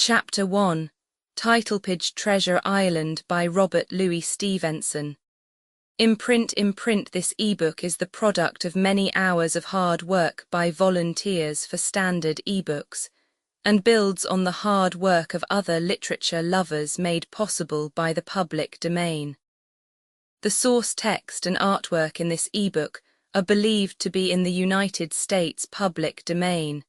Chapter 1. Title page Treasure Island by Robert Louis Stevenson. Imprint this ebook is the product of many hours of hard work by volunteers for standard ebooks, and builds on the hard work of other literature lovers made possible by the public domain. The source text and artwork in this ebook are believed to be in the United States public domain.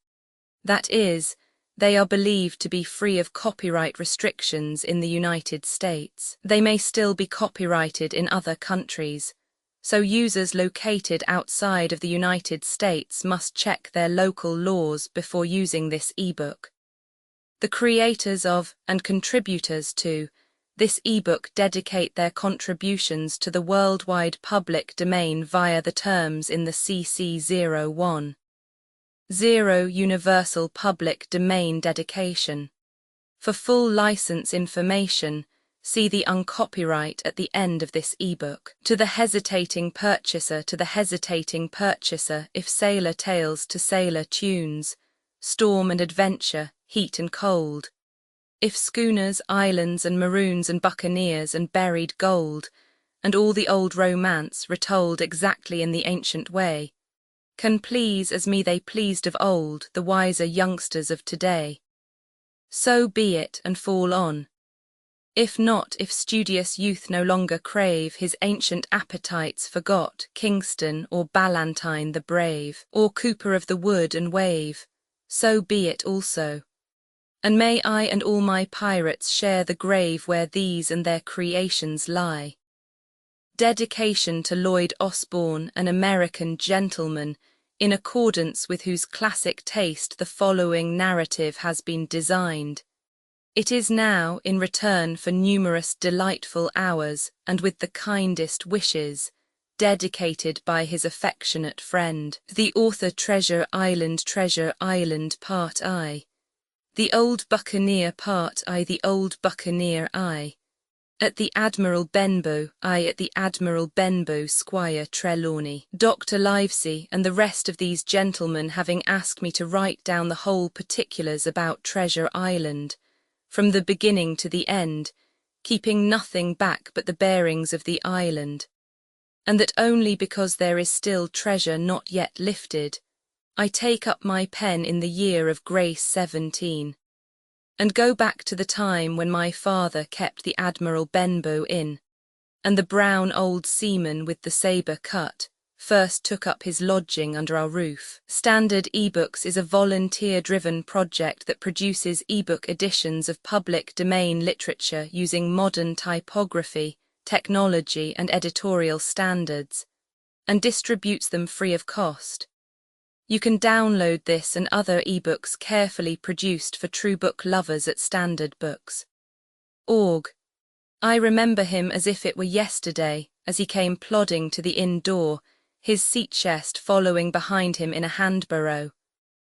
That is, they are believed to be free of copyright restrictions in the United States. They may still be copyrighted in other countries, so users located outside of the United States must check their local laws before using this ebook. The creators of and contributors to this ebook dedicate their contributions to the worldwide public domain via the terms in the CC01. 0 Universal Public Domain Dedication. For full license information, see the uncopyright at the end of this ebook. To the hesitating purchaser, if sailor tales to sailor tunes, storm and adventure, heat and cold. If schooners, islands and maroons and buccaneers and buried gold, and all the old romance retold exactly in the ancient way, can please as me they pleased of old, the wiser youngsters of today. So be it and fall on. If not, if studious youth no longer crave, his ancient appetites forgot, Kingston or Ballantine the brave, or Cooper of the wood and wave, so be it also. And may I and all my pirates share the grave where these and their creations lie. Dedication to Lloyd Osbourne, an American gentleman, in accordance with whose classic taste the following narrative has been designed. It is now, in return for numerous delightful hours and with the kindest wishes, dedicated by his affectionate friend, the author. Treasure Island Part I. The Old Buccaneer Part I. The Old Buccaneer I. At the Admiral Benbow, Squire Trelawney, Dr. Livesey, and the rest of these gentlemen having asked me to write down the whole particulars about Treasure Island, from the beginning to the end, keeping nothing back but the bearings of the island, and that only because there is still treasure not yet lifted, I take up my pen in the year of grace 17. And go back to the time when my father kept the Admiral Benbow Inn, and the brown old seaman with the sabre cut first took up his lodging under our roof. Standard eBooks is a volunteer-driven project that produces ebook editions of public domain literature using modern typography, technology and editorial standards, and distributes them free of cost. You can download this and other ebooks carefully produced for true book lovers at standardbooks.org. I remember him as if it were yesterday, as he came plodding to the inn door, his seat chest following behind him in a hand-barrow.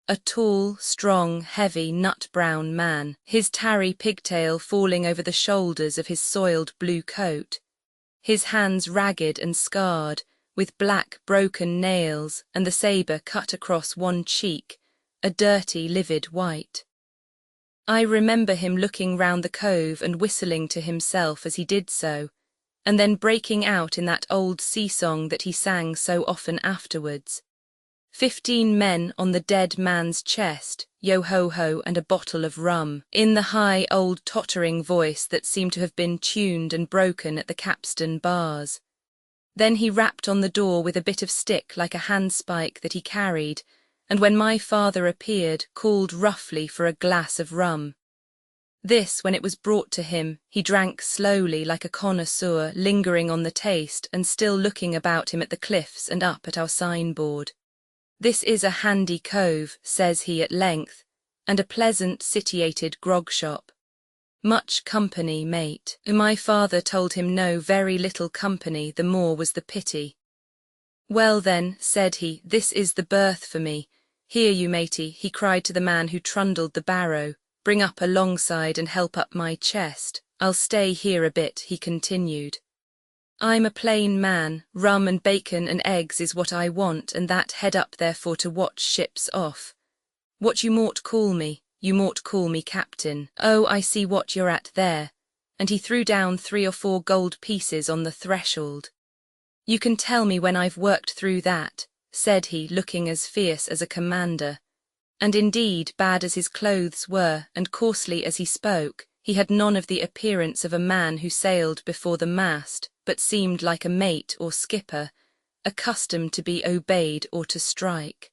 A tall, strong, heavy, nut-brown man, his tarry pigtail falling over the shoulders of his soiled blue coat, his hands ragged and scarred, with black broken nails and the sabre cut across one cheek, a dirty livid white. I remember him looking round the cove and whistling to himself as he did so, and then breaking out in that old sea song that he sang so often afterwards. 15 men on the dead man's chest, yo-ho-ho and a bottle of rum, in the high old tottering voice that seemed to have been tuned and broken at the capstan bars. Then he rapped on the door with a bit of stick like a handspike that he carried, and when my father appeared, called roughly for a glass of rum. This, when it was brought to him, he drank slowly like a connoisseur, lingering on the taste and still looking about him at the cliffs and up at our signboard. This is a handy cove, says he at length, and a pleasant sitiated grog shop. Much company, mate. My father told him no, very little company, the more was the pity. Well then, said he, this is the berth for me. Here you matey, he cried to the man who trundled the barrow, bring up alongside and help up my chest. I'll stay here a bit, he continued. I'm a plain man, rum and bacon and eggs is what I want, and that head up therefore to watch ships off. What you mought call me, you mought call me captain. Oh, I see what you're at there. And he threw down 3 or 4 gold pieces on the threshold. You can tell me when I've worked through that, said he, looking as fierce as a commander. And indeed, bad as his clothes were, and coarsely as he spoke, he had none of the appearance of a man who sailed before the mast, but seemed like a mate or skipper, accustomed to be obeyed or to strike.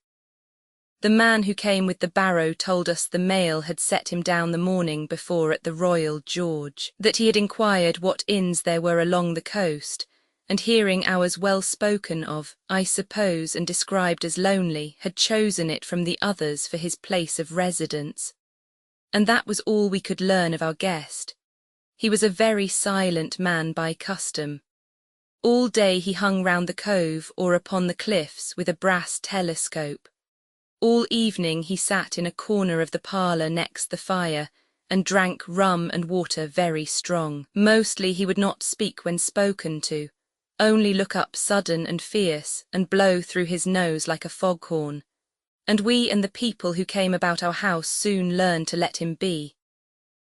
The man who came with the barrow told us the mail had set him down the morning before at the Royal George, that he had inquired what inns there were along the coast, and hearing ours well spoken of, I suppose, and described as lonely, had chosen it from the others for his place of residence. And that was all we could learn of our guest. He was a very silent man by custom. All day he hung round the cove or upon the cliffs with a brass telescope. All evening he sat in a corner of the parlour next the fire, and drank rum and water very strong. Mostly he would not speak when spoken to, only look up sudden and fierce, and blow through his nose like a foghorn. And we and the people who came about our house soon learned to let him be.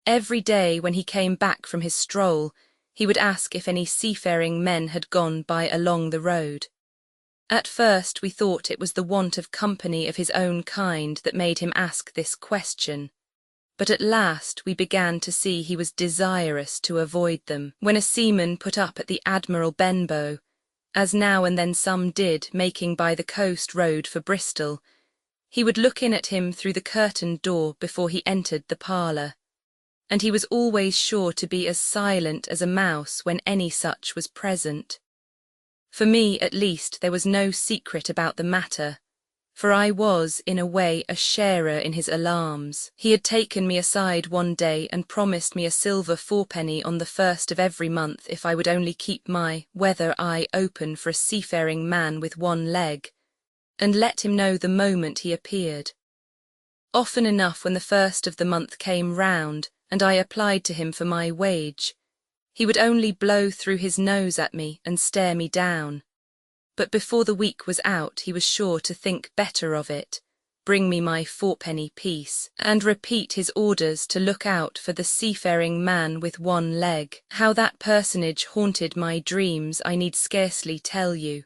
Every day when he came back from his stroll, he would ask if any seafaring men had gone by along the road. At first we thought it was the want of company of his own kind that made him ask this question, but at last we began to see he was desirous to avoid them. When a seaman put up at the Admiral Benbow, as now and then some did, making by the coast road for Bristol, he would look in at him through the curtained door before he entered the parlour, and he was always sure to be as silent as a mouse when any such was present. For me, at least, there was no secret about the matter, for I was, in a way, a sharer in his alarms. He had taken me aside one day and promised me a silver 4penny on the 1st of every month if I would only keep my weather eye open for a seafaring man with one leg, and let him know the moment he appeared. Often enough when the 1st of the month came round, and I applied to him for my wage, he would only blow through his nose at me and stare me down. But before the week was out he was sure to think better of it, bring me my 4penny piece, and repeat his orders to look out for the seafaring man with one leg. How that personage haunted my dreams I need scarcely tell you.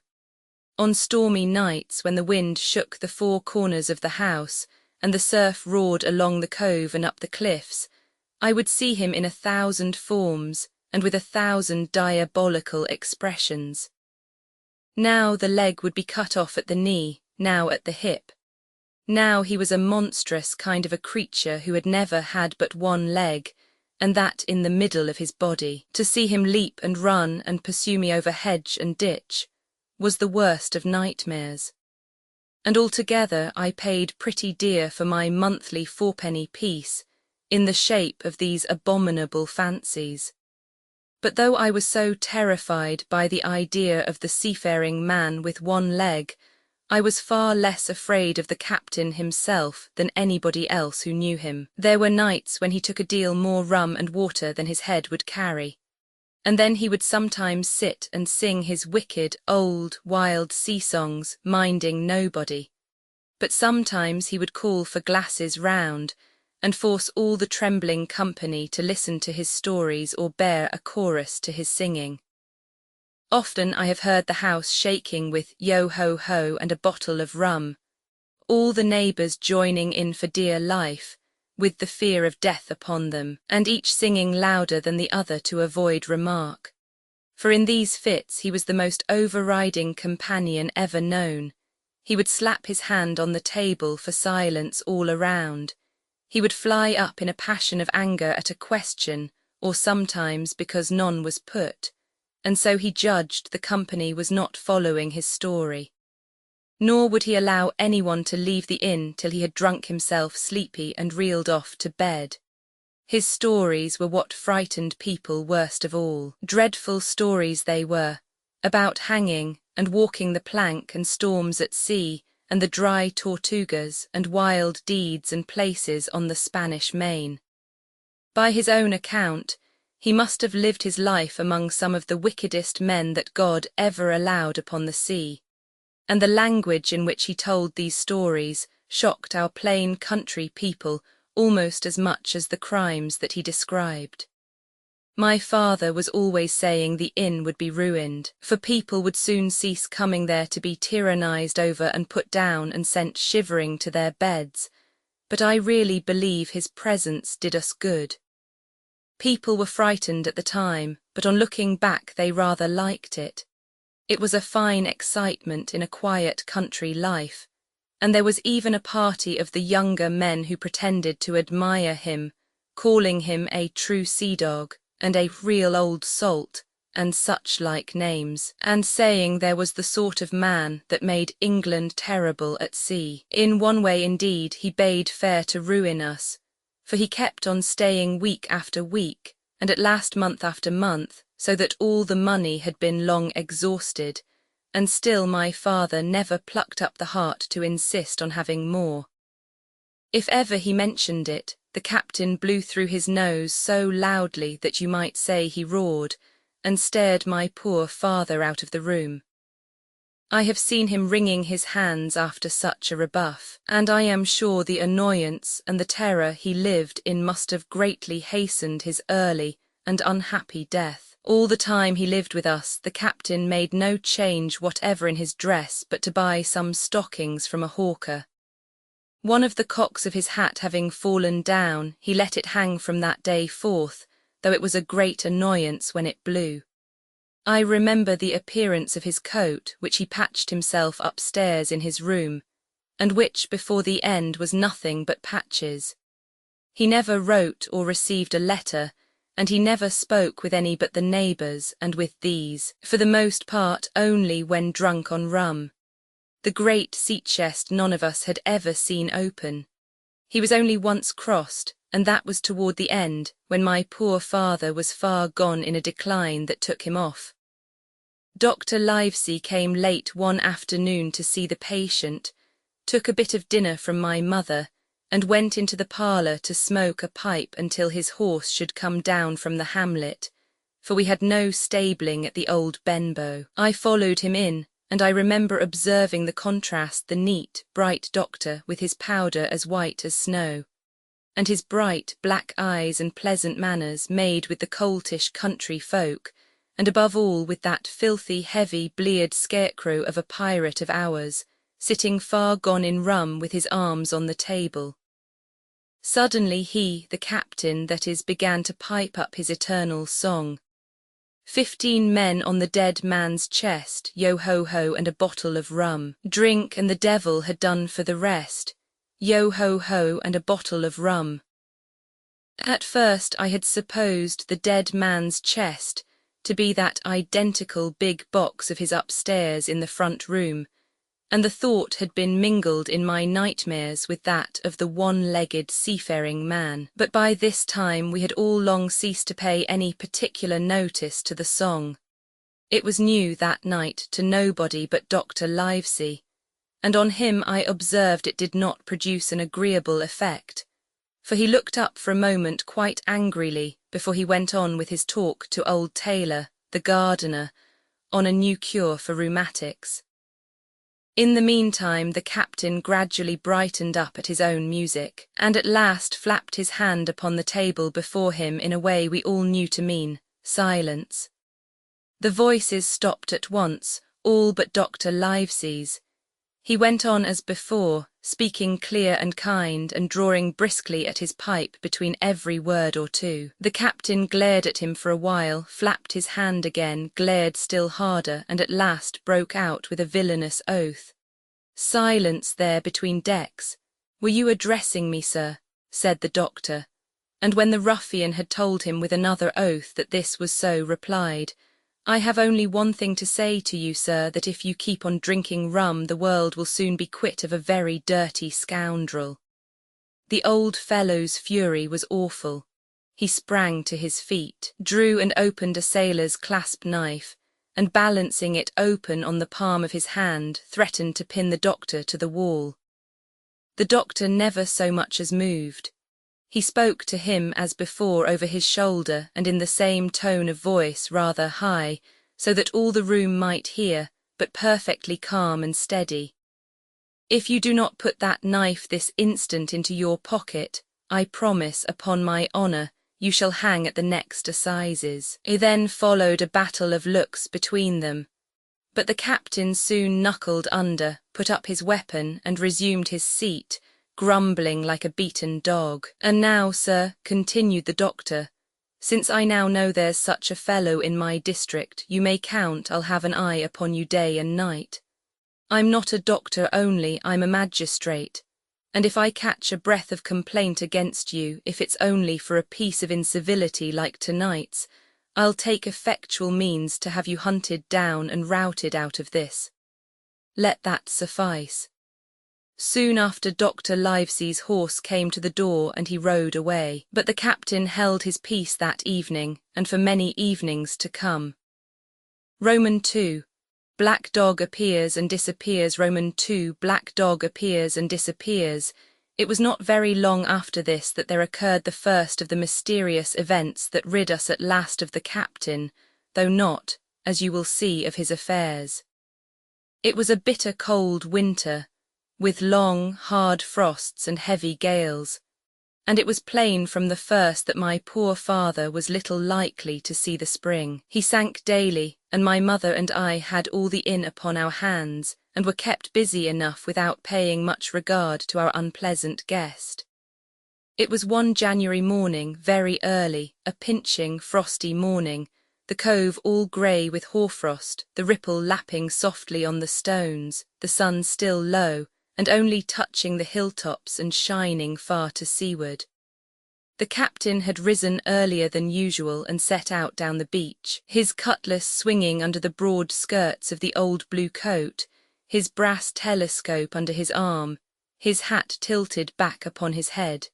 On stormy nights when the wind shook the 4 corners of the house, and the surf roared along the cove and up the cliffs, I would see him in 1,000 forms, and with 1,000 diabolical expressions. Now the leg would be cut off at the knee, now at the hip. Now he was a monstrous kind of a creature who had never had but one leg, and that in the middle of his body. To see him leap and run and pursue me over hedge and ditch was the worst of nightmares. And altogether I paid pretty dear for my monthly 4penny piece, in the shape of these abominable fancies. But though I was so terrified by the idea of the seafaring man with one leg, I was far less afraid of the captain himself than anybody else who knew him. There were nights when he took a deal more rum and water than his head would carry, and then he would sometimes sit and sing his wicked, old, wild sea-songs, minding nobody. But sometimes he would call for glasses round, and force all the trembling company to listen to his stories or bear a chorus to his singing. Often I have heard the house shaking with yo-ho-ho and a bottle of rum, all the neighbours joining in for dear life, with the fear of death upon them, and each singing louder than the other to avoid remark. For in these fits he was the most overriding companion ever known. He would slap his hand on the table for silence all around. He would fly up in a passion of anger at a question, or sometimes because none was put, and so he judged the company was not following his story. Nor would he allow anyone to leave the inn till he had drunk himself sleepy and reeled off to bed. His stories were what frightened people worst of all. Dreadful stories they were, about hanging and walking the plank and storms at sea, and the dry Tortugas and wild deeds and places on the Spanish Main. By his own account, he must have lived his life among some of the wickedest men that God ever allowed upon the sea, and the language in which he told these stories shocked our plain country people almost as much as the crimes that he described. My father was always saying the inn would be ruined, for people would soon cease coming there to be tyrannized over and put down and sent shivering to their beds, but I really believe his presence did us good. People were frightened at the time, but on looking back they rather liked it. It was a fine excitement in a quiet country life, and there was even a party of the younger men who pretended to admire him, calling him a true sea dog and a real old salt, and such like names, and saying there was the sort of man that made England terrible at sea. In one way indeed he bade fair to ruin us, for he kept on staying week after week, and at last month after month, so that all the money had been long exhausted, and still my father never plucked up the heart to insist on having more. If ever he mentioned it, the captain blew through his nose so loudly that you might say he roared, and stared my poor father out of the room. I have seen him wringing his hands after such a rebuff, and I am sure the annoyance and the terror he lived in must have greatly hastened his early and unhappy death. All the time he lived with us, the captain made no change whatever in his dress but to buy some stockings from a hawker. One of the cocks of his hat having fallen down, he let it hang from that day forth, though it was a great annoyance when it blew. I remember the appearance of his coat, which he patched himself upstairs in his room, and which before the end was nothing but patches. He never wrote or received a letter, and he never spoke with any but the neighbours, and with these, for the most part, only when drunk on rum. The great sea-chest none of us had ever seen open. He was only once crossed, and that was toward the end, when my poor father was far gone in a decline that took him off. Dr. Livesey came late one afternoon to see the patient, took a bit of dinner from my mother, and went into the parlour to smoke a pipe until his horse should come down from the hamlet, for we had no stabling at the old Benbow. I followed him in, and I remember observing the contrast, the neat, bright doctor with his powder as white as snow, and his bright, black eyes and pleasant manners made with the coltish country folk, and above all with that filthy, heavy, bleared scarecrow of a pirate of ours, sitting far gone in rum with his arms on the table. Suddenly he, the captain, that is, began to pipe up his eternal song. 15 men on the dead man's chest, yo-ho-ho and a bottle of rum. Drink and the devil had done for the rest, yo-ho-ho and a bottle of rum. At first I had supposed the dead man's chest to be that identical big box of his upstairs in the front room, and the thought had been mingled in my nightmares with that of the one-legged seafaring man. But by this time we had all long ceased to pay any particular notice to the song. It was new that night to nobody but Dr. Livesey, and on him I observed it did not produce an agreeable effect, for he looked up for a moment quite angrily before he went on with his talk to old Taylor, the gardener, on a new cure for rheumatics. In the meantime the captain gradually brightened up at his own music, and at last flapped his hand upon the table before him in a way we all knew to mean silence. The voices stopped at once, all but Dr. Livesey's. He went on as before, speaking clear and kind, and drawing briskly at his pipe between every word or two. The captain glared at him for a while, flapped his hand again, glared still harder, and at last broke out with a villainous oath. "Silence there between decks. Were you addressing me, sir?" said the doctor, and when the ruffian had told him with another oath that this was so, replied, "I have only one thing to say to you, sir, that if you keep on drinking rum the world will soon be quit of a very dirty scoundrel." The old fellow's fury was awful. He sprang to his feet, drew and opened a sailor's clasp knife, and balancing it open on the palm of his hand, threatened to pin the doctor to the wall. The doctor never so much as moved. He spoke to him as before over his shoulder and in the same tone of voice, rather high, so that all the room might hear, but perfectly calm and steady. "If you do not put that knife this instant into your pocket, I promise, upon my honour, you shall hang at the next assizes. Then followed a battle of looks between them. But the captain soon knuckled under, put up his weapon, and resumed his seat, grumbling like a beaten dog. And now, sir, continued the doctor, since I now know there's such a fellow in my district, you may count I'll have an eye upon you day and night. I'm not a doctor only, I'm a magistrate, and if I catch a breath of complaint against you, if it's only for a piece of incivility like tonight's, I'll take effectual means to have you hunted down and routed out of this. Let that suffice. Soon after Dr. Livesey's horse came to the door and he rode away, but the captain held his peace that evening, and for many evenings to come. Roman 2. Black dog appears and disappears. Roman 2. Black dog appears and disappears. It was not very long after this that there occurred the first of the mysterious events that rid us at last of the captain, though not, as you will see, of his affairs. It was a bitter cold winter, with long, hard frosts and heavy gales, and it was plain from the first that my poor father was little likely to see the spring. He sank daily, and my mother and I had all the inn upon our hands, and were kept busy enough without paying much regard to our unpleasant guest. It was one January morning, very early, a pinching, frosty morning, the cove all grey with hoarfrost, the ripple lapping softly on the stones, the sun still low, and only touching the hilltops and shining far to seaward. The captain had risen earlier than usual and set out down the beach, his cutlass swinging under the broad skirts of the old blue coat, his brass telescope under his arm, his hat tilted back upon his head.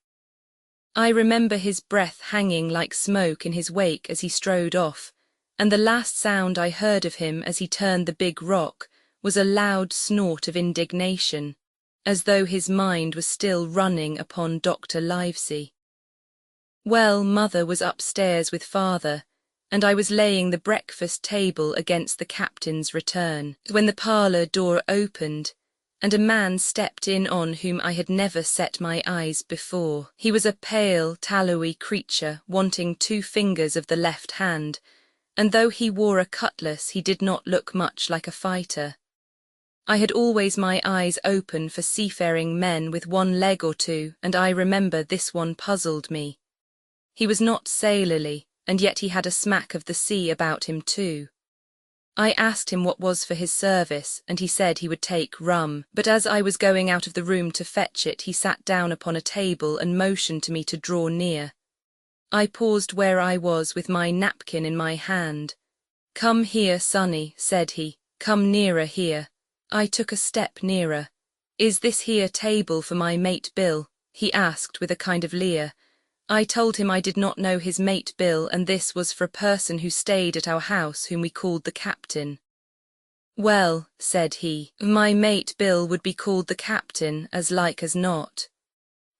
I remember his breath hanging like smoke in his wake as he strode off, and the last sound I heard of him as he turned the big rock was a loud snort of indignation, as though his mind was still running upon Dr. Livesey. Well, mother was upstairs with father, and I was laying the breakfast table against the captain's return, when the parlour door opened, and a man stepped in on whom I had never set my eyes before. He was a pale, tallowy creature, wanting 2 fingers of the left hand, and though he wore a cutlass, he did not look much like a fighter. I had always my eyes open for seafaring men with 1 leg or 2, and I remember this one puzzled me. He was not sailorly, and yet he had a smack of the sea about him too. I asked him what was for his service, and he said he would take rum, but as I was going out of the room to fetch it, he sat down upon a table and motioned to me to draw near. I paused where I was with my napkin in my hand. "Come here, sonny," said he, "come nearer here." I took a step nearer. "Is this here table for my mate Bill?" he asked with a kind of leer. I told him I did not know his mate Bill, and this was for a person who stayed at our house whom we called the captain. "Well," said he, "my mate Bill would be called the captain as like as not.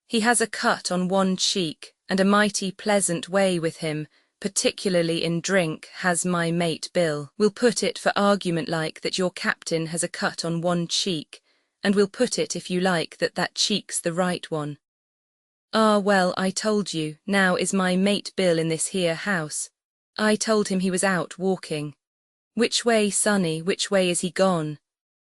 He has a cut on 1 cheek, and a mighty pleasant way with him, particularly in drink, has my mate Bill. We'll put it for argument like that your captain has a cut on 1 cheek, and we'll put it if you like that that cheek's the right one. Ah, well, I told you, now is my mate Bill in this here house?" I told him he was out walking. "Which way, sonny, which way is he gone?"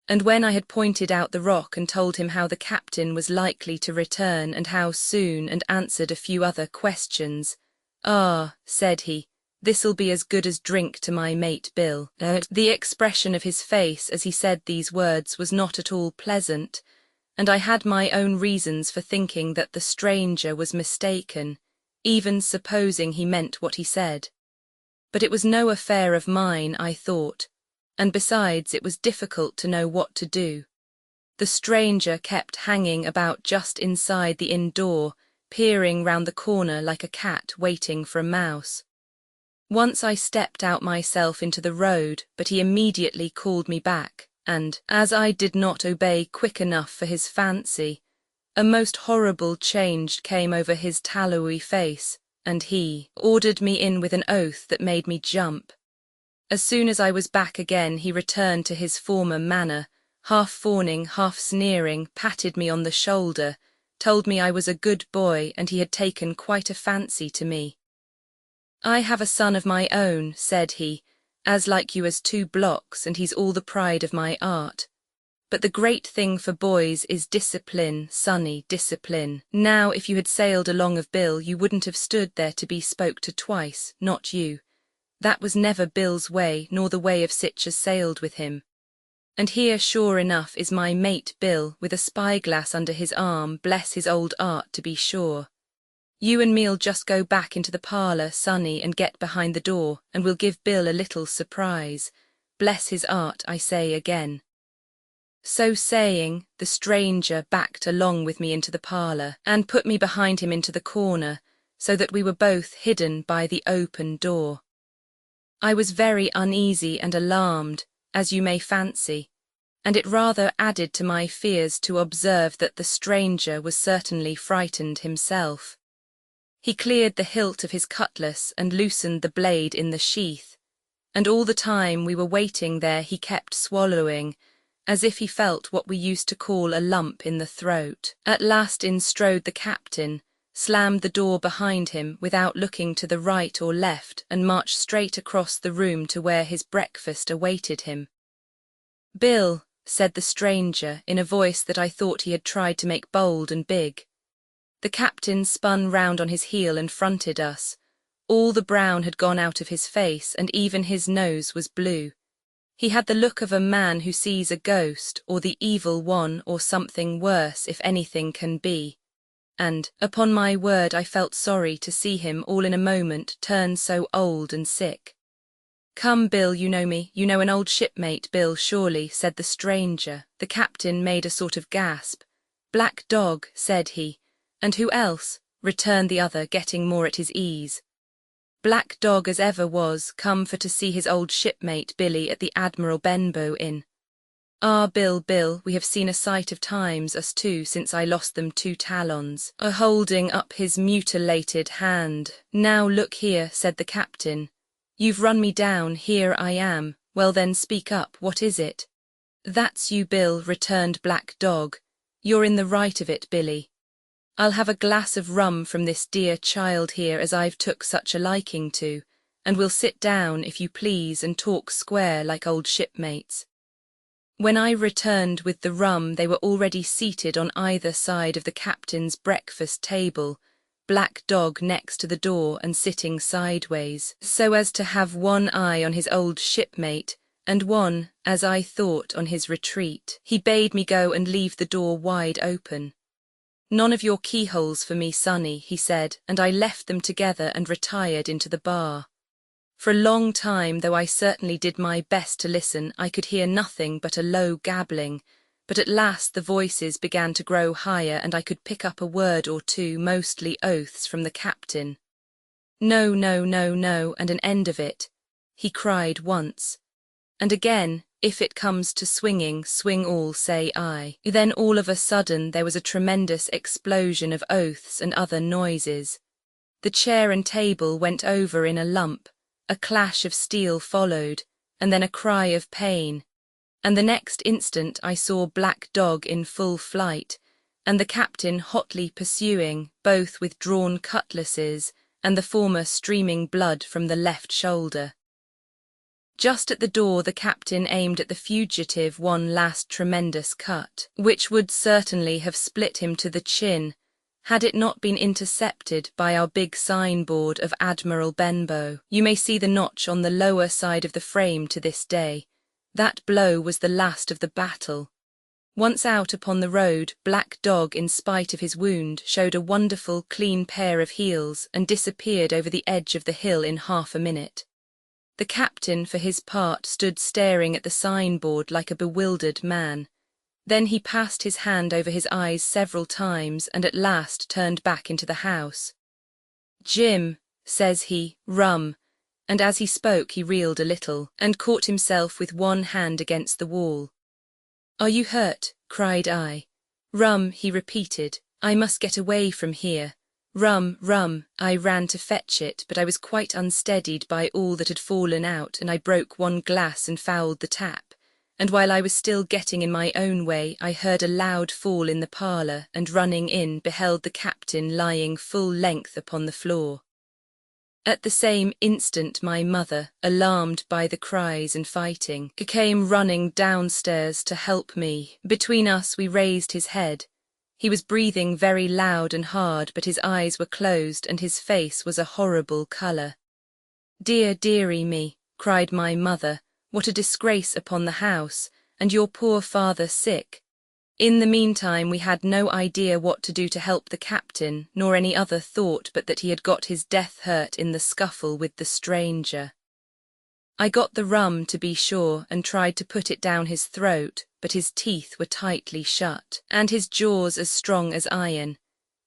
And when I had pointed out the rock and told him how the captain was likely to return and how soon, and answered a few other questions, "Ah," said he, "this'll be as good as drink to my mate Bill." The expression of his face as he said these words was not at all pleasant, and I had my own reasons for thinking that the stranger was mistaken, even supposing he meant what he said. But it was no affair of mine, I thought, and besides it was difficult to know what to do. The stranger kept hanging about just inside the inn door, peering round the corner like a cat waiting for a mouse. Once I stepped out myself into the road, but he immediately called me back, and, as I did not obey quick enough for his fancy, a most horrible change came over his tallowy face, and he ordered me in with an oath that made me jump. As soon as I was back again, he returned to his former manner, half fawning, half sneering, patted me on the shoulder, told me I was a good boy and he had taken quite a fancy to me. I have a son of my own, said he, as like you as 2 blocks, and he's all the pride of my art. But the great thing for boys is discipline, sonny, discipline. Now, if you had sailed along of Bill, you wouldn't have stood there to be spoke to twice, not you. That was never Bill's way, nor the way of sich as sailed with him. And here, sure enough, is my mate Bill, with a spyglass under his arm, bless his old art to be sure. You and me'll just go back into the parlour, sonny, and get behind the door, and we'll give Bill a little surprise. Bless his art, I say again. So saying, the stranger backed along with me into the parlour, and put me behind him into the corner, so that we were both hidden by the open door. I was very uneasy and alarmed, as you may fancy, and it rather added to my fears to observe that the stranger was certainly frightened himself. He cleared the hilt of his cutlass and loosened the blade in the sheath, and all the time we were waiting there he kept swallowing, as if he felt what we used to call a lump in the throat. At last in strode the captain, slammed the door behind him without looking to the right or left, and marched straight across the room to where his breakfast awaited him. Bill, said the stranger, in a voice that I thought he had tried to make bold and big. The captain spun round on his heel and fronted us. All the brown had gone out of his face, and even his nose was blue. He had the look of a man who sees a ghost, or the evil one, or something worse, if anything can be. And, upon my word, I felt sorry to see him all in a moment turn so old and sick. Come, Bill, you know me, you know an old shipmate, Bill, surely, said the stranger. The captain made a sort of gasp. Black Dog, said he. And who else? Returned the other, getting more at his ease. Black Dog as ever was, come for to see his old shipmate Billy at the Admiral Benbow Inn. Ah, Bill, Bill, we have seen a sight of times, us two, since I lost them 2 talons. Holding up his mutilated hand. Now look here, said the captain. You've run me down, here I am. Well then, speak up, what is it? That's you, Bill, returned Black Dog. You're in the right of it, Billy. I'll have a glass of rum from this dear child here as I've took such a liking to, and we'll sit down, if you please, and talk square like old shipmates. When I returned with the rum, they were already seated on either side of the captain's breakfast table, Black Dog next to the door and sitting sideways, so as to have one eye on his old shipmate, and one, as I thought, on his retreat. He bade me go and leave the door wide open. None of your keyholes for me, sonny, he said, and I left them together and retired into the bar. For a long time, though I certainly did my best to listen, I could hear nothing but a low gabbling, but at last the voices began to grow higher and I could pick up a word or two, mostly oaths, from the captain. No, no, no, no, and an end of it, he cried once. And again, if it comes to swinging, swing all, say I. Then all of a sudden there was a tremendous explosion of oaths and other noises. The chair and table went over in a lump. A clash of steel followed, and then a cry of pain, and the next instant I saw Black Dog in full flight, and the captain hotly pursuing, both with drawn cutlasses, and the former streaming blood from the left shoulder. Just at the door the captain aimed at the fugitive one last tremendous cut, which would certainly have split him to the chin, had it not been intercepted by our big signboard of Admiral Benbow. You may see the notch on the lower side of the frame to this day. That blow was the last of the battle. Once out upon the road, Black Dog, in spite of his wound, showed a wonderful clean pair of heels and disappeared over the edge of the hill in half a minute. The captain, for his part, stood staring at the signboard like a bewildered man. Then he passed his hand over his eyes several times and at last turned back into the house. Jim, says he, rum, and as he spoke he reeled a little, and caught himself with one hand against the wall. Are you hurt? Cried I. Rum, he repeated. I must get away from here. Rum, rum. I ran to fetch it, but I was quite unsteadied by all that had fallen out, and I broke one glass and fouled the tap. and while I was still getting in my own way, I heard a loud fall in the parlour, and running in, beheld the captain lying full length upon the floor. At the same instant my mother, alarmed by the cries and fighting, came running downstairs to help me. Between us we raised his head. He was breathing very loud and hard, but his eyes were closed and his face was a horrible colour. "Dear, dearie me," cried my mother, "what a disgrace upon the house, and your poor father sick." In the meantime we had no idea what to do to help the captain, nor any other thought but that he had got his death hurt in the scuffle with the stranger. I got the rum, to be sure, and tried to put it down his throat, but his teeth were tightly shut, and his jaws as strong as iron.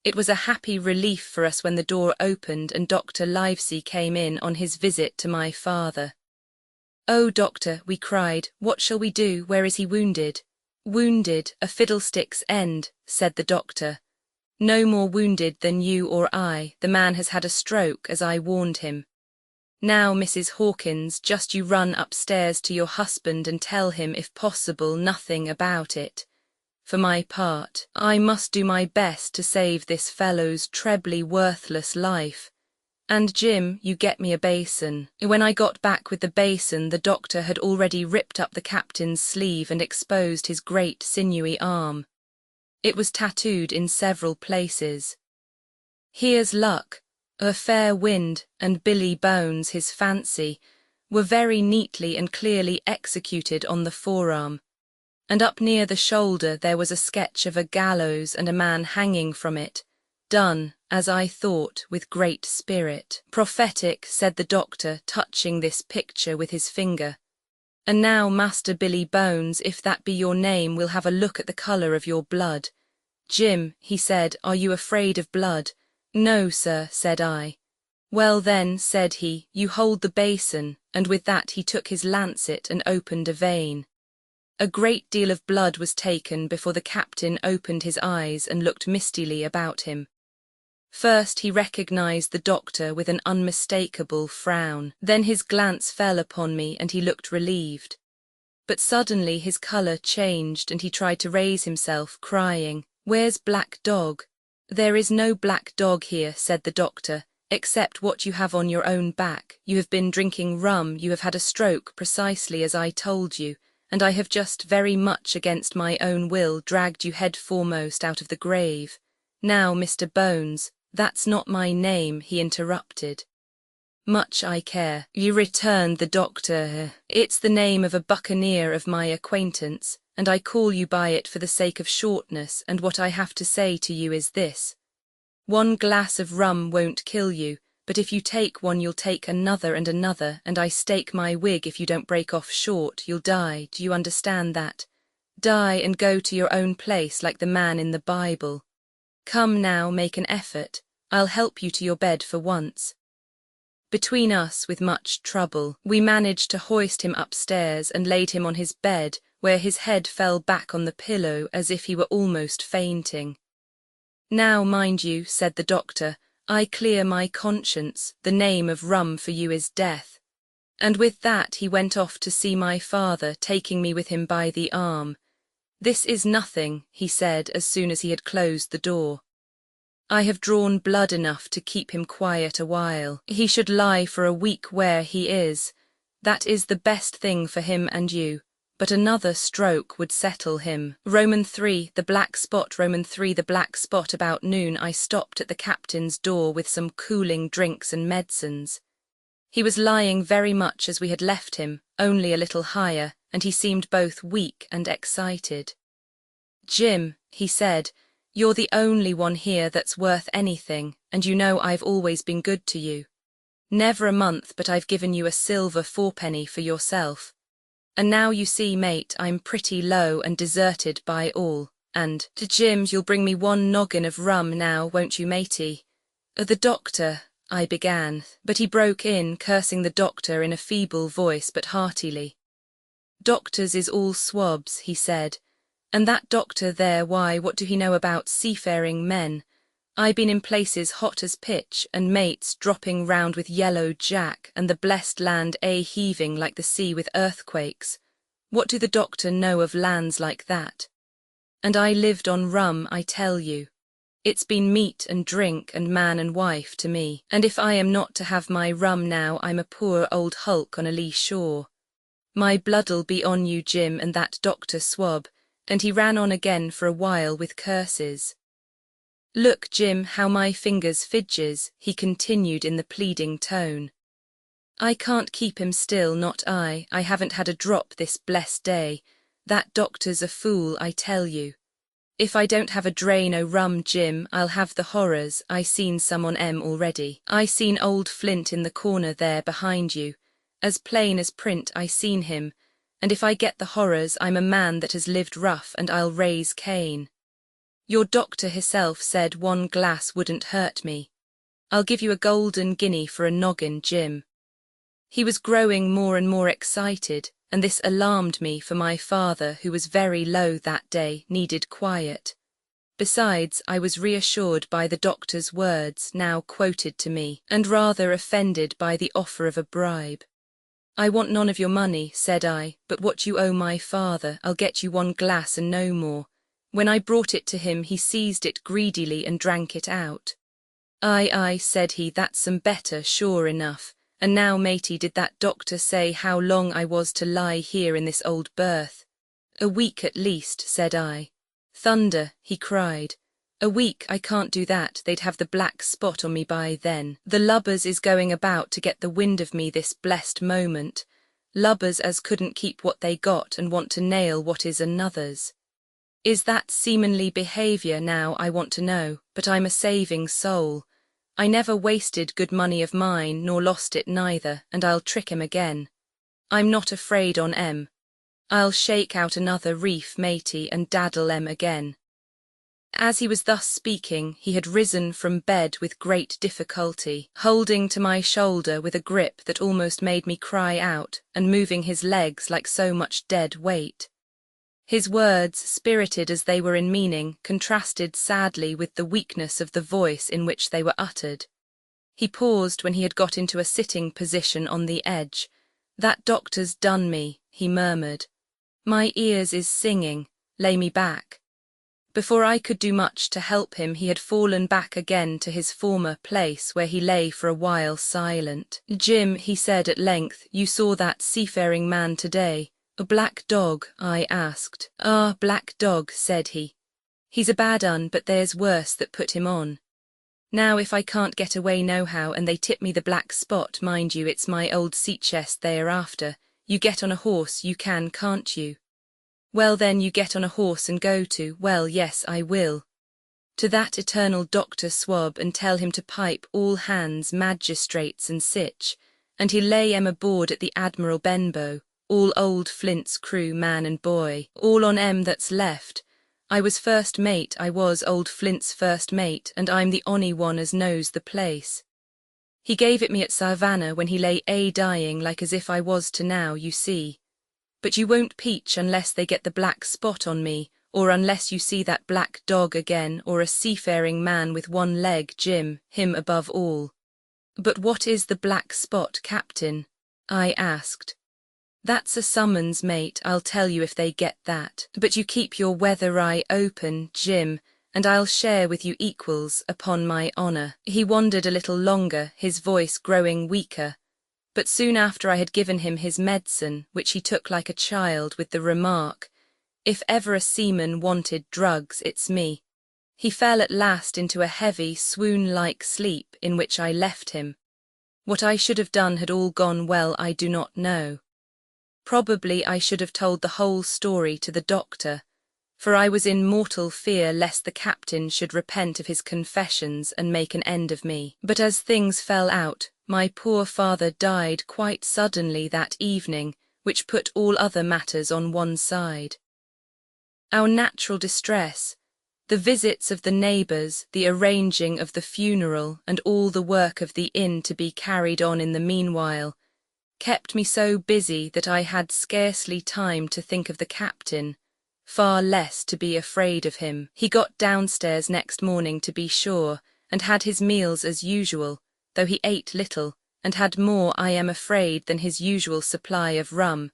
It was a happy relief for us when the door opened and Dr. Livesey came in on his visit to my father. "Oh, doctor," we cried, "what shall we do? Where is he wounded?" "Wounded, a fiddlestick's end," said the doctor. "No more wounded than you or I. The man has had a stroke, as I warned him. Now, Mrs. Hawkins, just you run upstairs to your husband and tell him, if possible, nothing about it. For my part, I must do my best to save this fellow's trebly worthless life. And Jim, you get me a basin." When I got back with the basin, the doctor had already ripped up the captain's sleeve and exposed his great sinewy arm. It was tattooed in several places. "Here's luck." A fair wind and Billy Bones, his fancy, were very neatly and clearly executed on the forearm, and up near the shoulder there was a sketch of a gallows and a man hanging from it, done, as I thought, with great spirit. "Prophetic," said the doctor, touching this picture with his finger. "And now, Master Billy Bones, if that be your name, we'll have a look at the colour of your blood." "Jim," he said, "are you afraid of blood?" "No, sir," said I. "Well then," said he, "you hold the basin," and with that he took his lancet and opened a vein. A great deal of blood was taken before the captain opened his eyes and looked mistily about him. First he recognized the doctor with an unmistakable frown. Then his glance fell upon me and he looked relieved. But suddenly his colour changed and he tried to raise himself, crying, "Where's Black Dog?" "There is no black dog here," said the doctor, "except what you have on your own back. You have been drinking rum, you have had a stroke precisely as I told you, and I have just very much against my own will dragged you head foremost out of the grave. Now, Mr. Bones—" "That's not my name," he interrupted. "Much I care," returned the doctor. "It's the name of a buccaneer of my acquaintance, and I call you by it for the sake of shortness, and what I have to say to you is this. 1 glass of rum won't kill you, but if you take one you'll take another and another, and I stake my wig if you don't break off short, you'll die, do you understand that? Die and go to your own place like the man in the Bible. Come now, make an effort. I'll help you to your bed for once." Between us, with much trouble, we managed to hoist him upstairs and laid him on his bed, where his head fell back on the pillow as if he were almost fainting. "Now, mind you," said the doctor, "I clear my conscience. The name of rum for you is death." And with that he went off to see my father, taking me with him by the arm. "This is nothing," he said as soon as he had closed the door. "I have drawn blood enough to keep him quiet a while. He should lie for a week where he is. That is the best thing for him and you. But another stroke would settle him. Roman 3, the black spot, Roman 3, the black spot. About noon I stopped at the captain's door with some cooling drinks and medicines. He was lying very much as we had left him, only a little higher, and he seemed both weak and excited. "Jim," he said, "you're the only one here that's worth anything, and you know I've always been good to you. Never a month but I've given you a silver 4-penny for yourself. And now you see, mate, I'm pretty low and deserted by all, and, to Jim, you'll bring me 1 noggin of rum now, won't you, matey?" "The doctor," I began, but he broke in, cursing the doctor in a feeble voice but heartily. "Doctors is all swabs," he said, "and that doctor there, why, what do he know about seafaring men? I been in places hot as pitch, and mates dropping round with yellow jack, and the blessed land heaving like the sea with earthquakes. What do the doctor know of lands like that? And I lived on rum, I tell you. It's been meat and drink and man and wife to me, and if I am not to have my rum now, I'm a poor old hulk on a lee shore. My blood'll be on you, Jim, and that doctor swab, and he ran on again for a while with curses. Look, Jim, how my fingers fidges, he continued in the pleading tone. I can't keep him still, not I haven't had a drop this blessed day. That doctor's a fool, I tell you. If I don't have a drain o' rum, Jim, I'll have the horrors. I seen some on already. I seen old Flint in the corner there behind you. As plain as print I seen him, and if I get the horrors, I'm a man that has lived rough and I'll raise Cain. Your doctor hisself said 1 glass wouldn't hurt me. I'll give you a golden guinea for a noggin, Jim. He was growing more and more excited, and this alarmed me, for my father, who was very low that day, needed quiet. Besides, I was reassured by the doctor's words now quoted to me, and rather offended by the offer of a bribe. I want none of your money, said I, but what you owe my father. I'll get you 1 glass and no more. When I brought it to him, he seized it greedily and drank it out. Aye, said he, that's some better, sure enough. And now, matey, did that doctor say how long I was to lie here in this old berth? A week at least, said I. Thunder, he cried. A week, I can't do that, they'd have the black spot on me by then. The lubbers is going about to get the wind of me this blessed moment. Lubbers as couldn't keep what they got and want to nail what is another's. Is that seamanly behaviour now, I want to know, but I'm a saving soul. I never wasted good money of mine, nor lost it neither, and I'll trick 'em again. I'm not afraid on 'em. I'll shake out another reef, matey, and daddle 'em again. As he was thus speaking, he had risen from bed with great difficulty, holding to my shoulder with a grip that almost made me cry out, and moving his legs like so much dead weight. His words, spirited as they were in meaning, contrasted sadly with the weakness of the voice in which they were uttered. He paused when he had got into a sitting position on the edge. That doctor's done me, he murmured. My ears is singing, lay me back. Before I could do much to help him, he had fallen back again to his former place, where he lay for a while silent. Jim, he said at length, you saw that seafaring man today. A black dog, I asked. Ah, black dog, said he. He's a bad un, but there's worse that put him on. Now if I can't get away nohow, and they tip me the black spot, mind you, it's my old sea chest they are after. You get on a horse, you can, can't you? Well then, you get on a horse and go to, well yes, I will. To that eternal Dr. Swab, and tell him to pipe all hands, magistrates and sich, and he'll lay 'em aboard at the Admiral Benbow. All old Flint's crew, man and boy, all on 'em that's left. I was first mate, I was old Flint's first mate, and I'm the only one as knows the place. He gave it me at Savannah when he lay dying like as if I was to now, you see. But you won't peach unless they get the black spot on me, or unless you see that black dog again, or a seafaring man with 1 leg, Jim, him above all. But what is the black spot, Captain? I asked. That's a summons, mate, I'll tell you if they get that. But you keep your weather eye open, Jim, and I'll share with you equals, upon my honour. He wondered a little longer, his voice growing weaker, but soon after I had given him his medicine, which he took like a child, with the remark, if ever a seaman wanted drugs, it's me. He fell at last into a heavy, swoon-like sleep, in which I left him. What I should have done had all gone well, I do not know. Probably I should have told the whole story to the doctor, for I was in mortal fear lest the captain should repent of his confessions and make an end of me. But as things fell out, my poor father died quite suddenly that evening, which put all other matters on one side. Our natural distress, the visits of the neighbours, the arranging of the funeral, and all the work of the inn to be carried on in the meanwhile, kept me so busy that I had scarcely time to think of the captain, far less to be afraid of him. He got downstairs next morning, to be sure, and had his meals as usual, though he ate little, and had more, I am afraid, than his usual supply of rum.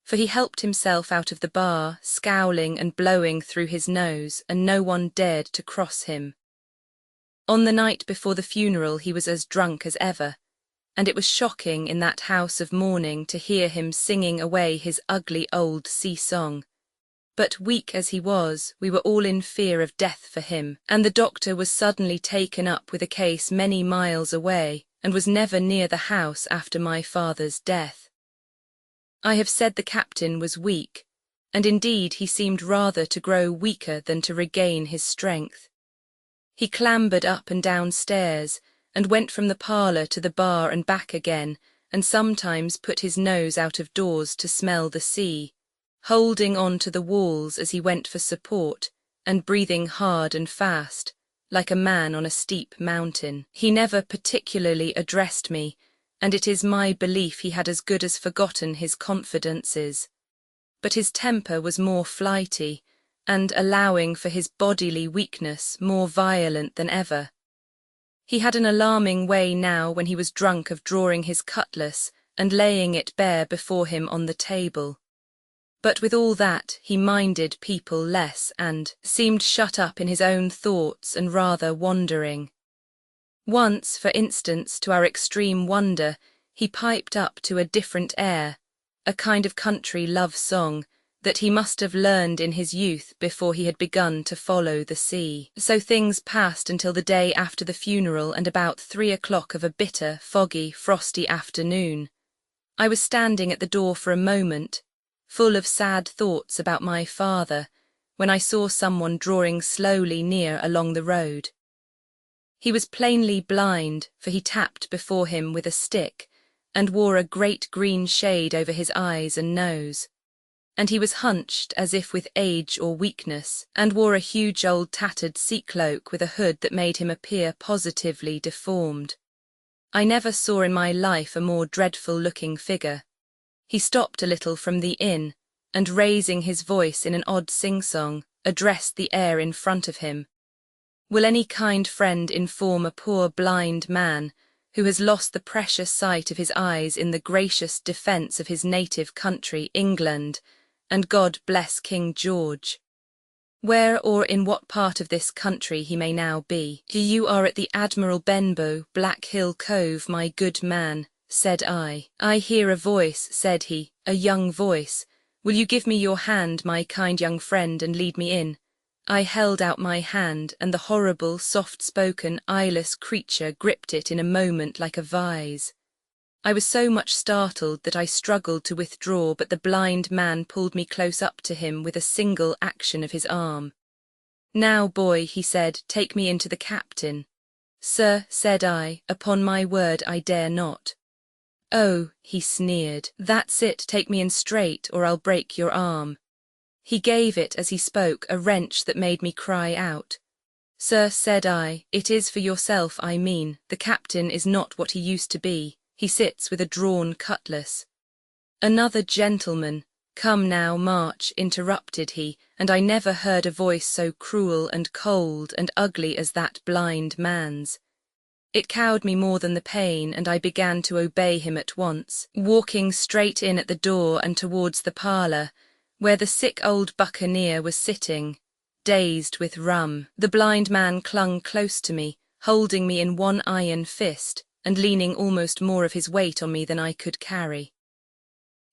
for he helped himself out of the bar, scowling and blowing through his nose, and no one dared to cross him. On the night before the funeral he was as drunk as ever, and it was shocking in that house of mourning to hear him singing away his ugly old sea song. But weak as he was, we were all in fear of death for him, and the doctor was suddenly taken up with a case many miles away, and was never near the house after my father's death. I have said the captain was weak, and indeed he seemed rather to grow weaker than to regain his strength. He clambered up and down stairs, and went from the parlour to the bar and back again, and sometimes put his nose out of doors to smell the sea, holding on to the walls as he went for support, and breathing hard and fast, like a man on a steep mountain. He never particularly addressed me, and it is my belief he had as good as forgotten his confidences. But his temper was more flighty, and, allowing for his bodily weakness, more violent than ever. He had an alarming way now when he was drunk of drawing his cutlass and laying it bare before him on the table. But with all that, he minded people less and seemed shut up in his own thoughts and rather wandering. Once, for instance, to our extreme wonder, he piped up to a different air, a kind of country love song, that he must have learned in his youth before he had begun to follow the sea. So things passed until the day after the funeral and about 3 o'clock of a bitter, foggy, frosty afternoon. I was standing at the door for a moment, full of sad thoughts about my father, when I saw someone drawing slowly near along the road. He was plainly blind, for he tapped before him with a stick, and wore a great green shade over his eyes and nose. And he was hunched as if with age or weakness, and wore a huge old tattered sea cloak with a hood that made him appear positively deformed. I never saw in my life a more dreadful-looking figure. He stopped a little from the inn, and raising his voice in an odd sing-song, addressed the air in front of him. Will any kind friend inform a poor blind man, who has lost the precious sight of his eyes in the gracious defence of his native country, England, and God bless King George, where or in what part of this country he may now be? You are at the Admiral Benbow, Black Hill Cove, my good man, said I. I hear a voice, said he, a young voice. Will you give me your hand, my kind young friend, and lead me in? I held out my hand, and the horrible, soft-spoken, eyeless creature gripped it in a moment like a vise. I was so much startled that I struggled to withdraw, but the blind man pulled me close up to him with a single action of his arm. Now, boy, he said, take me into the captain. Sir, said I, upon my word I dare not. Oh, he sneered, that's it, take me in straight, or I'll break your arm. He gave it, as he spoke, a wrench that made me cry out. Sir, said I, it is for yourself I mean, the captain is not what he used to be. He sits with a drawn cutlass. Another gentleman, come now, march, interrupted he, and I never heard a voice so cruel and cold and ugly as that blind man's. It cowed me more than the pain, and I began to obey him at once, walking straight in at the door and towards the parlour, where the sick old buccaneer was sitting, dazed with rum. The blind man clung close to me, holding me in one iron fist, and leaning almost more of his weight on me than I could carry.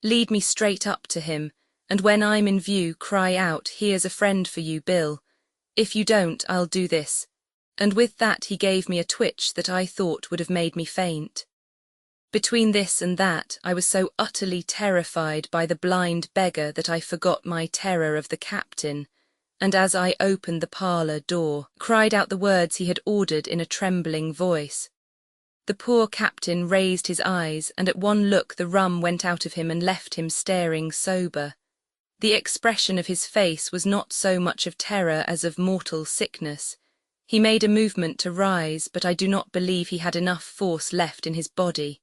Lead me straight up to him, and when I'm in view, cry out, here's a friend for you, Bill. If you don't, I'll do this. And with that he gave me a twitch that I thought would have made me faint. Between this and that, I was so utterly terrified by the blind beggar that I forgot my terror of the captain, and as I opened the parlour door, cried out the words he had ordered in a trembling voice. The poor captain raised his eyes, and at one look the rum went out of him and left him staring sober. The expression of his face was not so much of terror as of mortal sickness. He made a movement to rise, but I do not believe he had enough force left in his body.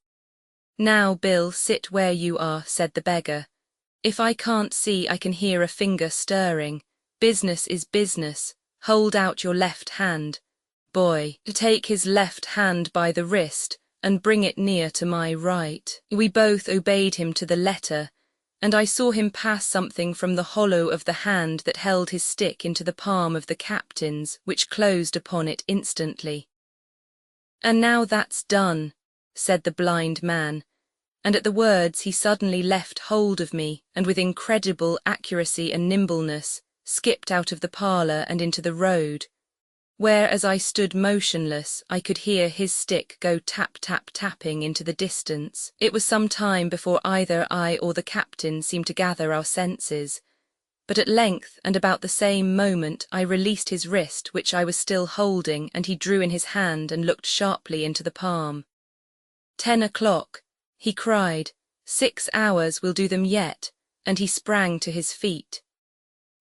Now, Bill, sit where you are, said the beggar. If I can't see, I can hear a finger stirring. Business is business. Hold out your left hand. Boy, to take his left hand by the wrist, and bring it near to my right. We both obeyed him to the letter, and I saw him pass something from the hollow of the hand that held his stick into the palm of the captain's, which closed upon it instantly. "And now that's done," said the blind man, and at the words he suddenly left hold of me and with incredible accuracy and nimbleness skipped out of the parlour and into the road, where, as I stood motionless, I could hear his stick go tap-tap-tapping into the distance. It was some time before either I or the captain seemed to gather our senses, but at length and about the same moment I released his wrist, which I was still holding, and he drew in his hand and looked sharply into the palm. 10 o'clock, he cried. 6 hours will do them yet, and he sprang to his feet.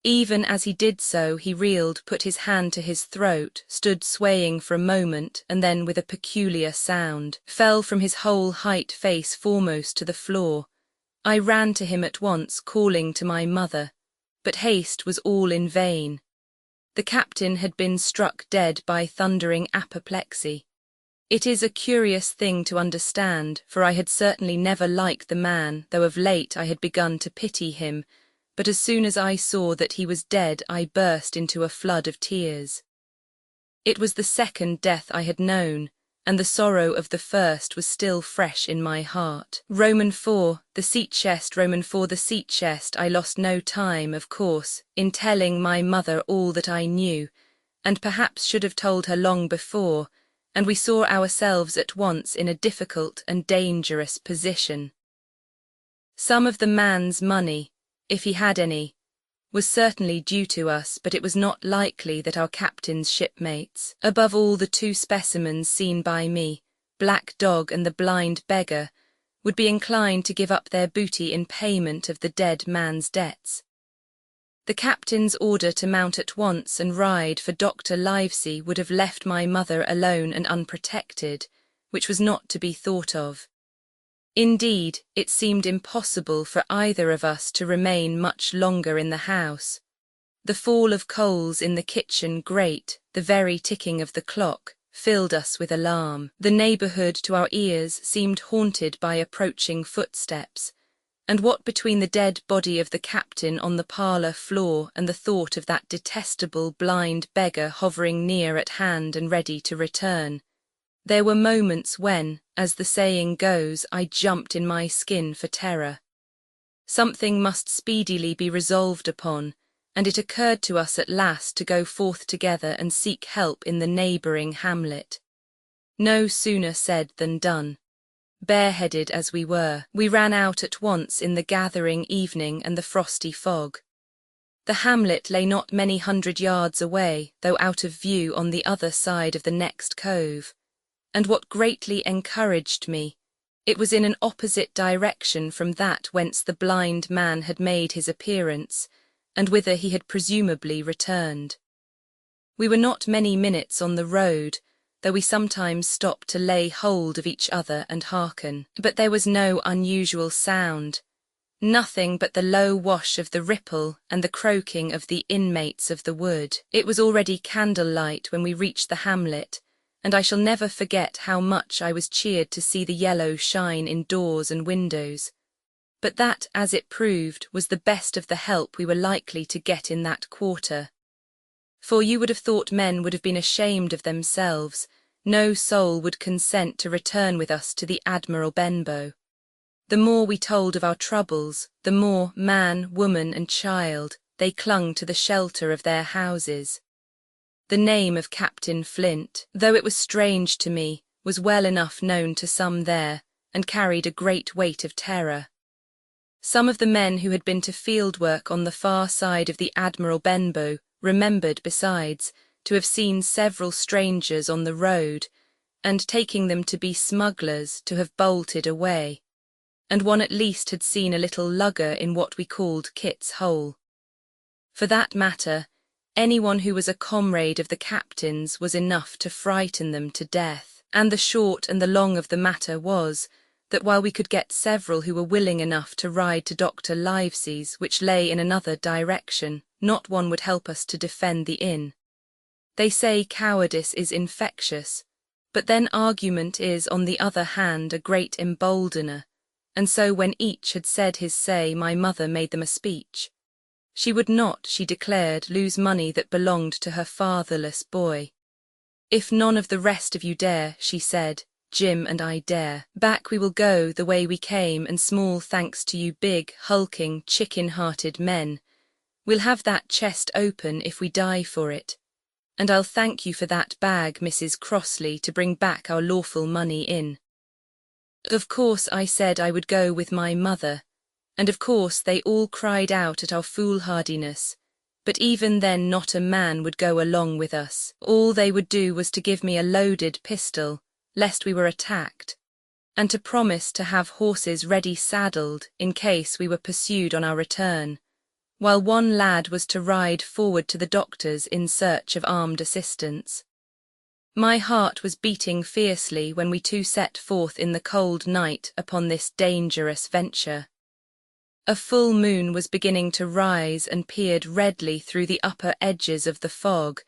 Even as he did so, he reeled, put his hand to his throat, stood swaying for a moment, and then, with a peculiar sound, fell from his whole height face foremost to the floor. I ran to him at once, calling to my mother, but haste was all in vain. The captain had been struck dead by thundering apoplexy. It is a curious thing to understand, for I had certainly never liked the man, though of late I had begun to pity him, but as soon as I saw that he was dead I burst into a flood of tears. It was the second death I had known, and the sorrow of the first was still fresh in my heart. Roman 4, the seat chest, Roman 4, the seat chest. I lost no time, of course, in telling my mother all that I knew, and perhaps should have told her long before, and we saw ourselves at once in a difficult and dangerous position. Some of the man's money, if he had any, was certainly due to us, but it was not likely that our captain's shipmates, above all the 2 specimens seen by me, Black Dog and the blind beggar, would be inclined to give up their booty in payment of the dead man's debts. The captain's order to mount at once and ride for Dr. Livesey would have left my mother alone and unprotected, which was not to be thought of. Indeed, it seemed impossible for either of us to remain much longer in the house. The fall of coals in the kitchen grate, the very ticking of the clock, filled us with alarm. The neighbourhood to our ears seemed haunted by approaching footsteps, and what between the dead body of the captain on the parlour floor and the thought of that detestable blind beggar hovering near at hand and ready to return, there were moments when, as the saying goes, I jumped in my skin for terror. Something must speedily be resolved upon, and it occurred to us at last to go forth together and seek help in the neighbouring hamlet. No sooner said than done. Bareheaded as we were, we ran out at once in the gathering evening and the frosty fog. The hamlet lay not many 100 yards away, though out of view on the other side of the next cove. And what greatly encouraged me, it was in an opposite direction from that whence the blind man had made his appearance, and whither he had presumably returned. We were not many minutes on the road, though we sometimes stopped to lay hold of each other and hearken. But there was no unusual sound, nothing but the low wash of the ripple and the croaking of the inmates of the wood. It was already candlelight when we reached the hamlet, and I shall never forget how much I was cheered to see the yellow shine in doors and windows. But that, as it proved, was the best of the help we were likely to get in that quarter. For you would have thought men would have been ashamed of themselves, no soul would consent to return with us to the Admiral Benbow. The more we told of our troubles, the more, man, woman and child, they clung to the shelter of their houses. The name of Captain Flint, though it was strange to me, was well enough known to some there, and carried a great weight of terror. Some of the men who had been to field work on the far side of the Admiral Benbow remembered, besides, to have seen several strangers on the road, and taking them to be smugglers, to have bolted away, and one at least had seen a little lugger in what we called Kit's Hole. For that matter, anyone who was a comrade of the captain's was enough to frighten them to death, and the short and the long of the matter was, that while we could get several who were willing enough to ride to Dr. Livesey's, which lay in another direction, not one would help us to defend the inn. They say cowardice is infectious, but then argument is, on the other hand, a great emboldener, and so when each had said his say, my mother made them a speech. She would not, she declared, lose money that belonged to her fatherless boy. If none of the rest of you dare, she said, Jim and I dare. Back we will go the way we came, and small thanks to you big, hulking, chicken-hearted men. We'll have that chest open if we die for it. And I'll thank you for that bag, Mrs. Crossley, to bring back our lawful money in. Of course I said I would go with my mother, and of course they all cried out at our foolhardiness, but even then not a man would go along with us. All they would do was to give me a loaded pistol, lest we were attacked, and to promise to have horses ready saddled in case we were pursued on our return, while one lad was to ride forward to the doctors in search of armed assistance. My heart was beating fiercely when we two set forth in the cold night upon this dangerous venture. A full moon was beginning to rise and peered redly through the upper edges of the fog,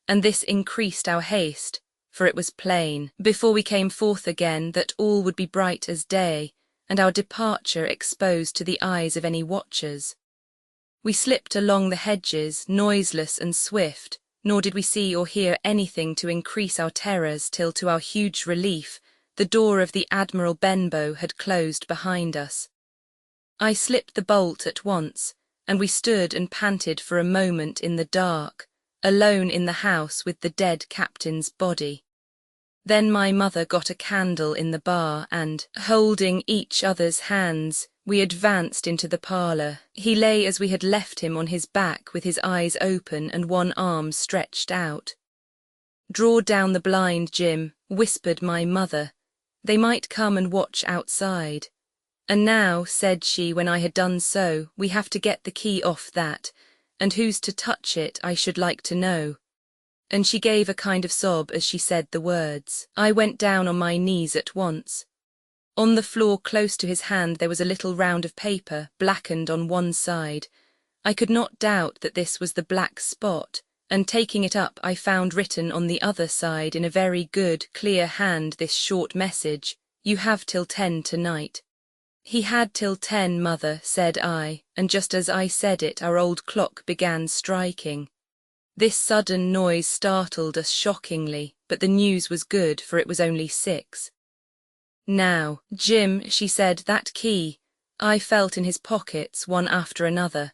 and this increased our haste, for it was plain, before we came forth again, that all would be bright as day, and our departure exposed to the eyes of any watchers. We slipped along the hedges, noiseless and swift, nor did we see or hear anything to increase our terrors till, to our huge relief, the door of the Admiral Benbow had closed behind us. I slipped the bolt at once, and we stood and panted for a moment in the dark, alone in the house with the dead captain's body. Then my mother got a candle in the bar and, holding each other's hands, we advanced into the parlour. He lay as we had left him on his back with his eyes open and one arm stretched out. Draw down the blind, Jim, whispered my mother. They might come and watch outside. And now, said she when I had done so, we have to get the key off that, and who's to touch it I should like to know. And she gave a kind of sob as she said the words. I went down on my knees at once. On the floor close to his hand there was a little round of paper, blackened on one side. I could not doubt that this was the black spot, and taking it up I found written on the other side in a very good, clear hand this short message, You have till 10 tonight. He had till 10, mother, said I, and just as I said it our old clock began striking. This sudden noise startled us shockingly, but the news was good, for it was only 6. Now, Jim, she said, that key. I felt in his pockets, one after another.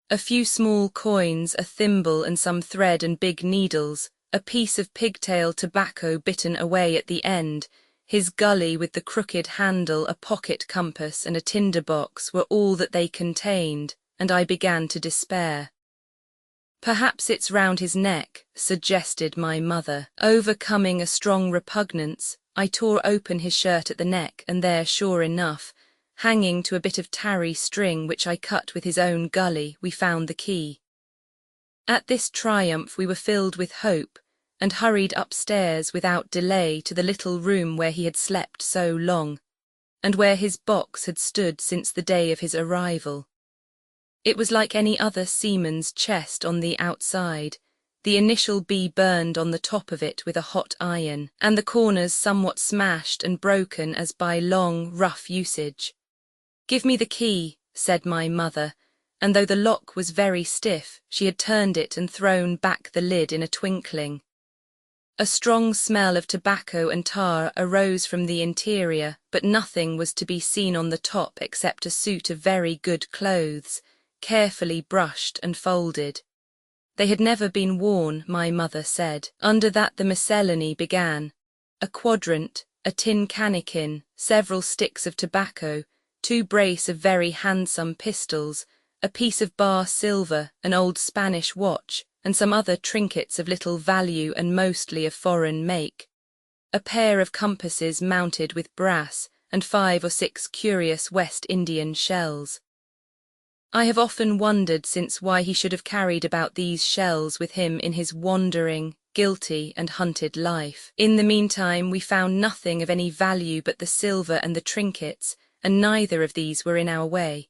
A few small coins, a thimble and some thread and big needles, a piece of pigtail tobacco bitten away at the end, his gully with the crooked handle, a pocket compass and a tinder box were all that they contained, and I began to despair. Perhaps it's round his neck, suggested my mother. Overcoming a strong repugnance, I tore open his shirt at the neck, and there, sure enough, hanging to a bit of tarry string which I cut with his own gully, we found the key. At this triumph we were filled with hope, and hurried upstairs without delay to the little room where he had slept so long, and where his box had stood since the day of his arrival. It was like any other seaman's chest on the outside, the initial B burned on the top of it with a hot iron, and the corners somewhat smashed and broken as by long, rough usage. Give me the key, said my mother, and though the lock was very stiff, she had turned it and thrown back the lid in a twinkling. A strong smell of tobacco and tar arose from the interior, but nothing was to be seen on the top except a suit of very good clothes, carefully brushed and folded. They had never been worn, my mother said. Under that the miscellany began. A quadrant, a tin cannikin, several sticks of tobacco, 2 brace of very handsome pistols, a piece of bar silver, an old Spanish watch, and some other trinkets of little value and mostly of foreign make. A pair of compasses mounted with brass, and 5 or 6 curious West Indian shells. I have often wondered since why he should have carried about these shells with him in his wandering, guilty and hunted life. In the meantime we found nothing of any value but the silver and the trinkets, and neither of these were in our way.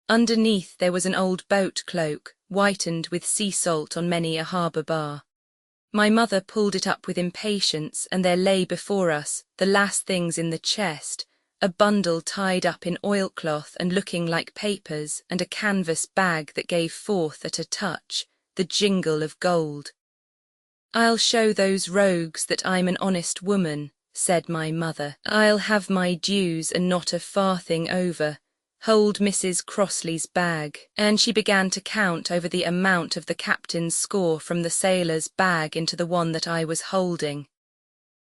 Underneath there was an old boat cloak, whitened with sea salt on many a harbour bar. My mother pulled it up with impatience, and there lay before us, the last things in the chest, a bundle tied up in oilcloth and looking like papers, and a canvas bag that gave forth at a touch the jingle of gold. "I'll show those rogues that I'm an honest woman," said my mother. "I'll have my dues and not a farthing over. Hold Mrs. Crossley's bag." And she began to count over the amount of the captain's score from the sailor's bag into the one that I was holding.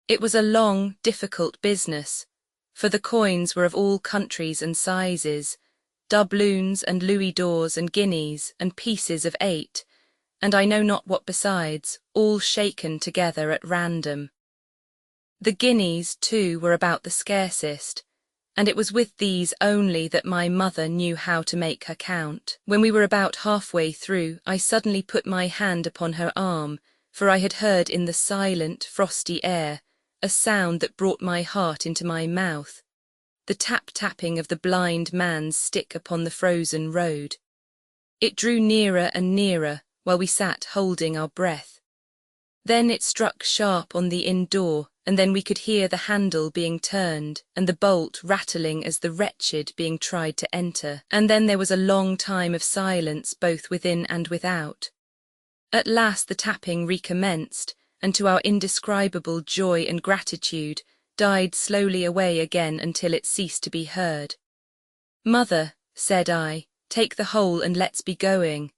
It was a long, difficult business, for the coins were of all countries and sizes, doubloons and louis d'ors and guineas and pieces of 8, and I know not what besides, all shaken together at random. The guineas, too, were about the scarcest, and it was with these only that my mother knew how to make her count. When we were about halfway through, I suddenly put my hand upon her arm, for I had heard in the silent, frosty air a sound that brought my heart into my mouth, the tap-tapping of the blind man's stick upon the frozen road. It drew nearer and nearer, while we sat holding our breath. Then it struck sharp on the inn door, and then we could hear the handle being turned, and the bolt rattling as the wretched being tried to enter, and then there was a long time of silence both within and without. At last the tapping recommenced, and to our indescribable joy and gratitude, died slowly away again until it ceased to be heard. "Mother," said I, "take the whole and let's be going."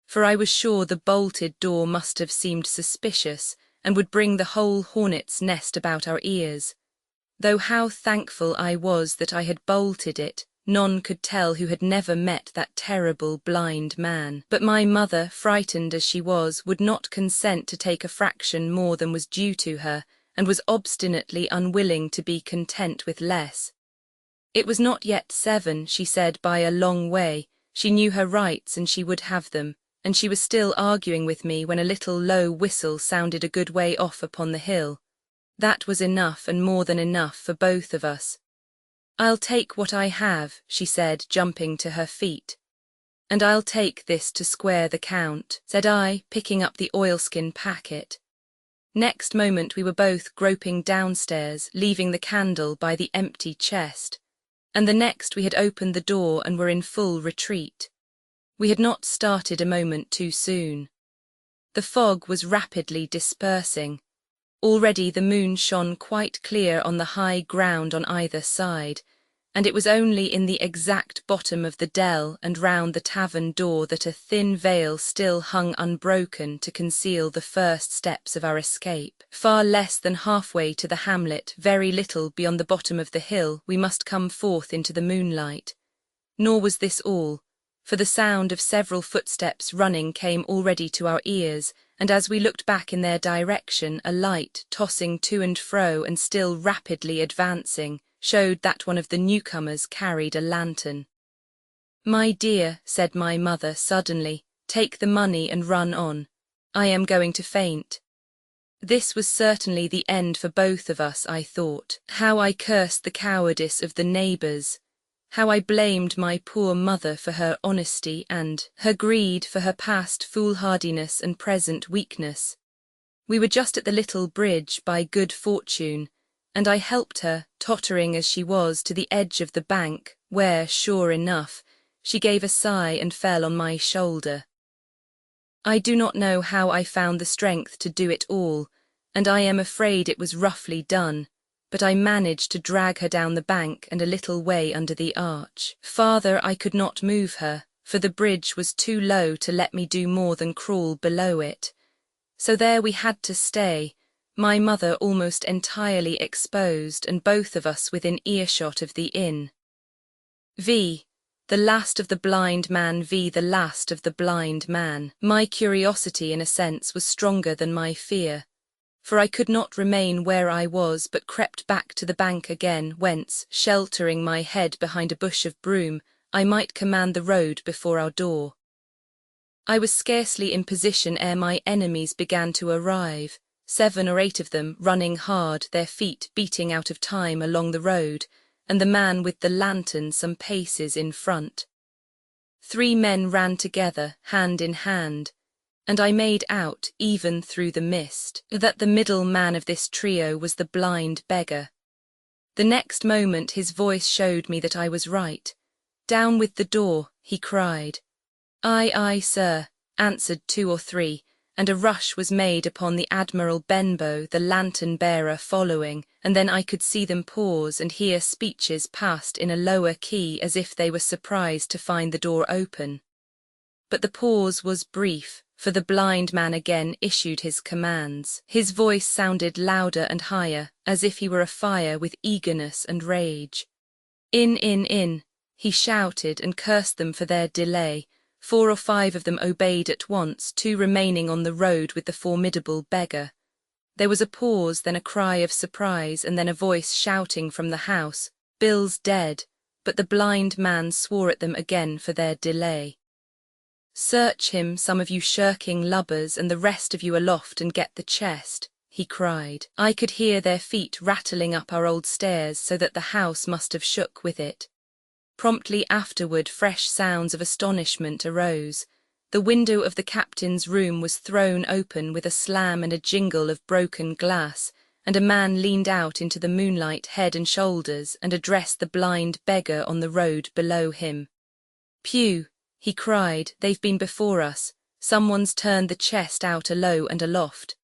For I was sure the bolted door must have seemed suspicious, and would bring the whole hornet's nest about our ears. Though how thankful I was that I had bolted it, none could tell who had never met that terrible blind man. But my mother, frightened as she was, would not consent to take a fraction more than was due to her, and was obstinately unwilling to be content with less. It was not yet 7, she said, by a long way. She knew her rights and she would have them, and she was still arguing with me when a little low whistle sounded a good way off upon the hill. That was enough and more than enough for both of us. "I'll take what I have," she said, jumping to her feet. "And I'll take this to square the count," said I, picking up the oilskin packet. Next moment we were both groping downstairs, leaving the candle by the empty chest, and the next we had opened the door and were in full retreat. We had not started a moment too soon. The fog was rapidly dispersing. Already the moon shone quite clear on the high ground on either side, and it was only in the exact bottom of the dell and round the tavern door that a thin veil still hung unbroken to conceal the first steps of our escape. Far less than halfway to the hamlet, very little beyond the bottom of the hill, we must come forth into the moonlight. Nor was this all, for the sound of several footsteps running came already to our ears, and as we looked back in their direction, a light, tossing to and fro and still rapidly advancing, showed that one of the newcomers carried a lantern. "My dear," said my mother suddenly, "take the money and run on. I am going to faint." This was certainly the end for both of us, I thought. How I cursed the cowardice of the neighbours! How I blamed my poor mother for her honesty and her greed for her past foolhardiness and present weakness. We were just at the little bridge by good fortune, and I helped her, tottering as she was, to the edge of the bank, where, sure enough, she gave a sigh and fell on my shoulder. I do not know how I found the strength to do it all, and I am afraid it was roughly done, but I managed to drag her down the bank and a little way under the arch. Farther I could not move her, for the bridge was too low to let me do more than crawl below it. So there we had to stay, my mother almost entirely exposed and both of us within earshot of the inn. The last of the blind man, the last of the blind man. My curiosity, in a sense, was stronger than my fear, for I could not remain where I was, but crept back to the bank again, whence, sheltering my head behind a bush of broom, I might command the road before our door. I was scarcely in position ere my enemies began to arrive, 7 or 8 of them running hard, their feet beating out of time along the road, and the man with the lantern some paces in front. 3 men ran together, hand in hand, and I made out, even through the mist, that the middle man of this trio was the blind beggar. The next moment his voice showed me that I was right. "Down with the door," he cried. "Aye, aye, sir," answered 2 or 3, and a rush was made upon the Admiral Benbow, the lantern-bearer following, and then I could see them pause and hear speeches passed in a lower key as if they were surprised to find the door open. But the pause was brief, for the blind man again issued his commands. His voice sounded louder and higher, as if he were afire with eagerness and rage. In, he shouted and cursed them for their delay. 4 or 5 of them obeyed at once, 2 remaining on the road with the formidable beggar. There was a pause, then a cry of surprise, and then a voice shouting from the house, "Bill's dead," but the blind man swore at them again for their delay. "Search him, some of you shirking lubbers, and the rest of you aloft and get the chest," he cried. I could hear their feet rattling up our old stairs so that the house must have shook with it. Promptly afterward fresh sounds of astonishment arose. The window of the captain's room was thrown open with a slam and a jingle of broken glass, and a man leaned out into the moonlight head and shoulders and addressed the blind beggar on the road below him. "Pew," he cried, "they've been before us. Someone's turned the chest out alow and aloft."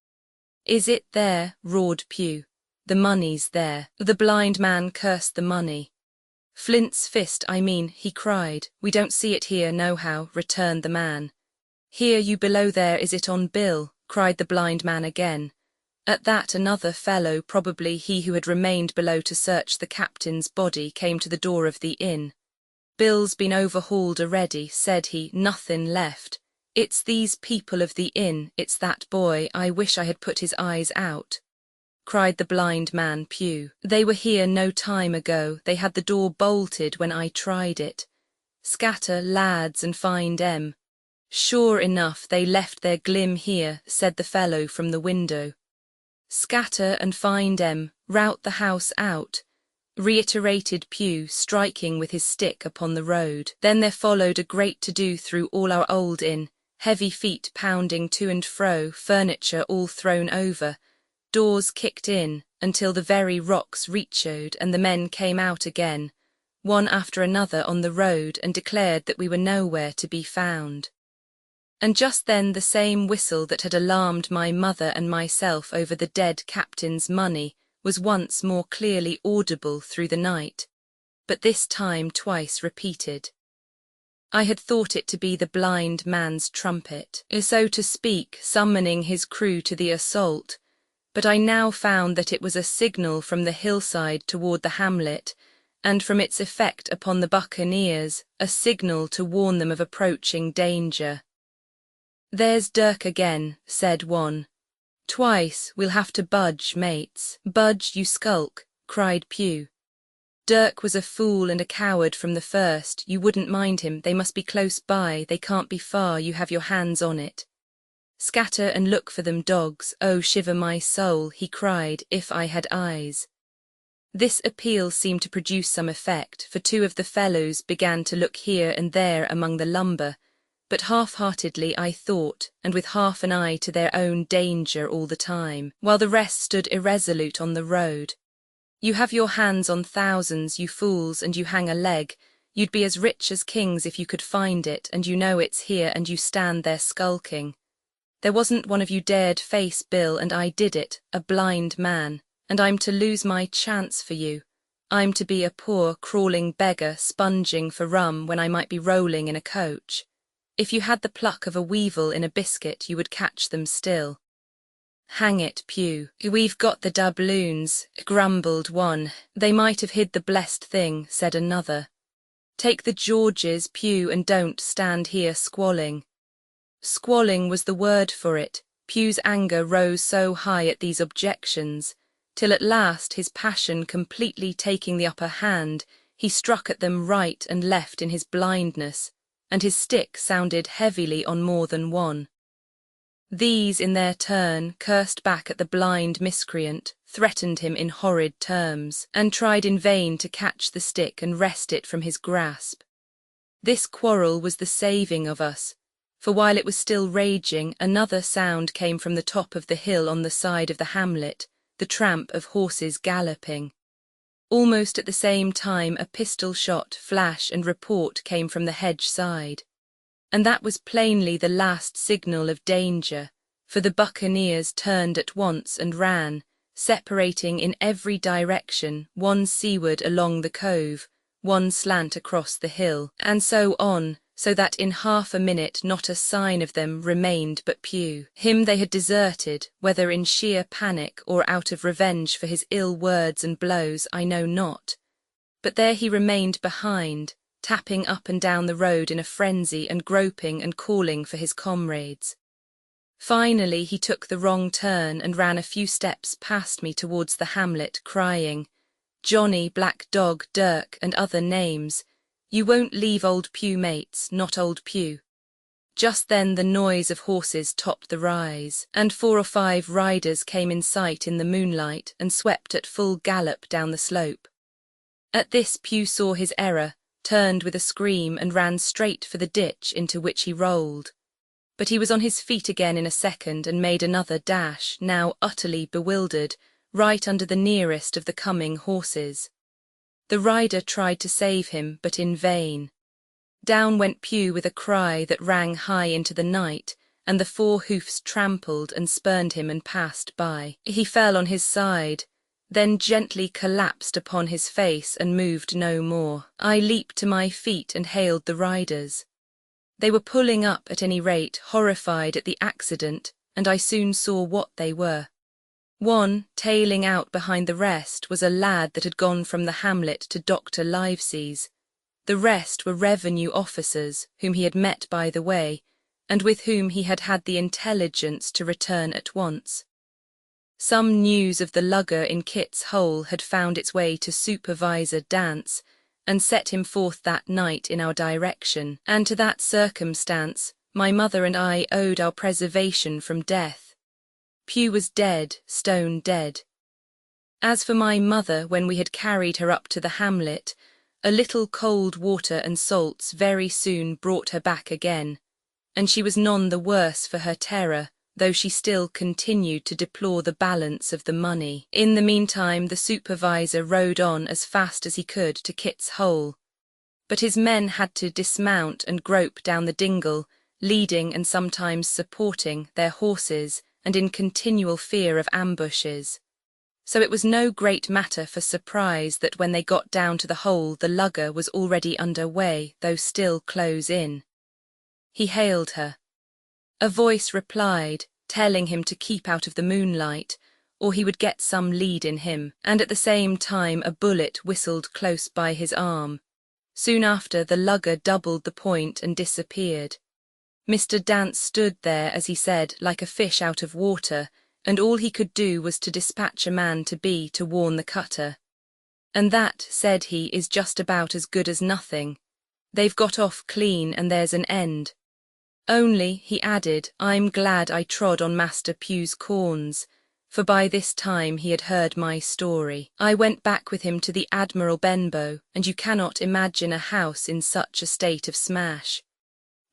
"Is it there?" roared Pew. "The money's there." The blind man cursed the money. "Flint's fist, I mean," he cried. "We don't see it here nohow," returned the man. "Here, you below there, is it on Bill?" cried the blind man again. At that another fellow, probably he who had remained below to search the captain's body, came to the door of the inn. "Bill's been overhauled already," said he, "nothin' left. It's these people of the inn, it's that boy, I wish I had put his eyes out," cried the blind man Pew. "They were here no time ago, they had the door bolted when I tried it. Scatter, lads, and find 'em." "Sure enough, they left their glim here," said the fellow from the window. "Scatter and find 'em, rout the house out," reiterated Pew, striking with his stick upon the road. Then there followed a great to-do through all our old inn, heavy feet pounding to and fro, furniture all thrown over, doors kicked in, until the very rocks reachoed, and the men came out again, one after another on the road, and declared that we were nowhere to be found. And just then the same whistle that had alarmed my mother and myself over the dead captain's money was once more clearly audible through the night, but this time twice repeated. I had thought it to be the blind man's trumpet, so to speak, summoning his crew to the assault, but I now found that it was a signal from the hillside toward the hamlet, and from its effect upon the buccaneers, a signal to warn them of approaching danger. "There's Dirk again," said one. "Twice, we'll have to budge, mates." "Budge, you skulk," cried Pew. "Dirk was a fool and a coward from the first. You wouldn't mind him, they must be close by, they can't be far, you have your hands on it." "Scatter and look for them, dogs, oh shiver my soul," he cried, "if I had eyes." This appeal seemed to produce some effect, for 2 of the fellows began to look here and there among the lumber, but half-heartedly I thought, and with half an eye to their own danger all the time, while the rest stood irresolute on the road. "You have your hands on thousands, you fools, and you hang a leg. You'd be as rich as kings if you could find it, and you know it's here, and you stand there skulking. There wasn't one of you dared face Bill, and I did it, a blind man, and I'm to lose my chance for you. I'm to be a poor, crawling beggar sponging for rum when I might be rolling in a coach. If you had the pluck of a weevil in a biscuit, you would catch them still." "Hang it, Pew, we've got the doubloons," grumbled one. "They might have hid the blessed thing," said another. "Take the Georges, Pew, and don't stand here squalling." Squalling was the word for it. Pew's anger rose so high at these objections, till at last, his passion completely taking the upper hand, he struck at them right and left in his blindness, and his stick sounded heavily on more than one. These, in their turn, cursed back at the blind miscreant, threatened him in horrid terms, and tried in vain to catch the stick and wrest it from his grasp. This quarrel was the saving of us, for while it was still raging, another sound came from the top of the hill on the side of the hamlet, the tramp of horses galloping. Almost at the same time a pistol shot, flash and report came from the hedge side. And that was plainly the last signal of danger, for the buccaneers turned at once and ran, separating in every direction, one seaward along the cove, one slant across the hill, and so on, so that in half a minute not a sign of them remained but Pew. Him they had deserted, whether in sheer panic or out of revenge for his ill words and blows, I know not. But there he remained behind, tapping up and down the road in a frenzy and groping and calling for his comrades. Finally he took the wrong turn and ran a few steps past me towards the hamlet, crying, "Johnny, Black Dog, Dirk, and other names. You won't leave old Pew, mates, not old Pew." Just then the noise of horses topped the rise, and 4 or 5 riders came in sight in the moonlight and swept at full gallop down the slope. At this Pew saw his error, turned with a scream and ran straight for the ditch into which he rolled. But he was on his feet again in a second and made another dash, now utterly bewildered, right under the nearest of the coming horses. The rider tried to save him, but in vain. Down went Pew with a cry that rang high into the night, and the 4 hoofs trampled and spurned him and passed by. He fell on his side, then gently collapsed upon his face and moved no more. I leaped to my feet and hailed the riders. They were pulling up at any rate, horrified at the accident, and I soon saw what they were. One, tailing out behind the rest, was a lad that had gone from the hamlet to Dr. Livesey's. The rest were revenue officers, whom he had met by the way, and with whom he had had the intelligence to return at once. Some news of the lugger in Kit's Hole had found its way to Supervisor Dance, and set him forth that night in our direction, and to that circumstance my mother and I owed our preservation from death. Pew was dead, stone dead. As for my mother, when we had carried her up to the hamlet, a little cold water and salts very soon brought her back again, and she was none the worse for her terror, though she still continued to deplore the balance of the money. In the meantime the supervisor rode on as fast as he could to Kit's Hole, but his men had to dismount and grope down the dingle, leading and sometimes supporting their horses, and in continual fear of ambushes. So it was no great matter for surprise that when they got down to the hole the lugger was already under way, though still close in. He hailed her. A voice replied, telling him to keep out of the moonlight, or he would get some lead in him, and at the same time a bullet whistled close by his arm. Soon after the lugger doubled the point and disappeared. Mr. Dance stood there, as he said, like a fish out of water, and all he could do was to dispatch a man to warn the cutter. "And that," said he, "is just about as good as nothing. They've got off clean and there's an end. Only," he added, "I'm glad I trod on Master Pew's corns," for by this time he had heard my story. I went back with him to the Admiral Benbow, and you cannot imagine a house in such a state of smash.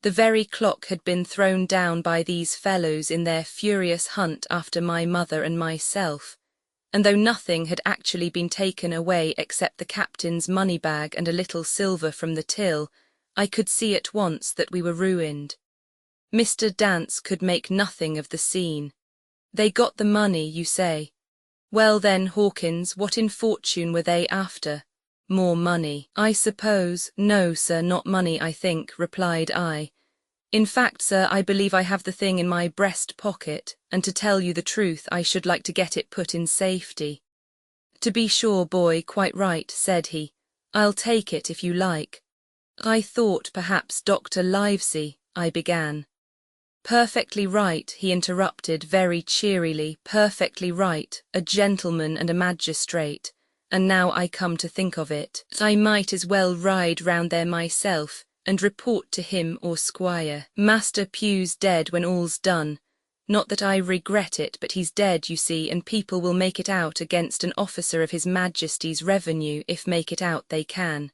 The very clock had been thrown down by these fellows in their furious hunt after my mother and myself, and though nothing had actually been taken away except the captain's money bag and a little silver from the till, I could see at once that we were ruined. Mr. Dance could make nothing of the scene. They got the money, you say. Well then, Hawkins, what in fortune were they after? More money, I suppose. "No, sir, not money, I think," replied I. "In fact, sir, I believe I have the thing in my breast pocket, and to tell you the truth, I should like to get it put in safety." "To be sure, boy, quite right," said he. "I'll take it if you like." "I thought perhaps Dr. Livesey," I began. "Perfectly right," he interrupted very cheerily, "perfectly right, a gentleman and a magistrate. And now I come to think of it, I might as well ride round there myself, and report to him or squire. Master Pew's dead when all's done. Not that I regret it, but he's dead, you see, and people will make it out against an officer of His Majesty's revenue if make it out they can.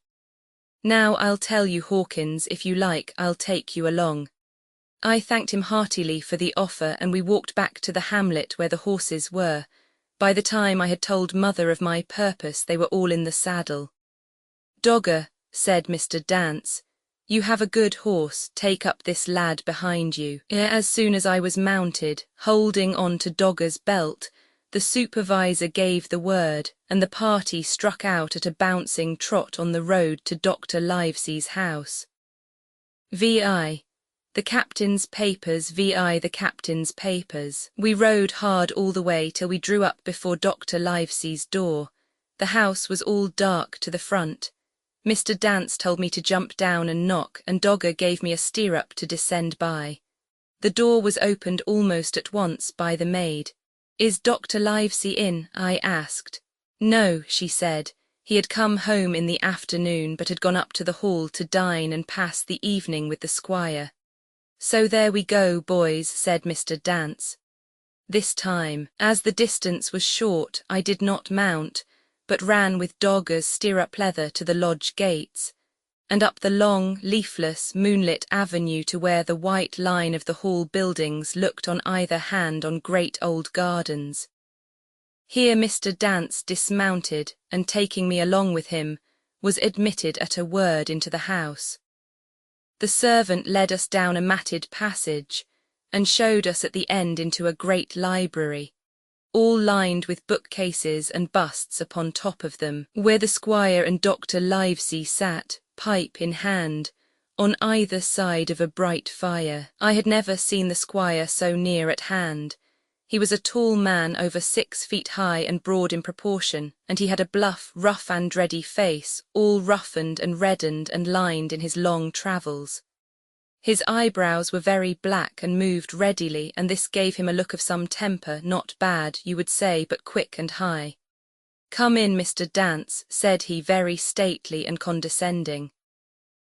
Now I'll tell you, Hawkins, if you like, I'll take you along." I thanked him heartily for the offer, and we walked back to the hamlet where the horses were, By the time I had told mother of my purpose, they were all in the saddle. "Dogger," said Mr. Dance, "you have a good horse, take up this lad behind you." As soon as I was mounted, holding on to Dogger's belt, the supervisor gave the word, and the party struck out at a bouncing trot on the road to Dr. Livesey's house. VI. The captain's papers, VI the captain's papers. We rode hard all the way till we drew up before Dr. Livesey's door. The house was all dark to the front. Mr. Dance told me to jump down and knock, and Dogger gave me a stirrup to descend by. The door was opened almost at once by the maid. "Is Dr. Livesey in?" I asked. "No," she said. He had come home in the afternoon, but had gone up to the hall to dine and pass the evening with the squire. "So there we go, boys," said Mr. Dance. This time, as the distance was short, I did not mount, but ran with Dogger's stirrup leather to the lodge gates, and up the long, leafless, moonlit avenue to where the white line of the hall buildings looked on either hand on great old gardens. Here Mr. Dance dismounted, and taking me along with him, was admitted at a word into the house. The servant led us down a matted passage, and showed us at the end into a great library, all lined with bookcases and busts upon top of them, where the squire and Dr. Livesey sat, pipe in hand, on either side of a bright fire. I had never seen the squire so near at hand. He was a tall man, over 6 feet high and broad in proportion, and he had a bluff, rough and ready face, all roughened and reddened and lined in his long travels. His eyebrows were very black and moved readily, and this gave him a look of some temper, not bad, you would say, but quick and high. "Come in, Mr. Dance," said he, very stately and condescending.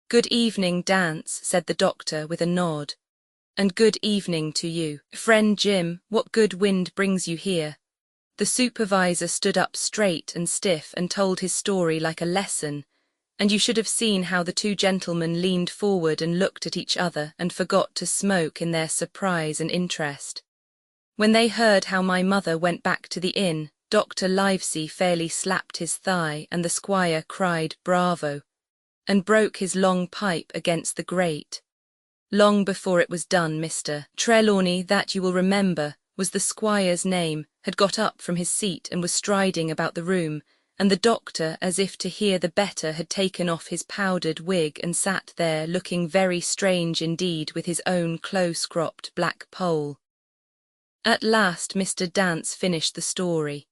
"Good evening, Dance," said the doctor with a nod. "And good evening to you. Friend Jim, what good wind brings you here?" The supervisor stood up straight and stiff and told his story like a lesson, and you should have seen how the two gentlemen leaned forward and looked at each other and forgot to smoke in their surprise and interest. When they heard how my mother went back to the inn, Dr. Livesey fairly slapped his thigh, and the squire cried "Bravo!" and broke his long pipe against the grate. Long before it was done, Mr. Trelawney, that you will remember, was the squire's name, had got up from his seat and was striding about the room, and the doctor, as if to hear the better, had taken off his powdered wig and sat there looking very strange indeed with his own close-cropped black poll. At last Mr. Dance finished the story.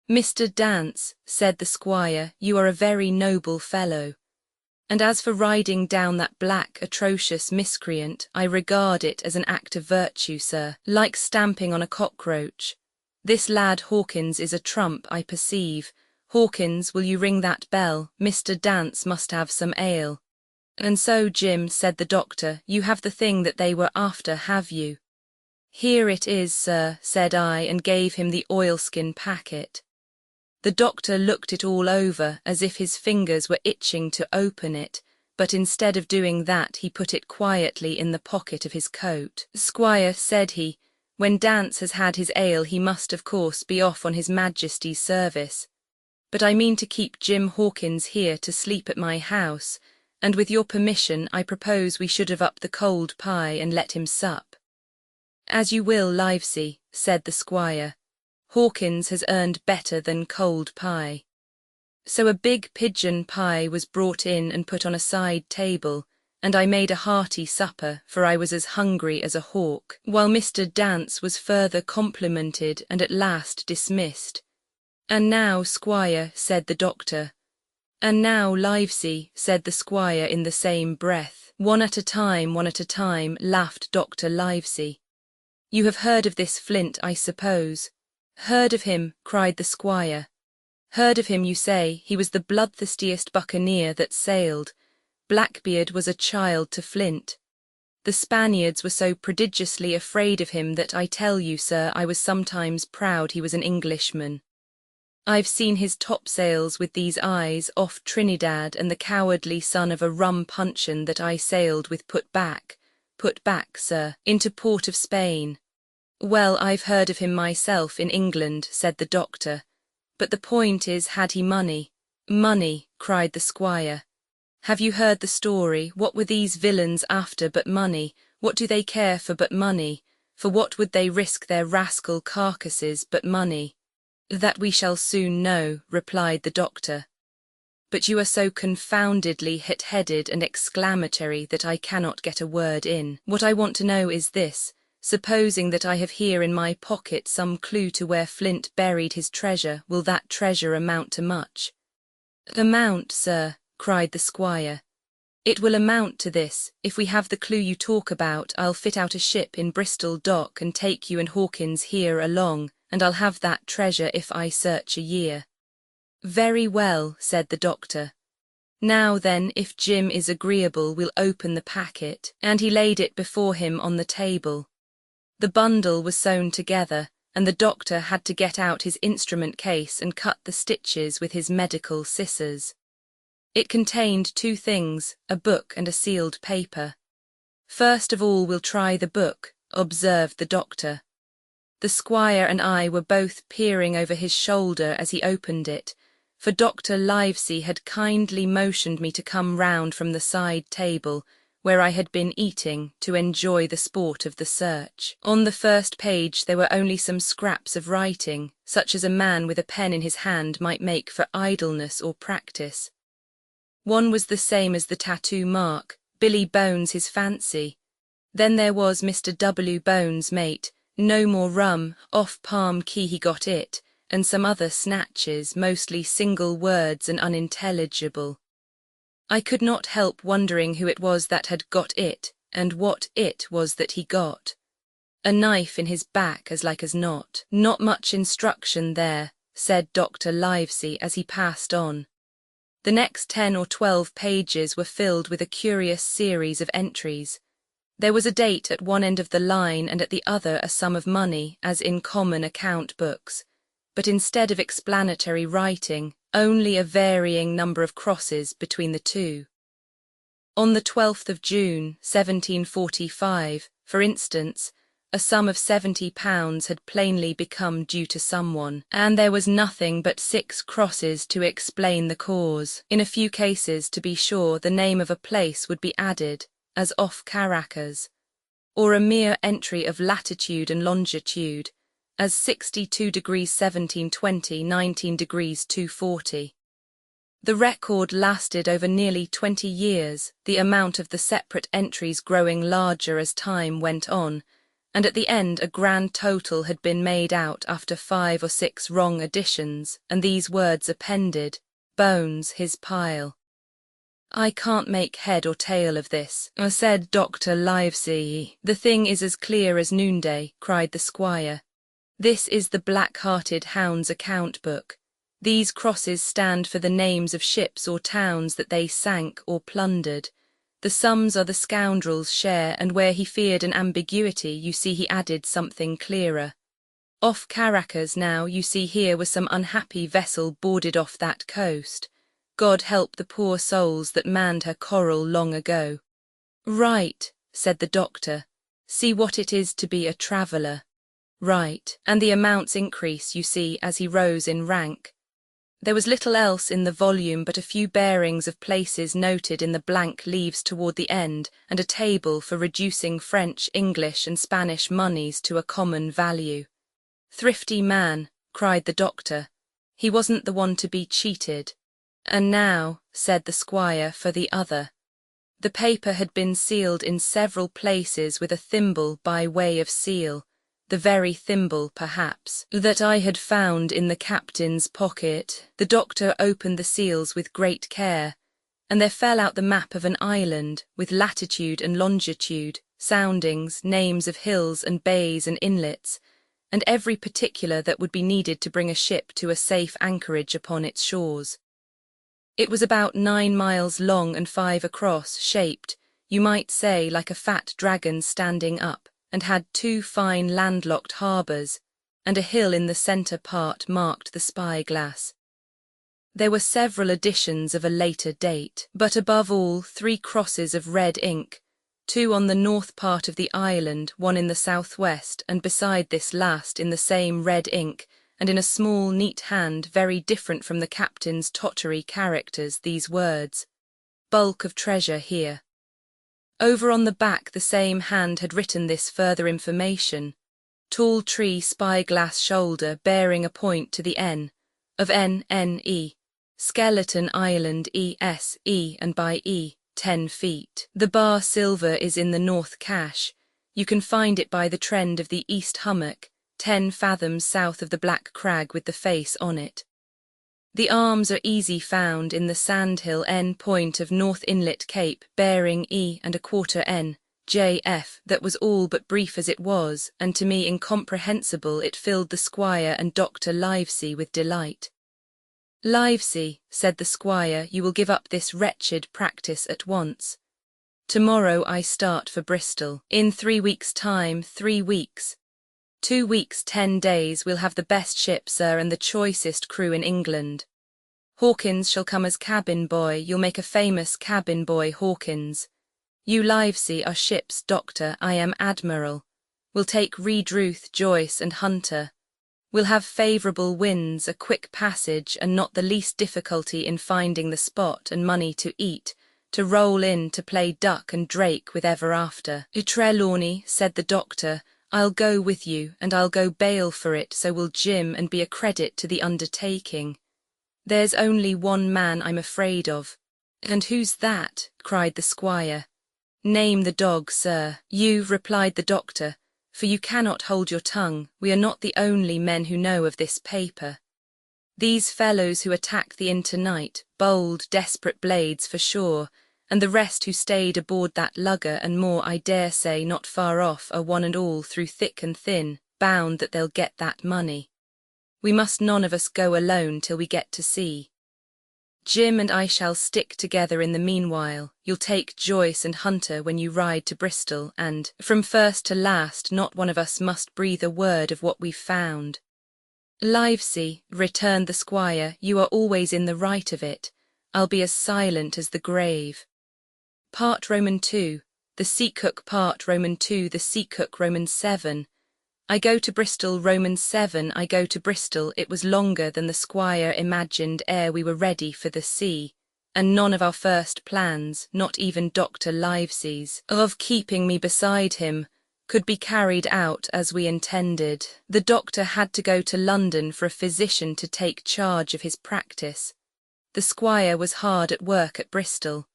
"Mr. Dance," said the squire, "you are a very noble fellow. And as for riding down that black, atrocious miscreant, I regard it as an act of virtue, sir, like stamping on a cockroach. This lad Hawkins is a trump, I perceive. Hawkins, will you ring that bell? Mr. Dance must have some ale." "And so, Jim," said the doctor, "you have the thing that they were after, have you?" "Here it is, sir," said I, and gave him the oilskin packet. The doctor looked it all over as if his fingers were itching to open it, but instead of doing that he put it quietly in the pocket of his coat. "Squire," said he, "when Dance has had his ale he must of course be off on his Majesty's service. But I mean to keep Jim Hawkins here to sleep at my house, and with your permission I propose we should have up the cold pie and let him sup." "As you will, Livesey," said the squire. "Hawkins has earned better than cold pie." So a big pigeon pie was brought in and put on a side table, and I made a hearty supper, for I was as hungry as a hawk, while Mr. Dance was further complimented and at last dismissed. "And now, squire," said the doctor. "And now, Livesey," said the squire in the same breath. One at a time," laughed Dr. Livesey. "You have heard of this Flint, I suppose?" "Heard of him," cried the squire. "Heard of him, you say? He was the bloodthirstiest buccaneer that sailed. Blackbeard was a child to Flint. The Spaniards were so prodigiously afraid of him that I tell you, sir, I was sometimes proud he was an Englishman. I've seen his topsails with these eyes off Trinidad, and the cowardly son of a rum puncheon that I sailed with put back, sir, into port of Spain. Well, I've heard of him myself in England, said the doctor. But the point is, had he money? Money, cried the squire. Have you heard the story? What were these villains after but money? What do they care for but money? For what would they risk their rascal carcasses but money? That we shall soon know, replied the doctor. But you are so confoundedly hit-headed and exclamatory that I cannot get a word in. What I want to know is this. Supposing that I have here in my pocket some clue to where Flint buried his treasure, will that treasure amount to much? Amount, sir, cried the squire. It will amount to this. If we have the clue you talk about, I'll fit out a ship in Bristol dock and take you and Hawkins here along, and I'll have that treasure if I search a year. Very well, said the doctor. Now then, if Jim is agreeable, we'll open the packet, and he laid it before him on the table. The bundle was sewn together, and the doctor had to get out his instrument case and cut the stitches with his medical scissors. It contained two things, a book and a sealed paper. First of all we'll try the book, observed the doctor. The squire and I were both peering over his shoulder as he opened it, for Dr. Livesey had kindly motioned me to come round from the side table, where I had been eating, to enjoy the sport of the search. On the first page there were only some scraps of writing, such as a man with a pen in his hand might make for idleness or practice. One was the same as the tattoo mark, Billy Bones his fancy. Then there was Mr. W. Bones, mate, no more rum, off Palm Key he got it, and some other snatches, mostly single words and unintelligible. I could not help wondering who it was that had got it, and what it was that he got. A knife in his back as like as not. Not much instruction there, said Dr. Livesey as he passed on. The next 10 or 12 pages were filled with a curious series of entries. There was a date at one end of the line and at the other a sum of money, as in common account books, but instead of explanatory writing, only a varying number of crosses between the two. On the 12th of June, 1745, for instance, a sum of £70 had plainly become due to someone, and there was nothing but 6 crosses to explain the cause. In a few cases, to be sure, the name of a place would be added, as off Caracas, or a mere entry of latitude and longitude, as 62 degrees 1720, 19 degrees 240. The record lasted over nearly 20 years, the amount of the separate entries growing larger as time went on, and at the end a grand total had been made out after 5 or 6 wrong additions, and these words appended, Bones his pile. I can't make head or tail of this, said Dr. Livesey. The thing is as clear as noonday, cried the squire. This is the black-hearted hound's account book. These crosses stand for the names of ships or towns that they sank or plundered. The sums are the scoundrel's share, and where he feared an ambiguity, you see he added something clearer. Off Caracas now, you see here was some unhappy vessel boarded off that coast. God help the poor souls that manned her coral long ago. Right, said the doctor. See what it is to be a traveller. Right, and the amounts increase, you see, as he rose in rank. There was little else in the volume but a few bearings of places noted in the blank leaves toward the end, and a table for reducing French, English, and Spanish moneys to a common value. Thrifty man, cried the doctor. He wasn't the one to be cheated. And now, said the squire for the other. The paper had been sealed in several places with a thimble by way of seal, the very thimble, perhaps, that I had found in the captain's pocket. The doctor opened the seals with great care, and there fell out the map of an island, with latitude and longitude, soundings, names of hills and bays and inlets, and every particular that would be needed to bring a ship to a safe anchorage upon its shores. It was about 9 miles long and 5 across, shaped, you might say, like a fat dragon standing up, and had 2 fine landlocked harbours, and a hill in the centre part marked the spy-glass. There were several editions of a later date, but above all 3 crosses of red ink, two on the north part of the island, one in the southwest, and beside this last in the same red ink, and in a small, neat hand very different from the captain's tottery characters, these words, "Bulk of treasure here." Over on the back the same hand had written this further information, "Tall tree spyglass shoulder bearing a point to the N, of NNE, Skeleton Island ESE and by E, 10 feet. The bar silver is in the north cache. You can find it by the trend of the east hummock, 10 fathoms south of the black crag with the face on it. The arms are easy found in the sandhill N point of North Inlet Cape, bearing E and a quarter N, JF. That was all but brief as it was, and to me incomprehensible. It filled the squire and Dr. Livesey with delight. "Livesey," said the squire, "you will give up this wretched practice at once. Tomorrow I start for Bristol. In 3 weeks' time, 3 weeks. 2 weeks, 10 days, we'll have the best ship, sir, and the choicest crew in England. Hawkins shall come as cabin boy. You'll make a famous cabin boy, Hawkins. You, Livesey, are ship's doctor. I am admiral. We'll take Redruth, Joyce, and Hunter. We'll have favourable winds, a quick passage, and not the least difficulty in finding the spot, and money to eat, to roll in, to play duck and drake with ever after." "Trelawney," said the doctor, "I'll go with you, and I'll go bail for it, so will Jim, and be a credit to the undertaking. There's only one man I'm afraid of." "And who's that?" cried the squire. "Name the dog, sir." "You," replied the doctor, "for you cannot hold your tongue. We are not the only men who know of this paper. These fellows who attacked the inn tonight, bold, desperate blades for sure, and the rest who stayed aboard that lugger and more, I dare say, not far off, are one and all, through thick and thin, bound that they'll get that money. We must none of us go alone till we get to sea. Jim and I shall stick together in the meanwhile. You'll take Joyce and Hunter when you ride to Bristol, and, from first to last, not one of us must breathe a word of what we've found." "Livesey," returned the squire, "you are always in the right of it. I'll be as silent as the grave. Part Roman 2, the Sea Cook Part Roman 2, the Sea Cook Roman 7. I go to Bristol Roman 7, I go to Bristol. It was longer than the squire imagined ere we were ready for the sea, and none of our first plans, not even Dr. Livesey's, of keeping me beside him, could be carried out as we intended. The doctor had to go to London for a physician to take charge of his practice. The squire was hard at work at Bristol,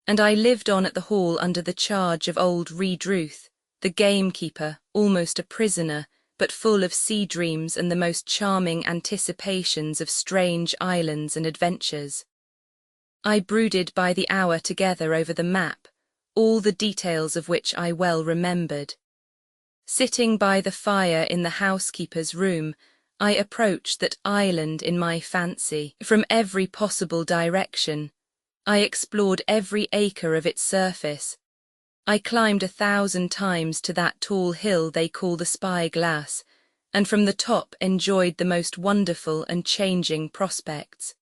and I lived on at the Hall under the charge of old Redruth, the gamekeeper, almost a prisoner, but full of sea dreams and the most charming anticipations of strange islands and adventures. I brooded by the hour together over the map, all the details of which I well remembered. Sitting by the fire in the housekeeper's room, I approached that island in my fancy, from every possible direction. I explored every acre of its surface. I climbed 1,000 times to that tall hill they call the Spyglass, and from the top enjoyed the most wonderful and changing prospects.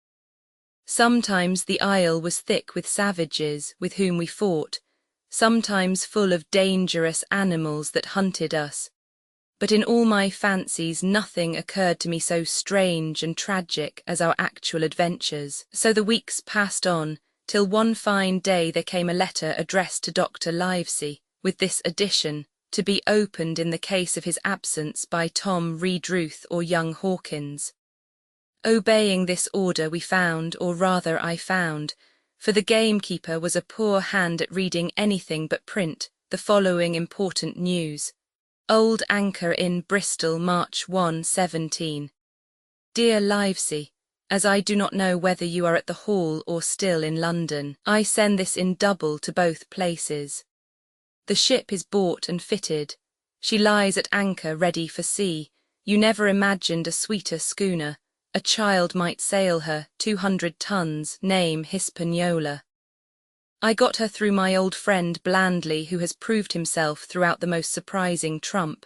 Sometimes the isle was thick with savages with whom we fought, sometimes full of dangerous animals that hunted us. But in all my fancies nothing occurred to me so strange and tragic as our actual adventures. So the weeks passed on, till one fine day there came a letter addressed to Dr. Livesey, with this addition, to be opened in the case of his absence by Tom Redruth or young Hawkins. Obeying this order we found, or rather I found, for the gamekeeper was a poor hand at reading anything but print, the following important news. Old Anchor in Bristol, March 1, 17. Dear Livesey, as I do not know whether you are at the Hall or still in London, I send this in double to both places. The ship is bought and fitted. She lies at anchor ready for sea. You never imagined a sweeter schooner. A child might sail her, 200 tons, name Hispaniola. I got her through my old friend Blandley, who has proved himself throughout the most surprising trump.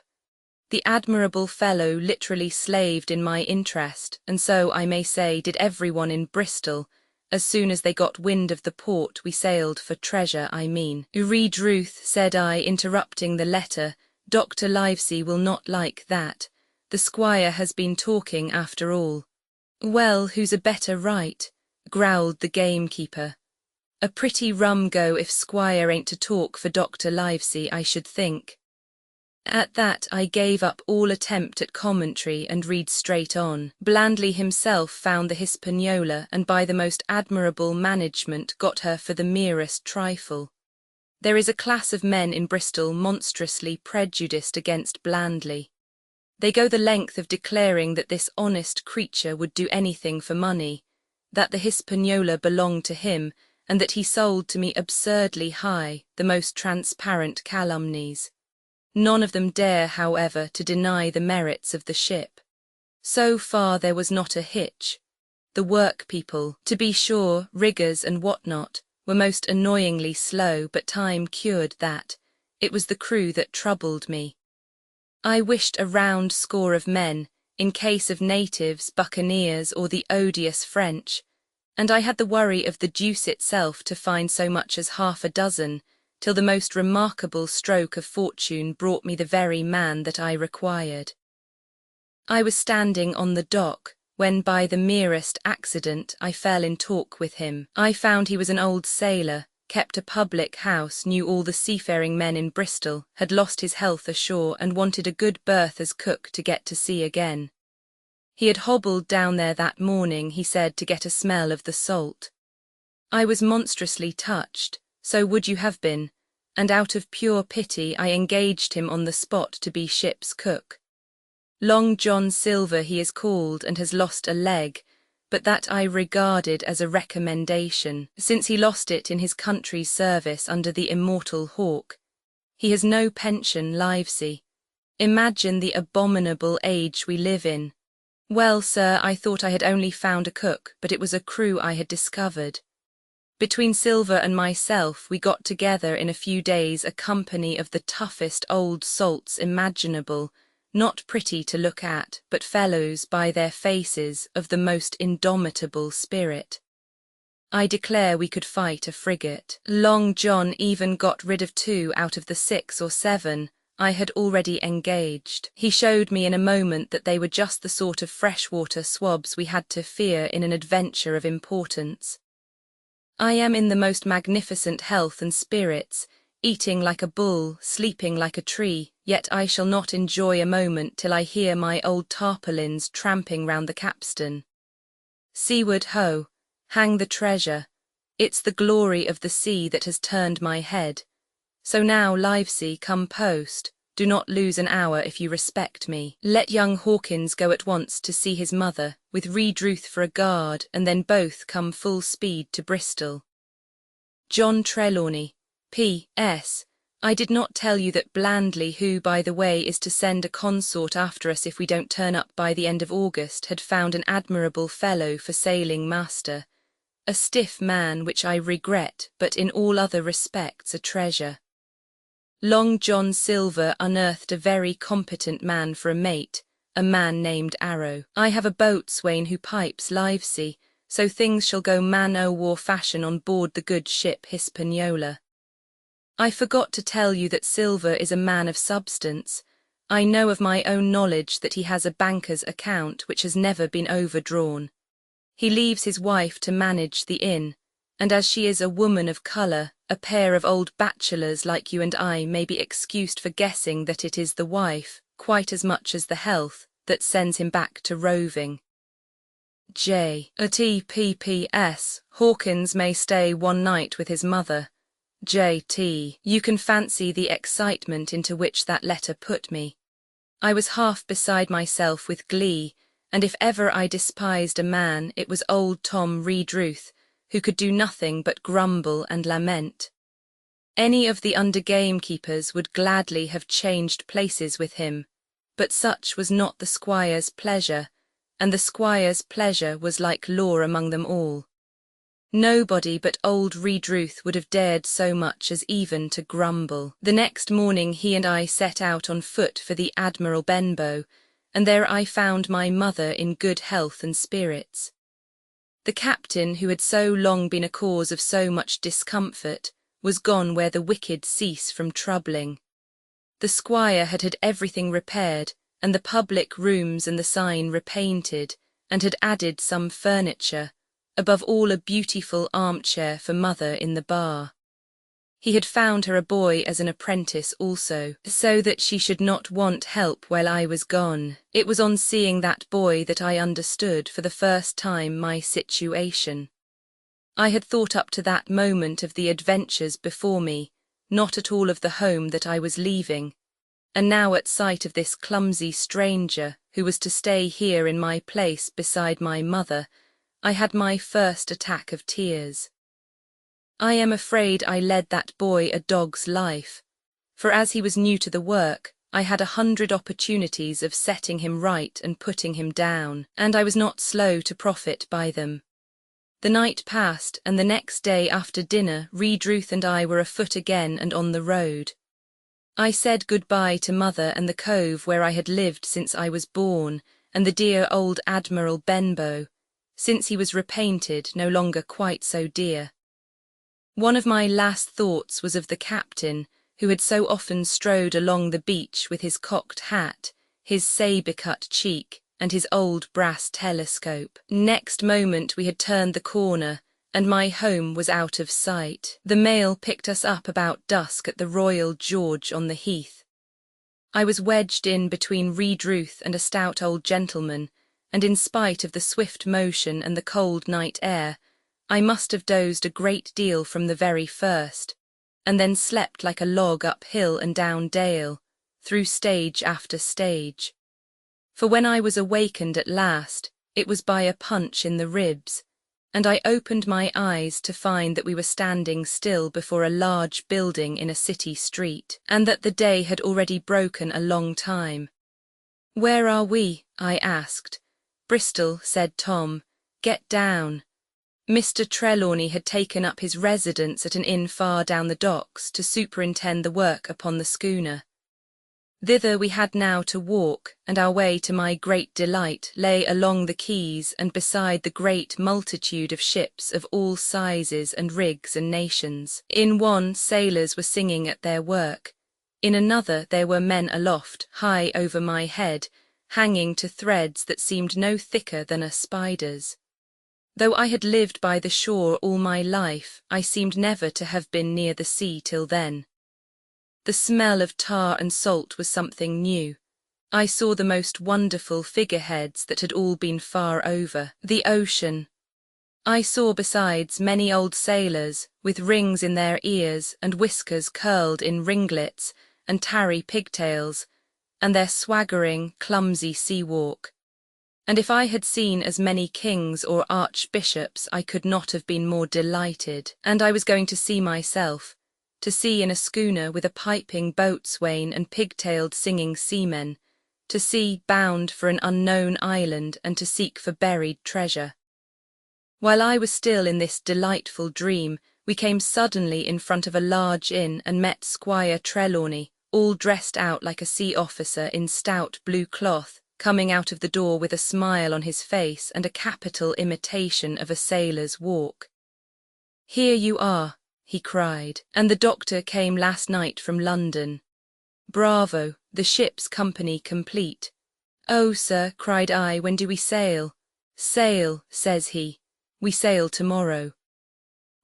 The admirable fellow literally slaved in my interest, and so, I may say, did everyone in Bristol, As soon as they got wind of the port we sailed for treasure, I mean. Read Ruth, said I, interrupting the letter. Dr. Livesey will not like that. The squire has been talking after all. Well, who's a better right? Growled the gamekeeper. A pretty rum go if squire ain't to talk for Dr. Livesey, I should think. At that I gave up all attempt at commentary and read straight on. Blandly himself found the Hispaniola and by the most admirable management got her for the merest trifle. There is a class of men in Bristol monstrously prejudiced against Blandly. They go the length of declaring that this honest creature would do anything for money, that the Hispaniola belonged to him, and that he sold to me absurdly high the most transparent calumnies. None of them dare, however, to deny the merits of the ship. So far there was not a hitch. The work-people, to be sure, riggers and what-not, were most annoyingly slow, but time cured that. It was the crew that troubled me. I wished a round score of men, in case of natives, buccaneers, or the odious French, and I had the worry of the deuce itself to find so much as half a dozen, till the most remarkable stroke of fortune brought me the very man that I required. I was standing on the dock, when by the merest accident I fell in talk with him. I found he was an old sailor, kept a public house, knew all the seafaring men in Bristol, had lost his health ashore and wanted a good berth as cook to get to sea again. He had hobbled down there that morning, he said, to get a smell of the salt. I was monstrously touched, so would you have been, and out of pure pity I engaged him on the spot to be ship's cook. Long John Silver he is called and has lost a leg, but that I regarded as a recommendation, since he lost it in his country's service under the immortal Hawke. He has no pension, Livesey. Imagine the abominable age we live in. Well, sir, I thought I had only found a cook, but it was a crew I had discovered. Between Silver and myself we got together in a few days a company of the toughest old salts imaginable, not pretty to look at, but fellows by their faces of the most indomitable spirit. I declare we could fight a frigate. Long John even got rid of 2 out of the 6 or 7 I had already engaged. He showed me in a moment that they were just the sort of freshwater swabs we had to fear in an adventure of importance. I am in the most magnificent health and spirits, eating like a bull, sleeping like a tree, yet I shall not enjoy a moment till I hear my old tarpaulins tramping round the capstan. Seaward ho! Hang the treasure! It's the glory of the sea that has turned my head. So now, Livesey, come post. Do not lose an hour if you respect me. Let young Hawkins go at once to see his mother, with Redruth for a guard, and then both come full speed to Bristol. John Trelawney, P.S. I did not tell you that Blandly, who, by the way, is to send a consort after us if we don't turn up by the end of August, had found an admirable fellow for sailing master. A stiff man, which I regret, but in all other respects a treasure. Long John Silver unearthed a very competent man for a mate, a man named Arrow. I have a boatswain who pipes Livesey, so things shall go man-o'-war fashion on board the good ship Hispaniola. I forgot to tell you that Silver is a man of substance. I know of my own knowledge that he has a banker's account which has never been overdrawn. He leaves his wife to manage the inn, and as she is a woman of colour, a pair of old bachelors like you and I may be excused for guessing that it is the wife, quite as much as the health, that sends him back to roving. J. T.P.P.S. Hawkins may stay one night with his mother. J.T. You can fancy the excitement into which that letter put me. I was half beside myself with glee, and if ever I despised a man it was old Tom Redruth, who could do nothing but grumble and lament. Any of the under gamekeepers would gladly have changed places with him, but such was not the squire's pleasure, and the squire's pleasure was like law among them all. Nobody but old Redruth would have dared so much as even to grumble. The next morning he and I set out on foot for the Admiral Benbow, and there I found my mother in good health and spirits. The captain, who had so long been a cause of so much discomfort, was gone where the wicked cease from troubling. The squire had had everything repaired, and the public rooms and the sign repainted, and had added some furniture, above all a beautiful armchair for mother in the bar. He had found her a boy as an apprentice also, so that she should not want help while I was gone. It was on seeing that boy that I understood for the first time my situation. I had thought up to that moment of the adventures before me, not at all of the home that I was leaving, and now at sight of this clumsy stranger who was to stay here in my place beside my mother, I had my first attack of tears. I am afraid I led that boy a dog's life, for as he was new to the work, I had 100 opportunities of setting him right and putting him down, and I was not slow to profit by them. The night passed, and the next day after dinner Redruth and I were afoot again and on the road. I said good-bye to mother and the cove where I had lived since I was born, and the dear old Admiral Benbow, since he was repainted, no longer quite so dear. One of my last thoughts was of the captain, who had so often strode along the beach with his cocked hat, his sabre-cut cheek, and his old brass telescope. Next moment we had turned the corner, and my home was out of sight. The mail picked us up about dusk at the Royal George on the Heath. I was wedged in between Redruth and a stout old gentleman, and in spite of the swift motion and the cold night air, I must have dozed a great deal from the very first, and then slept like a log up hill and down dale, through stage after stage. For when I was awakened at last, it was by a punch in the ribs, and I opened my eyes to find that we were standing still before a large building in a city street, and that the day had already broken a long time. "Where are we?" I asked. "Bristol," said Tom. "Get down." Mr. Trelawney had taken up his residence at an inn far down the docks to superintend the work upon the schooner. Thither we had now to walk, and our way, to my great delight, lay along the quays and beside the great multitude of ships of all sizes and rigs and nations. In one, sailors were singing at their work. In another there were men aloft, high over my head, hanging to threads that seemed no thicker than a spider's. Though I had lived by the shore all my life, I seemed never to have been near the sea till then. The smell of tar and salt was something new. I saw the most wonderful figureheads that had all been far over the ocean. I saw besides many old sailors, with rings in their ears and whiskers curled in ringlets and tarry pigtails, and their swaggering, clumsy sea-walk. And if I had seen as many kings or archbishops, I could not have been more delighted. And I was going to see myself, to see in a schooner with a piping boatswain and pigtailed singing seamen, to see bound for an unknown island and to seek for buried treasure. While I was still in this delightful dream, we came suddenly in front of a large inn and met Squire Trelawney, all dressed out like a sea officer in stout blue cloth, coming out of the door with a smile on his face and a capital imitation of a sailor's walk. "Here you are," he cried, "and the doctor came last night from London. Bravo, the ship's company complete." "Oh, sir," cried I, "when do we sail?" "Sail," says he, "we sail tomorrow."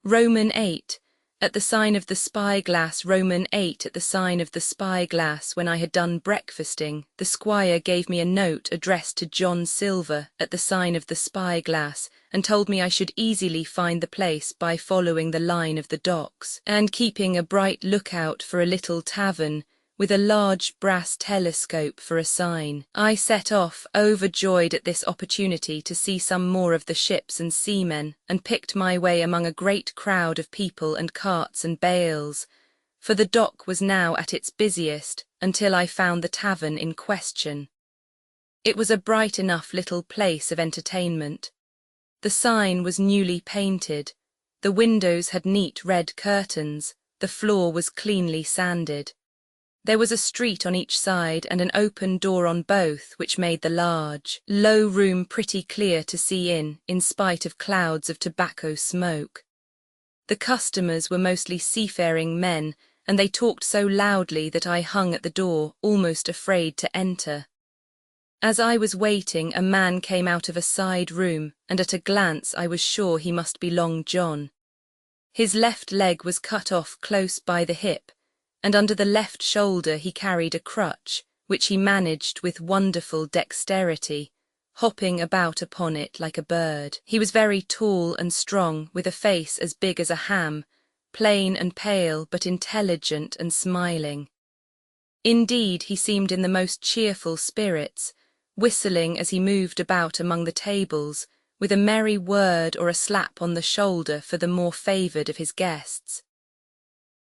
Roman 8. At the sign of the spyglass, Roman 8. At the sign of the spyglass, when I had done breakfasting, the squire gave me a note addressed to John Silver at the sign of the spyglass, and told me I should easily find the place by following the line of the docks, and keeping a bright lookout for a little tavern, with a large brass telescope for a sign. I set off, overjoyed at this opportunity to see some more of the ships and seamen, and picked my way among a great crowd of people and carts and bales, for the dock was now at its busiest, until I found the tavern in question. It was a bright enough little place of entertainment. The sign was newly painted, the windows had neat red curtains, the floor was cleanly sanded. There was a street on each side and an open door on both, which made the large, low room pretty clear to see in spite of clouds of tobacco smoke. The customers were mostly seafaring men, and they talked so loudly that I hung at the door, almost afraid to enter. As I was waiting, a man came out of a side room, and at a glance I was sure he must be Long John. His left leg was cut off close by the hip, and under the left shoulder he carried a crutch, which he managed with wonderful dexterity, hopping about upon it like a bird. He was very tall and strong, with a face as big as a ham, plain and pale but intelligent and smiling. Indeed, he seemed in the most cheerful spirits, whistling as he moved about among the tables, with a merry word or a slap on the shoulder for the more favoured of his guests.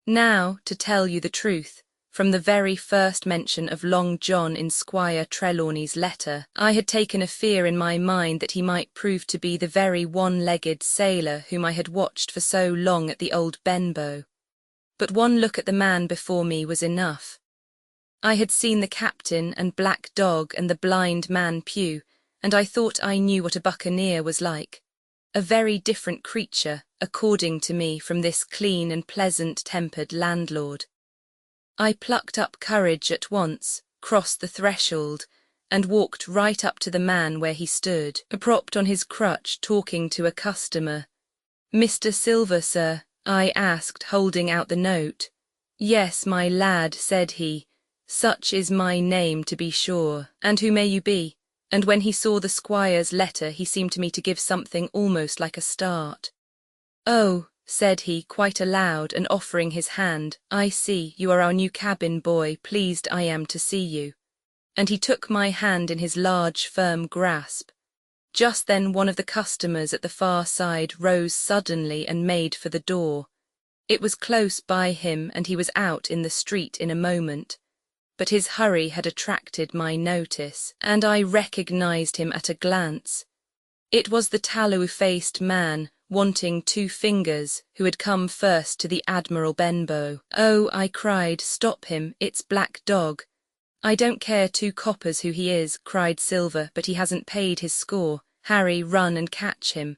Now, to tell you the truth, from the very first mention of Long John in Squire Trelawney's letter, I had taken a fear in my mind that he might prove to be the very one-legged sailor whom I had watched for so long at the old Benbow. But one look at the man before me was enough. I had seen the captain and Black Dog and the blind man Pew, and I thought I knew what a buccaneer was like. A very different creature, according to me, from this clean and pleasant-tempered landlord. I plucked up courage at once, crossed the threshold, and walked right up to the man where he stood, propped on his crutch, talking to a customer. "Mr. Silver, sir?" I asked, holding out the note. "Yes, my lad," said he. "Such is my name, to be sure. And who may you be?" And when he saw the squire's letter, he seemed to me to give something almost like a start. "Oh," said he, quite aloud, and offering his hand, "I see, you are our new cabin boy, pleased I am to see you." And he took my hand in his large, firm grasp. Just then one of the customers at the far side rose suddenly and made for the door. It was close by him, and he was out in the street in a moment. But his hurry had attracted my notice, and I recognized him at a glance. It was the tallow-faced man, wanting 2 fingers, who had come first to the Admiral Benbow. "Oh," I cried, "stop him, it's Black Dog." "I don't care 2 coppers who he is," cried Silver, "but he hasn't paid his score. Harry, run and catch him."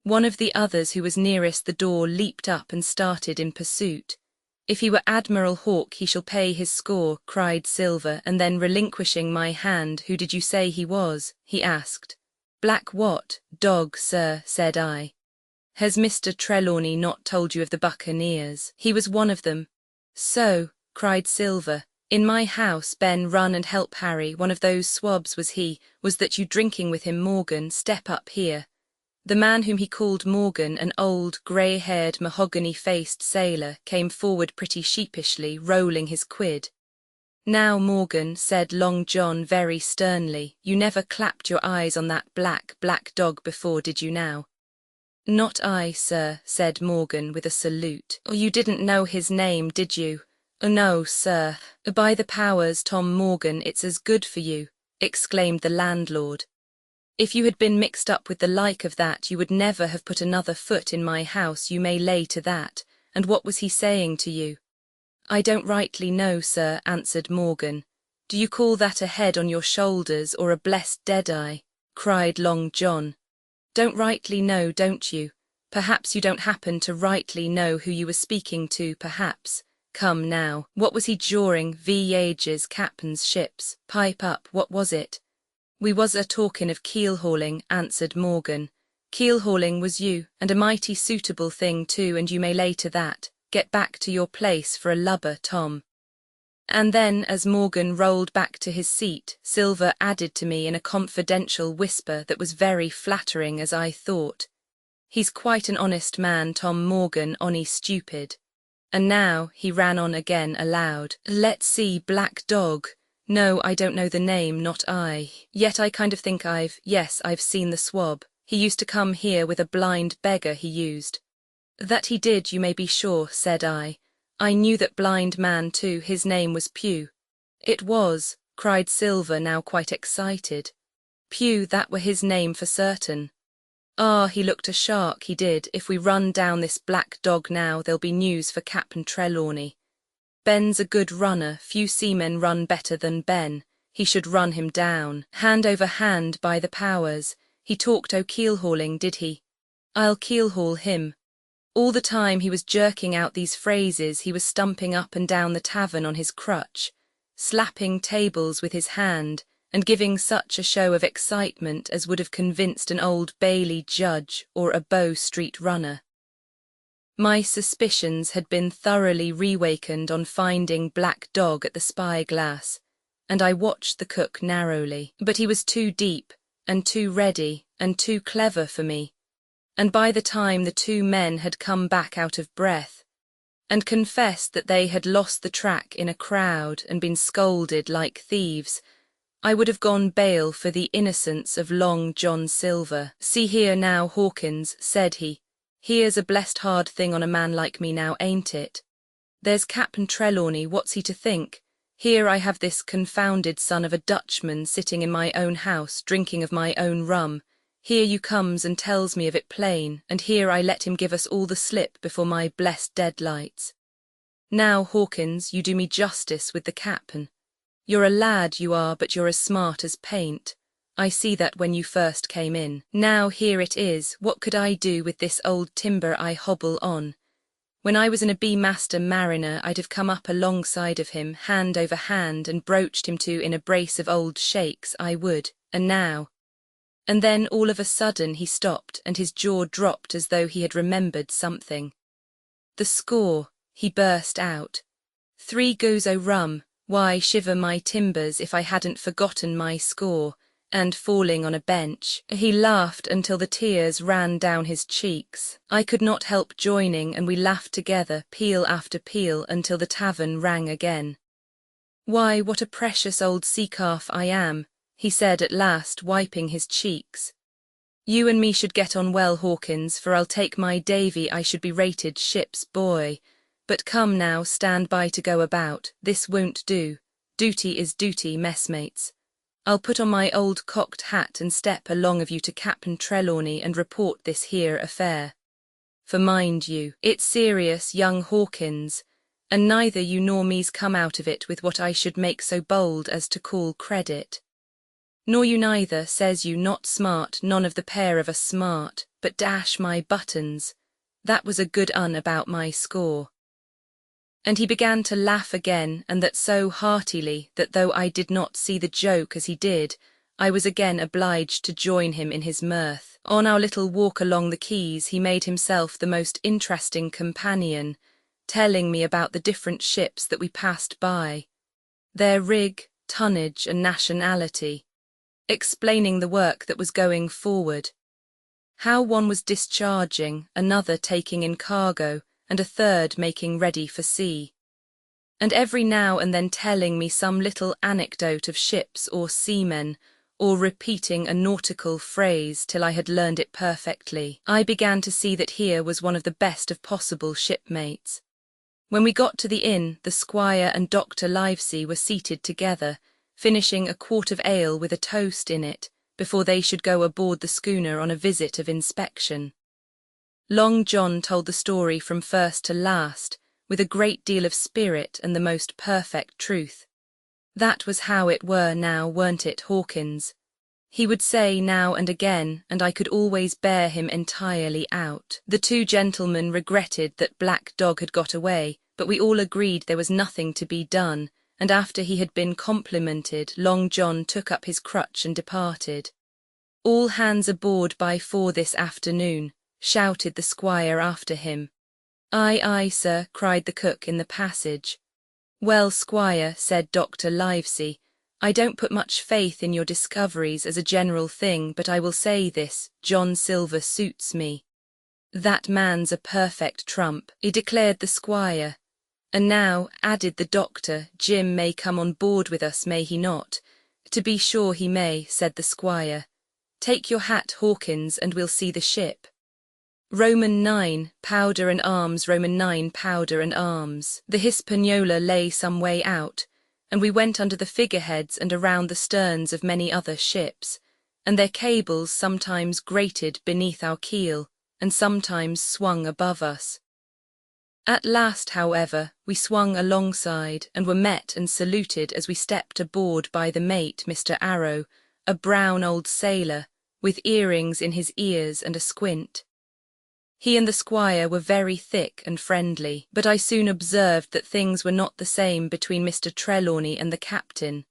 One of the others who was nearest the door leaped up and started in pursuit. "If he were Admiral Hawke, he shall pay his score," cried Silver, and then relinquishing my hand, "Who did you say he was?" he asked. "Black what? Dog, sir," said I. "Has Mr. Trelawney not told you of the buccaneers? He was one of them." "So," cried Silver, "in my house, Ben, run and help Harry, one of those swabs was he. Was that you drinking with him, Morgan? Step up here." The man whom he called Morgan, an old, grey-haired, mahogany-faced sailor, came forward pretty sheepishly, rolling his quid. "Now, Morgan," said Long John very sternly, "you never clapped your eyes on that Black Dog before, did you now?" "Not I, sir," said Morgan with a salute. "Or you didn't know his name, did you?" "Oh, no, sir." "By the powers, Tom Morgan, it's as good for you," exclaimed the landlord. "If you had been mixed up with the like of that, you would never have put another foot in my house, you may lay to that. And what was he saying to you?" "I don't rightly know, sir," answered Morgan. "Do you call that a head on your shoulders, or a blessed dead-eye?" cried Long John. "Don't rightly know, don't you? Perhaps you don't happen to rightly know who you were speaking to, perhaps. Come now, what was he jawing, ages, captain's ships? Pipe up, what was it?" "We was a-talking of keel-hauling," answered Morgan. "Keel-hauling was you, and a mighty suitable thing too, and you may lay to that. Get back to your place for a lubber, Tom." And then, as Morgan rolled back to his seat, Silver added to me in a confidential whisper that was very flattering, as I thought, "He's quite an honest man, Tom Morgan, onny stupid." And now, he ran on again aloud, "Let's see, Black Dog. No, I don't know the name, not I. Yet I kind of think I've seen the swab. He used to come here with a blind beggar he used." "That he did, you may be sure," said I. "I knew that blind man too, his name was Pew." "It was," cried Silver, now quite excited. "Pew, that were his name for certain. Ah, he looked a shark, he did. If we run down this Black Dog now, there'll be news for Captain Trelawney." Ben's a good runner, few seamen run better than Ben, he should run him down. Hand over hand by the powers, he talked o' keel-hauling, did he? I'll keel-haul him. All the time he was jerking out these phrases, he was stumping up and down the tavern on his crutch, slapping tables with his hand, and giving such a show of excitement as would have convinced an Old Bailey judge or a Bow Street runner. My suspicions had been thoroughly reawakened on finding Black Dog at the spy-glass, and I watched the cook narrowly. But he was too deep, and too ready, and too clever for me, and by the time the two men had come back out of breath, and confessed that they had lost the track in a crowd and been scolded like thieves, I would have gone bail for the innocence of Long John Silver. "See here now, Hawkins," said he, "here's a blessed hard thing on a man like me now, ain't it? There's Cap'n Trelawney, what's he to think? Here I have this confounded son of a Dutchman sitting in my own house, drinking of my own rum. Here you comes and tells me of it plain, and here I let him give us all the slip before my blessed dead lights. Now, Hawkins, you do me justice with the cap'n. You're a lad, you are, but you're as smart as paint. I see that when you first came in. Now here it is, what could I do with this old timber I hobble on? When I was in a B-master mariner, I'd have come up alongside of him, hand over hand, and broached him to in a brace of old shakes, I would, and now. And then all of a sudden he stopped, and his jaw dropped as though he had remembered something. The score, he burst out. 3 gozo rum, why shiver my timbers if I hadn't forgotten my score, and falling on a bench, he laughed until the tears ran down his cheeks. I could not help joining, and we laughed together, peal after peal, until the tavern rang again. "Why, what a precious old sea-calf I am," he said at last, wiping his cheeks. "You and me should get on well, Hawkins, for I'll take my Davy I should be rated ship's boy. But come now, stand by to go about, this won't do. Duty is duty, messmates. I'll put on my old cocked hat and step along of you to Cap'n Trelawney and report this here affair. For mind you, it's serious, young Hawkins, and neither you nor me's come out of it with what I should make so bold as to call credit. Nor you neither, says you, not smart, none of the pair of us smart, but dash my buttons, that was a good un about my score." And he began to laugh again, and that so heartily that though I did not see the joke as he did, I was again obliged to join him in his mirth. On our little walk along the quays he made himself the most interesting companion, telling me about the different ships that we passed by, their rig, tonnage, and nationality, explaining the work that was going forward, how one was discharging, another taking in cargo, and a third making ready for sea, and every now and then telling me some little anecdote of ships or seamen, or repeating a nautical phrase till I had learned it perfectly. I began to see that here was one of the best of possible shipmates. When we got to the inn, the squire and Dr. Livesey were seated together, finishing a quart of ale with a toast in it, before they should go aboard the schooner on a visit of inspection. Long John told the story from first to last, with a great deal of spirit and the most perfect truth. That was how it were now, weren't it, Hawkins? He would say now and again, and I could always bear him entirely out. The two gentlemen regretted that Black Dog had got away, but we all agreed there was nothing to be done, and after he had been complimented, Long John took up his crutch and departed. "All hands aboard by 4 this afternoon," shouted the squire after him. "Aye, aye, sir," cried the cook in the passage. "Well, squire," said Dr. Livesey, "I don't put much faith in your discoveries as a general thing, but I will say this, John Silver suits me." "That man's a perfect trump," declared the squire. "And now," added the doctor, "Jim may come on board with us, may he not?" "To be sure he may," said the squire. "Take your hat, Hawkins, and we'll see the ship." Roman 9, powder and arms, Roman 9, powder and arms. The Hispaniola lay some way out, and we went under the figureheads and around the sterns of many other ships, and their cables sometimes grated beneath our keel, and sometimes swung above us. At last, however, we swung alongside and were met and saluted as we stepped aboard by the mate, Mr. Arrow, a brown old sailor, with earrings in his ears and a squint. He and the squire were very thick and friendly, but I soon observed that things were not the same between Mr. Trelawney and the captain.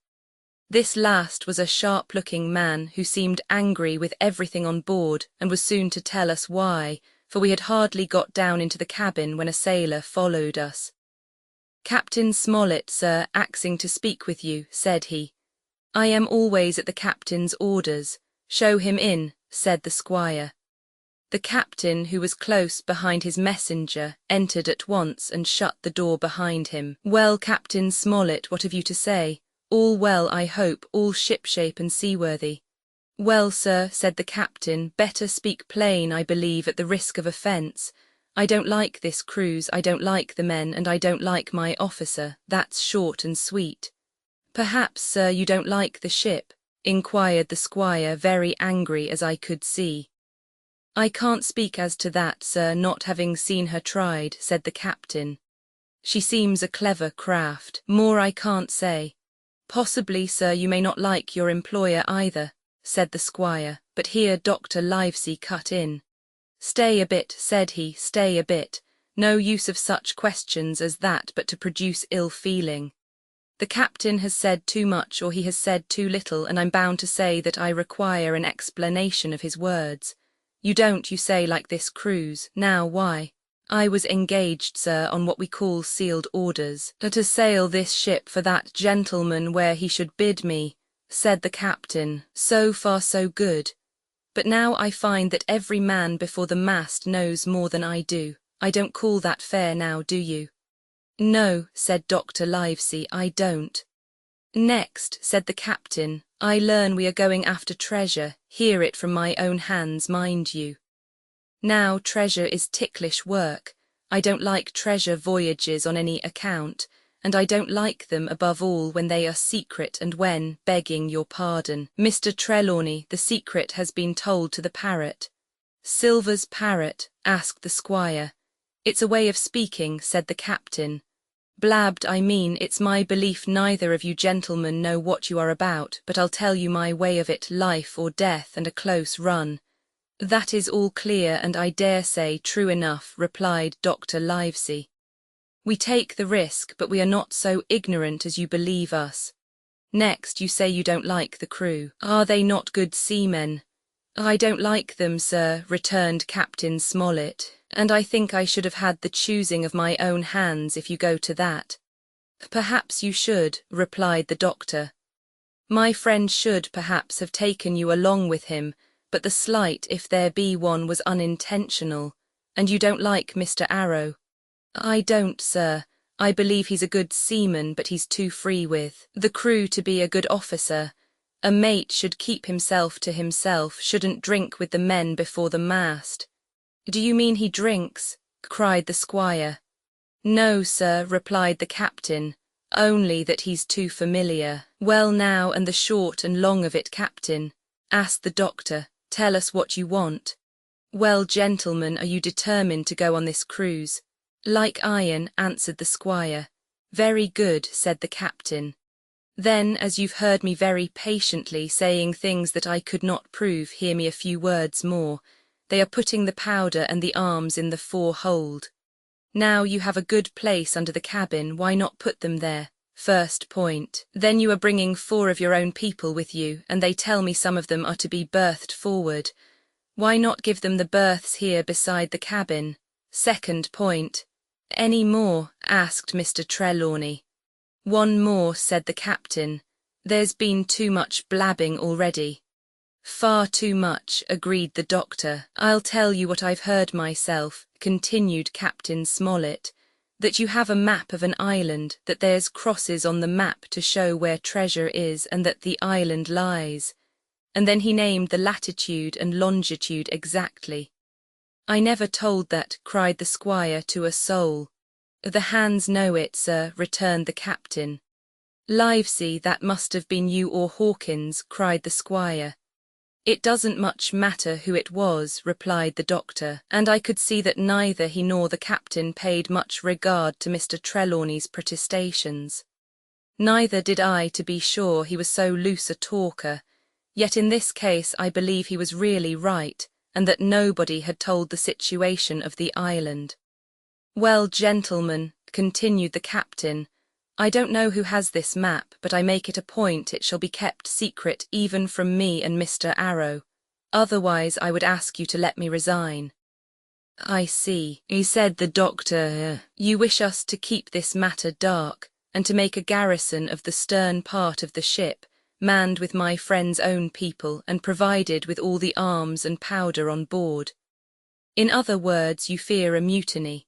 This last was a sharp-looking man who seemed angry with everything on board and was soon to tell us why, for we had hardly got down into the cabin when a sailor followed us. "Captain Smollett, sir, axing to speak with you," said he. "I am always at the captain's orders. Show him in," said the squire. The captain, who was close behind his messenger, entered at once and shut the door behind him. "Well, Captain Smollett, what have you to say? All well, I hope, all shipshape and seaworthy." "Well, sir," said the captain, "better speak plain, I believe, at the risk of offence. I don't like this cruise, I don't like the men, and I don't like my officer. That's short and sweet." "Perhaps, sir, you don't like the ship?" inquired the squire, very angry as I could see. "I can't speak as to that, sir, not having seen her tried," said the captain. "She seems a clever craft. More I can't say." "Possibly, sir, you may not like your employer either," said the squire, but here Dr. Livesey cut in. "Stay a bit," said he, "stay a bit. No use of such questions as that but to produce ill feeling. The captain has said too much or he has said too little, and I'm bound to say that I require an explanation of his words. You don't, you say, like this cruise. Now, why?" "I was engaged, sir, on what we call sealed orders, to sail this ship for that gentleman where he should bid me," said the captain. "So far so good. But now I find that every man before the mast knows more than I do. I don't call that fair now, do you?" "No," said Dr. Livesey, "I don't." "Next," said the captain, "I learn we are going after treasure. Hear it from my own hands, mind you. Now, treasure is ticklish work. I don't like treasure voyages on any account, and I don't like them above all when they are secret and when, begging your pardon, Mr. Trelawney, the secret has been told to the parrot." "Silver's parrot?" asked the squire. "It's a way of speaking," said the captain. "Blabbed, I mean. It's my belief neither of you gentlemen know what you are about, but I'll tell you my way of it, life or death and a close run." "That is all clear and I dare say true enough," replied Dr. Livesey. "We take the risk, but we are not so ignorant as you believe us. Next, you say you don't like the crew. Are they not good seamen?" "I don't like them, sir," returned Captain Smollett, "and I think I should have had the choosing of my own hands if you go to that." "Perhaps you should," replied the doctor. "My friend should perhaps have taken you along with him, but the slight, if there be one, was unintentional. And you don't like Mr. Arrow?" "I don't, sir. I believe he's a good seaman, but he's too free with the crew to be a good officer. A mate should keep himself to himself, shouldn't drink with the men before the mast." "Do you mean he drinks?" cried the squire. "No, sir," replied the captain, "only that he's too familiar." "Well now, and the short and long of it, captain?" asked the doctor. "Tell us what you want." "Well, gentlemen, are you determined to go on this cruise?" "Like iron," answered the squire. "Very good," said the captain. "Then, as you've heard me very patiently saying things that I could not prove, hear me a few words more. They are putting the powder and the arms in the fore hold. Now you have a good place under the cabin, why not put them there? First point. Then you are bringing 4 of your own people with you, and they tell me some of them are to be berthed forward. Why not give them the berths here beside the cabin? Second point. "Any more?" asked Mr. Trelawney. "One more," said the captain. "There's been too much blabbing already." "Far too much," agreed the doctor. "I'll tell you what I've heard myself," continued Captain Smollett, "that you have a map of an island, that there's crosses on the map to show where treasure is and that the island lies." And then he named the latitude and longitude exactly. "I never told that," cried the squire, "to a soul." "The hands know it, sir," returned the captain. "Livesey, that must have been you or Hawkins," cried the squire. It doesn't much matter who it was, replied the doctor, and I could see that neither he nor the captain paid much regard to Mr. Trelawney's protestations. Neither did I, to be sure, he was so loose a talker, yet in this case I believe he was really right, and that nobody had told the situation of the island. Well, gentlemen, continued the captain, I don't know who has this map, but I make it a point it shall be kept secret even from me and Mr. Arrow. Otherwise I would ask you to let me resign. I see, said the doctor. You wish us to keep this matter dark, and to make a garrison of the stern part of the ship, manned with my friend's own people and provided with all the arms and powder on board. In other words, you fear a mutiny.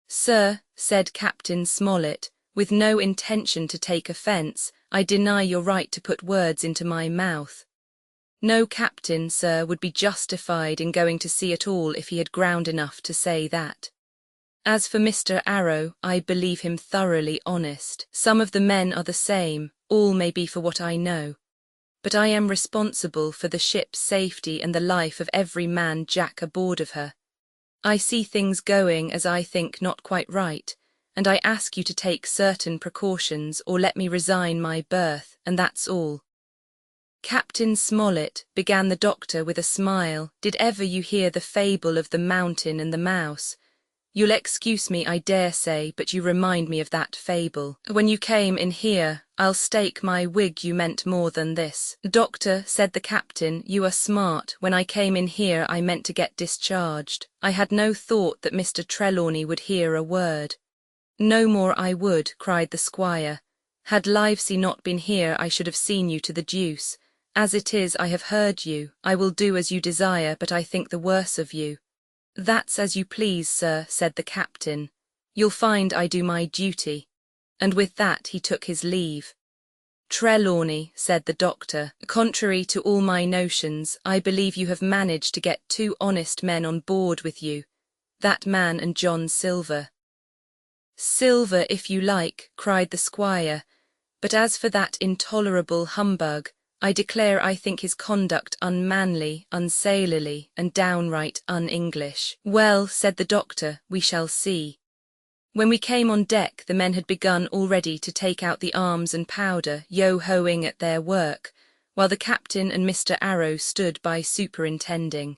Sir, said Captain Smollett, with no intention to take offence, I deny your right to put words into my mouth. No captain, sir, would be justified in going to sea at all if he had ground enough to say that. As for Mr. Arrow, I believe him thoroughly honest. Some of the men are the same, all may be for what I know. But I am responsible for the ship's safety and the life of every man Jack aboard of her. I see things going as I think not quite right, and I ask you to take certain precautions or let me resign my berth, and that's all. Captain Smollett, began the doctor with a smile, did ever you hear the fable of the mountain and the mouse? You'll excuse me, I dare say, but you remind me of that fable. When you came in here, I'll stake my wig you meant more than this. Doctor, said the captain, you are smart. When I came in here I meant to get discharged. I had no thought that Mr. Trelawney would hear a word. No more I would, cried the squire. Had Livesey not been here I should have seen you to the deuce. As it is, I have heard you. I will do as you desire, but I think the worse of you. That's as you please, sir, said the captain. You'll find I do my duty. And with that he took his leave. Trelawney, said the doctor, contrary to all my notions, I believe you have managed to get 2 honest men on board with you, that man and John Silver. Silver, if you like, cried the squire, but as for that intolerable humbug, I declare I think his conduct unmanly, unsailorly, and downright un-English. Well, said the doctor, we shall see. When we came on deck, the men had begun already to take out the arms and powder, yo-hoing at their work, while the captain and Mr. Arrow stood by superintending.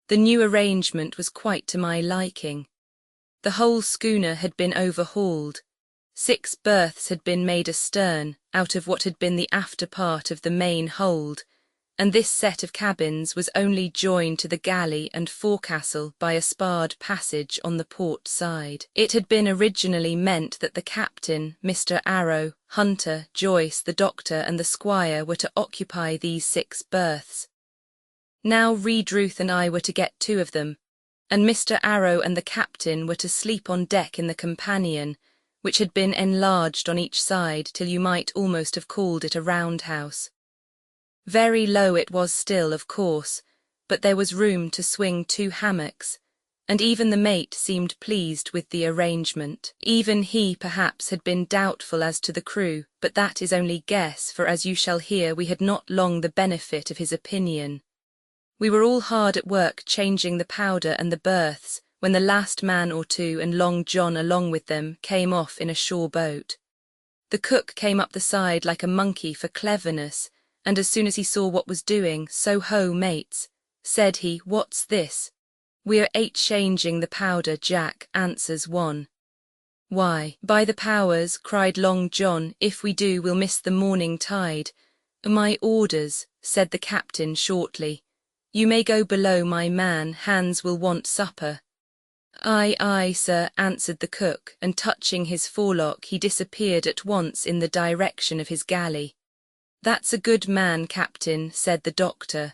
The new arrangement was quite to my liking. The whole schooner had been overhauled. 6 berths had been made astern, out of what had been the after part of the main hold, and this set of cabins was only joined to the galley and forecastle by a sparred passage on the port side. It had been originally meant that the captain, Mr. Arrow, Hunter, Joyce, the doctor, and the squire were to occupy these 6 berths. Now Redruth and I were to get 2 of them, and Mr. Arrow and the captain were to sleep on deck in the companion, which had been enlarged on each side till you might almost have called it a roundhouse. Very low it was still, of course, but there was room to swing 2 hammocks, and even the mate seemed pleased with the arrangement. Even he, perhaps, had been doubtful as to the crew, but that is only guess, for as you shall hear, we had not long the benefit of his opinion. We were all hard at work changing the powder and the berths, when the last man or 2, and Long John along with them, came off in a shore boat. The cook came up the side like a monkey for cleverness, and as soon as he saw what was doing, so ho, mates, said he, what's this? We're 8 changing the powder, Jack, answers one. Why, by the powers, cried Long John, if we do we'll miss the morning tide. My orders, said the captain shortly. You may go below, my man, Hans will want supper. Aye, aye, sir, answered the cook, and touching his forelock he disappeared at once in the direction of his galley. That's a good man, captain, said the doctor.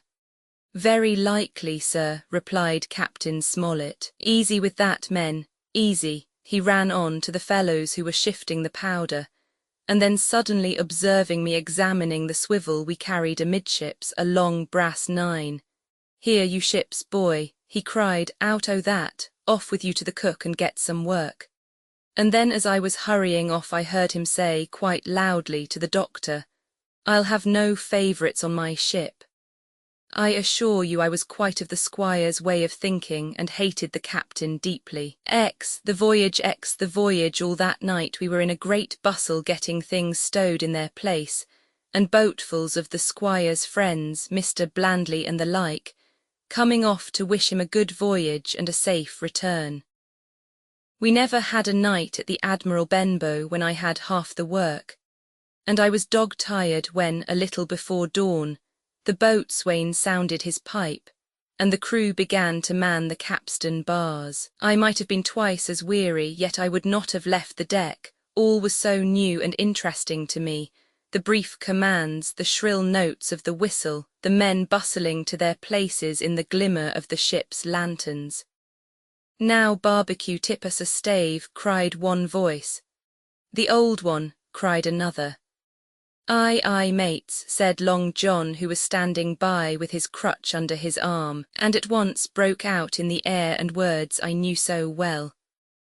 Very likely, sir, replied Captain Smollett. Easy with that, men, easy. He ran on to the fellows who were shifting the powder, and then suddenly observing me examining the swivel we carried amidships, a long brass 9. Here, you ship's boy, he cried, out o' that, off with you to the cook and get some work. And then as I was hurrying off I heard him say quite loudly to the doctor, I'll have no favourites on my ship. I assure you I was quite of the squire's way of thinking and hated the captain deeply. The voyage, all that night we were in a great bustle getting things stowed in their place, and boatfuls of the squire's friends, Mr. Blandley and the like, coming off to wish him a good voyage and a safe return. We never had a night at the Admiral Benbow when I had half the work, and I was dog-tired when, a little before dawn, the boatswain sounded his pipe, and the crew began to man the capstan bars. I might have been twice as weary, yet I would not have left the deck. All was so new and interesting to me, the brief commands, the shrill notes of the whistle, the men bustling to their places in the glimmer of the ship's lanterns. "Now, Barbecue, tip us a stave," cried one voice. "The old one," cried another. "Aye, aye, mates," said Long John, who was standing by with his crutch under his arm, and at once broke out in the air and words I knew so well.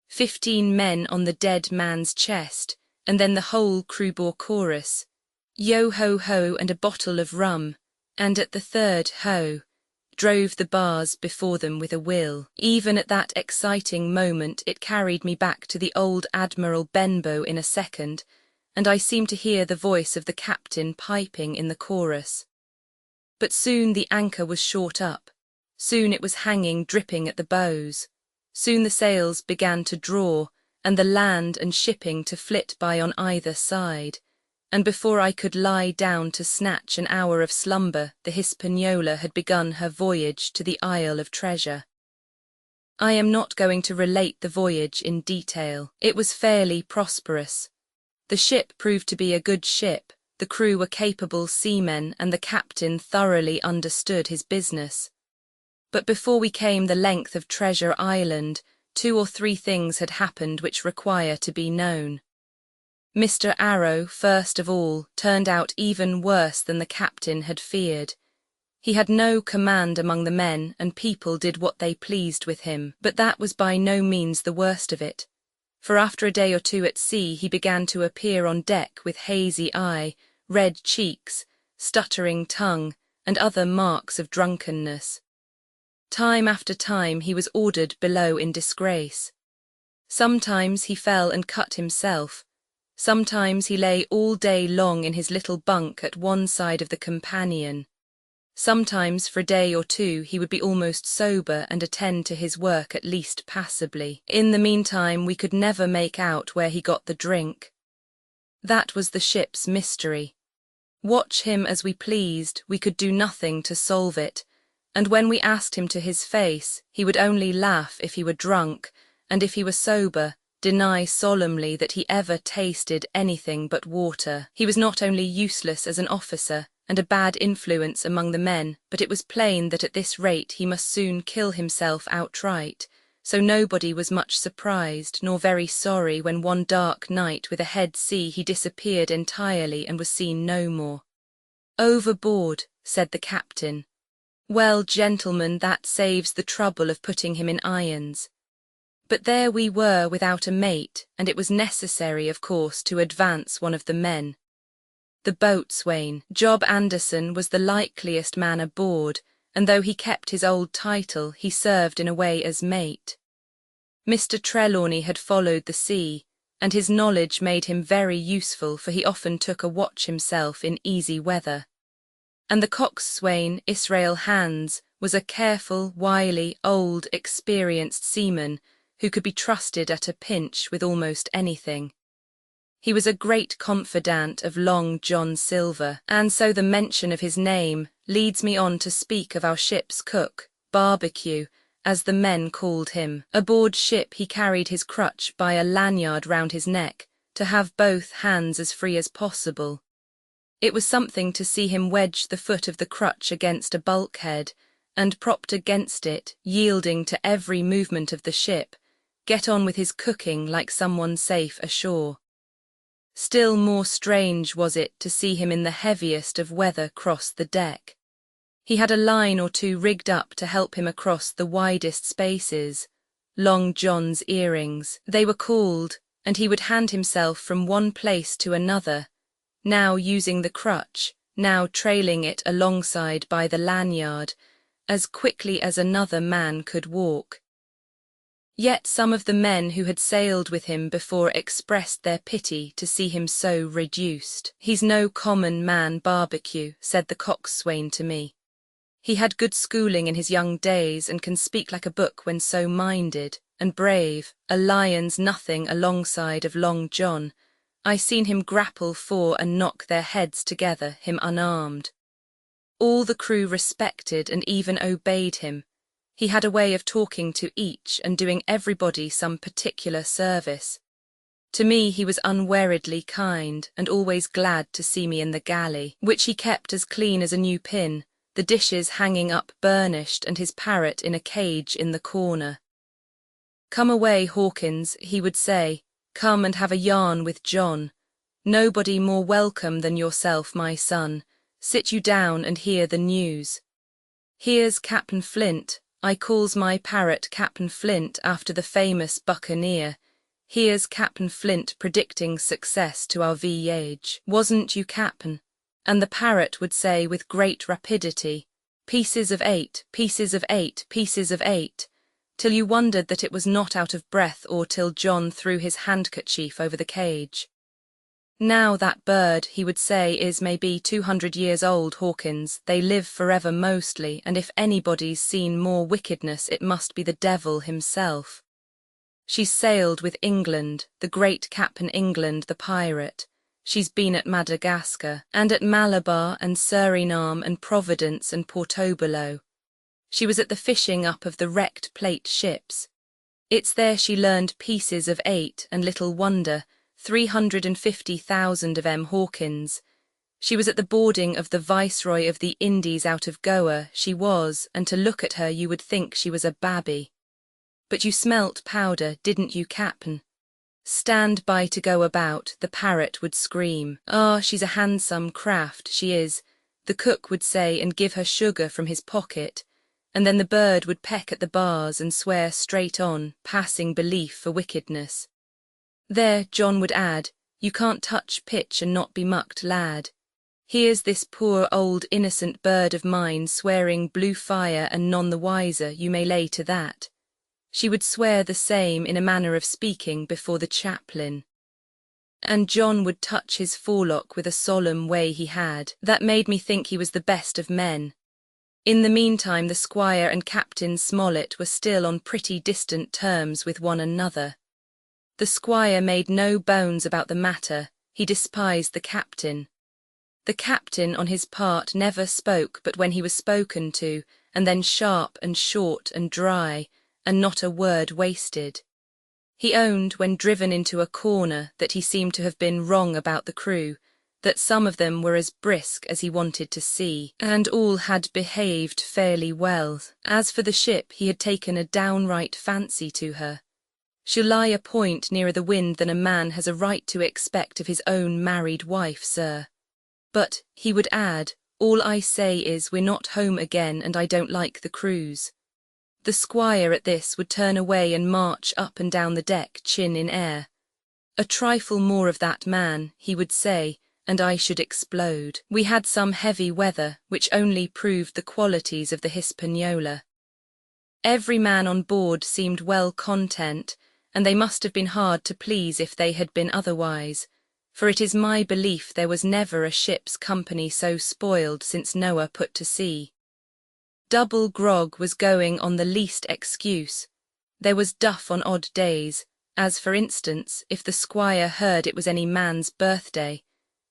15 men on the dead man's chest, and then the whole crew bore chorus, "Yo ho ho," and a bottle of rum, and at the third ho, drove the bars before them with a will. Even at that exciting moment it carried me back to the old Admiral Benbow in a second, and I seemed to hear the voice of the captain piping in the chorus. But soon the anchor was short up, soon it was hanging dripping at the bows, soon the sails began to draw, and the land and shipping to flit by on either side, and before I could lie down to snatch an hour of slumber, the Hispaniola had begun her voyage to the Isle of Treasure. I am not going to relate the voyage in detail. It was fairly prosperous. The ship proved to be a good ship, the crew were capable seamen, and the captain thoroughly understood his business. But before we came the length of Treasure Island, 2 or 3 things had happened which require to be known. Mr. Arrow, first of all, turned out even worse than the captain had feared. He had no command among the men, and people did what they pleased with him, but that was by no means the worst of it. For after a day or 2 at sea he began to appear on deck with hazy eye, red cheeks, stuttering tongue, and other marks of drunkenness. Time after time he was ordered below in disgrace. Sometimes he fell and cut himself, sometimes he lay all day long in his little bunk at one side of the companion. Sometimes for a day or 2 he would be almost sober and attend to his work at least passably. In the meantime we could never make out where he got the drink. That was the ship's mystery. Watch him as we pleased, we could do nothing to solve it, and when we asked him to his face, he would only laugh if he were drunk, and if he were sober, deny solemnly that he ever tasted anything but water. He was not only useless as an officer, and a bad influence among the men, but it was plain that at this rate he must soon kill himself outright, so nobody was much surprised nor very sorry when one dark night with a head sea he disappeared entirely and was seen no more. "Overboard," said the captain. "Well, gentlemen, that saves the trouble of putting him in irons." But there we were without a mate, and it was necessary, of course, to advance one of the men. The boatswain, Job Anderson, was the likeliest man aboard, and though he kept his old title, he served in a way as mate. Mr. Trelawney had followed the sea, and his knowledge made him very useful, for he often took a watch himself in easy weather. And the coxswain, Israel Hands, was a careful, wily, old, experienced seaman who could be trusted at a pinch with almost anything. He was a great confidant of Long John Silver, and so the mention of his name leads me on to speak of our ship's cook, Barbecue, as the men called him. Aboard ship he carried his crutch by a lanyard round his neck, to have both hands as free as possible. It was something to see him wedge the foot of the crutch against a bulkhead, and propped against it, yielding to every movement of the ship, get on with his cooking like someone safe ashore. Still more strange was it to see him in the heaviest of weather cross the deck. He had a line or 2 rigged up to help him across the widest spaces, Long John's earrings, they were called, and he would hand himself from one place to another, now using the crutch, now trailing it alongside by the lanyard, as quickly as another man could walk. Yet some of the men who had sailed with him before expressed their pity to see him so reduced. "He's no common man, Barbecue," said the coxswain to me. "He had good schooling in his young days and can speak like a book when so minded, and brave, a lion's nothing alongside of Long John. I seen him grapple for and knock their heads together, him unarmed." All the crew respected and even obeyed him. He had a way of talking to each and doing everybody some particular service. To me he was unweariedly kind and always glad to see me in the galley, which he kept as clean as a new pin, the dishes hanging up burnished and his parrot in a cage in the corner. "Come away, Hawkins," he would say, "come and have a yarn with John. Nobody more welcome than yourself, my son. Sit you down and hear the news. Here's Cap'n Flint. I calls my parrot Cap'n Flint after the famous buccaneer. Here's Cap'n Flint predicting success to our voyage. Wasn't you, Cap'n?" And the parrot would say with great rapidity, "Pieces of 8, pieces of 8, pieces of 8, till you wondered that it was not out of breath or till John threw his handkerchief over the cage. "Now that bird," he would say, "is maybe 200 years old, Hawkins. They live forever mostly, and if anybody's seen more wickedness it must be the devil himself. She's sailed with England, the great Cap'n England the pirate. She's been at Madagascar, and at Malabar and Suriname and Providence and Portobello. She was at the fishing up of the wrecked plate ships. It's there she learned pieces of 8, and little wonder, 350,000 of 'em, Hawkins. She was at the boarding of the Viceroy of the Indies out of Goa, she was, and to look at her you would think she was a babby. But you smelt powder, didn't you, Cap'n?" "Stand by to go about," the parrot would scream. "Ah, she's a handsome craft, she is," the cook would say and give her sugar from his pocket, and then the bird would peck at the bars and swear straight on, passing belief for wickedness. "There," John would add, "you can't touch pitch and not be mucked, lad. Here's this poor old innocent bird of mine swearing blue fire and none the wiser, you may lay to that." She would swear the same in a manner of speaking before the chaplain. And John would touch his forelock with a solemn way he had, that made me think he was the best of men. In the meantime the squire and Captain Smollett were still on pretty distant terms with one another. The squire made no bones about the matter, he despised the captain. The captain, on his part, never spoke but when he was spoken to, and then sharp and short and dry, and not a word wasted. He owned, when driven into a corner, that he seemed to have been wrong about the crew, that some of them were as brisk as he wanted to see, and all had behaved fairly well. As for the ship, he had taken a downright fancy to her. She'll lie a point nearer the wind than a man has a right to expect of his own married wife, sir. But, he would add, all I say is we're not home again and I don't like the cruise. The squire at this would turn away and march up and down the deck, chin in air. "A trifle more of that man," he would say, and I should explode. We had some heavy weather, which only proved the qualities of the Hispaniola. Every man on board seemed well content, and they must have been hard to please if they had been otherwise, for it is my belief there was never a ship's company so spoiled since Noah put to sea. Double grog was going on the least excuse. There was duff on odd days, as for instance, if the squire heard it was any man's birthday,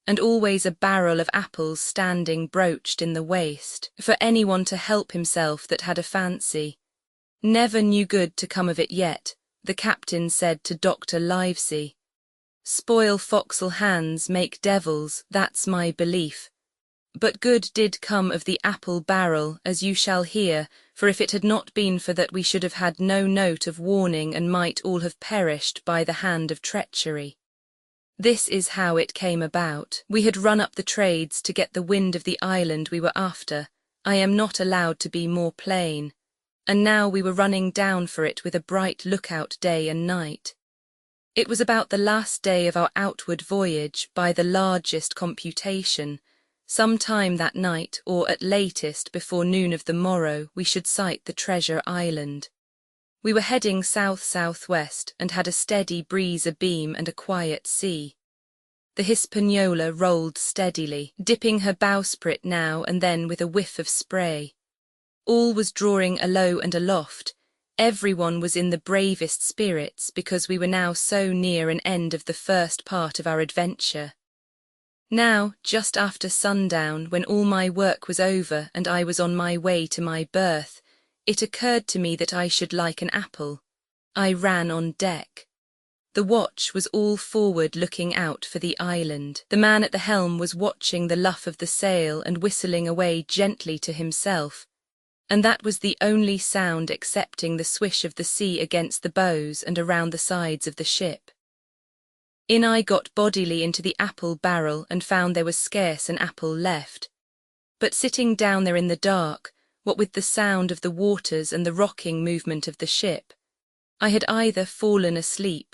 and always a barrel of apples standing broached in the waist, for anyone to help himself that had a fancy. Never knew good to come of it yet, the captain said to Dr. Livesey. Spoil forecastle hands make devils, that's my belief. But good did come of the apple barrel, as you shall hear, for if it had not been for that we should have had no note of warning and might all have perished by the hand of treachery. This is how it came about. We had run up the trades to get the wind of the island we were after. I am not allowed to be more plain. And now we were running down for it with a bright lookout day and night. It was about the last day of our outward voyage by the largest computation, Some time that night, or at latest before noon of the morrow, we should sight the treasure island. We were heading south-southwest and had a steady breeze abeam and a quiet sea. The Hispaniola rolled steadily, dipping her bowsprit now and then with a whiff of spray. All was drawing alow and aloft. Everyone was in the bravest spirits because we were now so near an end of the first part of our adventure. Now, just after sundown, when all my work was over and I was on my way to my berth, it occurred to me that I should like an apple. I ran on deck. The watch was all forward looking out for the island. The man at the helm was watching the luff of the sail and whistling away gently to himself, and that was the only sound excepting the swish of the sea against the bows and around the sides of the ship. In I got bodily into the apple barrel and found there was scarce an apple left. But sitting down there in the dark, what with the sound of the waters and the rocking movement of the ship, I had either fallen asleep,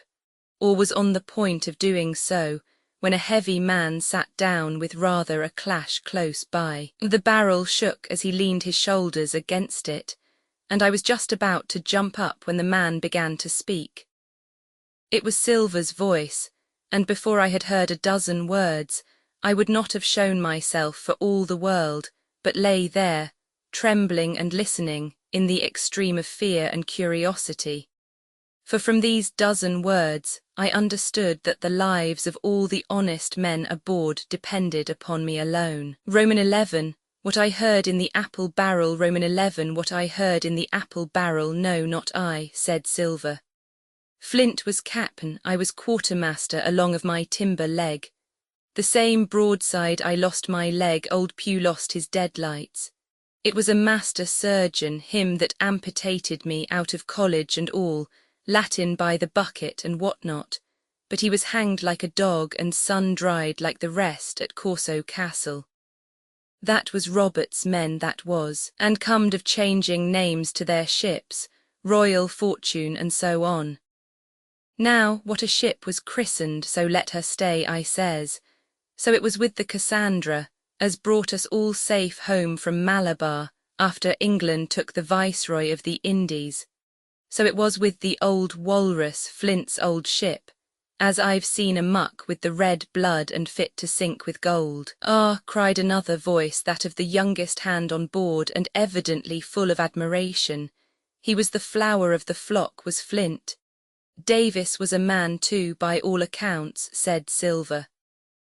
or was on the point of doing so, when a heavy man sat down with rather a clash close by. The barrel shook as he leaned his shoulders against it, and I was just about to jump up when the man began to speak. It was Silver's voice, and before I had heard a dozen words, I would not have shown myself for all the world, but lay there, trembling and listening, in the extreme of fear and curiosity. For from these dozen words, I understood that the lives of all the honest men aboard depended upon me alone. Roman 11, what I heard in the apple barrel. Roman 11, what I heard in the apple barrel. No, not I, said Silver. Flint was cap'n, I was quartermaster along of my timber leg. The same broadside I lost my leg, old Pew lost his deadlights. It was a master surgeon, him that amputated me out of college and all, Latin by the bucket and what not, but he was hanged like a dog and sun-dried like the rest at Corso Castle. That was Robert's men, that was, and comed of changing names to their ships, Royal Fortune and so on. Now, what a ship was christened, so let her stay, I says. So it was with the Cassandra, as brought us all safe home from Malabar, after England took the Viceroy of the Indies. So it was with the old Walrus, Flint's old ship, as I've seen a muck with the red blood and fit to sink with gold. Ah, cried another voice, that of the youngest hand on board, and evidently full of admiration. He was the flower of the flock, was Flint. Davis was a man too, by all accounts, said Silver.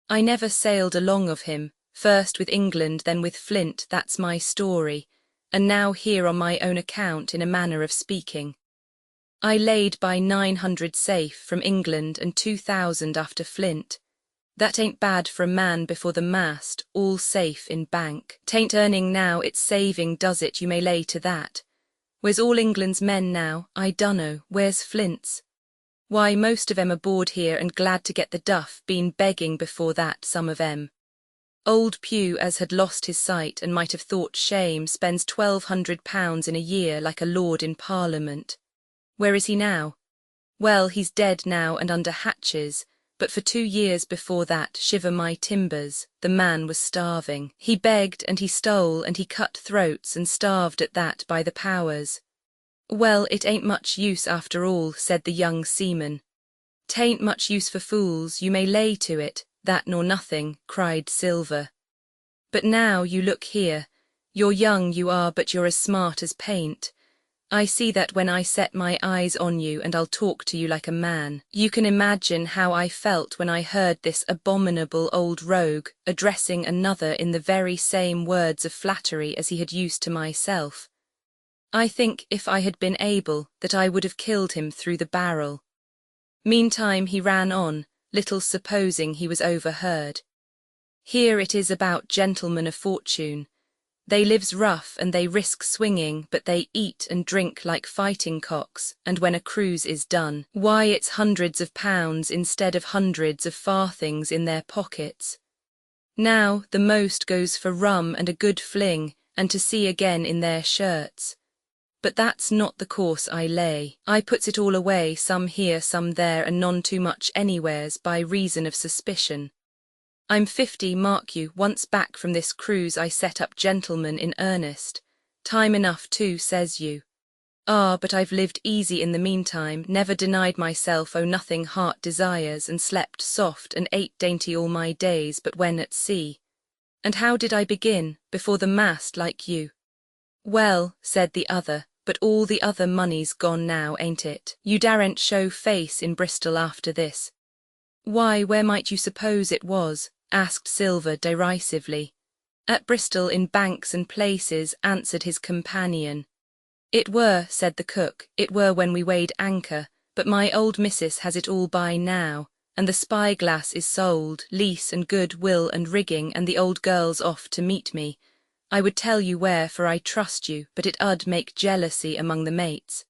I never sailed along of him, first with England, then with Flint, that's my story, and now here on my own account, in a manner of speaking. I laid by 900 safe from England and 2,000 after Flint. That ain't bad for a man before the mast, all safe in bank. 'Tain't earning now, it's saving, does it, you may lay to that. Where's all England's men now? I dunno. Where's Flint's? Why, most of 'em aboard here and glad to get the duff, been begging before that, some of 'em. Old Pew, as had lost his sight and might have thought shame, spends £1,200 in a year like a lord in Parliament. Where is he now? Well, he's dead now and under hatches, but for 2 years before that, shiver my timbers, the man was starving. He begged and he stole and he cut throats and starved at that by the powers. Well, it ain't much use after all, said the young seaman. 'Tain't much use for fools, you may lay to it, that nor nothing, cried Silver. But now you look here, you're young you are, but you're as smart as paint. I see that when I set my eyes on you, and I'll talk to you like a man. You can imagine how I felt when I heard this abominable old rogue addressing another in the very same words of flattery as he had used to myself. I think, if I had been able, that I would have killed him through the barrel. Meantime he ran on, little supposing he was overheard. Here it is about gentlemen of fortune. They lives rough and they risk swinging, but they eat and drink like fighting cocks, and when a cruise is done, why, it's hundreds of pounds instead of hundreds of farthings in their pockets. Now the most goes for rum and a good fling, and to sea again in their shirts. But that's not the course I lay. I puts it all away, some here, some there, and none too much anywheres, by reason of suspicion. I'm 50, mark you, once back from this cruise I set up gentleman in earnest. Time enough too, says you. Ah, but I've lived easy in the meantime, never denied myself nothing heart desires, and slept soft and ate dainty all my days but when at sea. And how did I begin? Before the mast like you. Well, said the other, but all the other money's gone now, ain't it? You daren't show face in Bristol after this. Why, where might you suppose it was? Asked Silver derisively. At Bristol in banks and places, answered his companion. It were, said the cook, it were when we weighed anchor, but my old missus has it all by now, and the spyglass is sold, lease and good will and rigging, and the old girl's off to meet me. I would tell you where, for I trust you, but it 'ud make jealousy among the mates.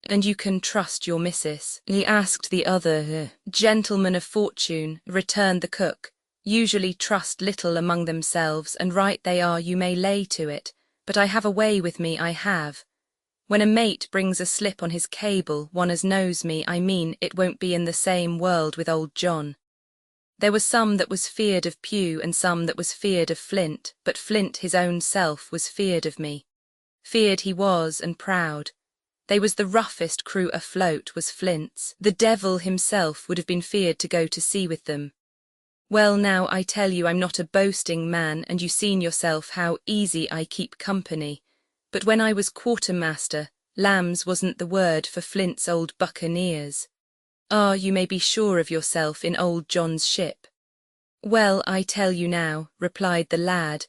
And you can trust your missus? He asked the other. Gentlemen of fortune, returned the cook, usually trust little among themselves, and right they are, you may lay to it, but I have a way with me, I have. When a mate brings a slip on his cable, one as knows me, I mean, it won't be in the same world with old John. There was some that was feared of Pew, and some that was feared of Flint, but Flint his own self was feared of me. Feared he was, and proud. They was the roughest crew afloat, was Flint's. The devil himself would have been feared to go to sea with them. Well now, I tell you I'm not a boasting man, and you seen yourself how easy I keep company. But when I was quartermaster, lambs wasn't the word for Flint's old buccaneers. Ah, you may be sure of yourself in old John's ship. Well, I tell you now, replied the lad,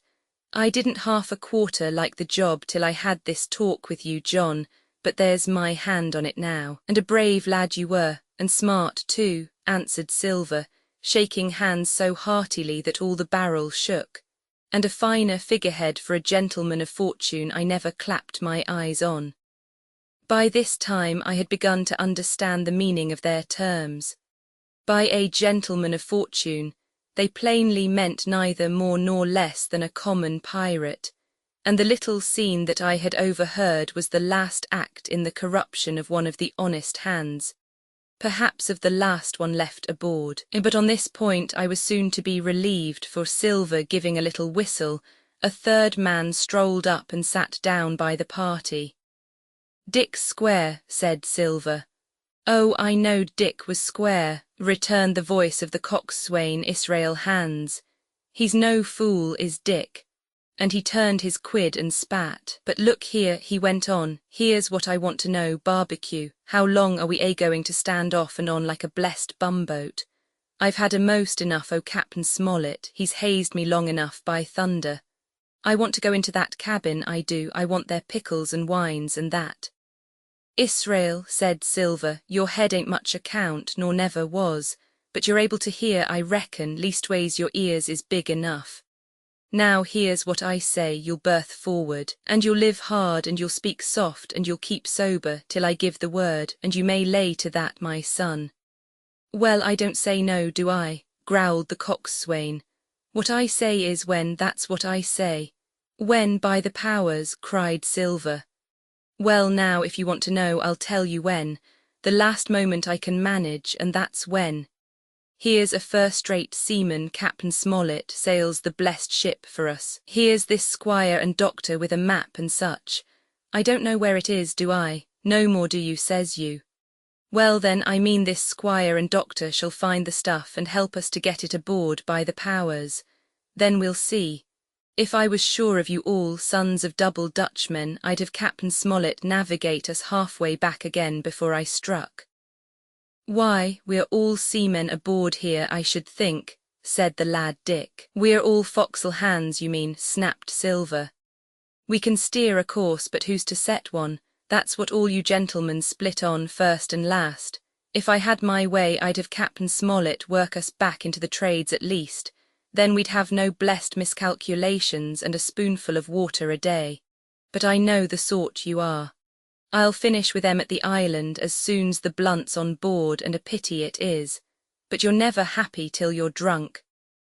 I didn't half a quarter like the job till I had this talk with you, John, but there's my hand on it now. And a brave lad you were, and smart too, answered Silver, shaking hands so heartily that all the barrel shook. And a finer figurehead for a gentleman of fortune I never clapped my eyes on. By this time I had begun to understand the meaning of their terms. By a gentleman of fortune, they plainly meant neither more nor less than a common pirate, and the little scene that I had overheard was the last act in the corruption of one of the honest hands, perhaps of the last one left aboard. But on this point I was soon to be relieved, for Silver giving a little whistle, a third man strolled up and sat down by the party. Dick's square, said Silver. Oh, I knowed Dick was square, returned the voice of the coxswain Israel Hands. He's no fool, is Dick. And he turned his quid and spat. But look here, he went on, here's what I want to know, barbecue. How long are we going to stand off and on like a blessed bumboat? I've had most enough, Captain Smollett, he's hazed me long enough, by thunder. I want to go into that cabin, I do, I want their pickles and wines and that. Israel, said Silver, your head ain't much account, nor never was, but you're able to hear, I reckon, leastways your ears is big enough. Now here's what I say, you'll berth forward, and you'll live hard, and you'll speak soft, and you'll keep sober, till I give the word, and you may lay to that, my son. Well, I don't say no, do I? Growled the coxswain. What I say is when, that's what I say. When, by the powers, cried Silver. Well now, if you want to know, I'll tell you when. The last moment I can manage, and that's when. Here's a first-rate seaman, Captain Smollett, sails the blessed ship for us. Here's this squire and doctor with a map and such. I don't know where it is, do I? No more do you, says you. Well then, I mean this squire and doctor shall find the stuff and help us to get it aboard, by the powers. Then we'll see. If I was sure of you all, sons of double Dutchmen, I'd have Captain Smollett navigate us halfway back again before I struck. Why, we're all seamen aboard here, I should think, said the lad Dick. We're all forecastle hands, you mean, snapped Silver. We can steer a course, but who's to set one? That's what all you gentlemen split on first and last. If I had my way, I'd have Captain Smollett work us back into the trades at least. Then we'd have no blessed miscalculations and a spoonful of water a day. But I know the sort you are. I'll finish with them at the island as soon's the blunt's on board, and a pity it is. But you're never happy till you're drunk.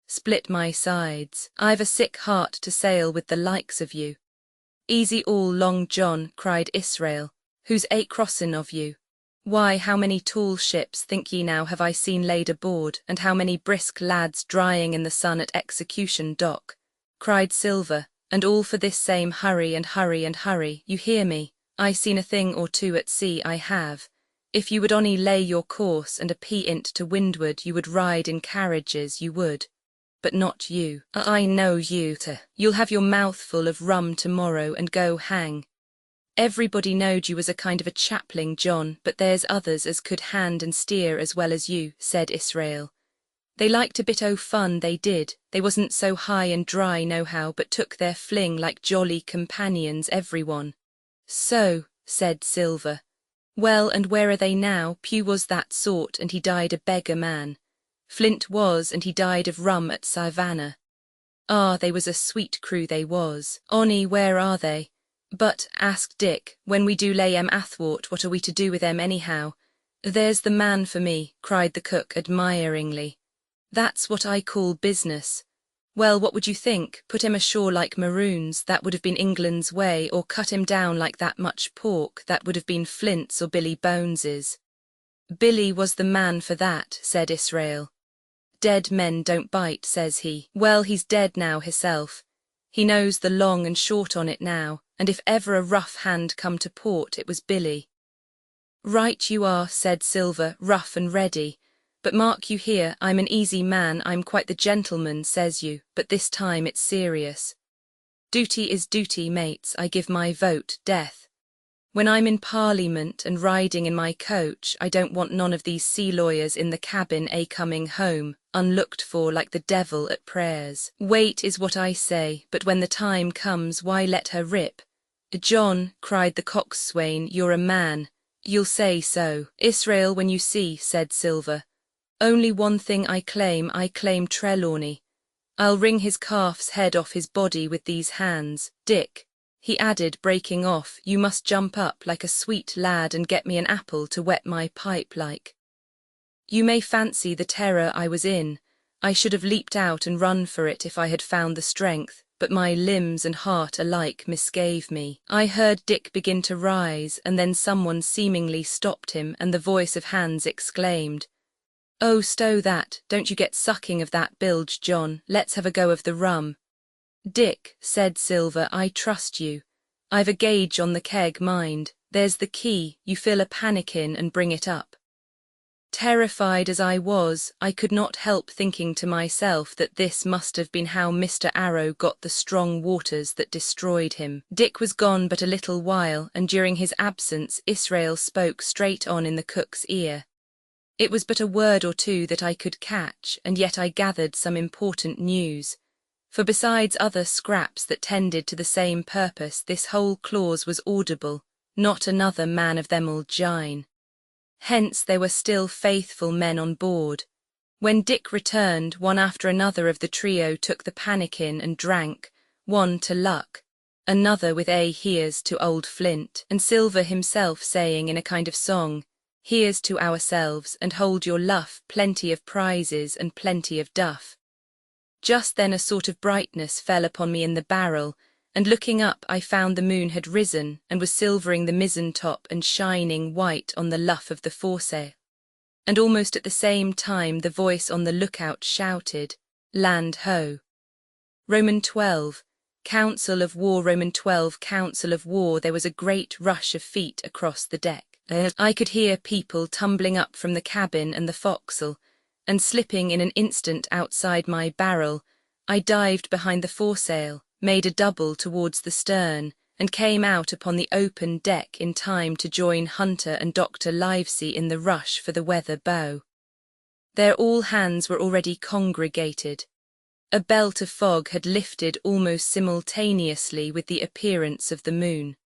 Split my sides, I've a sick heart to sail with the likes of you. Easy all, Long John, cried Israel. Who's crossin' of you? Why, how many tall ships, think ye now, have I seen laid aboard, and how many brisk lads drying in the sun at Execution Dock? Cried Silver, and all for this same hurry and hurry and hurry, you hear me? I seen a thing or two at sea, I have. If you would only lay your course and a peint to windward, you would ride in carriages, you would. But not you. I know you. You'll have your mouthful of rum tomorrow and go hang. Everybody knowed you was a kind of a chaplain, John, but there's others as could hand and steer as well as you, said Israel. They liked a bit o' fun, they did. They wasn't so high and dry nohow, but took their fling like jolly companions, everyone. So, said Silver. Well, and where are they now? Pew was that sort, and he died a beggar man. Flint was, and he died of rum at Savannah. Ah, they was a sweet crew, they was. Onny, where are they? But, asked Dick, when we do lay 'em athwart, what are we to do with 'em anyhow? There's the man for me, cried the cook admiringly. That's what I call business. Well, what would you think? Put 'em ashore like maroons, that would have been England's way, or cut 'em down like that much pork, that would have been Flint's or Billy Bones's. Billy was the man for that, said Israel. Dead men don't bite, says he. Well, he's dead now hisself. He knows the long and short on it now, and if ever a rough hand come to port, it was Billy. Right you are, said Silver, rough and ready. But mark you here, I'm an easy man, I'm quite the gentleman, says you, but this time it's serious. Duty is duty, mates, I give my vote, death. When I'm in Parliament and riding in my coach, I don't want none of these sea lawyers in the cabin coming home, unlooked for like the devil at prayers. Wait is what I say, but when the time comes, why let her rip? John, cried the coxswain, you're a man. You'll say so. Israel, when you see, said Silver. Only one thing I claim Trelawney. I'll wring his calf's head off his body with these hands. Dick, he added, breaking off, you must jump up like a sweet lad and get me an apple to wet my pipe like. You may fancy the terror I was in. I should have leaped out and run for it if I had found the strength, but my limbs and heart alike misgave me. I heard Dick begin to rise, and then someone seemingly stopped him, and the voice of Hans exclaimed, "Oh, stow that, don't you get sucking of that bilge, John, let's have a go of the rum." Dick, said Silver, I trust you. I've a gauge on the keg, mind, there's the key, you fill a pannikin and bring it up. Terrified as I was, I could not help thinking to myself that this must have been how Mr. Arrow got the strong waters that destroyed him. Dick was gone but a little while, and during his absence Israel spoke straight on in the cook's ear. It was but a word or two that I could catch, and yet I gathered some important news. For besides other scraps that tended to the same purpose, this whole clause was audible, not another man of them'll jine. Hence there were still faithful men on board. When Dick returned, one after another of the trio took the pannikin and drank, one to Luck, another with here's to old Flint, and Silver himself saying in a kind of song, "Here's to ourselves, and hold your luff, plenty of prizes and plenty of duff." Just then a sort of brightness fell upon me in the barrel, and looking up I found the moon had risen and was silvering the mizzen top and shining white on the luff of the foresail. And almost at the same time the voice on the lookout shouted, "Land ho!" Roman 12, Council of War, Roman 12, Council of War. There was a great rush of feet across the deck. I could hear people tumbling up from the cabin and the forecastle, and slipping in an instant outside my barrel, I dived behind the foresail, made a double towards the stern, and came out upon the open deck in time to join Hunter and Dr. Livesey in the rush for the weather bow. There all hands were already congregated. A belt of fog had lifted almost simultaneously with the appearance of the moon.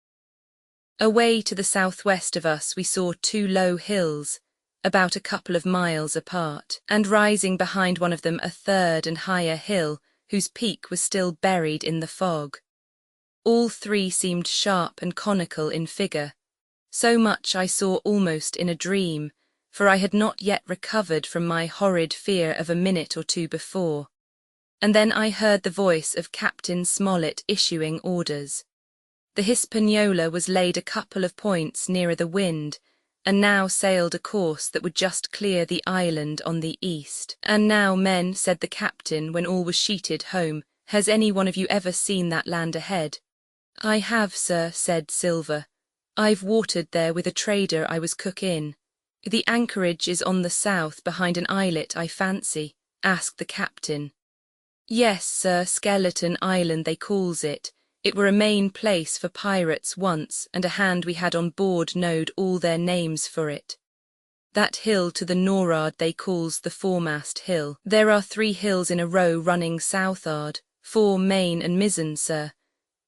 Away to the southwest of us we saw two low hills, about a couple of miles apart, and rising behind one of them a third and higher hill, whose peak was still buried in the fog. All three seemed sharp and conical in figure. So much I saw almost in a dream, for I had not yet recovered from my horrid fear of a minute or two before. And then I heard the voice of Captain Smollett issuing orders. The Hispaniola was laid a couple of points nearer the wind, and now sailed a course that would just clear the island on the east. "And now, men," said the captain when all was sheeted home, "has any one of you ever seen that land ahead?" "I have, sir," said Silver. "I've watered there with a trader I was cook in." "The anchorage is on the south behind an islet, I fancy?" asked the captain. "Yes, sir, Skeleton Island they calls it. It were a main place for pirates once, and a hand we had on board knowed all their names for it. That hill to the nor'ard they calls the foremast hill. There are 3 hills in a row running south'ard, 4 main and mizzen, sir.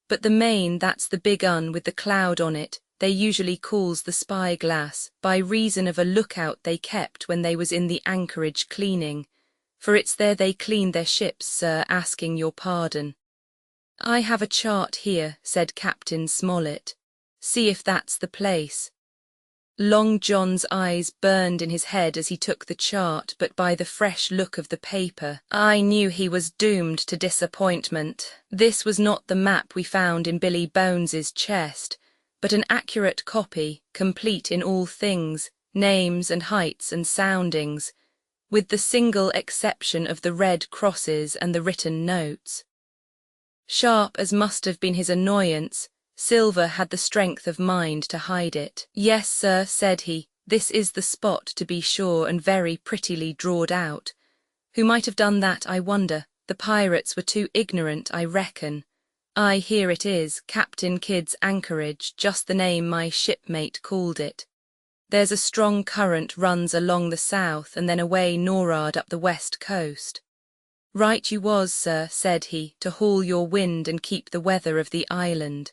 But the main, that's the big un with the cloud on it, they usually calls the spyglass, by reason of a lookout they kept when they was in the anchorage cleaning. For it's there they clean their ships, sir, asking your pardon." "I have a chart here," said Captain Smollett. "See if that's the place." Long John's eyes burned in his head as he took the chart, but by the fresh look of the paper, I knew he was doomed to disappointment. This was not the map we found in Billy Bones's chest, but an accurate copy, complete in all things, names and heights and soundings, with the single exception of the red crosses and the written notes. Sharp as must have been his annoyance, Silver had the strength of mind to hide it. "Yes, sir," said he, "this is the spot to be sure, and very prettily drawed out. Who might have done that, I wonder? The pirates were too ignorant, I reckon. Aye, here it is, Captain Kidd's anchorage, just the name my shipmate called it. There's a strong current runs along the south and then away nor'ard up the west coast." "Right you was, sir," said he, "to haul your wind and keep the weather of the island.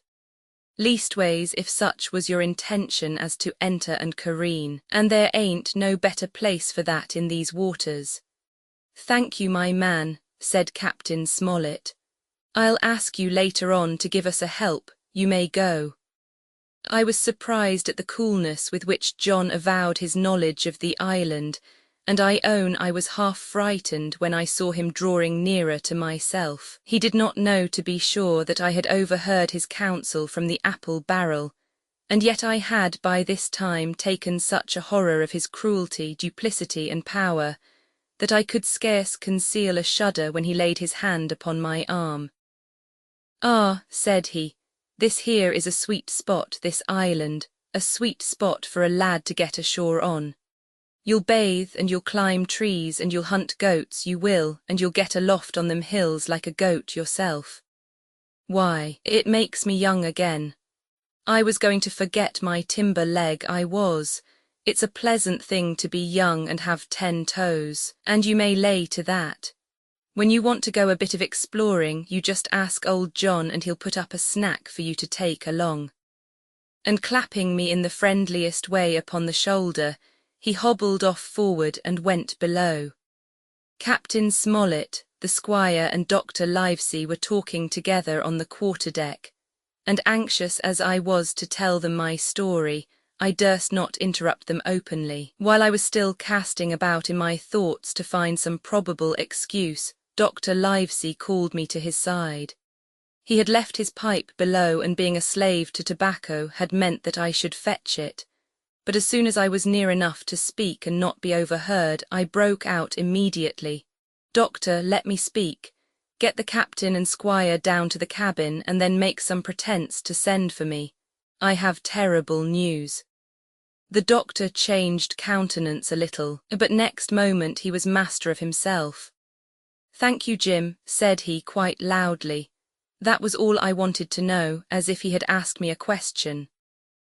Leastways, if such was your intention as to enter and careen, and there ain't no better place for that in these waters." "Thank you, my man," said Captain Smollett. "I'll ask you later on to give us a help, you may go." I was surprised at the coolness with which John avowed his knowledge of the island, and I own I was half frightened when I saw him drawing nearer to myself. He did not know, to be sure, that I had overheard his counsel from the apple barrel, and yet I had by this time taken such a horror of his cruelty, duplicity, and power, that I could scarce conceal a shudder when he laid his hand upon my arm. "Ah," said he, "this here is a sweet spot, this island, a sweet spot for a lad to get ashore on. You'll bathe, and you'll climb trees, and you'll hunt goats, you will, and you'll get aloft on them hills like a goat yourself. Why, it makes me young again. I was going to forget my timber leg, I was. It's a pleasant thing to be young and have 10 toes, and you may lay to that. When you want to go a bit of exploring, you just ask old John and he'll put up a snack for you to take along." And clapping me in the friendliest way upon the shoulder, he hobbled off forward and went below. Captain Smollett, the squire, and Dr. Livesey were talking together on the quarter-deck, and anxious as I was to tell them my story, I durst not interrupt them openly. While I was still casting about in my thoughts to find some probable excuse, Dr. Livesey called me to his side. He had left his pipe below, and being a slave to tobacco had meant that I should fetch it. But as soon as I was near enough to speak and not be overheard, I broke out immediately. "Doctor, let me speak. Get the captain and squire down to the cabin, and then make some pretence to send for me. I have terrible news." The doctor changed countenance a little, but next moment he was master of himself. "Thank you, Jim," said he quite loudly. That was all I wanted to know, as if he had asked me a question.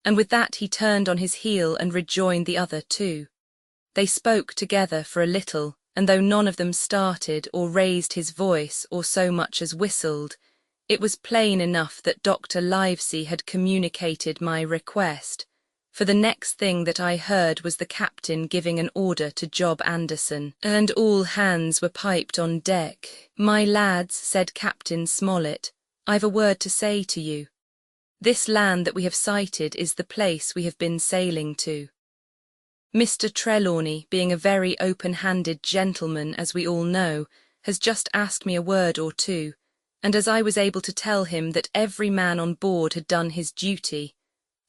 And with that he turned on his heel and rejoined the other 2. They spoke together for a little, and though none of them started or raised his voice or so much as whistled, it was plain enough that Dr. Livesey had communicated my request, for the next thing that I heard was the captain giving an order to Job Anderson, and all hands were piped on deck. "My lads," said Captain Smollett, "I've a word to say to you. This land that we have sighted is the place we have been sailing to. Mr. Trelawney, being a very open-handed gentleman, as we all know, has just asked me a word or two, and as I was able to tell him that every man on board had done his duty,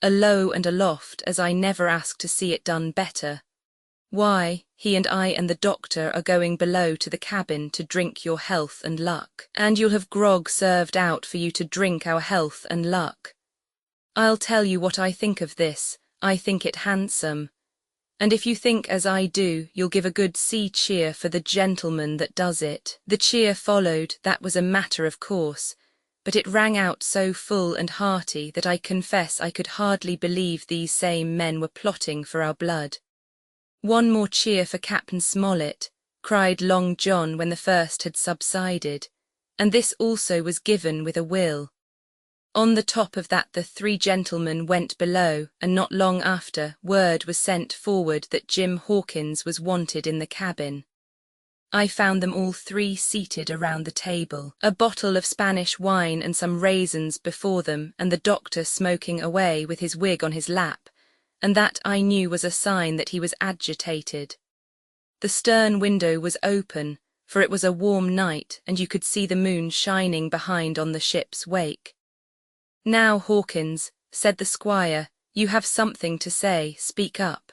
alow and aloft, as I never asked to see it done better. Why, he and I and the doctor are going below to the cabin to drink your health and luck, and you'll have grog served out for you to drink our health and luck. I'll tell you what I think of this, I think it handsome. And if you think as I do, you'll give a good sea cheer for the gentleman that does it. The cheer followed, that was a matter of course, but it rang out so full and hearty that I confess I could hardly believe these same men were plotting for our blood. One more cheer for Captain Smollett, cried Long John when the first had subsided, and this also was given with a will. On the top of that the three gentlemen went below, and not long after word was sent forward that Jim Hawkins was wanted in the cabin. I found them all three seated around the table, a bottle of Spanish wine and some raisins before them, and the doctor smoking away with his wig on his lap, and that I knew was a sign that he was agitated. The stern window was open, for it was a warm night, and you could see the moon shining behind on the ship's wake. "Now, Hawkins," said the squire, "you have something to say, speak up."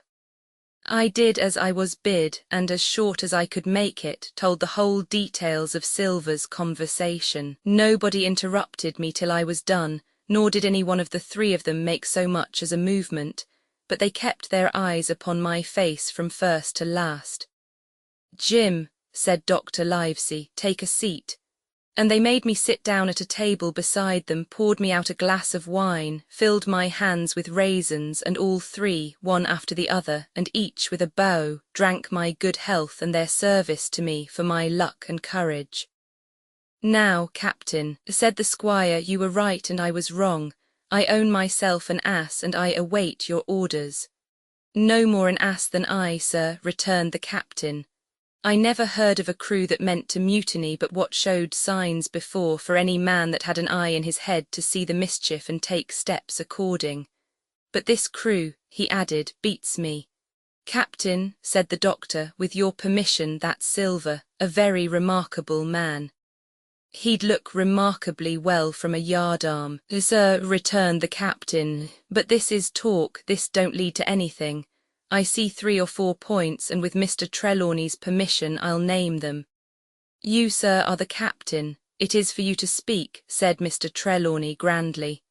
I did as I was bid, and as short as I could make it, told the whole details of Silver's conversation. Nobody interrupted me till I was done, nor did any one of the three of them make so much as a movement, but they kept their eyes upon my face from first to last. "Jim," said Dr. Livesey, "take a seat." And they made me sit down at a table beside them, poured me out a glass of wine, filled my hands with raisins, and all three, one after the other, and each with a bow, drank my good health and their service to me for my luck and courage. "Now, Captain," said the squire, "you were right and I was wrong. I own myself an ass, and I await your orders." "No more an ass than I, sir," returned the captain. "I never heard of a crew that meant to mutiny but what showed signs before for any man that had an eye in his head to see the mischief and take steps according. But this crew," he added, "beats me." "Captain," said the doctor, "with your permission, that's Silver, a very remarkable man." "He'd look remarkably well from a yardarm, sir," returned the captain, "but this is talk, this don't lead to anything. I see 3 or 4 points, and with Mr. Trelawney's permission I'll name them." "You, sir, are the captain. It is for you to speak," said Mr. Trelawney grandly.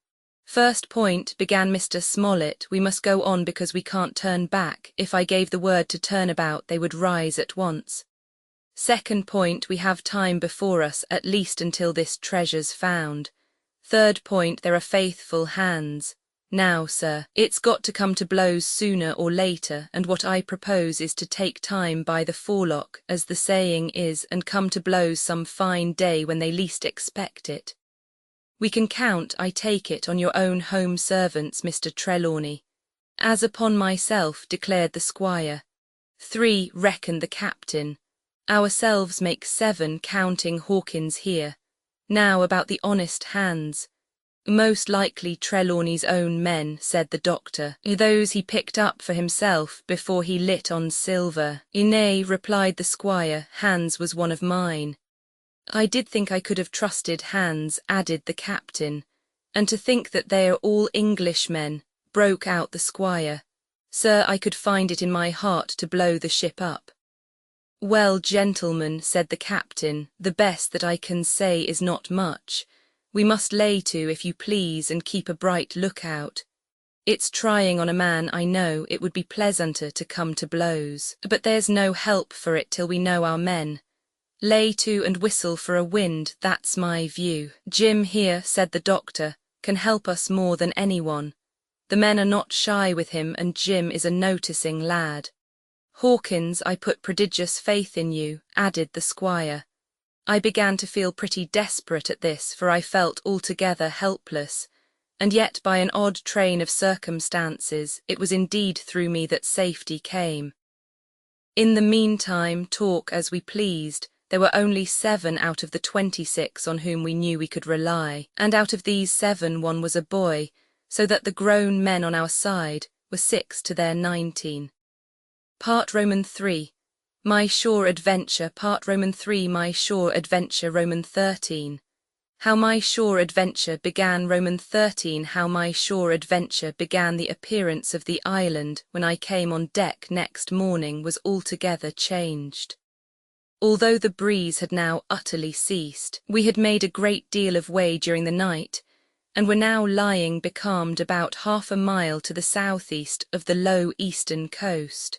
"First point," began Mr. Smollett, "we must go on because we can't turn back. If I gave the word to turn about, they would rise at once. Second point, we have time before us, at least until this treasure's found. Third point, there are faithful hands. Now, sir, it's got to come to blows sooner or later, and what I propose is to take time by the forelock, as the saying is, and come to blows some fine day when they least expect it. We can count, I take it, on your own home servants, Mr. Trelawney." "As upon myself," declared the squire. "3, reckoned the captain. Ourselves make 7, counting Hawkins here. Now about the honest hands." "Most likely Trelawney's own men," said the doctor, "those he picked up for himself before he lit on Silver." "Nay," replied the squire, "Hans was one of mine." "I did think I could have trusted Hans," added the captain. "And to think that they are all Englishmen," broke out the squire. "Sir, I could find it in my heart to blow the ship up." "Well, gentlemen," said the captain, "the best that I can say is not much. We must lay to, if you please, and keep a bright lookout. It's trying on a man, I know. It would be pleasanter to come to blows, but there's no help for it till we know our men. Lay to and whistle for a wind, that's my view. Jim here," said the doctor, "can help us more than anyone. The men are not shy with him, and Jim is a noticing lad. Hawkins, I put prodigious faith in you," added the squire. I began to feel pretty desperate at this, for I felt altogether helpless, and yet by an odd train of circumstances it was indeed through me that safety came. In the meantime, talk as we pleased, there were only 7 out of the 26 on whom we knew we could rely, and out of these 7 one was a boy, so that the grown men on our side were 6 to their 19. Part Roman 3. My Shore Adventure. Part Roman 3. My Shore Adventure. Roman 13. How my shore adventure began. Roman 13. How my shore adventure began. The appearance of the island when I came on deck next morning was altogether changed. Although the breeze had now utterly ceased, we had made a great deal of way during the night, and were now lying becalmed about half a mile to the southeast of the low eastern coast.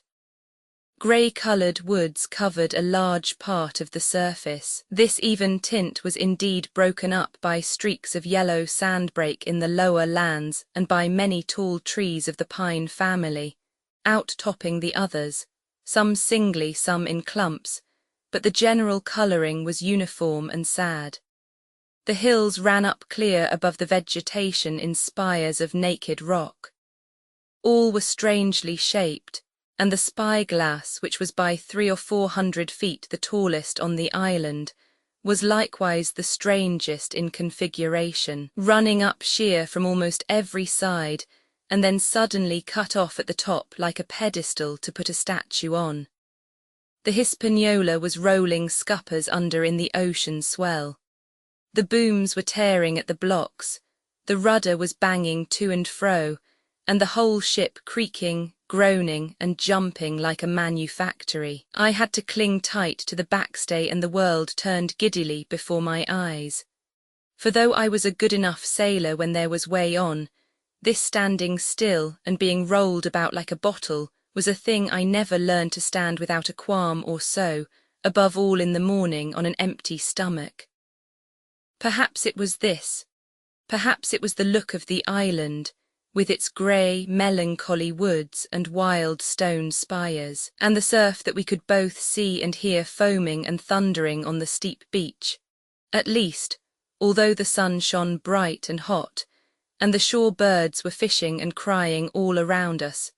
Grey-coloured woods covered a large part of the surface. This even tint was indeed broken up by streaks of yellow sandbreak in the lower lands and by many tall trees of the pine family, out-topping the others, some singly, some in clumps, but the general colouring was uniform and sad. The hills ran up clear above the vegetation in spires of naked rock. All were strangely shaped, and the spyglass, which was by 300 or 400 feet the tallest on the island, was likewise the strangest in configuration, running up sheer from almost every side, and then suddenly cut off at the top like a pedestal to put a statue on. The Hispaniola was rolling scuppers under in the ocean swell. The booms were tearing at the blocks, the rudder was banging to and fro, and the whole ship creaking, groaning and jumping like a manufactory. I had to cling tight to the backstay and the world turned giddily before my eyes. For though I was a good enough sailor when there was way on, this standing still and being rolled about like a bottle was a thing I never learned to stand without a qualm or so, above all in the morning on an empty stomach. Perhaps it was this. Perhaps it was the look of the island, with its grey, melancholy woods and wild stone spires, and the surf that we could both see and hear foaming and thundering on the steep beach. At least, although the sun shone bright and hot, and the shore birds were fishing and crying all around us,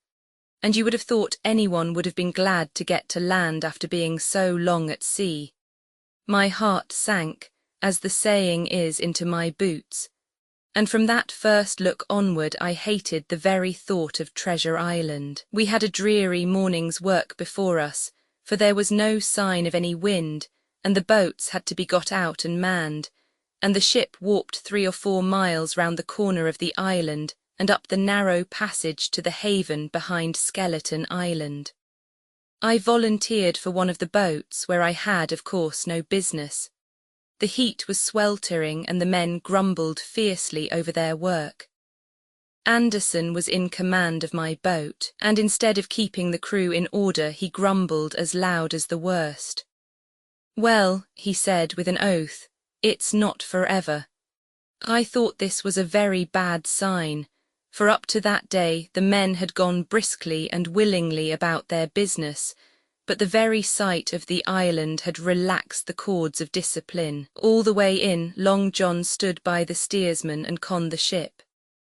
and you would have thought anyone would have been glad to get to land after being so long at sea. My heart sank, as the saying is, into my boots, and from that first look onward I hated the very thought of Treasure Island. We had a dreary morning's work before us, for there was no sign of any wind, and the boats had to be got out and manned, and the ship warped 3 or 4 miles round the corner of the island and up the narrow passage to the haven behind Skeleton Island. I volunteered for one of the boats where I had, of course, no business. The heat was sweltering and the men grumbled fiercely over their work. Anderson was in command of my boat, and instead of keeping the crew in order he grumbled as loud as the worst. "Well," he said with an oath, "it's not forever." I thought this was a very bad sign, for up to that day the men had gone briskly and willingly about their business, but the very sight of the island had relaxed the cords of discipline. All the way in, Long John stood by the steersman and conned the ship.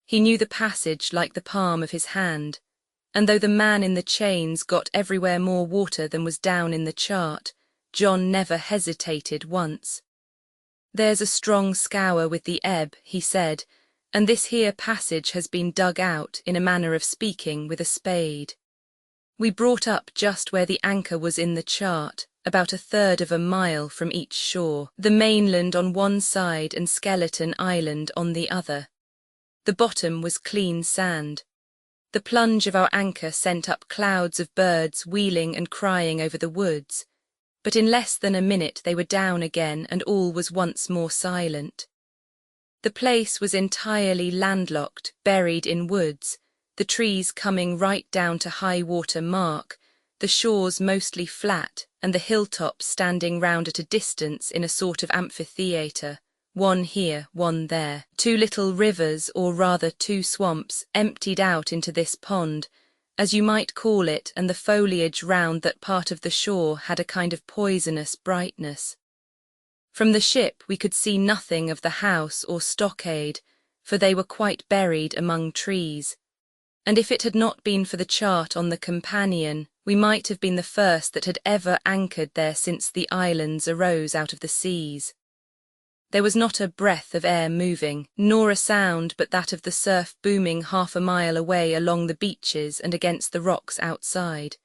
He knew the passage like the palm of his hand, and though the man in the chains got everywhere more water than was down in the chart, John never hesitated once. "There's a strong scour with the ebb," he said, "and this here passage has been dug out, in a manner of speaking, with a spade." We brought up just where the anchor was in the chart, about 1/3 of a mile from each shore, the mainland on one side and Skeleton Island on the other. The bottom was clean sand. The plunge of our anchor sent up clouds of birds wheeling and crying over the woods, but in less than a minute they were down again and all was once more silent. The place was entirely landlocked, buried in woods, the trees coming right down to high water mark, the shores mostly flat, and the hilltops standing round at a distance in a sort of amphitheatre, one here, one there. 2 little rivers, or rather 2 swamps, emptied out into this pond, as you might call it, and the foliage round that part of the shore had a kind of poisonous brightness. From the ship we could see nothing of the house or stockade, for they were quite buried among trees, and if it had not been for the chart on the companion, we might have been the first that had ever anchored there since the islands arose out of the seas. There was not a breath of air moving, nor a sound but that of the surf booming half a mile away along the beaches and against the rocks outside.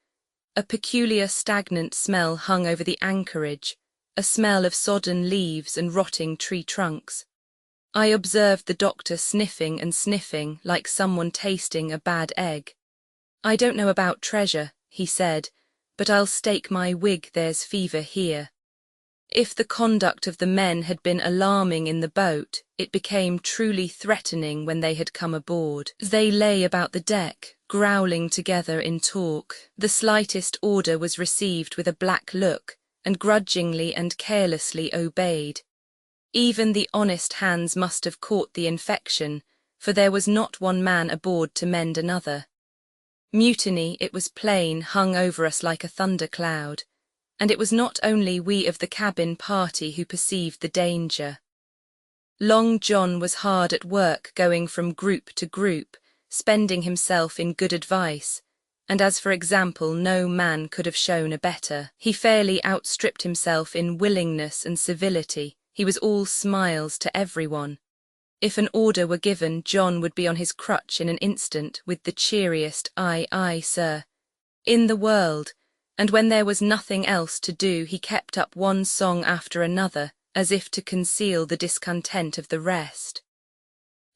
A peculiar stagnant smell hung over the anchorage, a smell of sodden leaves and rotting tree trunks. I observed the doctor sniffing and sniffing like someone tasting a bad egg. I don't know about treasure, he said, but I'll stake my wig there's fever here. If the conduct of the men had been alarming in the boat, it became truly threatening when they had come aboard. They lay about the deck, growling together in talk. The slightest order was received with a black look, and grudgingly and carelessly obeyed. Even the honest hands must have caught the infection, for there was not one man aboard to mend another. Mutiny, it was plain, hung over us like a thundercloud, and it was not only we of the cabin party who perceived the danger. Long John was hard at work going from group to group, spending himself in good advice, and as for example no man could have shown a better. He fairly outstripped himself in willingness and civility. He was all smiles to everyone. If an order were given, John would be on his crutch in an instant with the cheeriest "Aye, aye, sir," in the world, and when there was nothing else to do he kept up one song after another, as if to conceal the discontent of the rest.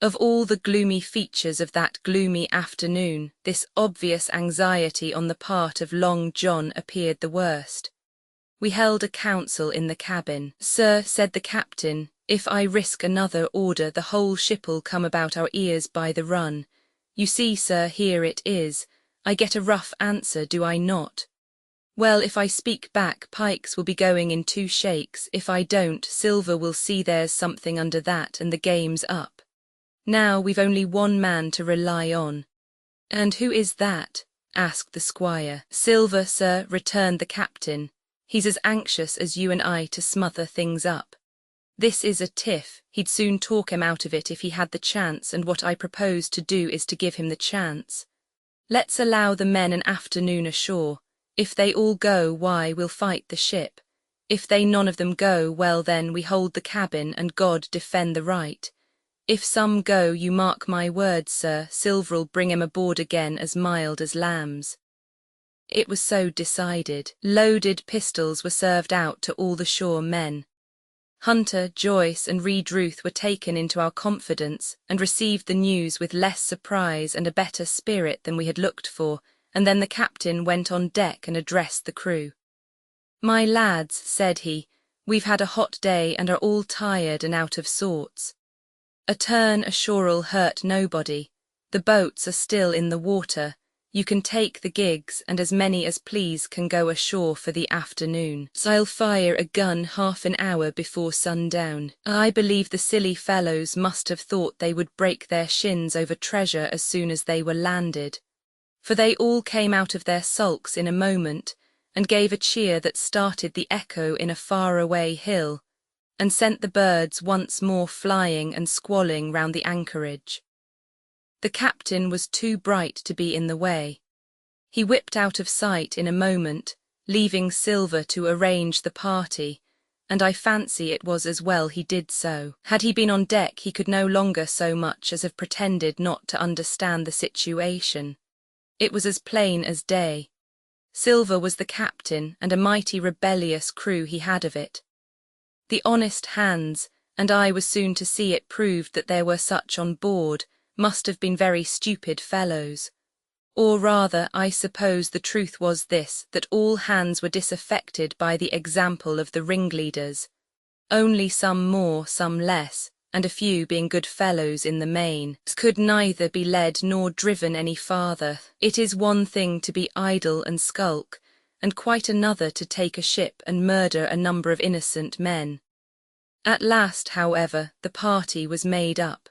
Of all the gloomy features of that gloomy afternoon, this obvious anxiety on the part of Long John appeared the worst. We held a council in the cabin. "Sir," said the captain, "if I risk another order the whole ship'll come about our ears by the run. You see, sir, here it is. I get a rough answer, do I not? Well, if I speak back, Pikes will be going in 2 shakes. If I don't, Silver will see there's something under that and the game's up. Now we've only one man to rely on." "And who is that?" asked the squire. "Silver, sir," returned the captain. "He's as anxious as you and I to smother things up. This is a tiff, he'd soon talk him out of it if he had the chance, and what I propose to do is to give him the chance. Let's allow the men an afternoon ashore. If they all go, why, we'll fight the ship. If they none of them go, well then, we hold the cabin and God defend the right. If some go, you mark my words, sir, Silver'll bring 'em aboard again as mild as lambs." It was so decided. Loaded pistols were served out to all the shore men. Hunter, Joyce, and Reed Ruth were taken into our confidence and received the news with less surprise and a better spirit than we had looked for, and then the captain went on deck and addressed the crew. "My lads," said he, "we've had a hot day and are all tired and out of sorts. A turn ashore'll hurt nobody. The boats are still in the water. You can take the gigs, and as many as please can go ashore for the afternoon. I'll fire a gun half an hour before sundown. I believe the silly fellows must have thought they would break their shins over treasure as soon as they were landed, for they all came out of their sulks in a moment, and gave a cheer that started the echo in a far-away hill, and sent the birds once more flying and squalling round the anchorage. The captain was too bright to be in the way. He whipped out of sight in a moment, leaving Silver to arrange the party, and I fancy it was as well he did so. Had he been on deck he could no longer so much as have pretended not to understand the situation. It was as plain as day. Silver was the captain, and a mighty rebellious crew he had of it. The honest hands, and I was soon to see it proved that there were such on board, must have been very stupid fellows. Or rather, I suppose the truth was this, that all hands were disaffected by the example of the ringleaders, only some more, some less, and a few being good fellows in the main, could neither be led nor driven any farther. It is one thing to be idle and skulk, and quite another to take a ship and murder a number of innocent men. At last, however, the party was made up.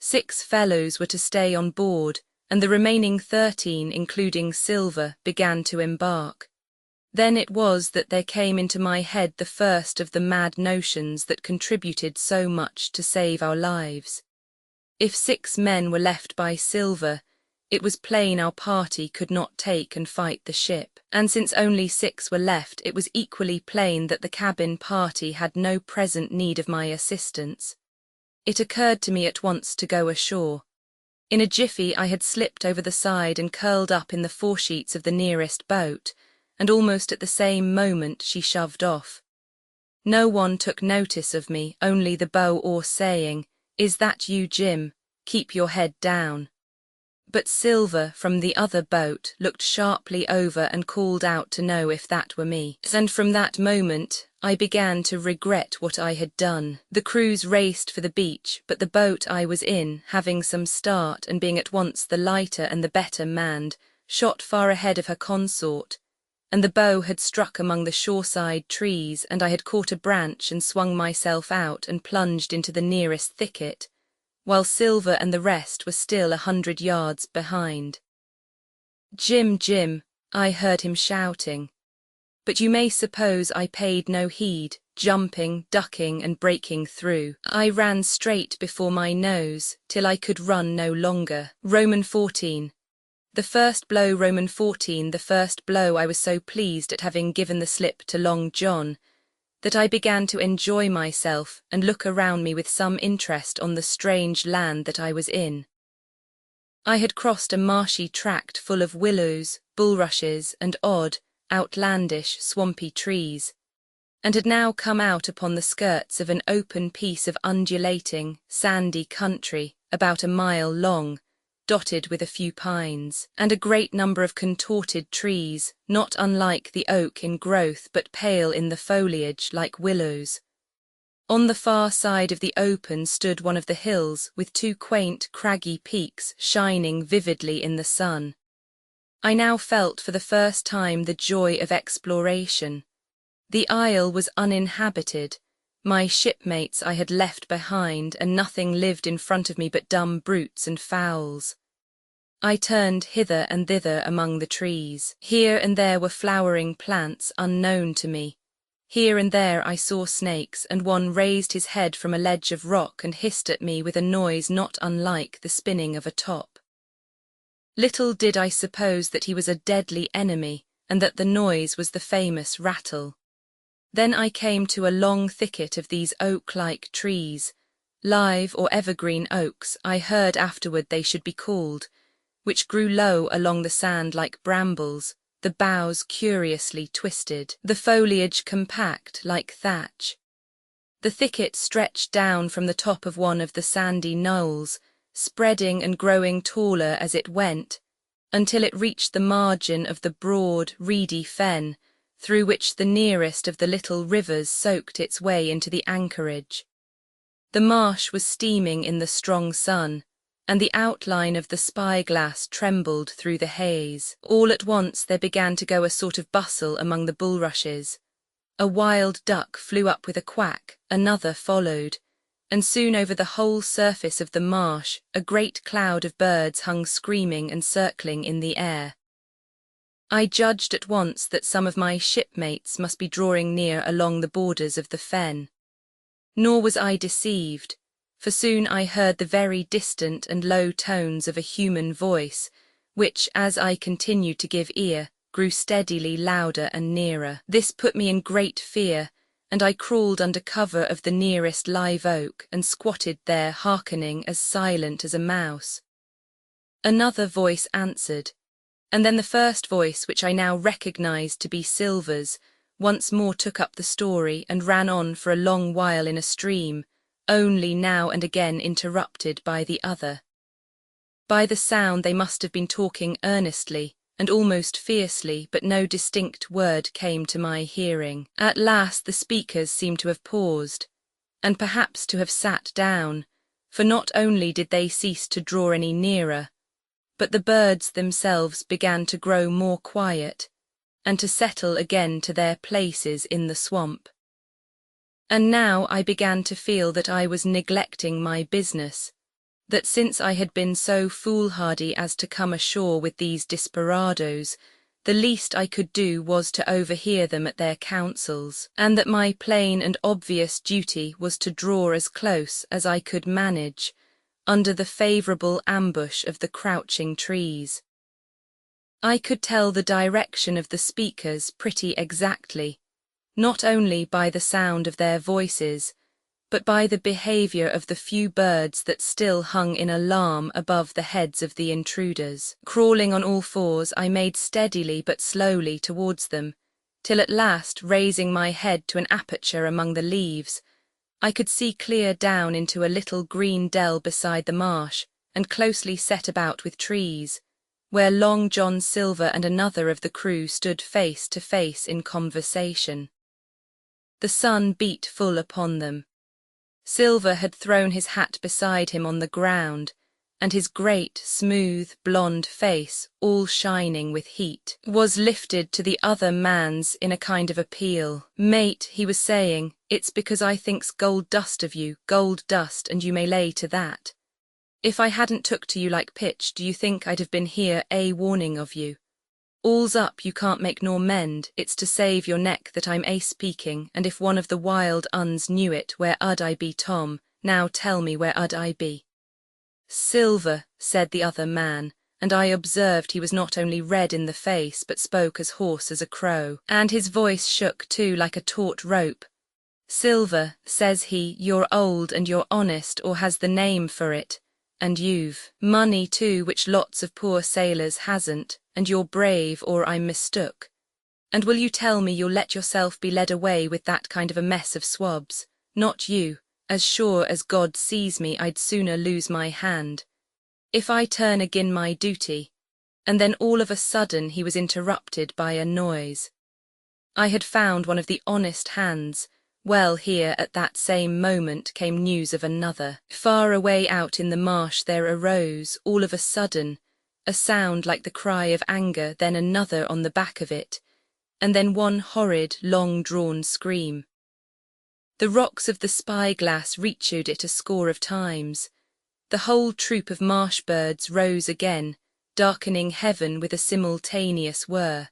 6 fellows were to stay on board, and the remaining 13, including Silver, began to embark. Then it was that there came into my head the first of the mad notions that contributed so much to save our lives. If 6 men were left by Silver, it was plain our party could not take and fight the ship, and since only 6 were left, it was equally plain that the cabin party had no present need of my assistance. It occurred to me at once to go ashore. In a jiffy I had slipped over the side and curled up in the foresheets of the nearest boat, and almost at the same moment she shoved off. No one took notice of me, only the bow oar saying, "Is that you, Jim? Keep your head down." But Silver from the other boat looked sharply over and called out to know if that were me. And from that moment, I began to regret what I had done. The crews raced for the beach, but the boat I was in, having some start and being at once the lighter and the better manned, shot far ahead of her consort, and the bow had struck among the shoreside trees, and I had caught a branch and swung myself out and plunged into the nearest thicket, while Silver and the rest were still 100 yards behind. "Jim, Jim," I heard him shouting. But you may suppose I paid no heed, jumping, ducking, and breaking through. I ran straight before my nose, till I could run no longer. Roman 14. The first blow, Roman 14, the first blow. I was so pleased at having given the slip to Long John, that I began to enjoy myself and look around me with some interest on the strange land that I was in. I had crossed a marshy tract full of willows, bulrushes, and odd, outlandish, swampy trees, and had now come out upon the skirts of an open piece of undulating, sandy country about a mile long, dotted with a few pines, and a great number of contorted trees, not unlike the oak in growth but pale in the foliage like willows. On the far side of the open stood one of the hills with two quaint, craggy peaks shining vividly in the sun. I now felt for the first time the joy of exploration. The isle was uninhabited. My shipmates I had left behind, and nothing lived in front of me but dumb brutes and fowls. I turned hither and thither among the trees. Here and there were flowering plants unknown to me. Here and there I saw snakes, and one raised his head from a ledge of rock and hissed at me with a noise not unlike the spinning of a top. Little did I suppose that he was a deadly enemy, and that the noise was the famous rattle. Then I came to a long thicket of these oak-like trees, live or evergreen oaks, I heard afterward they should be called, which grew low along the sand like brambles, the boughs curiously twisted, the foliage compact like thatch. The thicket stretched down from the top of one of the sandy knolls, spreading and growing taller as it went, until it reached the margin of the broad, reedy fen, through which the nearest of the little rivers soaked its way into the anchorage. The marsh was steaming in the strong sun, and the outline of the spyglass trembled through the haze. All at once there began to go a sort of bustle among the bulrushes. A wild duck flew up with a quack, another followed, and soon over the whole surface of the marsh a great cloud of birds hung screaming and circling in the air. I judged at once that some of my shipmates must be drawing near along the borders of the fen. Nor was I deceived, for soon I heard the very distant and low tones of a human voice, which, as I continued to give ear, grew steadily louder and nearer. This put me in great fear, and I crawled under cover of the nearest live oak and squatted there hearkening as silent as a mouse. Another voice answered, and then the first voice, which I now recognized to be Silver's, once more took up the story and ran on for a long while in a stream, only now and again interrupted by the other. By the sound they must have been talking earnestly and almost fiercely, but no distinct word came to my hearing. At last the speakers seemed to have paused, and perhaps to have sat down, for not only did they cease to draw any nearer, but the birds themselves began to grow more quiet, and to settle again to their places in the swamp. And now I began to feel that I was neglecting my business, that since I had been so foolhardy as to come ashore with these desperadoes, the least I could do was to overhear them at their councils, and that my plain and obvious duty was to draw as close as I could manage, under the favourable ambush of the crouching trees. I could tell the direction of the speakers pretty exactly, not only by the sound of their voices, but by the behaviour of the few birds that still hung in alarm above the heads of the intruders. Crawling on all fours, I made steadily but slowly towards them, till at last, raising my head to an aperture among the leaves, I could see clear down into a little green dell beside the marsh, and closely set about with trees, where Long John Silver and another of the crew stood face to face in conversation. The sun beat full upon them. Silver had thrown his hat beside him on the ground, and his great, smooth, blonde face, all shining with heat, was lifted to the other man's in a kind of appeal. "Mate," he was saying, "it's because I thinks gold dust of you, gold dust, and you may lay to that. If I hadn't took to you like pitch, do you think I'd have been here warning of you? All's up, you can't make nor mend, it's to save your neck that I'm speaking, and if one of the wild uns knew it, where 'ud I be, Tom? Now tell me, where 'ud I be?" "Silver," said the other man, and I observed he was not only red in the face, but spoke as hoarse as a crow, and his voice shook too like a taut rope. "Silver," says he, "you're old and you're honest, or has the name for it, and you've money too, which lots of poor sailors hasn't, and you're brave, or I'm mistook. And will you tell me you'll let yourself be led away with that kind of a mess of swabs? Not you. As sure as God sees me, I'd sooner lose my hand. If I turn agin my duty." And then all of a sudden he was interrupted by a noise. I had found one of the honest hands. Well, here at that same moment came news of another. Far away out in the marsh there arose, all of a sudden, a sound like the cry of anger, then another on the back of it, and then one horrid, long-drawn scream. The rocks of the spyglass reached it a score of times. The whole troop of marsh birds rose again, darkening heaven with a simultaneous whir.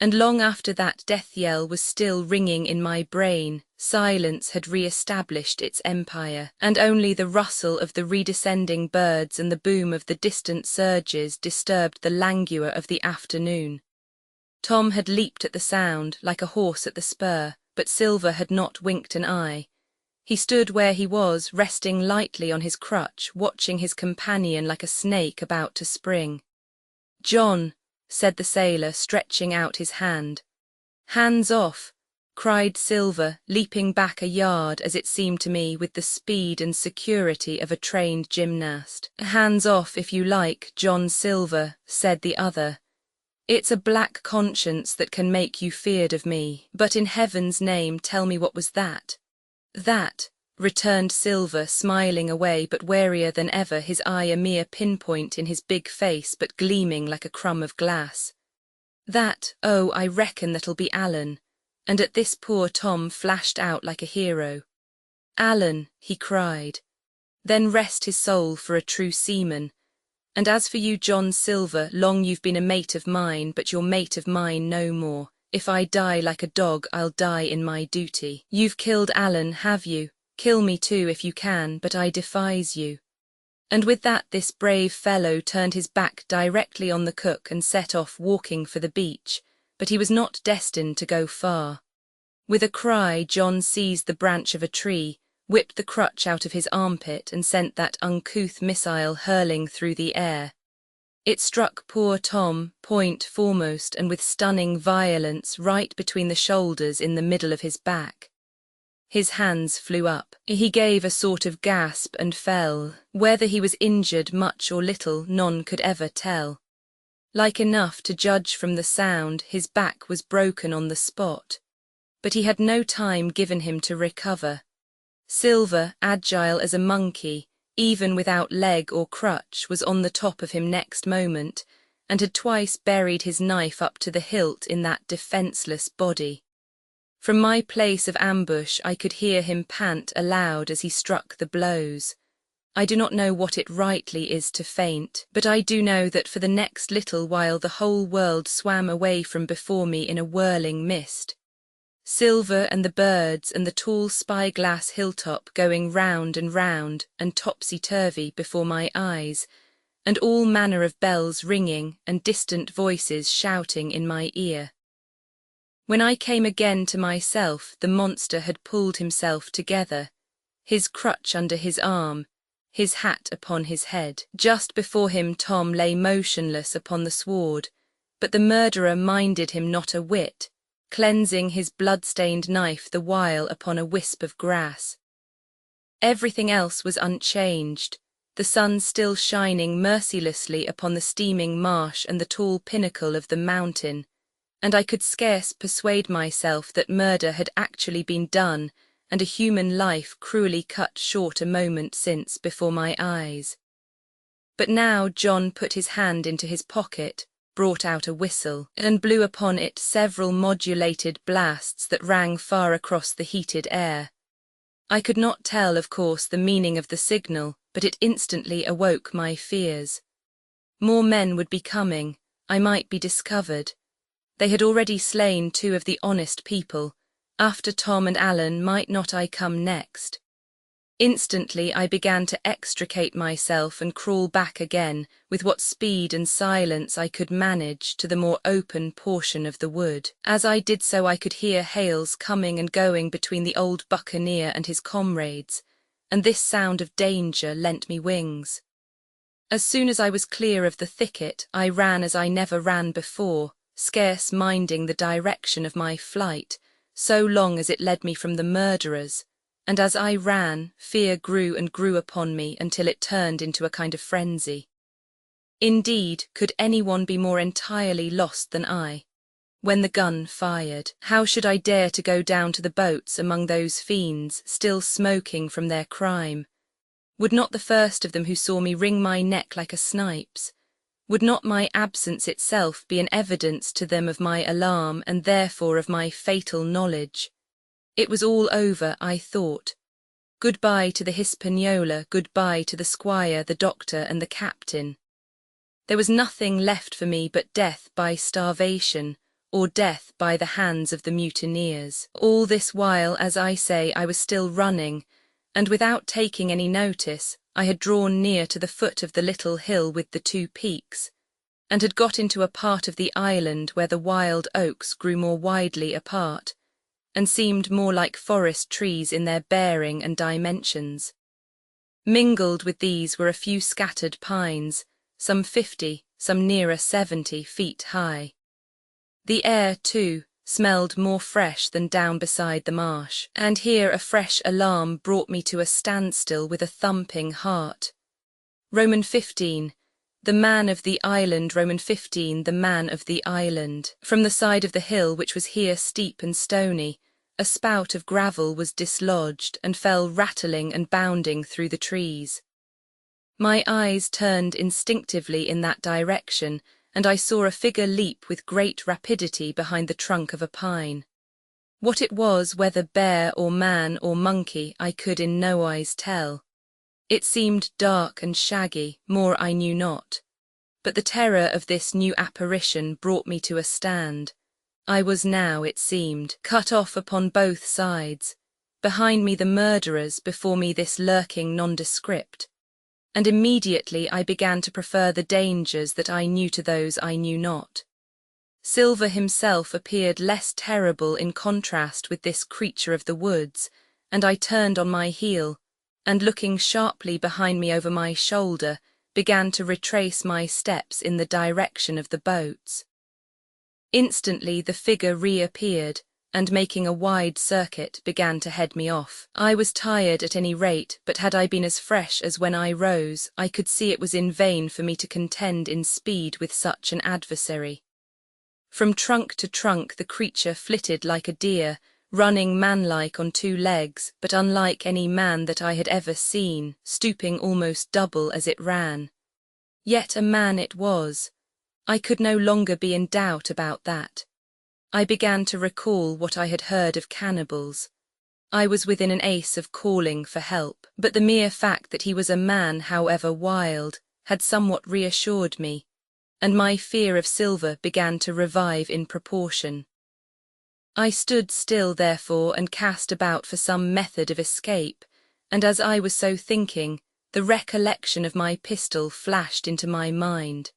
And long after that death yell was still ringing in my brain, silence had re-established its empire, and only the rustle of the redescending birds and the boom of the distant surges disturbed the languor of the afternoon. Tom had leaped at the sound, like a horse at the spur, but Silver had not winked an eye. He stood where he was, resting lightly on his crutch, watching his companion like a snake about to spring. "John," said the sailor, stretching out his hand. "Hands off," cried Silver, leaping back a yard, as it seemed to me, with the speed and security of a trained gymnast. "Hands off, if you like, John Silver," said the other. "It's a black conscience that can make you feared of me, but in heaven's name tell me what was that?" "That," returned Silver, smiling away but warier than ever, his eye a mere pinpoint in his big face but gleaming like a crumb of glass. "That, oh, I reckon that'll be Alan," and at this poor Tom flashed out like a hero. "Alan," he cried, "then rest his soul for a true seaman. And as for you, John Silver, long you've been a mate of mine, but you're mate of mine no more. If I die like a dog, I'll die in my duty. You've killed Alan, have you? Kill me too if you can, but I defies you." And with that this brave fellow turned his back directly on the cook and set off walking for the beach, but he was not destined to go far. With a cry, John seized the branch of a tree, whipped the crutch out of his armpit, and sent that uncouth missile hurling through the air. It struck poor Tom, point foremost, and with stunning violence, right between the shoulders in the middle of his back. His hands flew up. He gave a sort of gasp and fell. Whether he was injured much or little, none could ever tell. Like enough, to judge from the sound, his back was broken on the spot. But he had no time given him to recover. Silver, agile as a monkey, even without leg or crutch, was on the top of him next moment, and had twice buried his knife up to the hilt in that defenceless body. From my place of ambush I could hear him pant aloud as he struck the blows. I do not know what it rightly is to faint, but I do know that for the next little while the whole world swam away from before me in a whirling mist. Silver and the birds and the tall spyglass hilltop going round and topsy-turvy before my eyes, and all manner of bells ringing and distant voices shouting in my ear. When I came again to myself, the monster had pulled himself together, his crutch under his arm, his hat upon his head. Just before him Tom lay motionless upon the sward, but the murderer minded him not a whit, cleansing his blood-stained knife the while upon a wisp of grass. Everything else was unchanged, the sun still shining mercilessly upon the steaming marsh and the tall pinnacle of the mountain, and I could scarce persuade myself that murder had actually been done and a human life cruelly cut short a moment since before my eyes. But now John put his hand into his pocket, brought out a whistle, and blew upon it several modulated blasts that rang far across the heated air. I could not tell, of course, the meaning of the signal, but it instantly awoke my fears. More men would be coming, I might be discovered. They had already slain 2 of the honest people. After Tom and Alan, might not I come next? Instantly I began to extricate myself and crawl back again, with what speed and silence I could manage, to the more open portion of the wood. As I did so I could hear hails coming and going between the old buccaneer and his comrades, and this sound of danger lent me wings. As soon as I was clear of the thicket, I ran as I never ran before, scarce minding the direction of my flight, so long as it led me from the murderers, and as I ran, fear grew and grew upon me until it turned into a kind of frenzy. Indeed, could anyone be more entirely lost than I? When the gun fired, how should I dare to go down to the boats among those fiends still smoking from their crime? Would not the first of them who saw me wring my neck like a snipe's? Would not my absence itself be an evidence to them of my alarm and therefore of my fatal knowledge? It was all over, I thought. Goodbye to the Hispaniola, goodbye to the squire, the doctor, and the captain. There was nothing left for me but death by starvation, or death by the hands of the mutineers. All this while, as I say, I was still running, and without taking any notice, I had drawn near to the foot of the little hill with the 2 peaks, and had got into a part of the island where the wild oaks grew more widely apart, and seemed more like forest trees in their bearing and dimensions. Mingled with these were a few scattered pines, some 50, some nearer 70 feet high. The air, too, smelled more fresh than down beside the marsh, and here a fresh alarm brought me to a standstill with a thumping heart. Roman 15. The man of the island, Roman 15, the man of the island. From the side of the hill, which was here steep and stony, a spout of gravel was dislodged and fell rattling and bounding through the trees. My eyes turned instinctively in that direction, and I saw a figure leap with great rapidity behind the trunk of a pine. What it was, whether bear or man or monkey, I could in no wise tell. It seemed dark and shaggy, more I knew not. But the terror of this new apparition brought me to a stand. I was now, it seemed, cut off upon both sides. Behind me the murderers, before me this lurking nondescript. And immediately I began to prefer the dangers that I knew to those I knew not. Silver himself appeared less terrible in contrast with this creature of the woods, and I turned on my heel, and looking sharply behind me over my shoulder, began to retrace my steps in the direction of the boats. Instantly the figure reappeared, and making a wide circuit began to head me off. I was tired at any rate, but had I been as fresh as when I rose, I could see it was in vain for me to contend in speed with such an adversary. From trunk to trunk the creature flitted like a deer, running manlike on 2 legs, but unlike any man that I had ever seen, stooping almost double as it ran. Yet a man it was. I could no longer be in doubt about that. I began to recall what I had heard of cannibals. I was within an ace of calling for help, but the mere fact that he was a man, however wild, had somewhat reassured me, and my fear of Silver began to revive in proportion. I stood still, therefore, and cast about for some method of escape, and as I was so thinking, the recollection of my pistol flashed into my mind.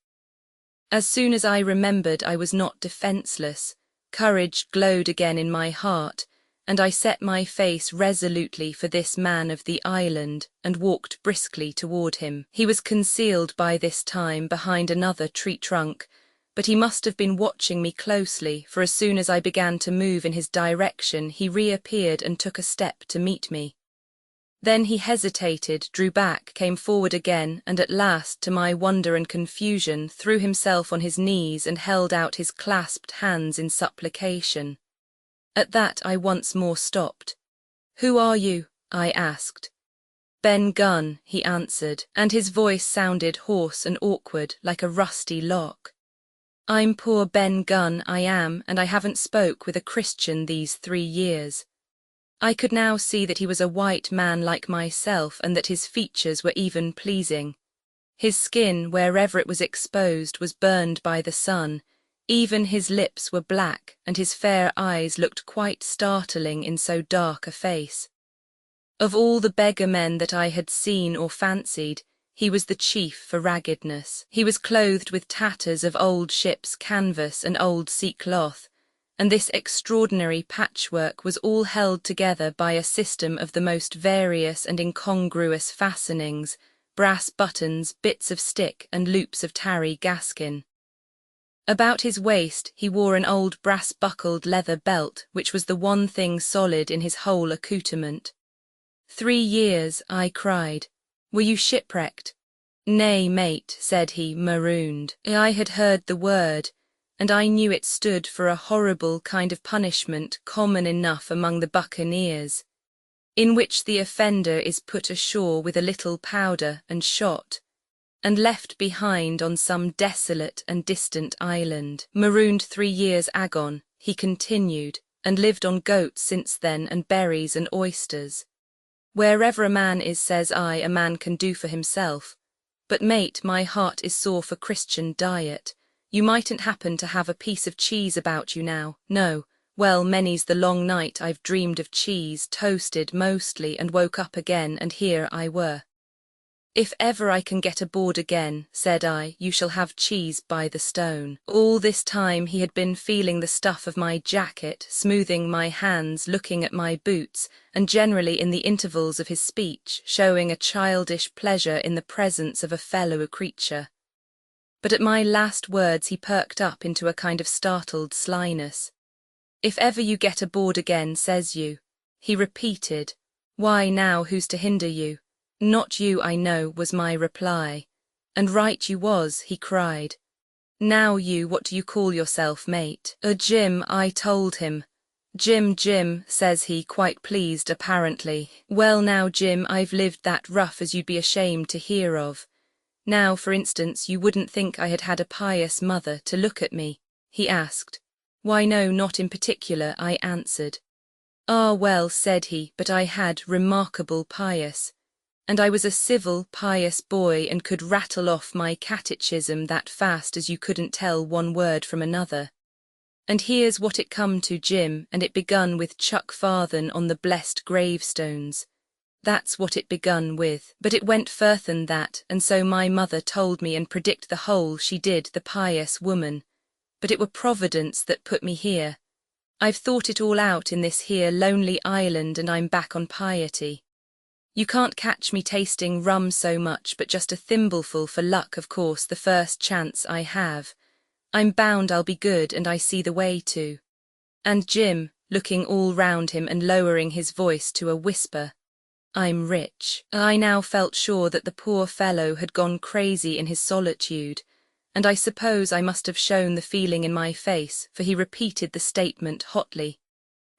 As soon as I remembered I was not defenceless, courage glowed again in my heart, and I set my face resolutely for this man of the island and walked briskly toward him. He was concealed by this time behind another tree trunk, but he must have been watching me closely, for as soon as I began to move in his direction he reappeared and took a step to meet me. Then he hesitated, drew back, came forward again, and at last, to my wonder and confusion, threw himself on his knees and held out his clasped hands in supplication. At that I once more stopped. "Who are you?" I asked. "Ben Gunn," he answered, and his voice sounded hoarse and awkward, like a rusty lock. "I'm poor Ben Gunn, I am, and I haven't spoke with a Christian these 3 years." I could now see that he was a white man like myself and that his features were even pleasing. His skin, wherever it was exposed, was burned by the sun. Even his lips were black, and his fair eyes looked quite startling in so dark a face. Of all the beggar men that I had seen or fancied, he was the chief for raggedness. He was clothed with tatters of old ship's canvas and old sea cloth, and this extraordinary patchwork was all held together by a system of the most various and incongruous fastenings, brass buttons, bits of stick, and loops of tarry gaskin. About his waist he wore an old brass-buckled leather belt, which was the one thing solid in his whole accoutrement. 3 years, I cried. Were you shipwrecked? Nay, mate, said he, marooned. I had heard the word, and I knew it stood for a horrible kind of punishment common enough among the buccaneers, in which the offender is put ashore with a little powder and shot, and left behind on some desolate and distant island. Marooned 3 years agone, he continued, and lived on goats since then and berries and oysters. Wherever a man is, says I, a man can do for himself. But mate, my heart is sore for Christian diet. You mightn't happen to have a piece of cheese about you now, no. Well, many's the long night I've dreamed of cheese, toasted mostly, and woke up again, and here I were. If ever I can get aboard again, said I, you shall have cheese by the stone. All this time he had been feeling the stuff of my jacket, smoothing my hands, looking at my boots, and generally in the intervals of his speech, showing a childish pleasure in the presence of a fellow creature. But at my last words he perked up into a kind of startled slyness. If ever you get aboard again, says you, he repeated. Why now, who's to hinder you? Not you, I know, was my reply. And right you was, he cried. Now you, what do you call yourself, mate? Jim, I told him. Jim, says he, quite pleased apparently. Well now, Jim, I've lived that rough as you'd be ashamed to hear of. Now, for instance, you wouldn't think I had had a pious mother to look at me, he asked. Why no, not in particular, I answered. Ah well, said he, but I had remarkable pious. And I was a civil, pious boy and could rattle off my catechism that fast as you couldn't tell one word from another. And here's what it come to, Jim, and it begun with Chuck Farthen on the blessed gravestones. That's what it begun with, but it went further'n that, and so my mother told me and predict the whole, she did, the pious woman. But it were Providence that put me here. I've thought it all out in this here lonely island and I'm back on piety. You can't catch me tasting rum so much, but just a thimbleful for luck, of course, the first chance I have. I'm bound I'll be good, and I see the way to. And Jim, looking all round him and lowering his voice to a whisper, I'm rich. I now felt sure that the poor fellow had gone crazy in his solitude, and I suppose I must have shown the feeling in my face, for he repeated the statement hotly.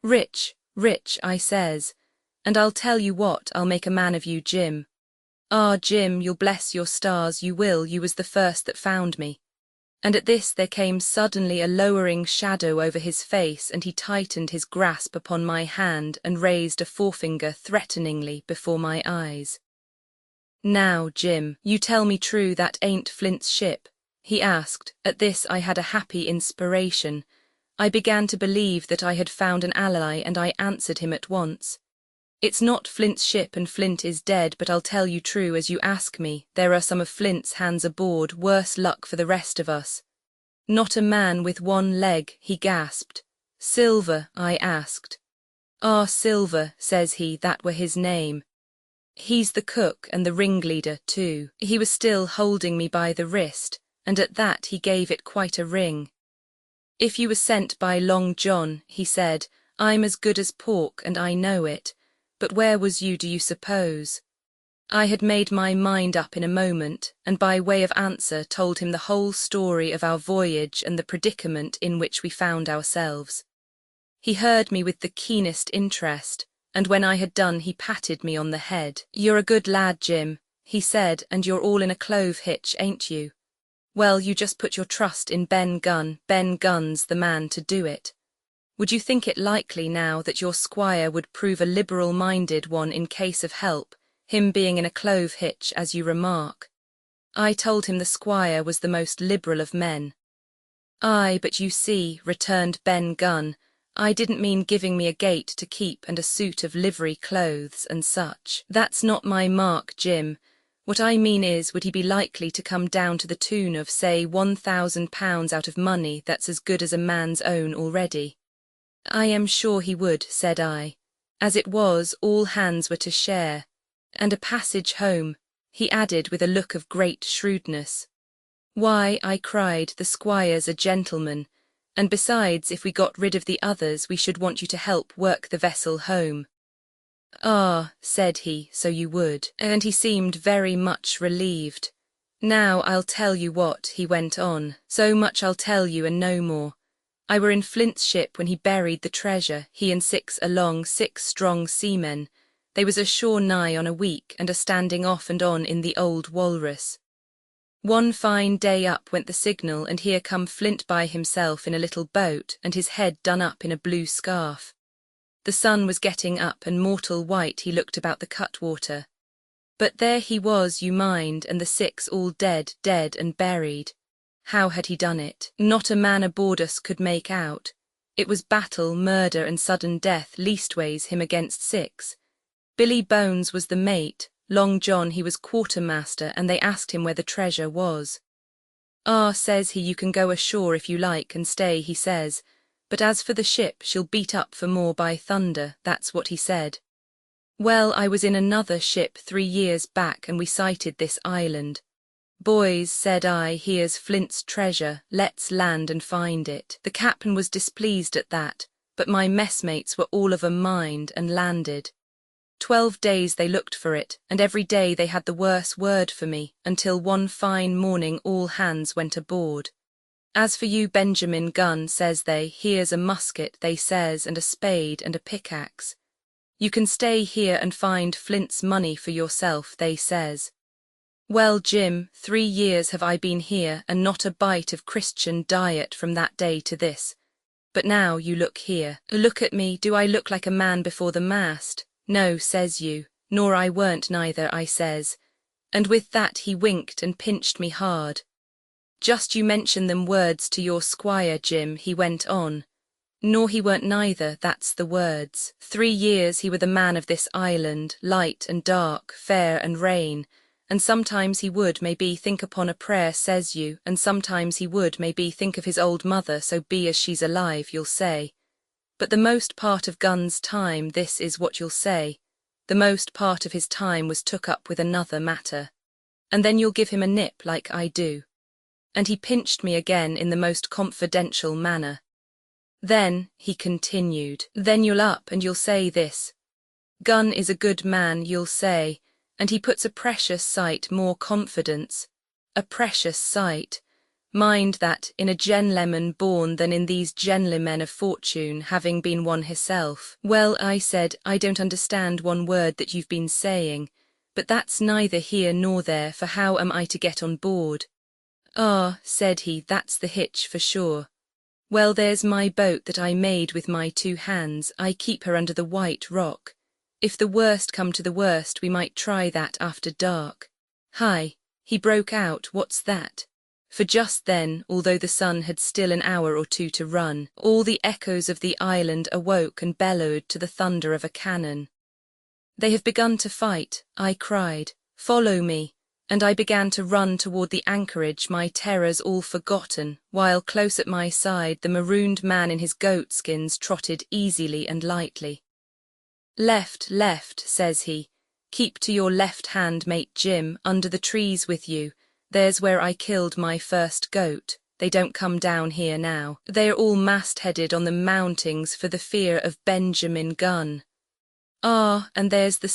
Rich, I says. And I'll tell you what, I'll make a man of you, Jim. Ah, Jim, you'll bless your stars, you will, you was the first that found me. And at this there came suddenly a lowering shadow over his face, and he tightened his grasp upon my hand and raised a forefinger threateningly before my eyes. Now, Jim, you tell me true that ain't Flint's ship? He asked. At this I had a happy inspiration. I began to believe that I had found an ally, and I answered him at once. It's not Flint's ship and Flint is dead, but I'll tell you true as you ask me, there are some of Flint's hands aboard, worse luck for the rest of us. Not a man with one leg, he gasped. Silver, I asked. Ah, Silver, says he, that were his name. He's the cook and the ringleader too. He was still holding me by the wrist, and at that he gave it quite a wring. If you were sent by Long John, he said, I'm as good as pork and I know it. But where was you, do you suppose? I had made my mind up in a moment, and by way of answer told him the whole story of our voyage and the predicament in which we found ourselves. He heard me with the keenest interest, and when I had done he patted me on the head. "You're a good lad, Jim," he said, "and you're all in a clove hitch, ain't you? Well, you just put your trust in Ben Gunn. Ben Gunn's the man to do it. Would you think it likely now that your squire would prove a liberal-minded one in case of help, him being in a clove hitch, as you remark?" I told him the squire was the most liberal of men. "Aye, but you see," returned Ben Gunn, "I didn't mean giving me a gate to keep and a suit of livery clothes and such. That's not my mark, Jim. What I mean is, would he be likely to come down to the tune of, say, £1,000 out of money that's as good as a man's own already?" "I am sure he would," said I. As it was, all hands were to share. "And a passage home," he added with a look of great shrewdness. "Why," I cried, "the squire's a gentleman, and besides, if we got rid of the others we should want you to help work the vessel home." "Ah," said he, "so you would," and he seemed very much relieved. "Now I'll tell you what," he went on, "so much I'll tell you and no more. I were in Flint's ship when he buried the treasure, he and 6 strong seamen. They was ashore nigh on a week and a standing off and on in the old Walrus. One fine day up went the signal, and here come Flint by himself in a little boat and his head done up in a blue scarf. The sun was getting up and mortal white he looked about the cutwater. But there he was, you mind, and the 6 all dead and buried. How had he done it? Not a man aboard us could make out. It was battle, murder and sudden death, leastways him against 6. Billy Bones was the mate, Long John he was quartermaster, and they asked him where the treasure was. "Ah," says he, "you can go ashore if you like and stay," he says, "but as for the ship, she'll beat up for more by thunder," that's what he said. Well, I was in another ship 3 years back and we sighted this island. "Boys," said I, "here's Flint's treasure, let's land and find it." The captain was displeased at that, but my messmates were all of a mind and landed. 12 days they looked for it, and every day they had the worse word for me, until one fine morning all hands went aboard. "As for you, Benjamin Gunn," says they, "here's a musket," they says, "and a spade and a pickaxe. You can stay here and find Flint's money for yourself," they says. Well, Jim, 3 years have I been here, and not a bite of Christian diet from that day to this. But now you look here. Look at me, do I look like a man before the mast? No, says you, nor I weren't neither, I says. And with that he winked and pinched me hard. "Just you mention them words to your squire, Jim," he went on. "Nor he weren't neither, that's the words. 3 years he were the man of this island, light and dark, fair and rain, and sometimes he would, maybe, think upon a prayer, says you, and sometimes he would, maybe, think of his old mother, so be as she's alive, you'll say. But the most part of Gunn's time, this is what you'll say, the most part of his time was took up with another matter. And then you'll give him a nip like I do." And he pinched me again in the most confidential manner. "Then," he continued, "then you'll up and you'll say this. Gunn is a good man, you'll say, and he puts a precious sight more confidence. A precious sight. Mind that, in a gentleman born than in these gentlemen of fortune, having been one hisself." "Well," I said, "I don't understand one word that you've been saying, but that's neither here nor there, for how am I to get on board?" "Ah," said he, "that's the hitch for sure. Well, there's my boat that I made with my 2 hands, I keep her under the White Rock. If the worst come to the worst, we might try that after dark." "Hi," he broke out, "what's that?" For just then, although the sun had still an hour or 2 to run, all the echoes of the island awoke and bellowed to the thunder of a cannon. "They have begun to fight," I cried. "Follow me." And I began to run toward the anchorage, my terrors all forgotten, while close at my side the marooned man in his goatskins trotted easily and lightly. "Left, left," says he. "Keep to your left hand, mate Jim, under the trees with you. There's where I killed my first goat. They don't come down here now. They are all mast-headed on the mountings for the fear of Benjamin Gunn." Ah, and there's the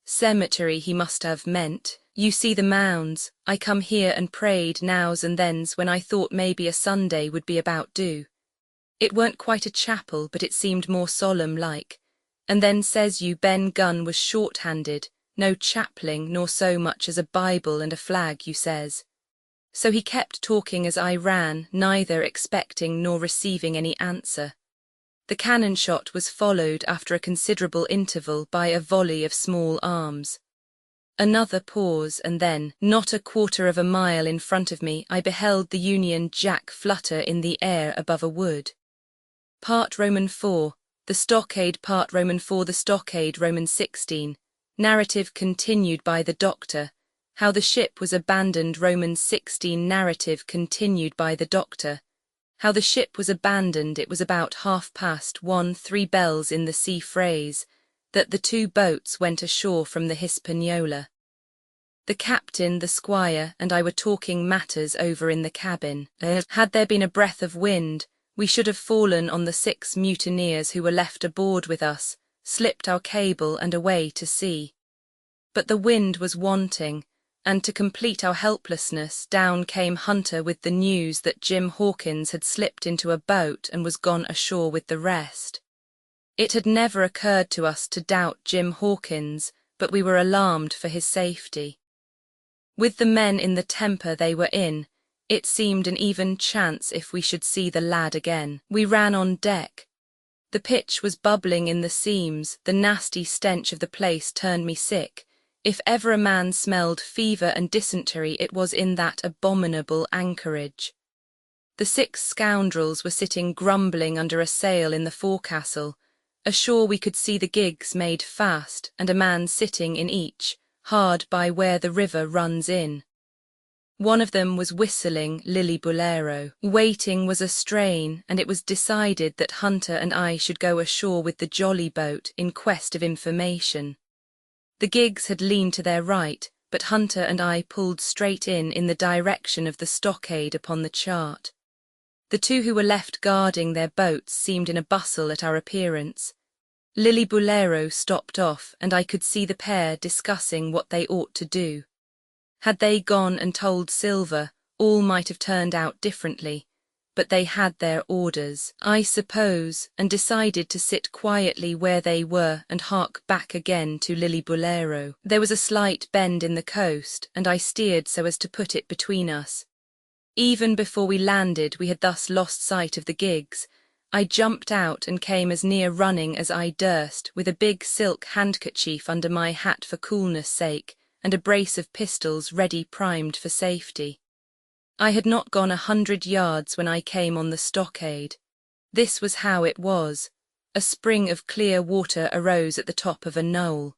cemetery he must have meant. You see the mounds. I come here and prayed nows and thens when I thought maybe a Sunday would be about due. It weren't quite a chapel, but it seemed more solemn like. And then says you Ben Gunn was short-handed, no chapling nor so much as a Bible and a flag, you says. So he kept talking as I ran, neither expecting nor receiving any answer. The cannon shot was followed after a considerable interval by a volley of small arms. Another pause, and then, not a quarter of a mile in front of me, I beheld the Union Jack flutter in the air above a wood. Part Roman 4, the stockade. Part Roman 4, the stockade. Roman 16. Narrative continued by the doctor. How the ship was abandoned. Roman 16. Narrative continued by the doctor. How the ship was abandoned. It was about 1:30, 3 bells in the sea phrase, that the 2 boats went ashore from the Hispaniola. The captain, the squire, and I were talking matters over in the cabin. Had there been a breath of wind, we should have fallen on the 6 mutineers who were left aboard with us, slipped our cable and away to sea. But the wind was wanting, and to complete our helplessness, down came Hunter with the news that Jim Hawkins had slipped into a boat and was gone ashore with the rest. It had never occurred to us to doubt Jim Hawkins, but we were alarmed for his safety. With the men in the temper they were in, it seemed an even chance if we should see the lad again. We ran on deck. The pitch was bubbling in the seams, the nasty stench of the place turned me sick. If ever a man smelled fever and dysentery, it was in that abominable anchorage. The 6 scoundrels were sitting grumbling under a sail in the forecastle. Ashore we could see the gigs made fast, and a man sitting in each, hard by where the river runs in. One of them was whistling Lily Bolero. Waiting was a strain, and it was decided that Hunter and I should go ashore with the jolly boat in quest of information. The gigs had leaned to their right, but Hunter and I pulled straight in the direction of the stockade upon the chart. The 2 who were left guarding their boats seemed in a bustle at our appearance. Lily Bolero stopped off, and I could see the pair discussing what they ought to do. Had they gone and told Silver, all might have turned out differently, but they had their orders, I suppose, and decided to sit quietly where they were and hark back again to Lily Bolero. There was a slight bend in the coast, and I steered so as to put it between us. Even before we landed we had thus lost sight of the gigs. I jumped out and came as near running as I durst, with a big silk handkerchief under my hat for coolness' sake, and a brace of pistols ready primed for safety. I had not gone 100 yards when I came on the stockade. This was how it was. A spring of clear water arose at the top of a knoll.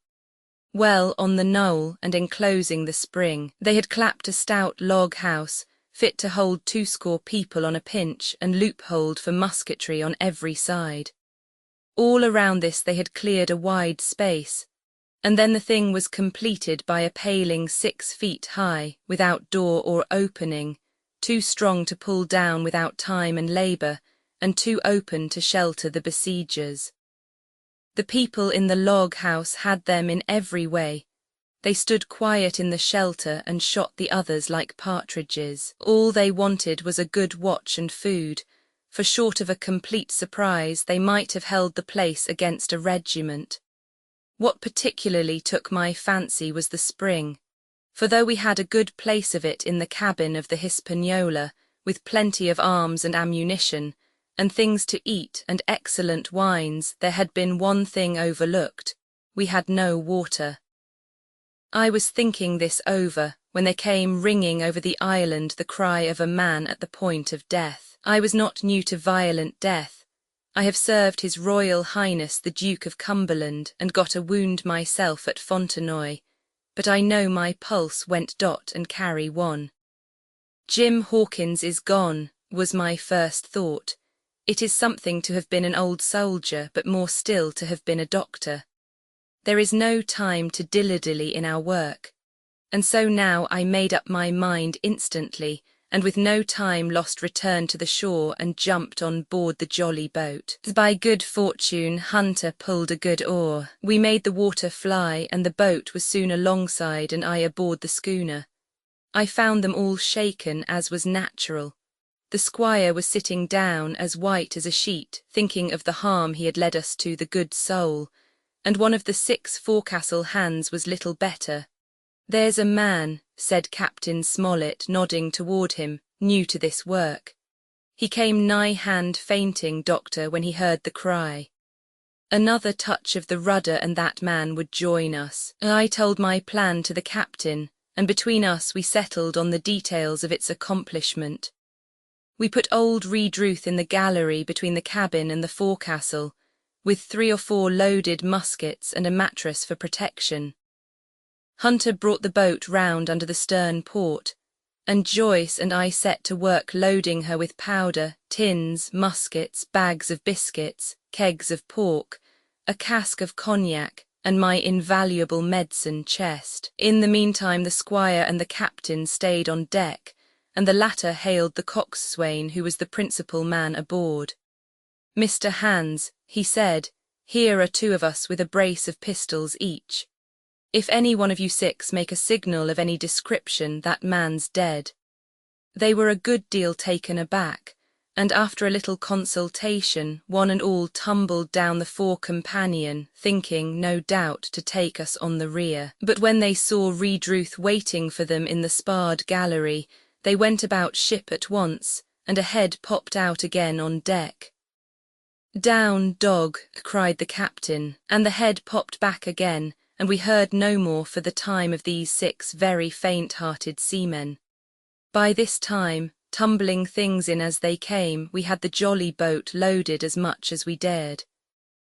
Well, on the knoll, and enclosing the spring, they had clapped a stout log house, fit to hold 20 people on a pinch, and loopholed for musketry on every side. All around this they had cleared a wide space, and then the thing was completed by a paling 6 feet high, without door or opening, too strong to pull down without time and labour, and too open to shelter the besiegers. The people in the log house had them in every way. They stood quiet in the shelter and shot the others like partridges. All they wanted was a good watch and food, for short of a complete surprise they might have held the place against a regiment. What particularly took my fancy was the spring, for though we had a good place of it in the cabin of the Hispaniola, with plenty of arms and ammunition, and things to eat and excellent wines, there had been one thing overlooked: we had no water. I was thinking this over, when there came ringing over the island the cry of a man at the point of death. I was not new to violent death. I have served His Royal Highness the Duke of Cumberland, and got a wound myself at Fontenoy, but I know my pulse went dot and carry one. Jim Hawkins is gone, was my first thought. It is something to have been an old soldier, but more still to have been a doctor. There is no time to dilly-dilly in our work, and so now I made up my mind instantly, and with no time lost returned to the shore and jumped on board the jolly boat. By good fortune, Hunter pulled a good oar. We made the water fly, and the boat was soon alongside and I aboard the schooner. I found them all shaken, as was natural. The squire was sitting down, as white as a sheet, thinking of the harm he had led us to, the good soul, and one of the 6 forecastle hands was little better. "There's a man," said Captain Smollett, nodding toward him, new to this work. "He came nigh hand fainting, doctor, when he heard the cry." Another touch of the rudder and that man would join us. I told my plan to the captain, and between us we settled on the details of its accomplishment. We put old Redruth in the gallery between the cabin and the forecastle, with 3 or 4 loaded muskets and a mattress for protection. Hunter brought the boat round under the stern port, and Joyce and I set to work loading her with powder, tins, muskets, bags of biscuits, kegs of pork, a cask of cognac, and my invaluable medicine chest. In the meantime the squire and the captain stayed on deck, and the latter hailed the coxswain, who was the principal man aboard. "Mr. Hands," he said, "here are 2 of us with a brace of pistols each. If any one of you 6 make a signal of any description, that man's dead." They were a good deal taken aback, and after a little consultation, one and all tumbled down the fore companion, thinking, no doubt, to take us on the rear. But when they saw Redruth waiting for them in the sparred gallery, they went about ship at once, and a head popped out again on deck. "Down, dog," cried the captain, and the head popped back again, and we heard no more for the time of these 6 very faint-hearted seamen. By this time, tumbling things in as they came, we had the jolly boat loaded as much as we dared.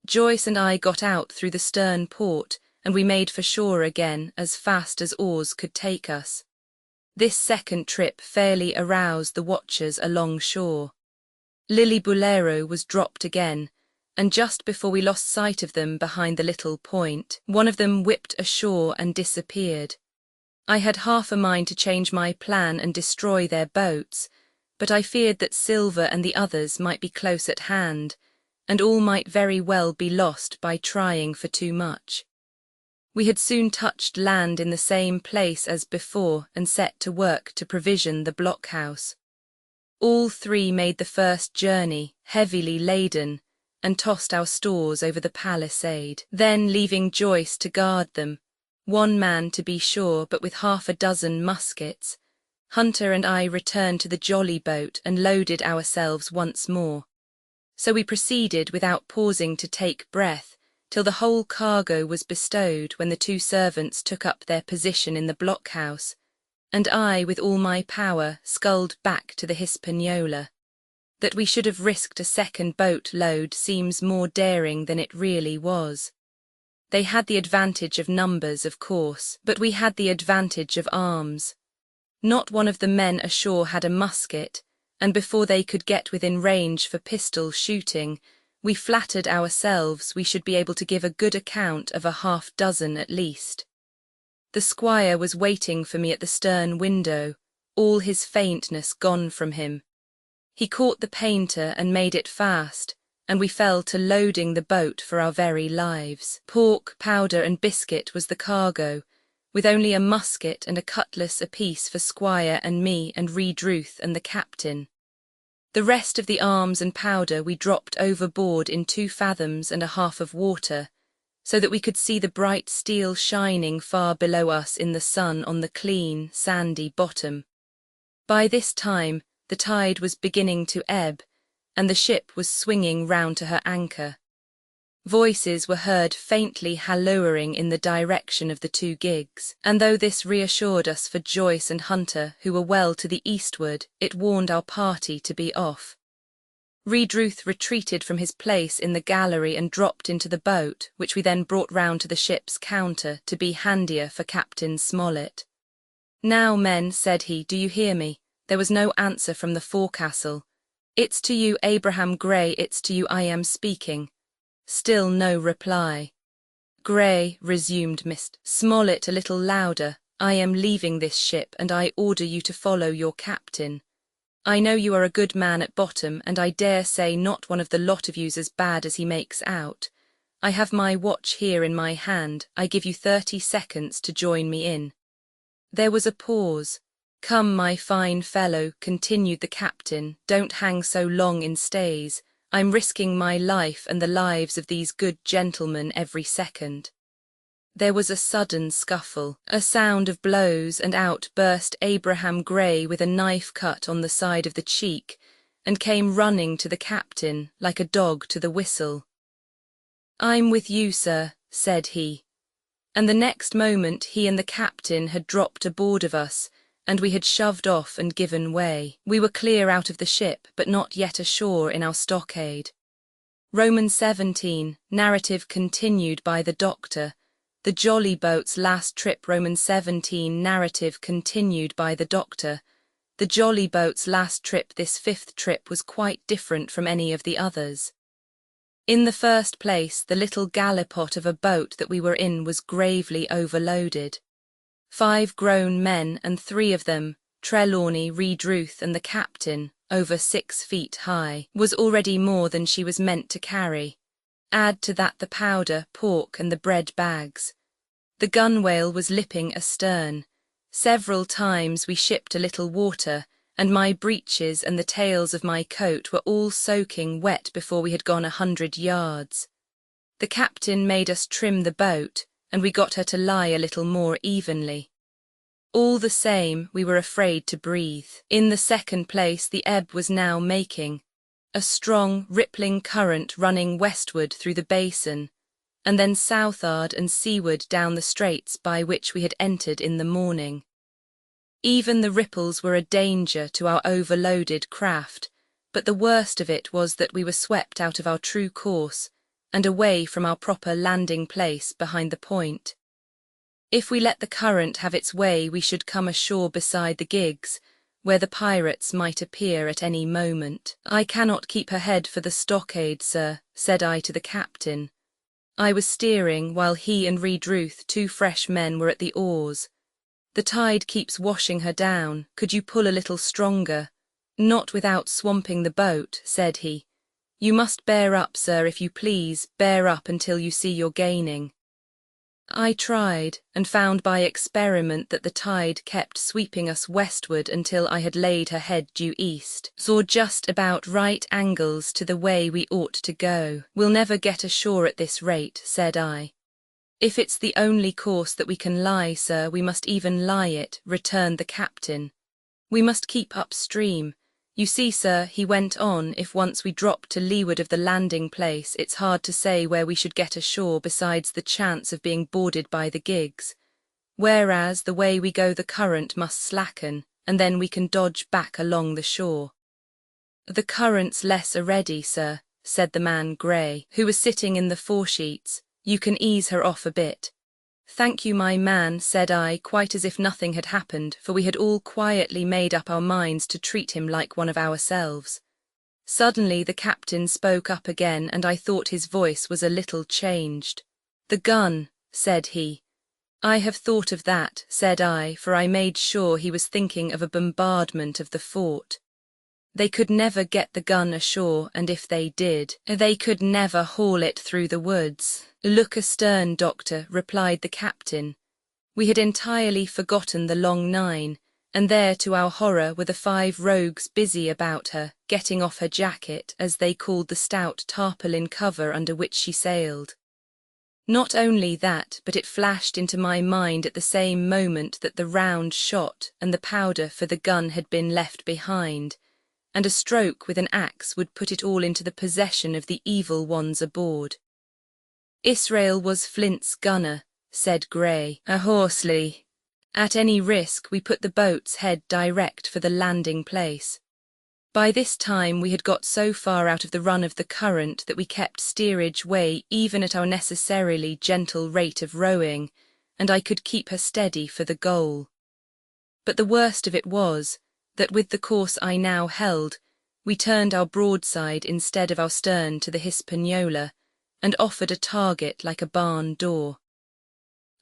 Joyce and I got out through the stern port, and we made for shore again as fast as oars could take us. This second trip fairly aroused the watchers along shore. Lillibulero was dropped again, and just before we lost sight of them behind the little point, one of them whipped ashore and disappeared. I had half a mind to change my plan and destroy their boats, but I feared that Silver and the others might be close at hand, and all might very well be lost by trying for too much. We had soon touched land in the same place as before and set to work to provision the blockhouse. All 3 made the first journey, heavily laden, and tossed our stores over the palisade. Then, leaving Joyce to guard them, 1 man to be sure, but with half a dozen muskets, Hunter and I returned to the jolly boat and loaded ourselves once more. So we proceeded without pausing to take breath, till the whole cargo was bestowed, when the 2 servants took up their position in the blockhouse, and I, with all my power, sculled back to the Hispaniola. That we should have risked a second boat load seems more daring than it really was. They had the advantage of numbers, of course, but we had the advantage of arms. Not one of the men ashore had a musket, and before they could get within range for pistol shooting, we flattered ourselves we should be able to give a good account of a half-dozen at least. The squire was waiting for me at the stern window, all his faintness gone from him. He caught the painter and made it fast, and we fell to loading the boat for our very lives. Pork, powder and biscuit was the cargo, with only a musket and a cutlass apiece for Squire and me and Redruth and the captain. The rest of the arms and powder we dropped overboard in 2 fathoms and a half of water, so that we could see the bright steel shining far below us in the sun on the clean, sandy bottom. By this time, the tide was beginning to ebb, and the ship was swinging round to her anchor. Voices were heard faintly hallooing in the direction of the 2 gigs, and though this reassured us for Joyce and Hunter, who were well to the eastward, it warned our party to be off. Redruth retreated from his place in the gallery and dropped into the boat, which we then brought round to the ship's counter to be handier for Captain Smollett. "Now, men," said he, "do you hear me?" There was no answer from the forecastle. "It's to you, Abraham Gray, it's to you I am speaking." Still no reply. "Gray," resumed Mr. Smollett a little louder, I am leaving this ship and I order you to follow your captain. I know you are a good man at bottom, and I dare say not one of the lot of you's as bad as he makes out. I have my watch here in my hand. I give you 30 seconds to join me in." There was a pause. "Come, my fine fellow," continued the captain, "don't hang so long in stays. I'm risking my life and the lives of these good gentlemen every second." There was a sudden scuffle, a sound of blows, and out burst Abraham Gray with a knife cut on the side of the cheek, and came running to the captain like a dog to the whistle. "I'm with you, sir," said he. And the next moment he and the captain had dropped aboard of us, and we had shoved off and given way. We were clear out of the ship, but not yet ashore in our stockade. Romans 17, narrative continued by the doctor. The jolly boat's last trip. Romans 17, narrative continued by the doctor. The jolly boat's last trip. This fifth trip was quite different from any of the others. In the first place, the little gallipot of a boat that we were in was gravely overloaded. 5 grown men, and 3 of them, Trelawney, Redruth, and the captain, over 6 feet high, was already more than she was meant to carry. Add to that the powder, pork, and the bread bags. The gunwale was lipping astern. Several times we shipped a little water, and my breeches and the tails of my coat were all soaking wet before we had gone 100 yards. The captain made us trim the boat, and we got her to lie a little more evenly. All the same, we were afraid to breathe. In the second place, the ebb was now making, a strong, rippling current running westward through the basin, and then southward and seaward down the straits by which we had entered in the morning. Even the ripples were a danger to our overloaded craft, but the worst of it was that we were swept out of our true course and away from our proper landing place behind the point. If we let the current have its way, we should come ashore beside the gigs, where the pirates might appear at any moment. "I cannot keep her head for the stockade, sir," said I to the captain. I was steering, while he and Redruth, 2 fresh men, were at the oars. "The tide keeps washing her down. Could you pull a little stronger?" "Not without swamping the boat," said he. "You must bear up, sir, if you please, bear up until you see you're gaining." I tried, and found by experiment that the tide kept sweeping us westward until I had laid her head due east, saw just about right angles to the way we ought to go. "We'll never get ashore at this rate," said I. "If it's the only course that we can lie, sir, we must even lie it," returned the captain. "We must keep upstream. You see, sir," he went on, "if once we drop to leeward of the landing place, it's hard to say where we should get ashore besides the chance of being boarded by the gigs. Whereas, the way we go the current must slacken, and then we can dodge back along the shore." "The current's less already, sir," said the man Gray, who was sitting in the foresheets. "You can ease her off a bit." "Thank you, my man," said I, quite as if nothing had happened, for we had all quietly made up our minds to treat him like one of ourselves. Suddenly the captain spoke up again, and I thought his voice was a little changed. "The gun," said he. "I have thought of that," said I, for I made sure he was thinking of a bombardment of the fort. "They could never get the gun ashore, and if they did, they could never haul it through the woods." "Look astern, doctor," replied the captain. We had entirely forgotten the long nine, and there, to our horror, were the 5 rogues busy about her, getting off her jacket, as they called the stout tarpaulin cover under which she sailed. Not only that, but it flashed into my mind at the same moment that the round shot and the powder for the gun had been left behind, and a stroke with an axe would put it all into the possession of the evil ones aboard. "Israel was Flint's gunner," said Gray, hoarsely. "At any risk, we put the boat's head direct for the landing place." By this time we had got so far out of the run of the current that we kept steerage way even at our necessarily gentle rate of rowing, and I could keep her steady for the goal. But the worst of it was that with the course I now held, we turned our broadside instead of our stern to the Hispaniola, and offered a target like a barn door.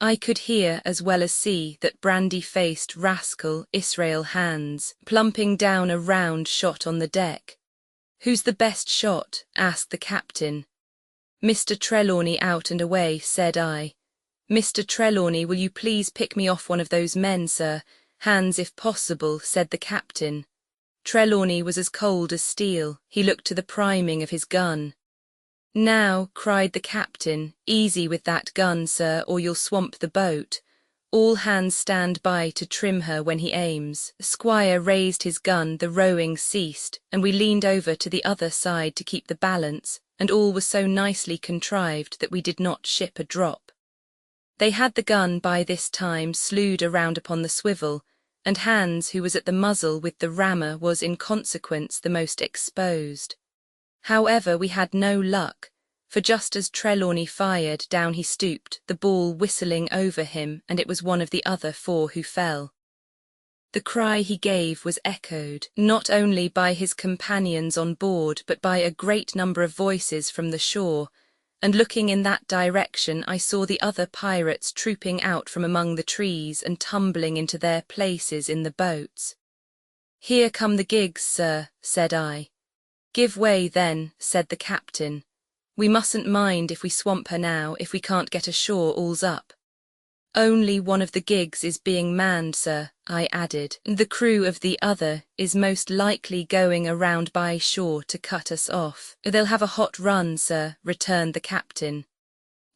I could hear as well as see that brandy-faced rascal Israel Hands plumping down a round shot on the deck. "Who's the best shot?" asked the captain. "Mr. Trelawney out and away," said I. "Mr. Trelawney, will you please pick me off one of those men, sir? Hands if possible," said the captain. Trelawney was as cold as steel. He looked to the priming of his gun. "Now," cried the captain, "easy with that gun, sir, or you'll swamp the boat. All hands stand by to trim her when he aims." The squire raised his gun, the rowing ceased, and we leaned over to the other side to keep the balance, and all was so nicely contrived that we did not ship a drop. They had the gun by this time slewed around upon the swivel, and Hans, who was at the muzzle with the rammer, was in consequence the most exposed. However, we had no luck, for just as Trelawney fired, down he stooped, the ball whistling over him, and it was one of the other 4 who fell. The cry he gave was echoed, not only by his companions on board, but by a great number of voices from the shore, and looking in that direction I saw the other pirates trooping out from among the trees and tumbling into their places in the boats. "Here come the gigs, sir," said I. "Give way, then," said the captain. "We mustn't mind if we swamp her now. If we can't get ashore, all's up." "Only one of the gigs is being manned, sir," I added. "The crew of the other is most likely going around by shore to cut us off." "They'll have a hot run, sir," returned the captain.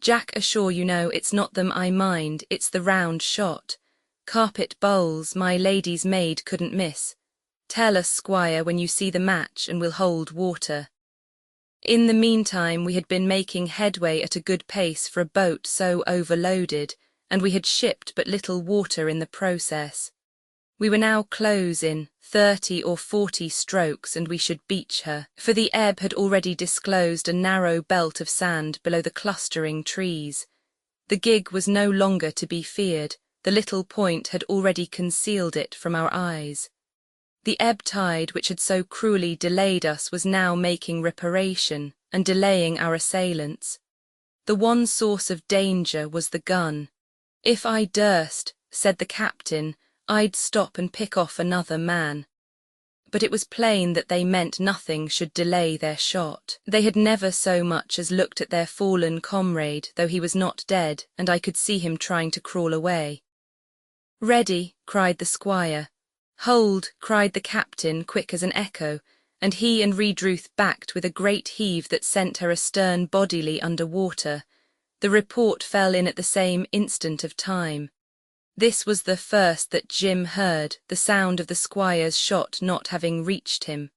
"Jack ashore, you know, it's not them I mind, it's the round shot. Carpet bowls, my lady's maid couldn't miss. Tell us, squire, when you see the match, and we'll hold water." In the meantime we had been making headway at a good pace for a boat so overloaded, and we had shipped but little water in the process. We were now close in 30 or 40 strokes, and we should beach her, for the ebb had already disclosed a narrow belt of sand below the clustering trees. The gig was no longer to be feared, the little point had already concealed it from our eyes. The ebb tide which had so cruelly delayed us was now making reparation, and delaying our assailants. The one source of danger was the gun. "If I durst," said the captain, "I'd stop and pick off another man." But it was plain that they meant nothing should delay their shot. They had never so much as looked at their fallen comrade, though he was not dead, and I could see him trying to crawl away. "Ready," cried the squire. "Hold," cried the captain, quick as an echo, and he and Redruth backed with a great heave that sent her astern bodily under water. The report fell in at the same instant of time. This was the first that Jim heard, the sound of the squire's shot not having reached him.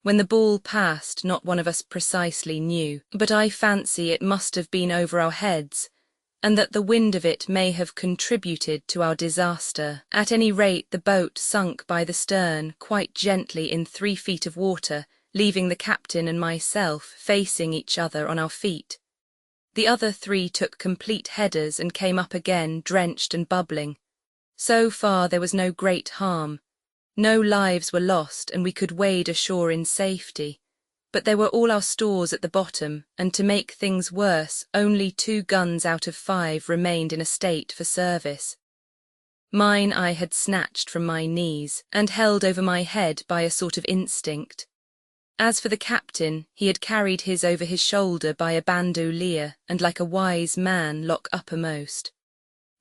When the ball passed, not one of us precisely knew, but I fancy it must have been over our heads, and that the wind of it may have contributed to our disaster. At any rate, the boat sunk by the stern quite gently in 3 feet of water, leaving the captain and myself facing each other on our feet. The other 3 took complete headers and came up again drenched and bubbling. So far there was no great harm. No lives were lost, and we could wade ashore in safety. But there were all our stores at the bottom, and to make things worse, only 2 guns out of 5 remained in a state for service. Mine I had snatched from my knees, and held over my head by a sort of instinct. As for the captain, he had carried his over his shoulder by a bandolier, and like a wise man lock uppermost.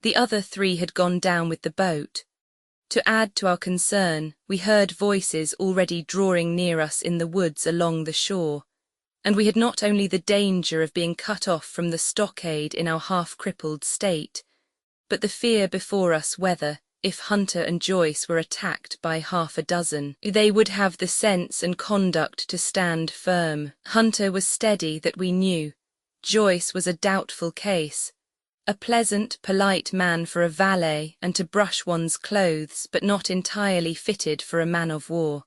The other 3 had gone down with the boat. To add to our concern, we heard voices already drawing near us in the woods along the shore, and we had not only the danger of being cut off from the stockade in our half-crippled state, but the fear before us whether, if Hunter and Joyce were attacked by 6, they would have the sense and conduct to stand firm. Hunter was steady, that we knew. Joyce was a doubtful case. A pleasant, polite man for a valet and to brush one's clothes, but not entirely fitted for a man-of-war.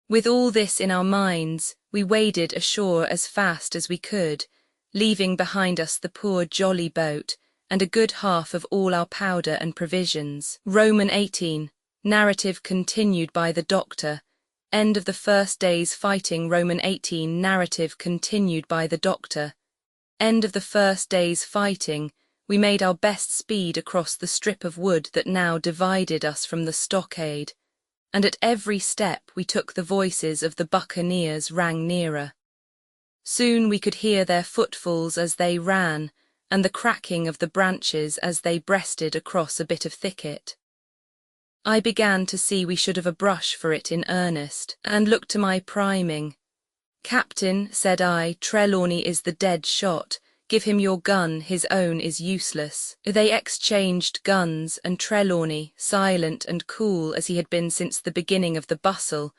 With all this in our minds, we waded ashore as fast as we could, leaving behind us the poor jolly boat, and a good half of all our powder and provisions. Roman 18, narrative continued by the doctor. End of the first day's fighting. Roman 18, narrative continued by the doctor. End of the first day's fighting. We made our best speed across the strip of wood that now divided us from the stockade, and at every step we took the voices of the buccaneers rang nearer. Soon we could hear their footfalls as they ran, and the cracking of the branches as they breasted across a bit of thicket. I began to see we should have a brush for it in earnest, and looked to my priming. "Captain," said I, "Trelawney is the dead shot. Give him your gun, his own is useless." They exchanged guns, and Trelawney, silent and cool as he had been since the beginning of the bustle,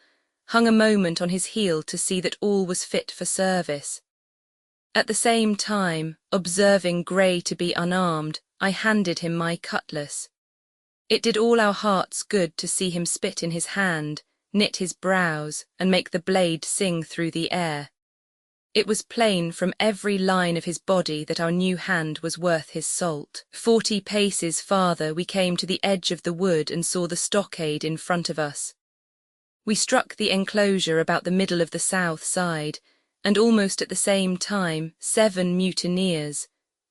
hung a moment on his heel to see that all was fit for service. At the same time, observing Grey to be unarmed, I handed him my cutlass. It did all our hearts good to see him spit in his hand, knit his brows, and make the blade sing through the air. It was plain from every line of his body that our new hand was worth his salt. 40 paces farther we came to the edge of the wood and saw the stockade in front of us. We struck the enclosure about the middle of the south side, and almost at the same time 7 mutineers,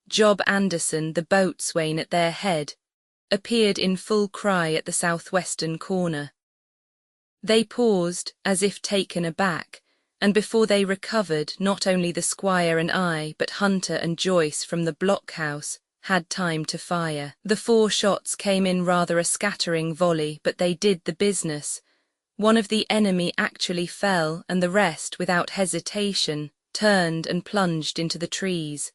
Job Anderson, the boatswain at their head, appeared in full cry at the southwestern corner. They paused, as if taken aback, and before they recovered, not only the squire and I, but Hunter and Joyce from the blockhouse, had time to fire. The 4 shots came in rather a scattering volley, but they did the business. One of the enemy actually fell, and the rest, without hesitation, turned and plunged into the trees.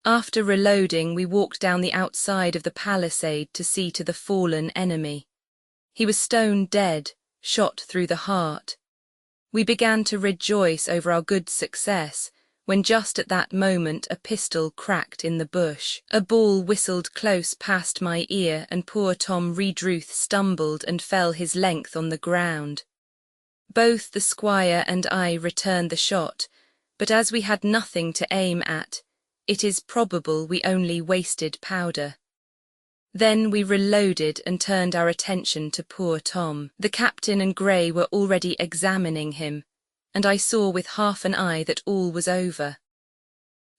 After reloading, we walked down the outside of the palisade to see to the fallen enemy. He was stone dead, shot through the heart. We began to rejoice over our good success, when just at that moment a pistol cracked in the bush. A ball whistled close past my ear, and poor Tom Redruth stumbled and fell his length on the ground. Both the squire and I returned the shot, but as we had nothing to aim at, it is probable we only wasted powder. Then we reloaded and turned our attention to poor Tom. The captain and Grey were already examining him, and I saw with half an eye that all was over.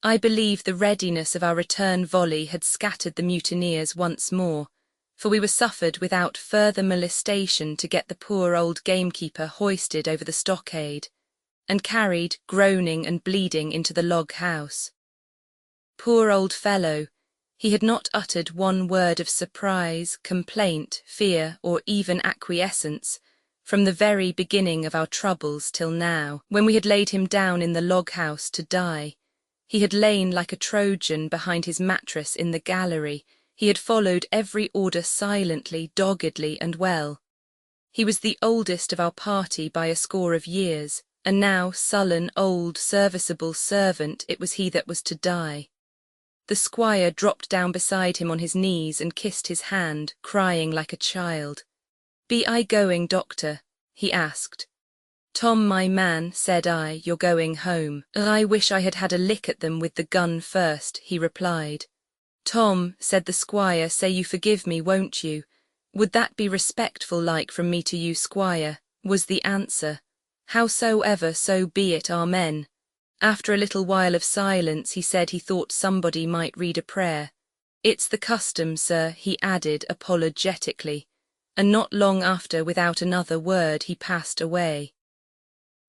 I believe the readiness of our return volley had scattered the mutineers once more, for we were suffered without further molestation to get the poor old gamekeeper hoisted over the stockade, and carried, groaning and bleeding, into the log house. Poor old fellow! He had not uttered one word of surprise, complaint, fear, or even acquiescence, from the very beginning of our troubles till now. When we had laid him down in the log-house to die, he had lain like a Trojan behind his mattress in the gallery. He had followed every order silently, doggedly, and well. He was the oldest of our party by a score of years, and now, sullen, old, serviceable servant, it was he that was to die. The squire dropped down beside him on his knees and kissed his hand, crying like a child. "Be I going, doctor?" he asked. "Tom, my man," said I, "you're going home." "I wish I had had a lick at them with the gun first," he replied. "Tom," said the squire, "say you forgive me, won't you?" "Would that be respectful like from me to you, squire?" was the answer. "Howsoever, so be it, amen." After a little while of silence, he said he thought somebody might read a prayer. "It's the custom, sir," he added apologetically, and not long after, without another word, he passed away.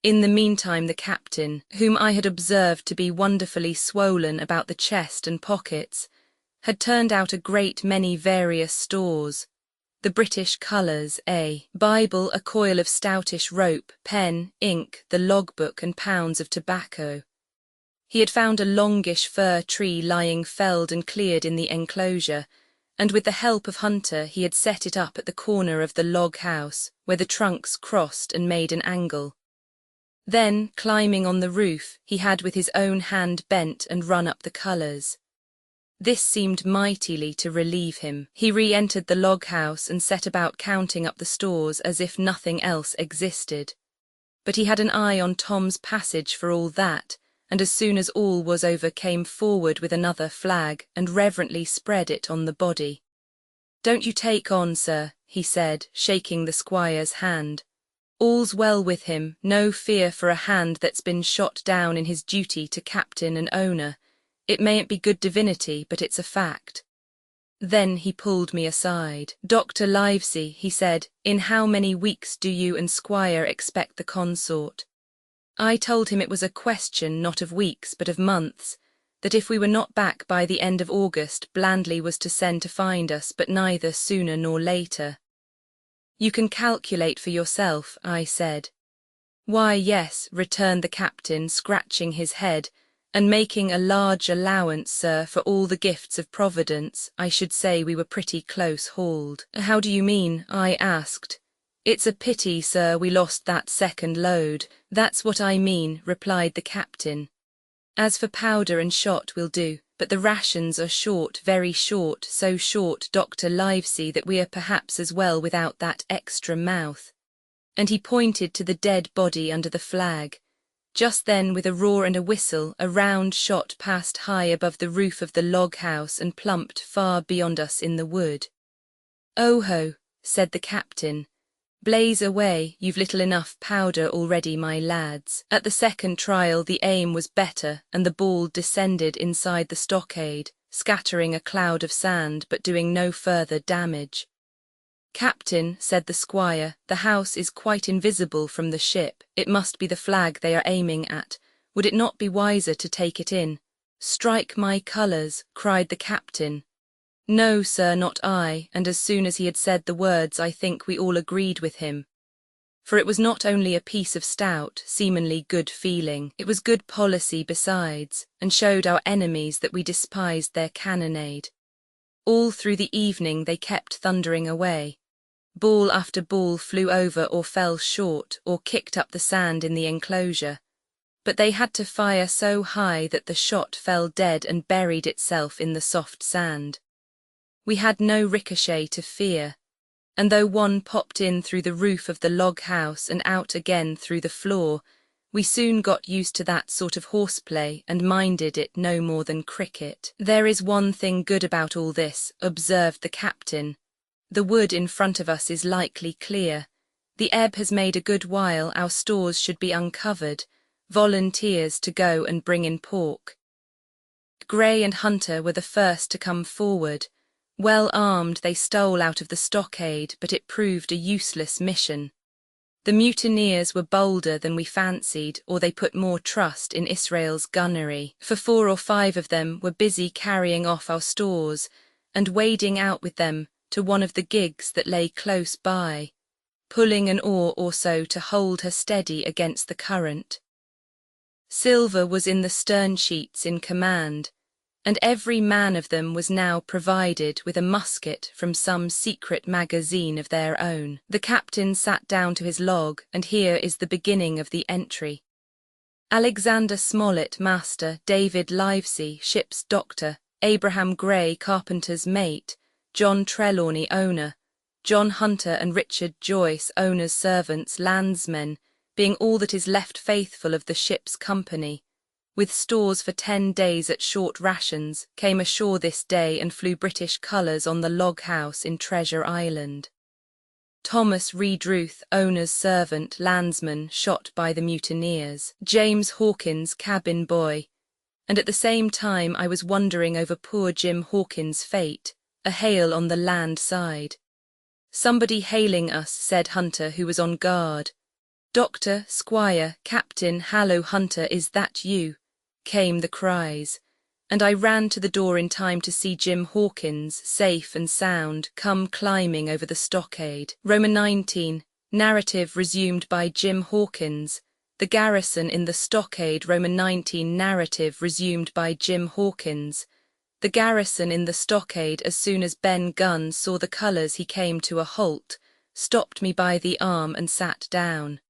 In the meantime the captain, whom I had observed to be wonderfully swollen about the chest and pockets, had turned out a great many various stores. The British colours, a Bible, a coil of stoutish rope, pen, ink, the logbook, and pounds of tobacco. He had found a longish fir tree lying felled and cleared in the enclosure, and with the help of Hunter he had set it up at the corner of the log house, where the trunks crossed and made an angle. Then, climbing on the roof, he had with his own hand bent and run up the colours. This seemed mightily to relieve him. He re-entered the log-house and set about counting up the stores as if nothing else existed. But he had an eye on Tom's passage for all that, and as soon as all was over came forward with another flag and reverently spread it on the body. "Don't you take on, sir," he said, shaking the squire's hand. "All's well with him, no fear for a hand that's been shot down in his duty to captain and owner. It mayn't be good divinity, but it's a fact. Then he pulled me aside. Dr. Livesey, he said, in how many weeks do you and Squire expect the consort? I told him it was a question not of weeks but of months, that if we were not back by the end of August, Blandley was to send to find us, but neither sooner nor later. You can calculate for yourself, I said. Why, yes, returned the captain, scratching his head, and making a large allowance, sir, for all the gifts of Providence. I should say we were pretty close hauled. How do you mean? I asked. It's a pity, sir, we lost that second load. That's what I mean, replied the captain. As for powder and shot will do, but the rations are short, very short, so short, Dr. Livesey, that we are perhaps as well without that extra mouth. And he pointed to the dead body under the flag. Just then, with a roar and a whistle, a round shot passed high above the roof of the log house and plumped far beyond us in the wood. "Oh-ho," said the captain. "Blaze away, you've little enough powder already, my lads." At the second trial the aim was better, and the ball descended inside the stockade, scattering a cloud of sand but doing no further damage. "Captain," said the squire, "the house is quite invisible from the ship. It must be the flag they are aiming at. Would it not be wiser to take it in?" "Strike my colours," cried the captain. "No, sir, not I," and as soon as he had said the words I think we all agreed with him. For it was not only a piece of stout, seemingly good feeling, it was good policy besides, and showed our enemies that we despised their cannonade. All through the evening they kept thundering away. Ball after ball flew over or fell short or kicked up the sand in the enclosure. But they had to fire so high that the shot fell dead and buried itself in the soft sand. We had no ricochet to fear, and though one popped in through the roof of the log house and out again through the floor, we soon got used to that sort of horseplay and minded it no more than cricket. "There is one thing good about all this," observed the captain. "The wood in front of us is likely clear. The ebb has made a good while our stores should be uncovered. Volunteers to go and bring in pork." Gray and Hunter were the first to come forward. Well armed, they stole out of the stockade, but it proved a useless mission. The mutineers were bolder than we fancied, or they put more trust in Israel's gunnery, for 4 or 5 of them were busy carrying off our stores and wading out with them to one of the gigs that lay close by, pulling an oar or so to hold her steady against the current. Silver was in the stern sheets in command, and every man of them was now provided with a musket from some secret magazine of their own. The captain sat down to his log, and here is the beginning of the entry. Alexander Smollett, master; David Livesey, ship's doctor; Abraham Gray, carpenter's mate; John Trelawney, owner; John Hunter and Richard Joyce, owner's servants, landsmen, being all that is left faithful of the ship's company, with stores for 10 days at short rations, came ashore this day and flew British colours on the log house in Treasure Island. Thomas Redruth, owner's servant, landsman, shot by the mutineers; James Hawkins, cabin boy; and at the same time I was wondering over poor Jim Hawkins' fate, a hail on the land side. "Somebody hailing us," said Hunter, who was on guard. "Doctor, Squire, Captain, hallo Hunter, is that you?" came the cries, and I ran to the door in time to see Jim Hawkins, safe and sound, come climbing over the stockade. Roman 19, narrative resumed by Jim Hawkins. The garrison in the stockade. Roman 19, narrative resumed by Jim Hawkins. The garrison in the stockade. As soon as Ben Gunn saw the colours he came to a halt, stopped me by the arm and sat down.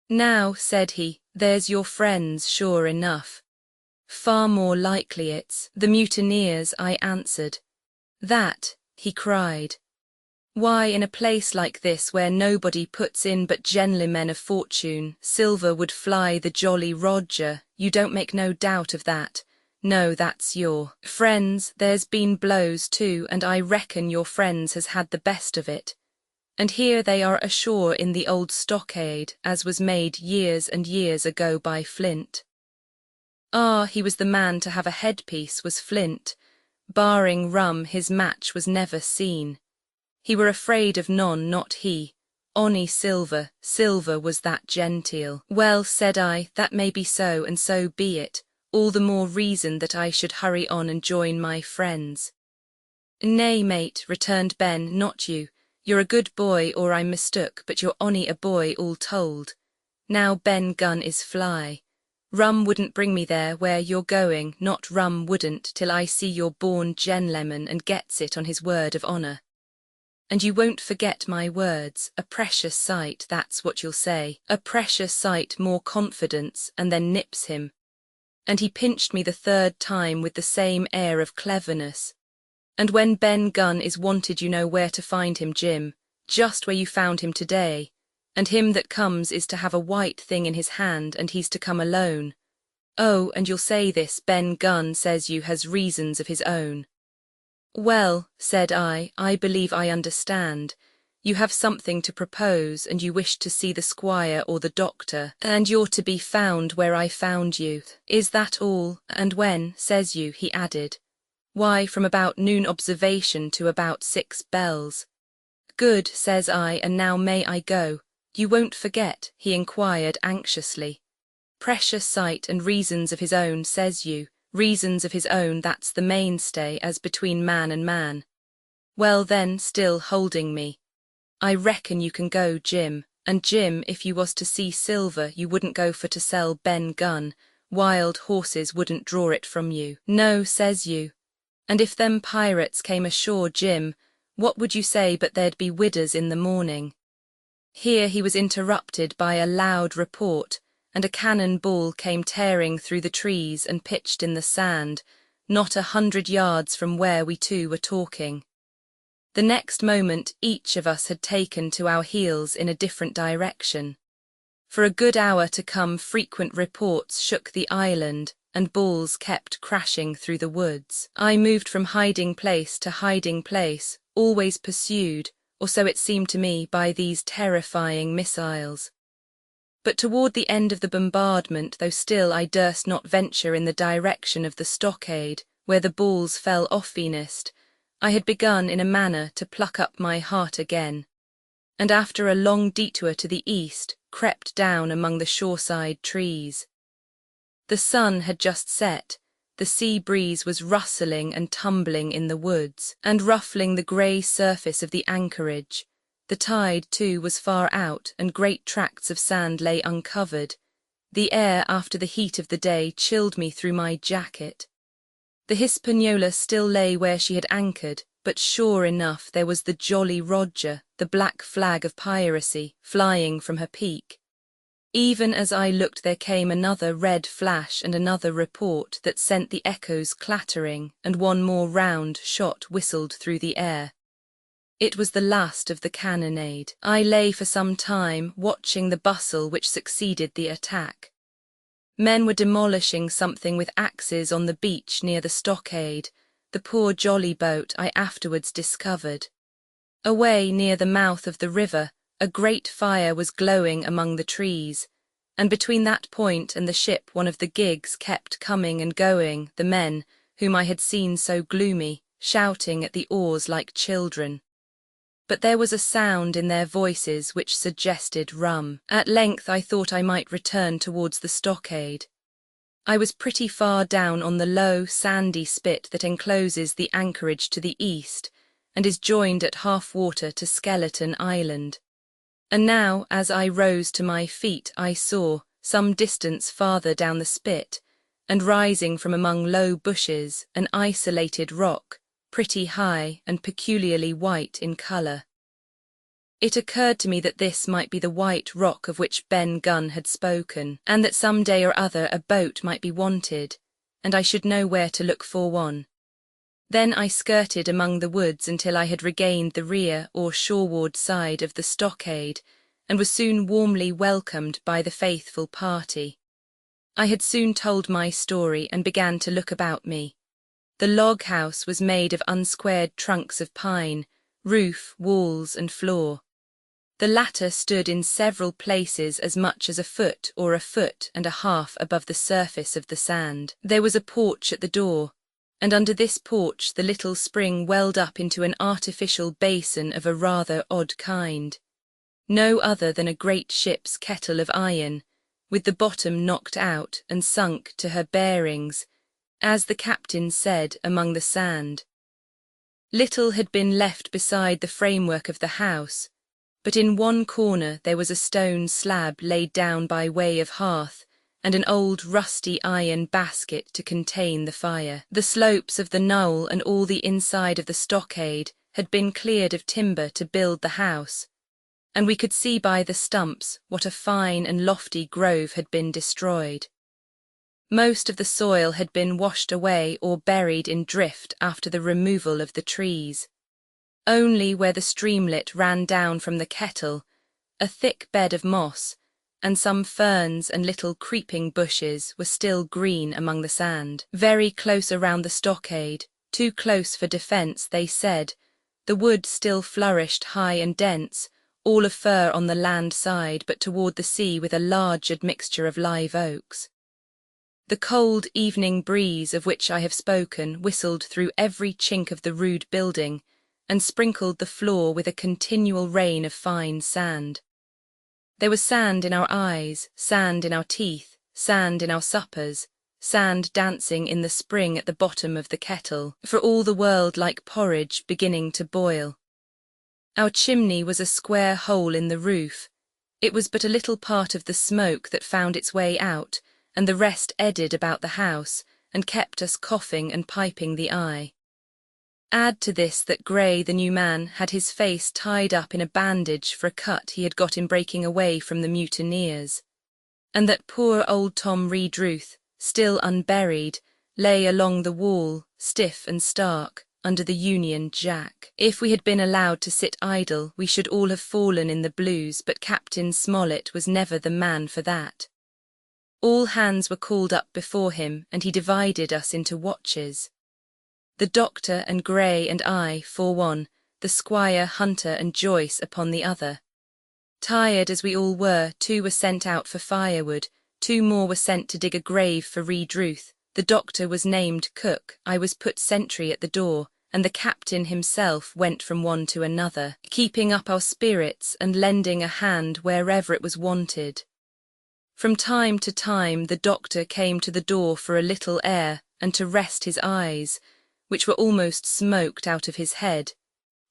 "Now," said he, "there's your friends sure enough." "Far more likely it's the mutineers," I answered. "That," he cried. "Why, in a place like this where nobody puts in but gentlemen of fortune, Silver would fly the Jolly Roger, you don't make no doubt of that. No, that's your friends. There's been blows too, and I reckon your friends has had the best of it. And here they are ashore in the old stockade, as was made years and years ago by Flint." Ah, he was the man to have a headpiece, was Flint. Barring rum, his match was never seen. He were afraid of none, not he. Ony Silver, Silver was that genteel. Well, said I, that may be so, and so be it. All the more reason that I should hurry on and join my friends. Nay, mate, returned Ben, not you. You're a good boy, or I'm mistook, but you're ony a boy all told. Now Ben Gunn is fly. Rum wouldn't bring me there where you're going, not rum wouldn't, till I see you're born genlemon and gets it on his word of honour. And you won't forget my words, a precious sight, that's what you'll say, a precious sight, more confidence, and then nips him. And he pinched me the third time with the same air of cleverness. And when Ben Gunn is wanted you know where to find him, Jim, just where you found him today. And him that comes is to have a white thing in his hand, and he's to come alone. Oh, and you'll say this, Ben Gunn says you has reasons of his own. Well, said I believe I understand. You have something to propose, and you wish to see the squire or the doctor, and you're to be found where I found you. Is that all? And when, says you, he added. Why, from about noon observation to about 6 bells. Good, says I, and now may I go? You won't forget, he inquired anxiously. Precious sight and reasons of his own, says you. Reasons of his own, that's the mainstay as between man and man. Well then, still holding me. I reckon you can go, Jim, and Jim, if you was to see silver you wouldn't go for to sell Ben Gunn, wild horses wouldn't draw it from you. No, says you. And if them pirates came ashore, Jim, what would you say but there'd be widders in the morning? Here he was interrupted by a loud report, and a cannon ball came tearing through the trees and pitched in the sand, not 100 yards from where we two were talking. The next moment each of us had taken to our heels in a different direction. For a good hour to come frequent reports shook the island, and balls kept crashing through the woods. I moved from hiding place to hiding place, always pursued, or so it seemed to me, by these terrifying missiles. But toward the end of the bombardment, though still I durst not venture in the direction of the stockade, where the balls fell oftenest, I had begun in a manner to pluck up my heart again, and after a long detour to the east, crept down among the shoreside trees. The sun had just set, the sea breeze was rustling and tumbling in the woods, and ruffling the grey surface of the anchorage. The tide, too, was far out, and great tracts of sand lay uncovered. The air, after the heat of the day, chilled me through my jacket. The Hispaniola still lay where she had anchored, but sure enough there was the Jolly Roger, the black flag of piracy, flying from her peak. Even as I looked there came another red flash and another report that sent the echoes clattering, and one more round shot whistled through the air. It was the last of the cannonade. I lay for some time, watching the bustle which succeeded the attack. Men were demolishing something with axes on the beach near the stockade, the poor jolly boat I afterwards discovered. Away near the mouth of the river, a great fire was glowing among the trees, and between that point and the ship one of the gigs kept coming and going, the men, whom I had seen so gloomy, shouting at the oars like children. But there was a sound in their voices which suggested rum. At length I thought I might return towards the stockade. I was pretty far down on the low, sandy spit that encloses the anchorage to the east, and is joined at half water to Skeleton Island. And now, as I rose to my feet, I saw, some distance farther down the spit, and rising from among low bushes, an isolated rock, pretty high and peculiarly white in colour. It occurred to me that this might be the white rock of which Ben Gunn had spoken, and that some day or other a boat might be wanted, and I should know where to look for one. Then I skirted among the woods until I had regained the rear or shoreward side of the stockade, and was soon warmly welcomed by the faithful party. I had soon told my story and began to look about me. The log house was made of unsquared trunks of pine, roof, walls, and floor. The latter stood in several places as much as a foot or a foot and a half above the surface of the sand. There was a porch at the door, and under this porch the little spring welled up into an artificial basin of a rather odd kind. No other than a great ship's kettle of iron, with the bottom knocked out and sunk to her bearings, as the captain said, among the sand. Little had been left beside the framework of the house, but in one corner there was a stone slab laid down by way of hearth, and an old rusty iron basket to contain the fire. The slopes of the knoll and all the inside of the stockade had been cleared of timber to build the house, and we could see by the stumps what a fine and lofty grove had been destroyed. Most of the soil had been washed away or buried in drift after the removal of the trees. Only where the streamlet ran down from the kettle, a thick bed of moss, and some ferns and little creeping bushes were still green among the sand. Very close around the stockade, too close for defence, they said, the wood still flourished high and dense, all of fir on the land side but toward the sea with a large admixture of live oaks. The cold evening breeze of which I have spoken whistled through every chink of the rude building, and sprinkled the floor with a continual rain of fine sand. There was sand in our eyes, sand in our teeth, sand in our suppers, sand dancing in the spring at the bottom of the kettle, for all the world like porridge beginning to boil. Our chimney was a square hole in the roof. It was but a little part of the smoke that found its way out, and the rest eddied about the house, and kept us coughing and piping the eye. Add to this that Gray, the new man, had his face tied up in a bandage for a cut he had got in breaking away from the mutineers, and that poor old Tom Redruth, still unburied, lay along the wall, stiff and stark, under the Union Jack. If we had been allowed to sit idle, we should all have fallen in the blues, but Captain Smollett was never the man for that. All hands were called up before him, and he divided us into watches. The doctor and Gray and I for one, the squire, Hunter and Joyce upon the other. Tired as we all were, 2 were sent out for firewood, 2 more were sent to dig a grave for Redruth. The doctor was named cook, I was put sentry at the door, and the captain himself went from one to another, keeping up our spirits and lending a hand wherever it was wanted. From time to time the doctor came to the door for a little air and to rest his eyes, which were almost smoked out of his head,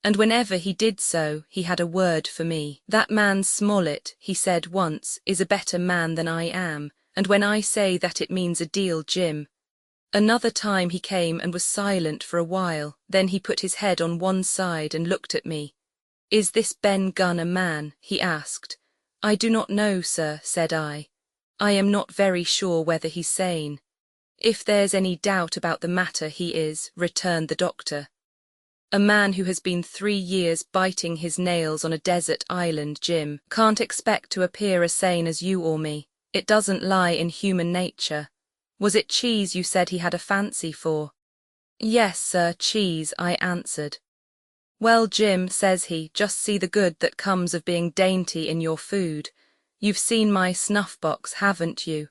and whenever he did so he had a word for me. That man Smollett, he said once, is a better man than I am, and when I say that it means a deal, Jim. Another time he came and was silent for a while, then he put his head on one side and looked at me. "Is this Ben Gunn a man?" he asked. "I do not know, sir," said I. "I am not very sure whether he's sane." "If there's any doubt about the matter, he is," returned the doctor. "A man who has been 3 years biting his nails on a desert island, Jim, can't expect to appear as sane as you or me. It doesn't lie in human nature. Was it cheese you said he had a fancy for?" "Yes, sir, cheese," I answered. "Well, Jim," says he, "just see the good that comes of being dainty in your food. You've seen my snuff-box, haven't you?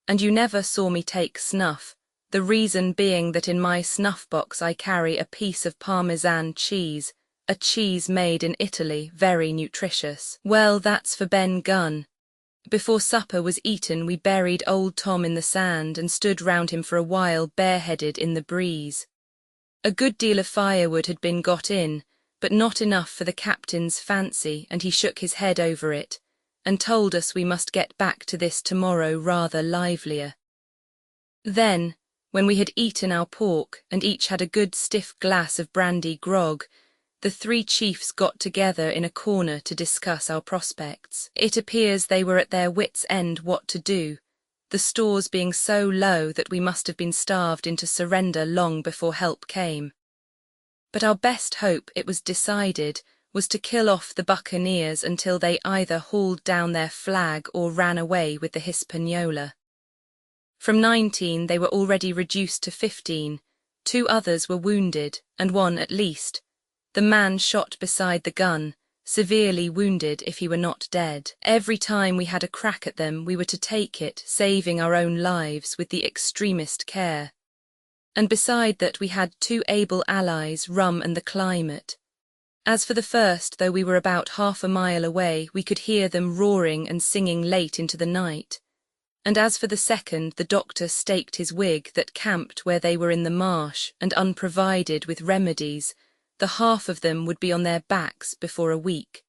And you never saw me take snuff, the reason being that in my snuff-box I carry a piece of Parmesan cheese, a cheese made in Italy, very nutritious. Well, that's for Ben Gunn." Before supper was eaten we buried old Tom in the sand and stood round him for a while bareheaded in the breeze. A good deal of firewood had been got in, but not enough for the captain's fancy, and he shook his head over it, and told us we must get back to this tomorrow rather livelier. Then, when we had eaten our pork and each had a good stiff glass of brandy grog, the 3 chiefs got together in a corner to discuss our prospects. It appears they were at their wits' end what to do, the stores being so low that we must have been starved into surrender long before help came. But our best hope, it was decided, was to kill off the buccaneers until they either hauled down their flag or ran away with the Hispaniola. From 19 they were already reduced to 15, 2 others were wounded, and one at least, the man shot beside the gun, severely wounded if he were not dead. Every time we had a crack at them, we were to take it, saving our own lives with the extremest care. And beside that, we had 2 able allies, rum and the climate. As for the first, though we were about half a mile away, we could hear them roaring and singing late into the night. And as for the second, the doctor staked his wig that camped where they were in the marsh, and unprovided with remedies, the half of them would be on their backs before a week.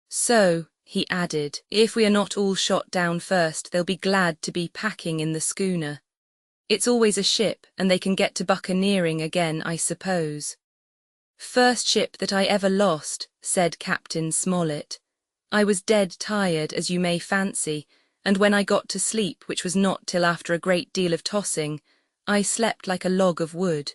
So, he added, if we are not all shot down first, they'll be glad to be packing in the schooner. It's always a ship, and they can get to buccaneering again, I suppose. First ship that I ever lost, said Captain Smollett. I was dead tired, as you may fancy, and when I got to sleep, which was not till after a great deal of tossing, I slept like a log of wood.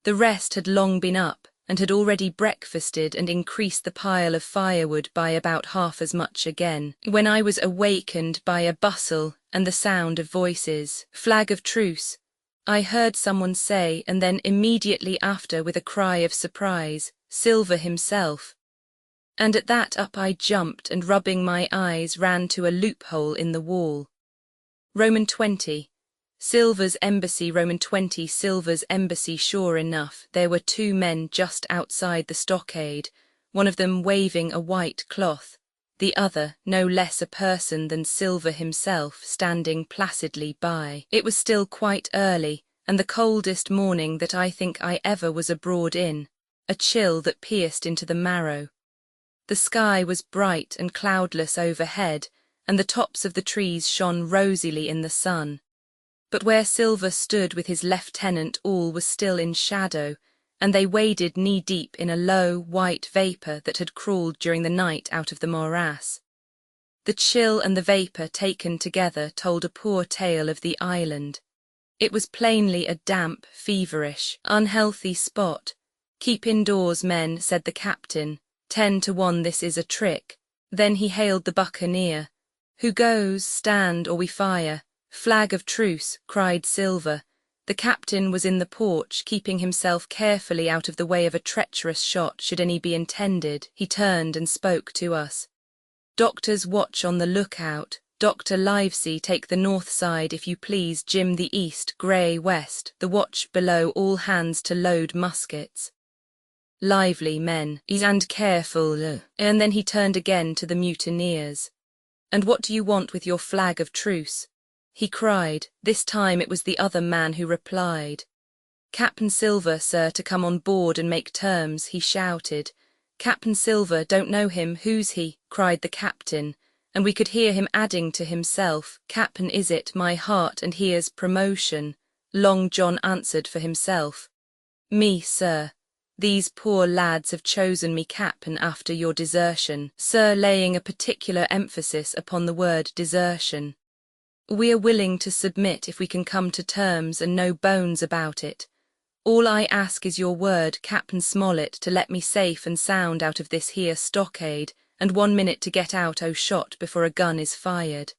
The rest had long been up, and had already breakfasted and increased the pile of firewood by about half as much again, when I was awakened by a bustle and the sound of voices. Flag of truce, I heard someone say, and then immediately after, with a cry of surprise, Silver himself. And at that up I jumped, and rubbing my eyes ran to a loophole in the wall. Roman 20. Silver's embassy. Roman 20. Silver's embassy. Sure enough, there were 2 men just outside the stockade, one of them waving a white cloth, the other, no less a person than Silver himself, standing placidly by. It was still quite early, and the coldest morning that I think I ever was abroad in, a chill that pierced into the marrow. The sky was bright and cloudless overhead, and the tops of the trees shone rosily in the sun. But where Silver stood with his lieutenant, all was still in shadow, and they waded knee-deep in a low, white vapour that had crawled during the night out of the morass. The chill and the vapour taken together told a poor tale of the island. It was plainly a damp, feverish, unhealthy spot. Keep indoors, men, said the captain. 10 to 1 this is a trick. Then he hailed the buccaneer. Who goes? Stand, or we fire. Flag of truce, cried Silver. The captain was in the porch, keeping himself carefully out of the way of a treacherous shot, should any be intended. He turned and spoke to us. Doctors, watch on the lookout. Dr. Livesey, take the north side, if you please. Jim, the east. Gray, west. The watch below. All hands to load muskets. Lively, men, and careful. And then he turned again to the mutineers. And what do you want with your flag of truce? He cried. This time it was the other man who replied. Captain Silver, sir, to come on board and make terms, he shouted. Captain Silver, don't know him. Who's he? Cried the captain, and we could hear him adding to himself, Captain is it, my heart, and here's promotion. Long John answered for himself. Me, sir. These poor lads have chosen me captain after your desertion, sir, laying a particular emphasis upon the word desertion. We are willing to submit if we can come to terms and no bones about it. All I ask is your word, Captain Smollett, to let me safe and sound out of this here stockade, and 1 minute to get out o' shot before a gun is fired.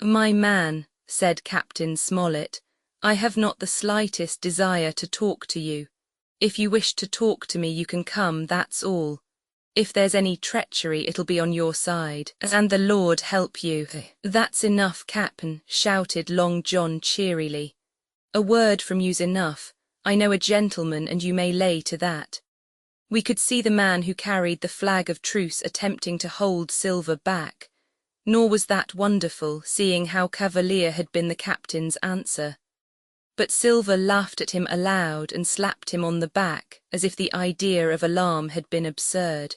My man, said Captain Smollett, I have not the slightest desire to talk to you. If you wish to talk to me you can come, that's all. If there's any treachery it'll be on your side, and the Lord help you. That's enough, Captain, shouted Long John cheerily. A word from you's enough. I know a gentleman and you may lay to that. We could see the man who carried the flag of truce attempting to hold Silver back, nor was that wonderful, seeing how cavalier had been the captain's answer. But Silver laughed at him aloud and slapped him on the back, as if the idea of alarm had been absurd.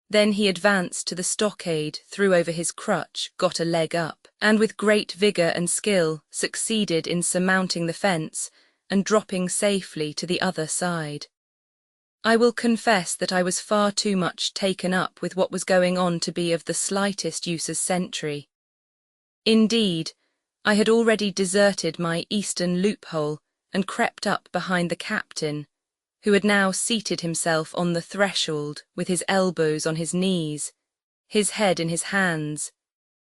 Then he advanced to the stockade, threw over his crutch, got a leg up, and with great vigour and skill succeeded in surmounting the fence and dropping safely to the other side. I will confess that I was far too much taken up with what was going on to be of the slightest use as sentry. Indeed, I had already deserted my eastern loophole and crept up behind the captain, who had now seated himself on the threshold with his elbows on his knees, his head in his hands,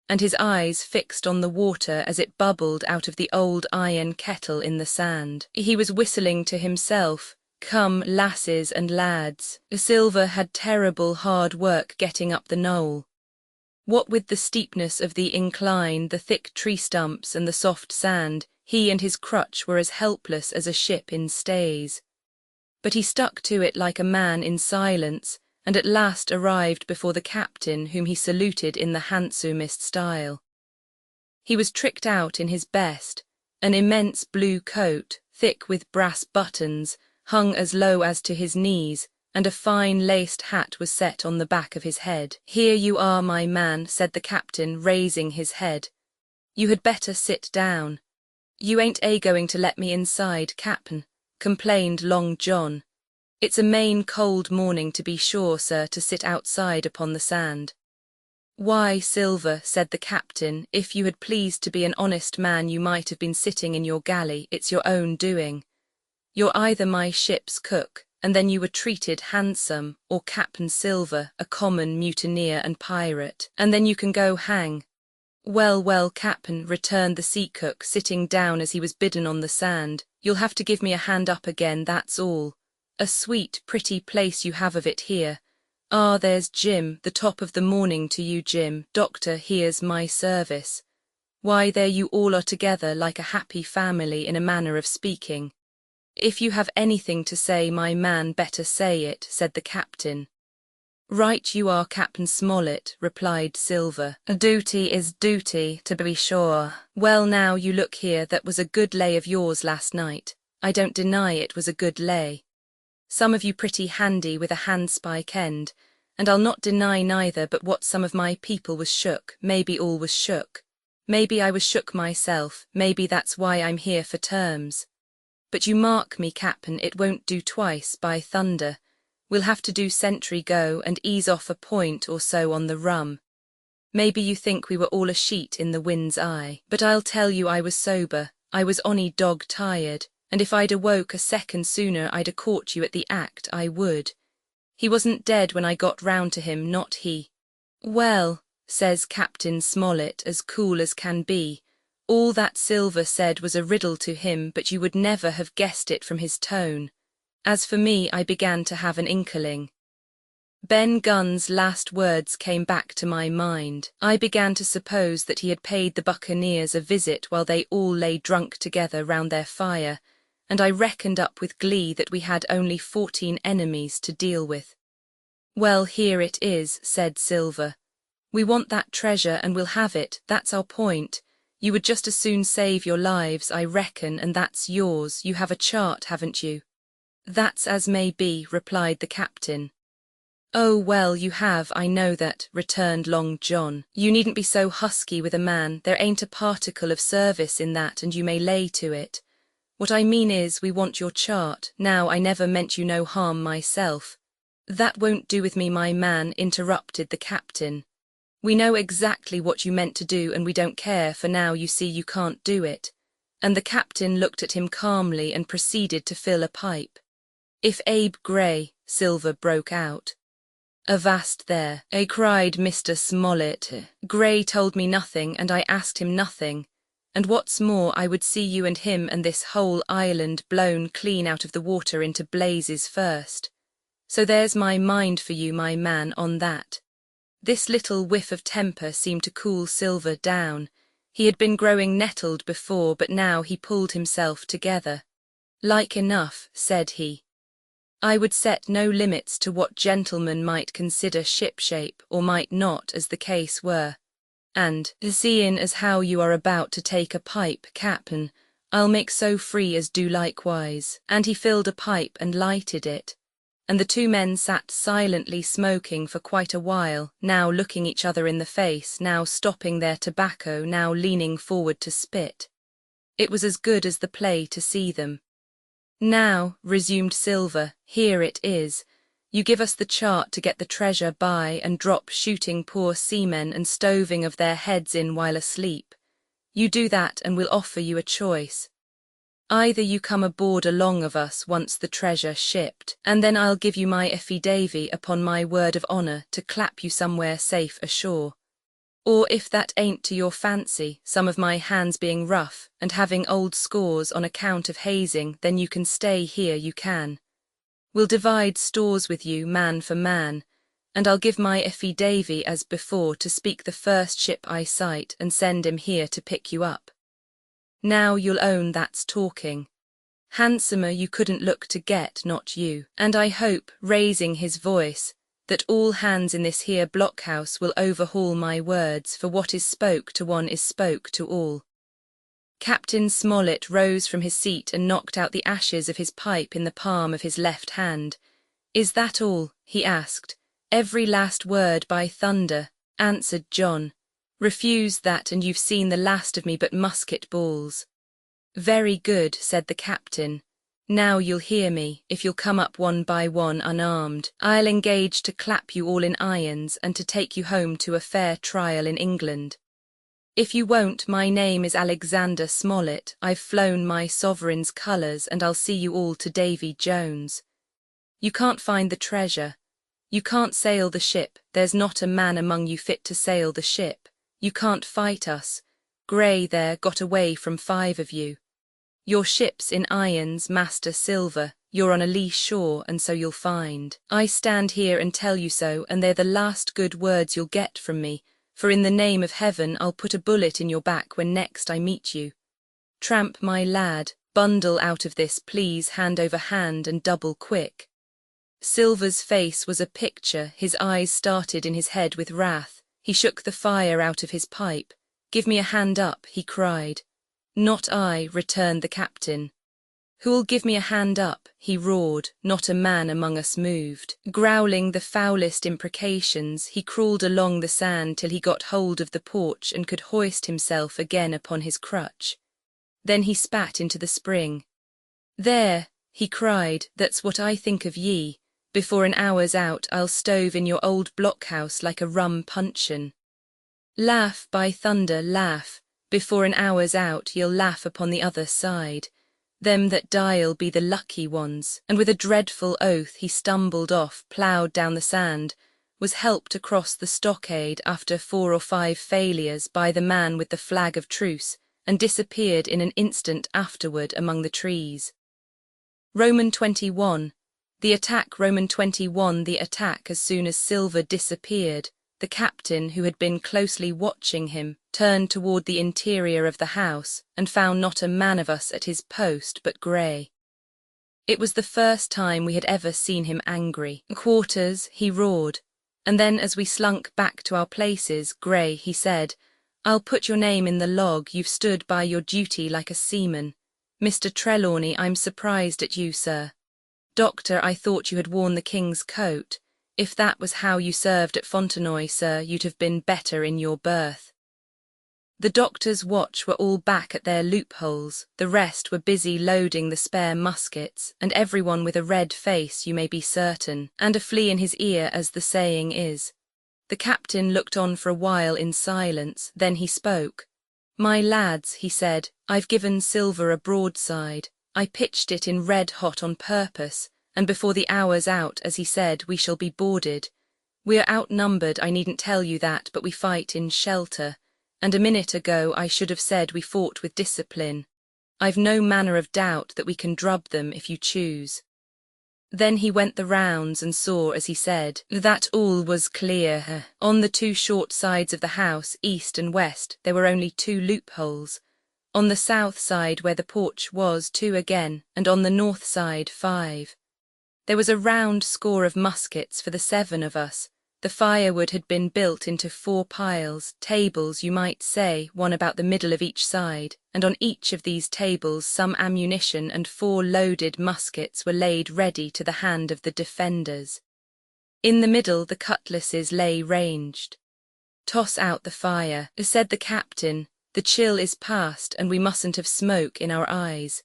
and his eyes fixed on the water as it bubbled out of the old iron kettle in the sand. He was whistling to himself, Come, lasses and lads, Silver had terrible hard work getting up the knoll. What with the steepness of the incline, the thick tree stumps and the soft sand, he and his crutch were as helpless as a ship in stays. But he stuck to it like a man in silence, and at last arrived before the captain, whom he saluted in the handsomest style. He was tricked out in his best, an immense blue coat, thick with brass buttons, hung as low as to his knees, and a fine laced hat was set on the back of his head. "Here you are, my man," said the captain, raising his head. "You had better sit down." "You ain't going to let me inside, cap'n," complained Long John. "It's a main cold morning to be sure, sir, to sit outside upon the sand." "Why, Silver," said the captain, "if you had pleased to be an honest man you might have been sitting in your galley. It's your own doing. You're either my ship's cook, and then you were treated handsome, or Captain Silver, a common mutineer and pirate, and then you can go hang." "Well, well, cap'n," returned the sea cook, sitting down as he was bidden on the sand, "you'll have to give me a hand up again, that's all. A sweet, pretty place you have of it here. Ah, there's Jim, the top of the morning to you, Jim. Doctor, here's my service. Why, there you all are together like a happy family in a manner of speaking." "If you have anything to say, my man, better say it," said the captain. "Right you are, Captain Smollett," replied Silver. "Duty is duty, to be sure. Well now, you look here, that was a good lay of yours last night. I don't deny it was a good lay. Some of you pretty handy with a handspike end, and I'll not deny neither but what some of my people was shook, maybe all was shook. Maybe I was shook myself, maybe that's why I'm here for terms. But you mark me, cap'n, it won't do twice, by thunder. We'll have to do sentry go and ease off a point or so on the rum. Maybe you think we were all a sheet in the wind's eye, but I'll tell you I was sober, I was ony dog tired, and if I'd awoke a second sooner I'd a caught you at the act, I would. He wasn't dead when I got round to him, not he." "Well," says Captain Smollett, as cool as can be, "all that Silver said was a riddle to him, but you would never have guessed it from his tone. As for me, I began to have an inkling. Ben Gunn's last words came back to my mind. I began to suppose that he had paid the buccaneers a visit while they all lay drunk together round their fire, and I reckoned up with glee that we had only 14 enemies to deal with." "Well, here it is," said Silver. "We want that treasure and we'll have it, that's our point. You would just as soon save your lives, I reckon, and that's yours. You have a chart, haven't you?" "That's as may be," replied the captain. "Oh, well, you have, I know that," returned Long John. "You needn't be so husky with a man, there ain't a particle of service in that, and you may lay to it. What I mean is, we want your chart. Now, I never meant you no harm myself." "That won't do with me, my man," interrupted the captain. "We know exactly what you meant to do, and we don't care, for now you see you can't do it." And the captain looked at him calmly and proceeded to fill a pipe. "If Abe Gray," Silver broke out. "Avast there," cried Mr. Smollett. "Gray told me nothing, and I asked him nothing. And what's more, I would see you and him and this whole island blown clean out of the water into blazes first. So there's my mind for you, my man, on that." This little whiff of temper seemed to cool Silver down. He had been growing nettled before, but now he pulled himself together. "Like enough," said he. "I would set no limits to what gentlemen might consider shipshape, or might not, as the case were. And, seein' as how you are about to take a pipe, cap'n, I'll make so free as do likewise." And he filled a pipe and lighted it. And the two men sat silently smoking for quite a while, now looking each other in the face, now stopping their tobacco, now leaning forward to spit. It was as good as the play to see them. "Now," resumed Silver, "here it is. You give us the chart to get the treasure by and drop shooting poor seamen and stoving of their heads in while asleep. You do that and we'll offer you a choice. Either you come aboard along of us once the treasure shipped, and then I'll give you my affidavy upon my word of honour to clap you somewhere safe ashore. Or if that ain't to your fancy, some of my hands being rough and having old scores on account of hazing, then you can stay here, you can. We'll divide stores with you, man for man, and I'll give my Effie Davy as before to speak the first ship I sight and send him here to pick you up. Now you'll own that's talking. Handsomer you couldn't look to get, not you, and I hope, raising his voice, that all hands in this here blockhouse will overhaul my words, for what is spoke to one is spoke to all. Captain Smollett rose from his seat and knocked out the ashes of his pipe in the palm of his left hand. Is that all? He asked. Every last word, by thunder, answered John. Refuse that and you've seen the last of me but musket balls. Very good, said the captain. Now you'll hear me, if you'll come up one by one unarmed. I'll engage to clap you all in irons and to take you home to a fair trial in England. If you won't, my name is Alexander Smollett, I've flown my sovereign's colours and I'll see you all to Davy Jones. You can't find the treasure. You can't sail the ship, there's not a man among you fit to sail the ship. You can't fight us. Grey there got away from 5 of you. Your ship's in irons, Master Silver, you're on a lee shore and so you'll find. I stand here and tell you so, and they're the last good words you'll get from me, for in the name of heaven I'll put a bullet in your back when next I meet you. Tramp, my lad, bundle out of this, please, hand over hand and double quick. Silver's face was a picture, his eyes started in his head with wrath. He shook the fire out of his pipe. Give me a hand up, he cried. Not I, returned the captain. Who'll give me a hand up, he roared. Not a man among us moved. Growling the foulest imprecations, he crawled along the sand till he got hold of the porch and could hoist himself again upon his crutch. Then he spat into the spring. There, he cried, that's what I think of ye. Before an hour's out, I'll stove in your old blockhouse like a rum puncheon. Laugh, by thunder, laugh. Before an hour's out, you'll laugh upon the other side. Them that die'll be the lucky ones. And with a dreadful oath he stumbled off, ploughed down the sand, was helped across the stockade after 4 or 5 failures by the man with the flag of truce, and disappeared in an instant afterward among the trees. Roman 21. The attack. Roman 21. The attack. As soon as Silver disappeared, the captain, who had been closely watching him, turned toward the interior of the house and found not a man of us at his post but Grey. It was the first time we had ever seen him angry. Quarters, he roared, and then as we slunk back to our places, Grey, he said, I'll put your name in the log, you've stood by your duty like a seaman. Mr. Trelawney, I'm surprised at you, sir. Doctor, I thought you had worn the king's coat. If that was how you served at Fontenoy, sir, you'd have been better in your berth. The doctor's watch were all back at their loopholes, the rest were busy loading the spare muskets, and everyone with a red face, you may be certain, and a flea in his ear, as the saying is. The captain looked on for a while in silence, then he spoke. My lads, he said, I've given Silver a broadside. I pitched it in red hot on purpose, and before the hour's out, as he said, we shall be boarded. We're outnumbered, I needn't tell you that, but we fight in shelter, and a minute ago I should have said we fought with discipline. I've no manner of doubt that we can drub them if you choose. Then he went the rounds and saw, as he said, that all was clear. On the 2 short sides of the house, east and west, there were only 2 loopholes. On the south side where the porch was, 2 again, and on the north side 5. There was a round score of muskets for the 7 of us. The firewood had been built into 4 piles, tables you might say, one about the middle of each side, and on each of these tables some ammunition and 4 loaded muskets were laid ready to the hand of the defenders. In the middle the cutlasses lay ranged. Toss out the fire, said the captain, the chill is past and we mustn't have smoke in our eyes.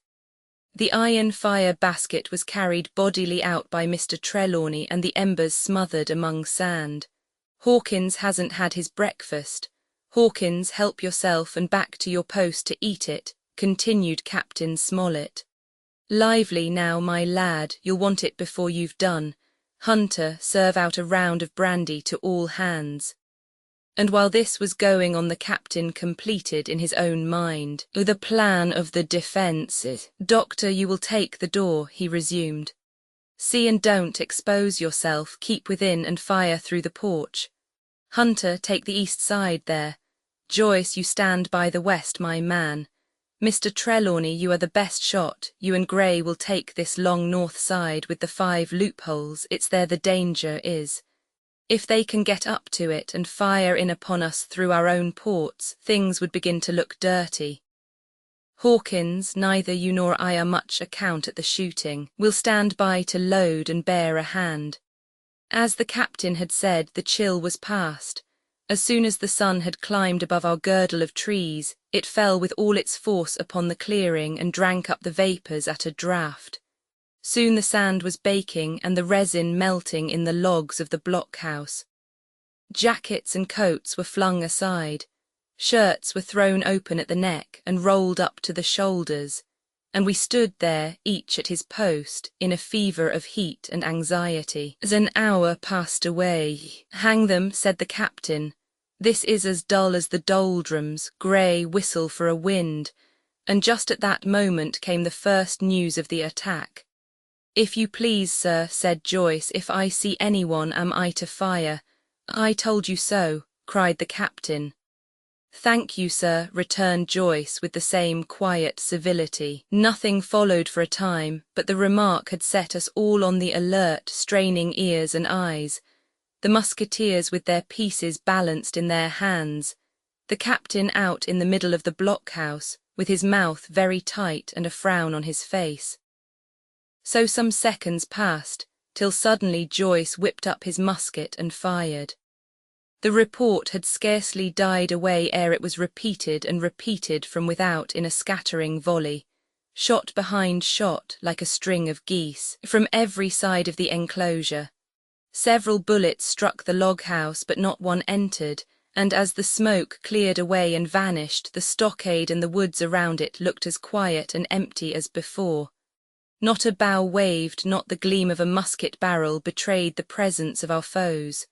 The iron fire basket was carried bodily out by Mr. Trelawney and the embers smothered among sand. Hawkins hasn't had his breakfast. Hawkins, help yourself and back to your post to eat it, continued Captain Smollett. Lively now, my lad, you'll want it before you've done. Hunter, serve out a round of brandy to all hands. And while this was going on, the captain completed in his own mind the plan of the defence. Doctor, you will take the door, he resumed. See and don't expose yourself, keep within and fire through the porch. Hunter, take the east side there. Joyce, you stand by the west, my man. Mr. Trelawney, you are the best shot. You and Gray will take this long north side with the 5 loopholes. It's there the danger is. If they can get up to it and fire in upon us through our own ports, things would begin to look dirty. Hawkins, neither you nor I are much account at the shooting. We'll stand by to load and bear a hand. As the captain had said, the chill was past. As soon as the sun had climbed above our girdle of trees, it fell with all its force upon the clearing and drank up the vapours at a draught. Soon the sand was baking and the resin melting in the logs of the blockhouse. Jackets and coats were flung aside. Shirts were thrown open at the neck and rolled up to the shoulders, and we stood there, each at his post, in a fever of heat and anxiety. As an hour passed away, "Hang them," said the captain. "This is as dull as the doldrums, Gray, whistle for a wind," and just at that moment came the first news of the attack. "If you please, sir," said Joyce, "if I see anyone, am I to fire?" "I told you so," cried the captain. "Thank you, sir," returned Joyce with the same quiet civility. Nothing followed for a time, but the remark had set us all on the alert, straining ears and eyes. The musketeers with their pieces balanced in their hands, the captain out in the middle of the blockhouse, with his mouth very tight and a frown on his face. So some seconds passed, till suddenly Joyce whipped up his musket and fired. The report had scarcely died away ere it was repeated and repeated from without in a scattering volley, shot behind shot like a string of geese, from every side of the enclosure. Several bullets struck the log house, but not one entered, and as the smoke cleared away and vanished, the stockade and the woods around it looked as quiet and empty as before. Not a bough waved, not the gleam of a musket barrel betrayed the presence of our foes.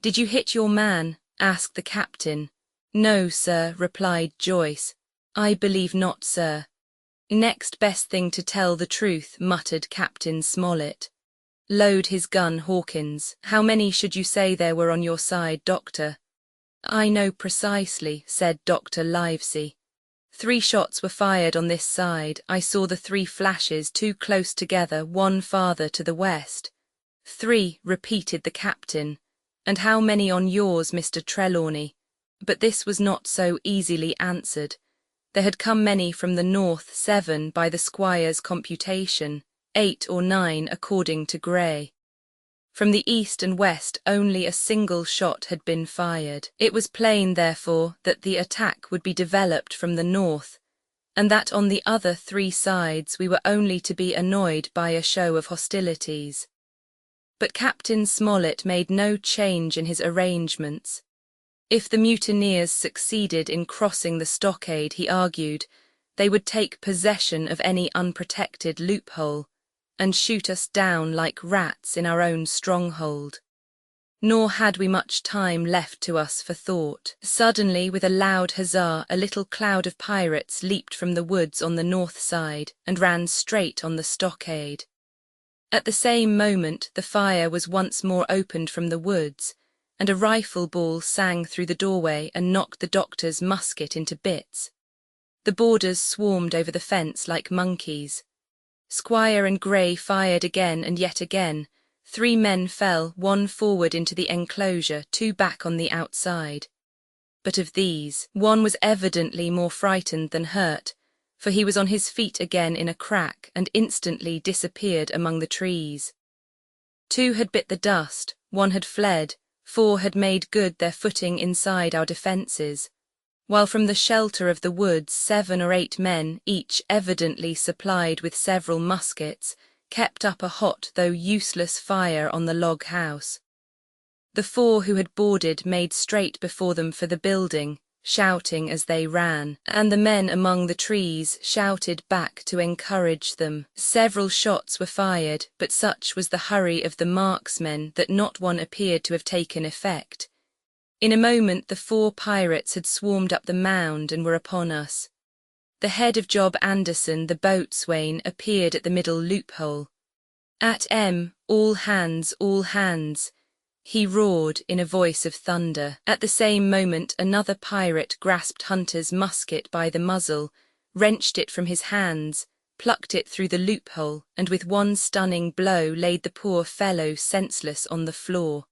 "Did you hit your man?" asked the captain. "No, sir," replied Joyce. "I believe not, sir." "Next best thing to tell the truth," muttered Captain Smollett. "Load his gun, Hawkins. How many should you say there were on your side, Doctor?" "I know precisely," said Dr. Livesey. 3 shots were fired on this side. I saw the 3 flashes, 2 close together, 1 farther to the west. 3, repeated the captain. "And how many on yours, Mr. Trelawney?" But this was not so easily answered. There had come many from the north, 7 by the squire's computation, 8 or 9 according to Gray. From the east and west only a single shot had been fired. It was plain, therefore, that the attack would be developed from the north, and that on the other 3 sides we were only to be annoyed by a show of hostilities. But Captain Smollett made no change in his arrangements. If the mutineers succeeded in crossing the stockade, he argued, they would take possession of any unprotected loophole, and shoot us down like rats in our own stronghold. Nor had we much time left to us for thought. Suddenly, with a loud huzzah, a little cloud of pirates leaped from the woods on the north side, and ran straight on the stockade. At the same moment the fire was once more opened from the woods, and a rifle ball sang through the doorway and knocked the doctor's musket into bits. The boarders swarmed over the fence like monkeys. Squire and Gray fired again and yet again. 3 men fell, 1 forward into the enclosure, 2 back on the outside. But of these, 1 was evidently more frightened than hurt, for he was on his feet again in a crack and instantly disappeared among the trees. 2 had bit the dust, 1 had fled, 4 had made good their footing inside our defences, while from the shelter of the woods 7 or 8 men, each evidently supplied with several muskets, kept up a hot though useless fire on the log house. The 4 who had boarded made straight before them for the building, shouting as they ran, and the men among the trees shouted back to encourage them. Several shots were fired, but such was the hurry of the marksmen that not one appeared to have taken effect. In a moment the 4 pirates had swarmed up the mound and were upon us. The head of Job Anderson, the boatswain, appeared at the middle loophole. At all hands, he roared in a voice of thunder. At the same moment another pirate grasped Hunter's musket by the muzzle, wrenched it from his hands, plucked it through the loophole, and with one stunning blow laid the poor fellow senseless on the floor.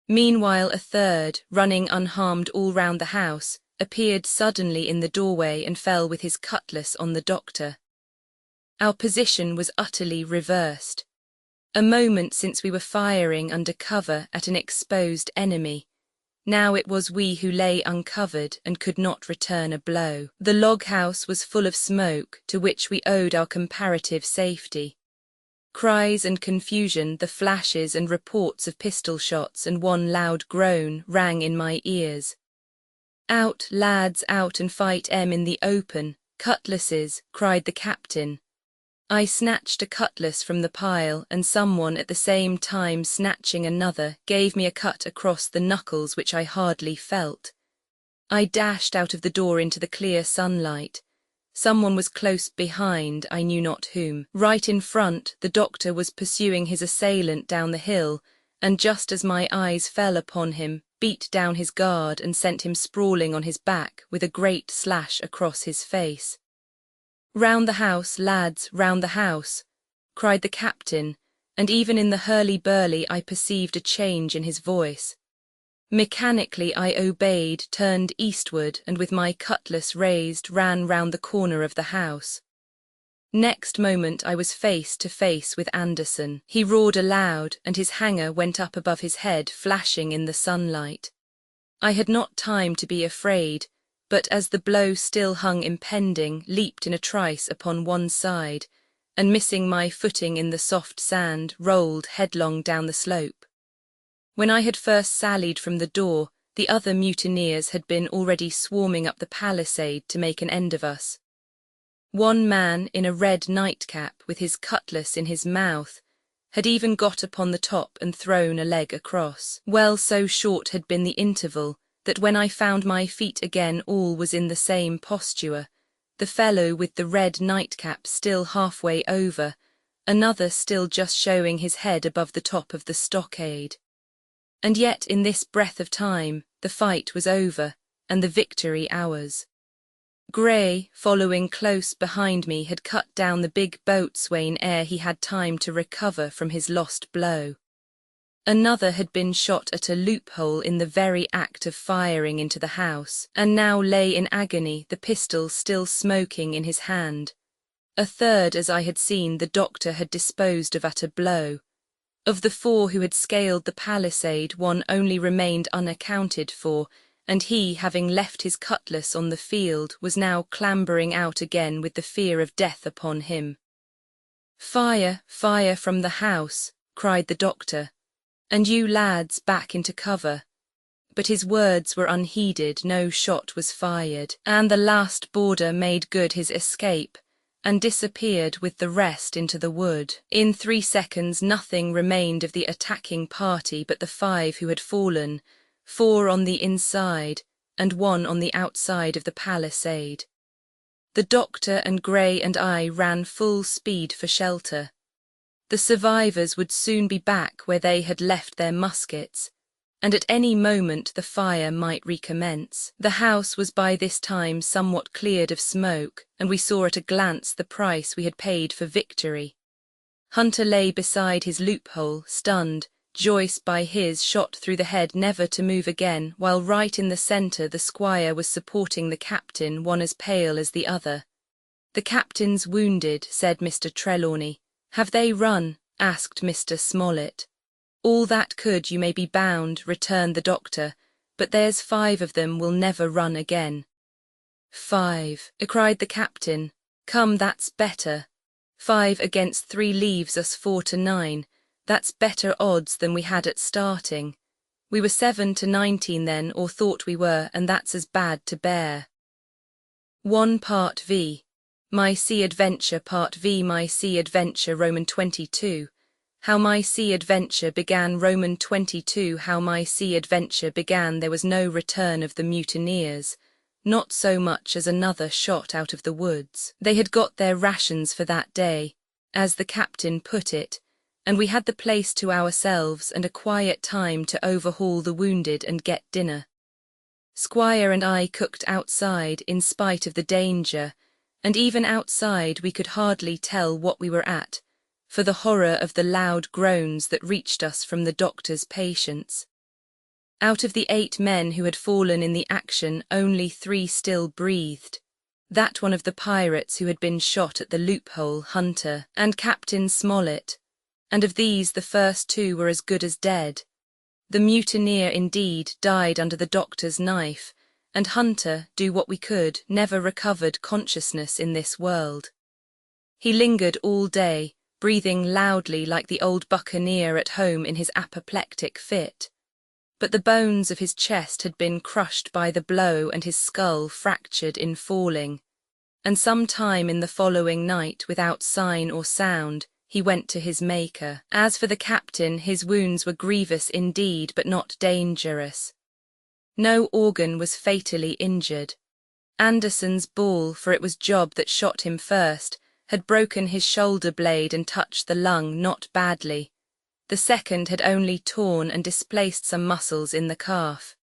Meanwhile a third, running unharmed all round the house, appeared suddenly in the doorway and fell with his cutlass on the doctor. Our position was utterly reversed. A moment since we were firing under cover at an exposed enemy. Now it was we who lay uncovered and could not return a blow. The log house was full of smoke, to which we owed our comparative safety. Cries and confusion, the flashes and reports of pistol shots, and one loud groan rang in my ears. "Out, lads, out and fight in the open, cutlasses," cried the captain. I snatched a cutlass from the pile, and someone at the same time snatching another gave me a cut across the knuckles which I hardly felt. I dashed out of the door into the clear sunlight. Someone was close behind, I knew not whom. Right in front, the doctor was pursuing his assailant down the hill, and just as my eyes fell upon him, beat down his guard and sent him sprawling on his back with a great slash across his face. "Round the house, lads, round the house," cried the captain, and even in the hurly-burly I perceived a change in his voice. Mechanically I obeyed, turned eastward, and with my cutlass raised ran round the corner of the house. Next moment I was face to face with Anderson. He roared aloud, and his hanger went up above his head, flashing in the sunlight. I had not time to be afraid, but as the blow still hung impending, leaped in a trice upon one side, and missing my footing in the soft sand, rolled headlong down the slope. When I had first sallied from the door, the other mutineers had been already swarming up the palisade to make an end of us. One man in a red nightcap, with his cutlass in his mouth, had even got upon the top and thrown a leg across. Well, so short had been the interval, that when I found my feet again all was in the same posture, the fellow with the red nightcap still halfway over, another still just showing his head above the top of the stockade. And yet in this breath of time the fight was over, and the victory ours. Gray, following close behind me, had cut down the big boatswain ere he had time to recover from his lost blow. Another had been shot at a loophole in the very act of firing into the house, and now lay in agony, the pistol still smoking in his hand. A third, as I had seen, the doctor had disposed of at a blow. Of the four who had scaled the palisade, one only remained unaccounted for, and he, having left his cutlass on the field, was now clambering out again with the fear of death upon him. "Fire, fire from the house," cried the doctor, "and you lads back into cover." But his words were unheeded, no shot was fired, and the last boarder made good his escape, and disappeared with the rest into the wood. In 3 seconds nothing remained of the attacking party but the 5 who had fallen, 4 on the inside, and 1 on the outside of the palisade. The doctor and Gray and I ran full speed for shelter. The survivors would soon be back where they had left their muskets, and at any moment the fire might recommence. The house was by this time somewhat cleared of smoke, and we saw at a glance the price we had paid for victory. Hunter lay beside his loophole, stunned, Joyce by his shot through the head, never to move again, while right in the centre the squire was supporting the captain, one as pale as the other. "The captain's wounded," said Mr. Trelawney. "Have they run?" asked Mr. Smollett. "All that could, you may be bound," returned the doctor, "but there's 5 of them will never run again." "5," cried the captain. "Come, that's better. 5 against 3 leaves us 4 to 9. That's better odds than we had at starting. We were 7 to 19 then, or thought we were, and that's as bad to bear." 1 Part V. My Sea Adventure Part V. My Sea Adventure Roman 22. How my sea adventure began. Roman 22. How my sea adventure began. There was no return of the mutineers, not so much as another shot out of the woods. They had got their rations for that day. As the captain put it, and we had the place to ourselves and a quiet time to overhaul the wounded and get dinner. Squire and I cooked outside in spite of the danger, and even outside we could hardly tell what we were at, for the horror of the loud groans that reached us from the doctor's patients. Out of the 8 men who had fallen in the action, only 3 still breathed. That one of the pirates who had been shot at the loophole, Hunter, and Captain Smollett, and of these the first 2 were as good as dead. The mutineer indeed died under the doctor's knife, and Hunter, do what we could, never recovered consciousness in this world. He lingered all day, breathing loudly like the old buccaneer at home in his apoplectic fit. But the bones of his chest had been crushed by the blow and his skull fractured in falling, and some time in the following night, without sign or sound, he went to his Maker. As for the captain, his wounds were grievous indeed, but not dangerous. No organ was fatally injured. Anderson's ball, for it was Job that shot him first, had broken his shoulder blade and touched the lung not badly. The second had only torn and displaced some muscles in the calf.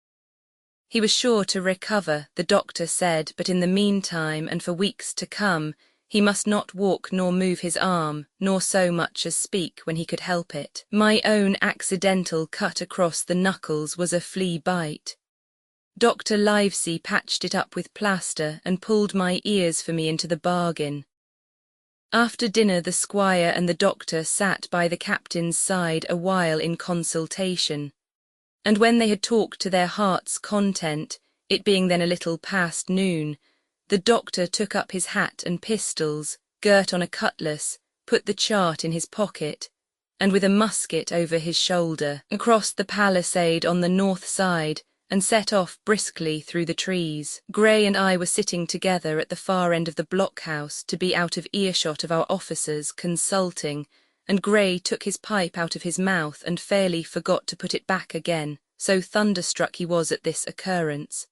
He was sure to recover, the doctor said, but in the meantime and for weeks to come, he must not walk nor move his arm, nor so much as speak when he could help it. My own accidental cut across the knuckles was a flea bite. Dr. Livesey patched it up with plaster and pulled my ears for me into the bargain. After dinner the squire and the doctor sat by the captain's side a while in consultation, and when they had talked to their heart's content, it being then a little past noon, the doctor took up his hat and pistols, girt on a cutlass, put the chart in his pocket, and with a musket over his shoulder, crossed the palisade on the north side, and set off briskly through the trees. Gray and I were sitting together at the far end of the blockhouse to be out of earshot of our officers, consulting, and Gray took his pipe out of his mouth and fairly forgot to put it back again, so thunderstruck he was at this occurrence.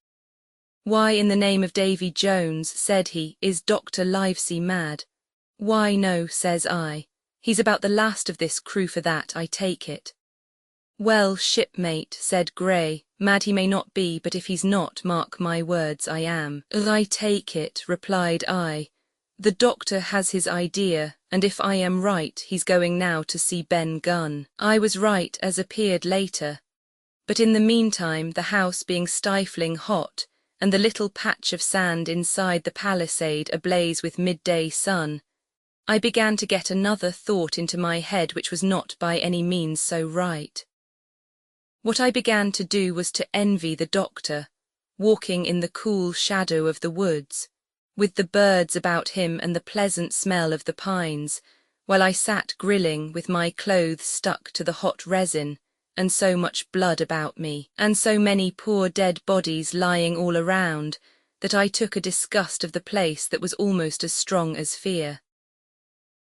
"Why, in the name of Davy Jones," said he, "is Dr. Livesey mad?" "Why, no," says I. "He's about the last of this crew for that, I take it." "Well, shipmate," said Gray, "mad he may not be, but if he's not, mark my words, I am." "I take it," replied I. "The doctor has his idea, and if I am right, he's going now to see Ben Gunn." I was right, as appeared later. But in the meantime, the house being stifling hot, and the little patch of sand inside the palisade ablaze with midday sun, I began to get another thought into my head which was not by any means so right. What I began to do was to envy the doctor, walking in the cool shadow of the woods, with the birds about him and the pleasant smell of the pines, while I sat grilling with my clothes stuck to the hot resin, and so much blood about me, and so many poor dead bodies lying all around, that I took a disgust of the place that was almost as strong as fear.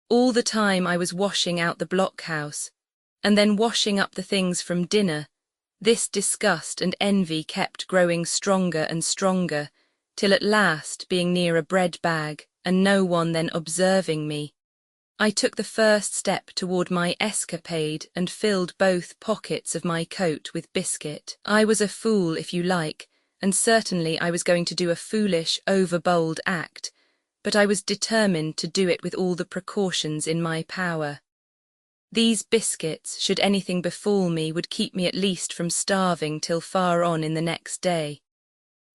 All the time I was washing out the blockhouse, and then washing up the things from dinner, this disgust and envy kept growing stronger and stronger, till at last, being near a bread bag, and no one then observing me, I took the first step toward my escapade and filled both pockets of my coat with biscuit. I was a fool, if you like, and certainly I was going to do a foolish, overbold act, but I was determined to do it with all the precautions in my power. These biscuits, should anything befall me, would keep me at least from starving till far on in the next day.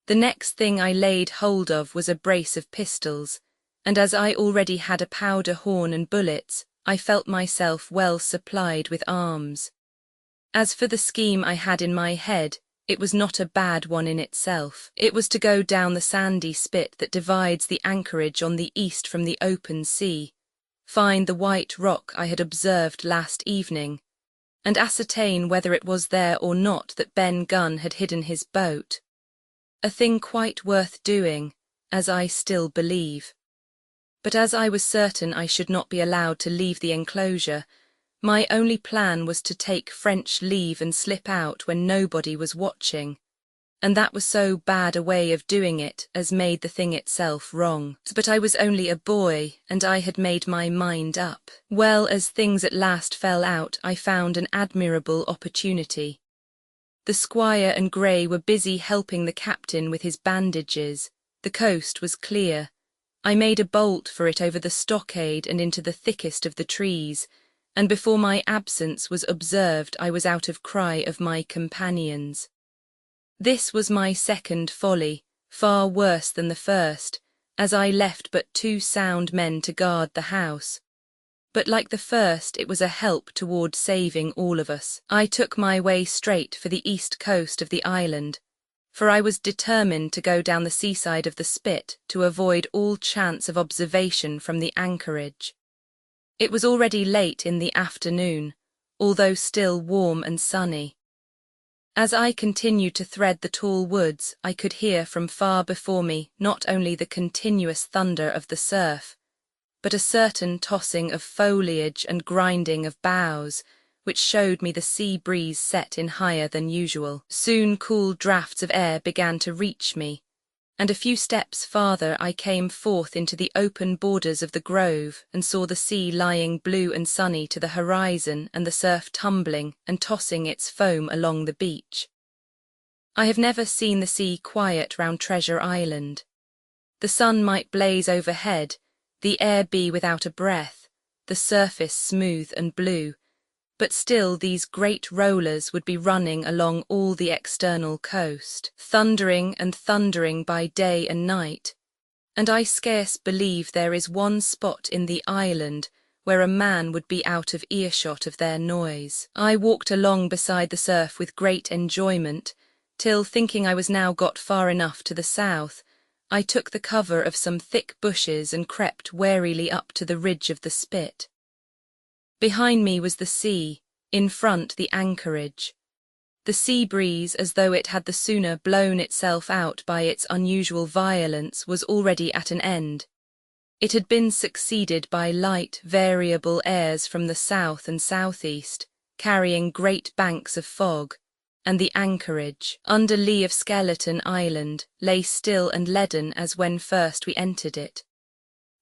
The next thing I laid hold of was a brace of pistols, and as I already had a powder horn and bullets, I felt myself well supplied with arms. As for the scheme I had in my head, it was not a bad one in itself. It was to go down the sandy spit that divides the anchorage on the east from the open sea, find the white rock I had observed last evening, and ascertain whether it was there or not that Ben Gunn had hidden his boat. A thing quite worth doing, as I still believe. But as I was certain I should not be allowed to leave the enclosure, my only plan was to take French leave and slip out when nobody was watching, and that was so bad a way of doing it as made the thing itself wrong. But I was only a boy, and I had made my mind up. Well, as things at last fell out, I found an admirable opportunity. The squire and Grey were busy helping the captain with his bandages. The coast was clear. I made a bolt for it over the stockade and into the thickest of the trees, and before my absence was observed I was out of cry of my companions. This was my second folly, far worse than the first, as I left but 2 sound men to guard the house. But like the first, it was a help toward saving all of us. I took my way straight for the east coast of the island, for I was determined to go down the seaside of the spit to avoid all chance of observation from the anchorage. It was already late in the afternoon, although still warm and sunny. As I continued to thread the tall woods, I could hear from far before me not only the continuous thunder of the surf, but a certain tossing of foliage and grinding of boughs, which showed me the sea breeze set in higher than usual. Soon cool draughts of air began to reach me, and a few steps farther I came forth into the open borders of the grove and saw the sea lying blue and sunny to the horizon and the surf tumbling and tossing its foam along the beach. I have never seen the sea quiet round Treasure Island. The sun might blaze overhead, the air be without a breath, the surface smooth and blue, but still these great rollers would be running along all the external coast, thundering and thundering by day and night, and I scarce believe there is one spot in the island where a man would be out of earshot of their noise. I walked along beside the surf with great enjoyment, till, thinking I was now got far enough to the south, I took the cover of some thick bushes and crept warily up to the ridge of the spit. Behind me was the sea, in front the anchorage. The sea breeze, as though it had the sooner blown itself out by its unusual violence, was already at an end. It had been succeeded by light, variable airs from the south and southeast, carrying great banks of fog, and the anchorage, under lee of Skeleton Island, lay still and leaden as when first we entered it.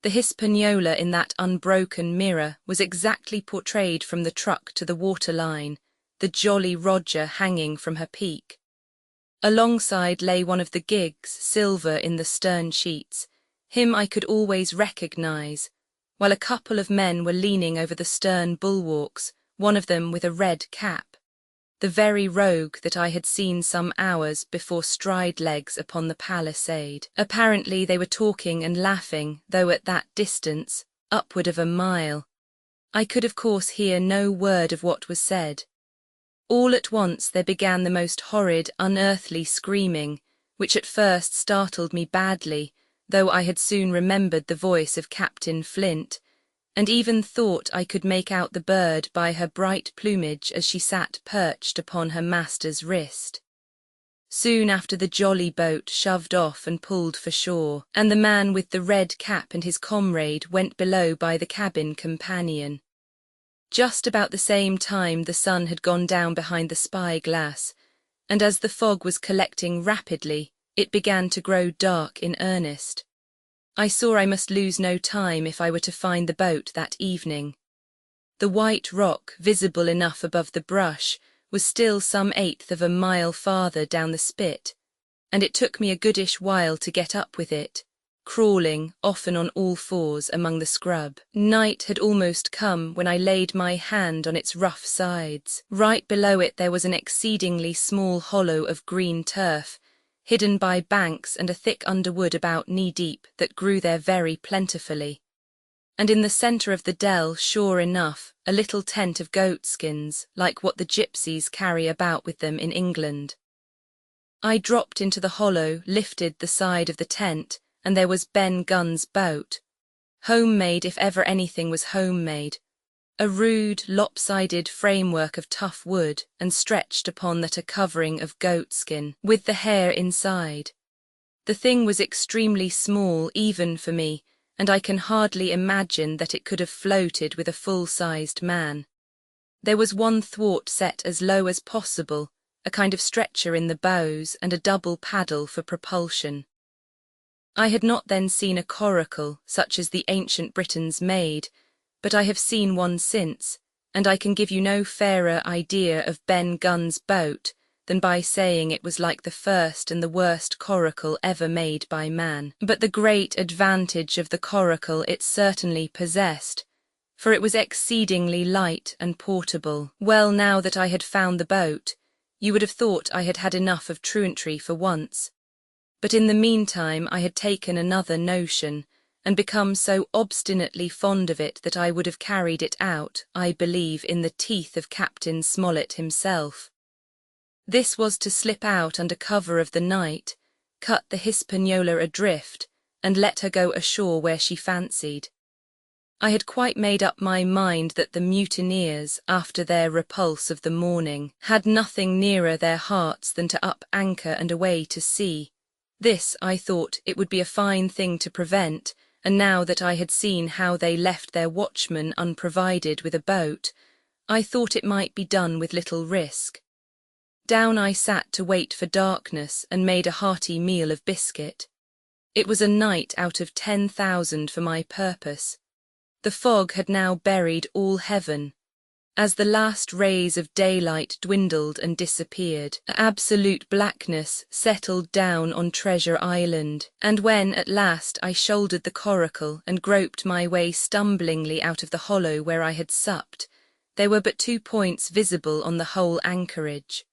The Hispaniola in that unbroken mirror was exactly portrayed from the truck to the waterline, the Jolly Roger hanging from her peak. Alongside lay one of the gigs, silver in the stern sheets. Him I could always recognise, while a couple of men were leaning over the stern bulwarks, one of them with a red cap. The very rogue that I had seen some hours before stride legs upon the palisade. Apparently they were talking and laughing, though at that distance, upward of a mile, I could of course hear no word of what was said. All at once there began the most horrid, unearthly screaming, which at first startled me badly, though I had soon remembered the voice of Captain Flint, and even thought I could make out the bird by her bright plumage as she sat perched upon her master's wrist. Soon after the jolly boat shoved off and pulled for shore, and the man with the red cap and his comrade went below by the cabin companion. Just about the same time the sun had gone down behind the spy-glass, and as the fog was collecting rapidly, it began to grow dark in earnest. I saw I must lose no time if I were to find the boat that evening. The white rock, visible enough above the brush, was still some 1/8 of a mile farther down the spit, and it took me a goodish while to get up with it, crawling, often on all fours, among the scrub. Night had almost come when I laid my hand on its rough sides. Right below it there was an exceedingly small hollow of green turf, hidden by banks and a thick underwood about knee-deep that grew there very plentifully. And in the centre of the dell, sure enough, a little tent of goatskins, like what the gypsies carry about with them in England. I dropped into the hollow, lifted the side of the tent, and there was Ben Gunn's boat. Homemade if ever anything was homemade. A rude, lopsided framework of tough wood, and stretched upon that a covering of goatskin, with the hair inside. The thing was extremely small even for me, and I can hardly imagine that it could have floated with a full-sized man. There was one thwart set as low as possible, a kind of stretcher in the bows, and a double paddle for propulsion. I had not then seen a coracle, such as the ancient Britons made, but I have seen one since, and I can give you no fairer idea of Ben Gunn's boat than by saying it was like the first and the worst coracle ever made by man. But the great advantage of the coracle it certainly possessed, for it was exceedingly light and portable. Well, now that I had found the boat, you would have thought I had had enough of truantry for once. But in the meantime I had taken another notion, and become so obstinately fond of it that I would have carried it out, I believe, in the teeth of Captain Smollett himself. This was to slip out under cover of the night, cut the Hispaniola adrift, and let her go ashore where she fancied. I had quite made up my mind that the mutineers, after their repulse of the morning, had nothing nearer their hearts than to up anchor and away to sea. This, I thought, it would be a fine thing to prevent, and now that I had seen how they left their watchman unprovided with a boat, I thought it might be done with little risk. Down I sat to wait for darkness, and made a hearty meal of biscuit. It was a night out of 10,000 for my purpose. The fog had now buried all heaven. As the last rays of daylight dwindled and disappeared, absolute blackness settled down on Treasure Island, and when at last I shouldered the coracle and groped my way stumblingly out of the hollow where I had supped, there were but 2 points visible on the whole anchorage.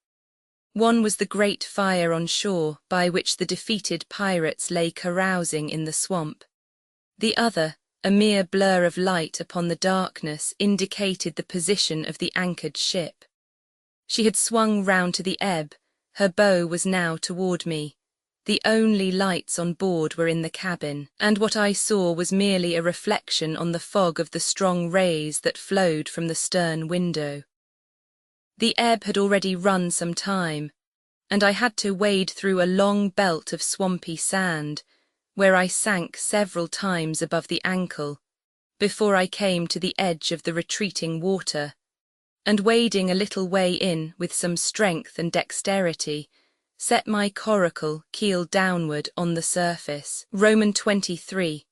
One was the great fire on shore by which the defeated pirates lay carousing in the swamp. The other, a mere blur of light upon the darkness, indicated the position of the anchored ship. She had swung round to the ebb, her bow was now toward me. The only lights on board were in the cabin, and what I saw was merely a reflection on the fog of the strong rays that flowed from the stern window. The ebb had already run some time, and I had to wade through a long belt of swampy sand, where I sank several times above the ankle, before I came to the edge of the retreating water, and wading a little way in with some strength and dexterity, set my coracle keel downward on the surface. Roman 23.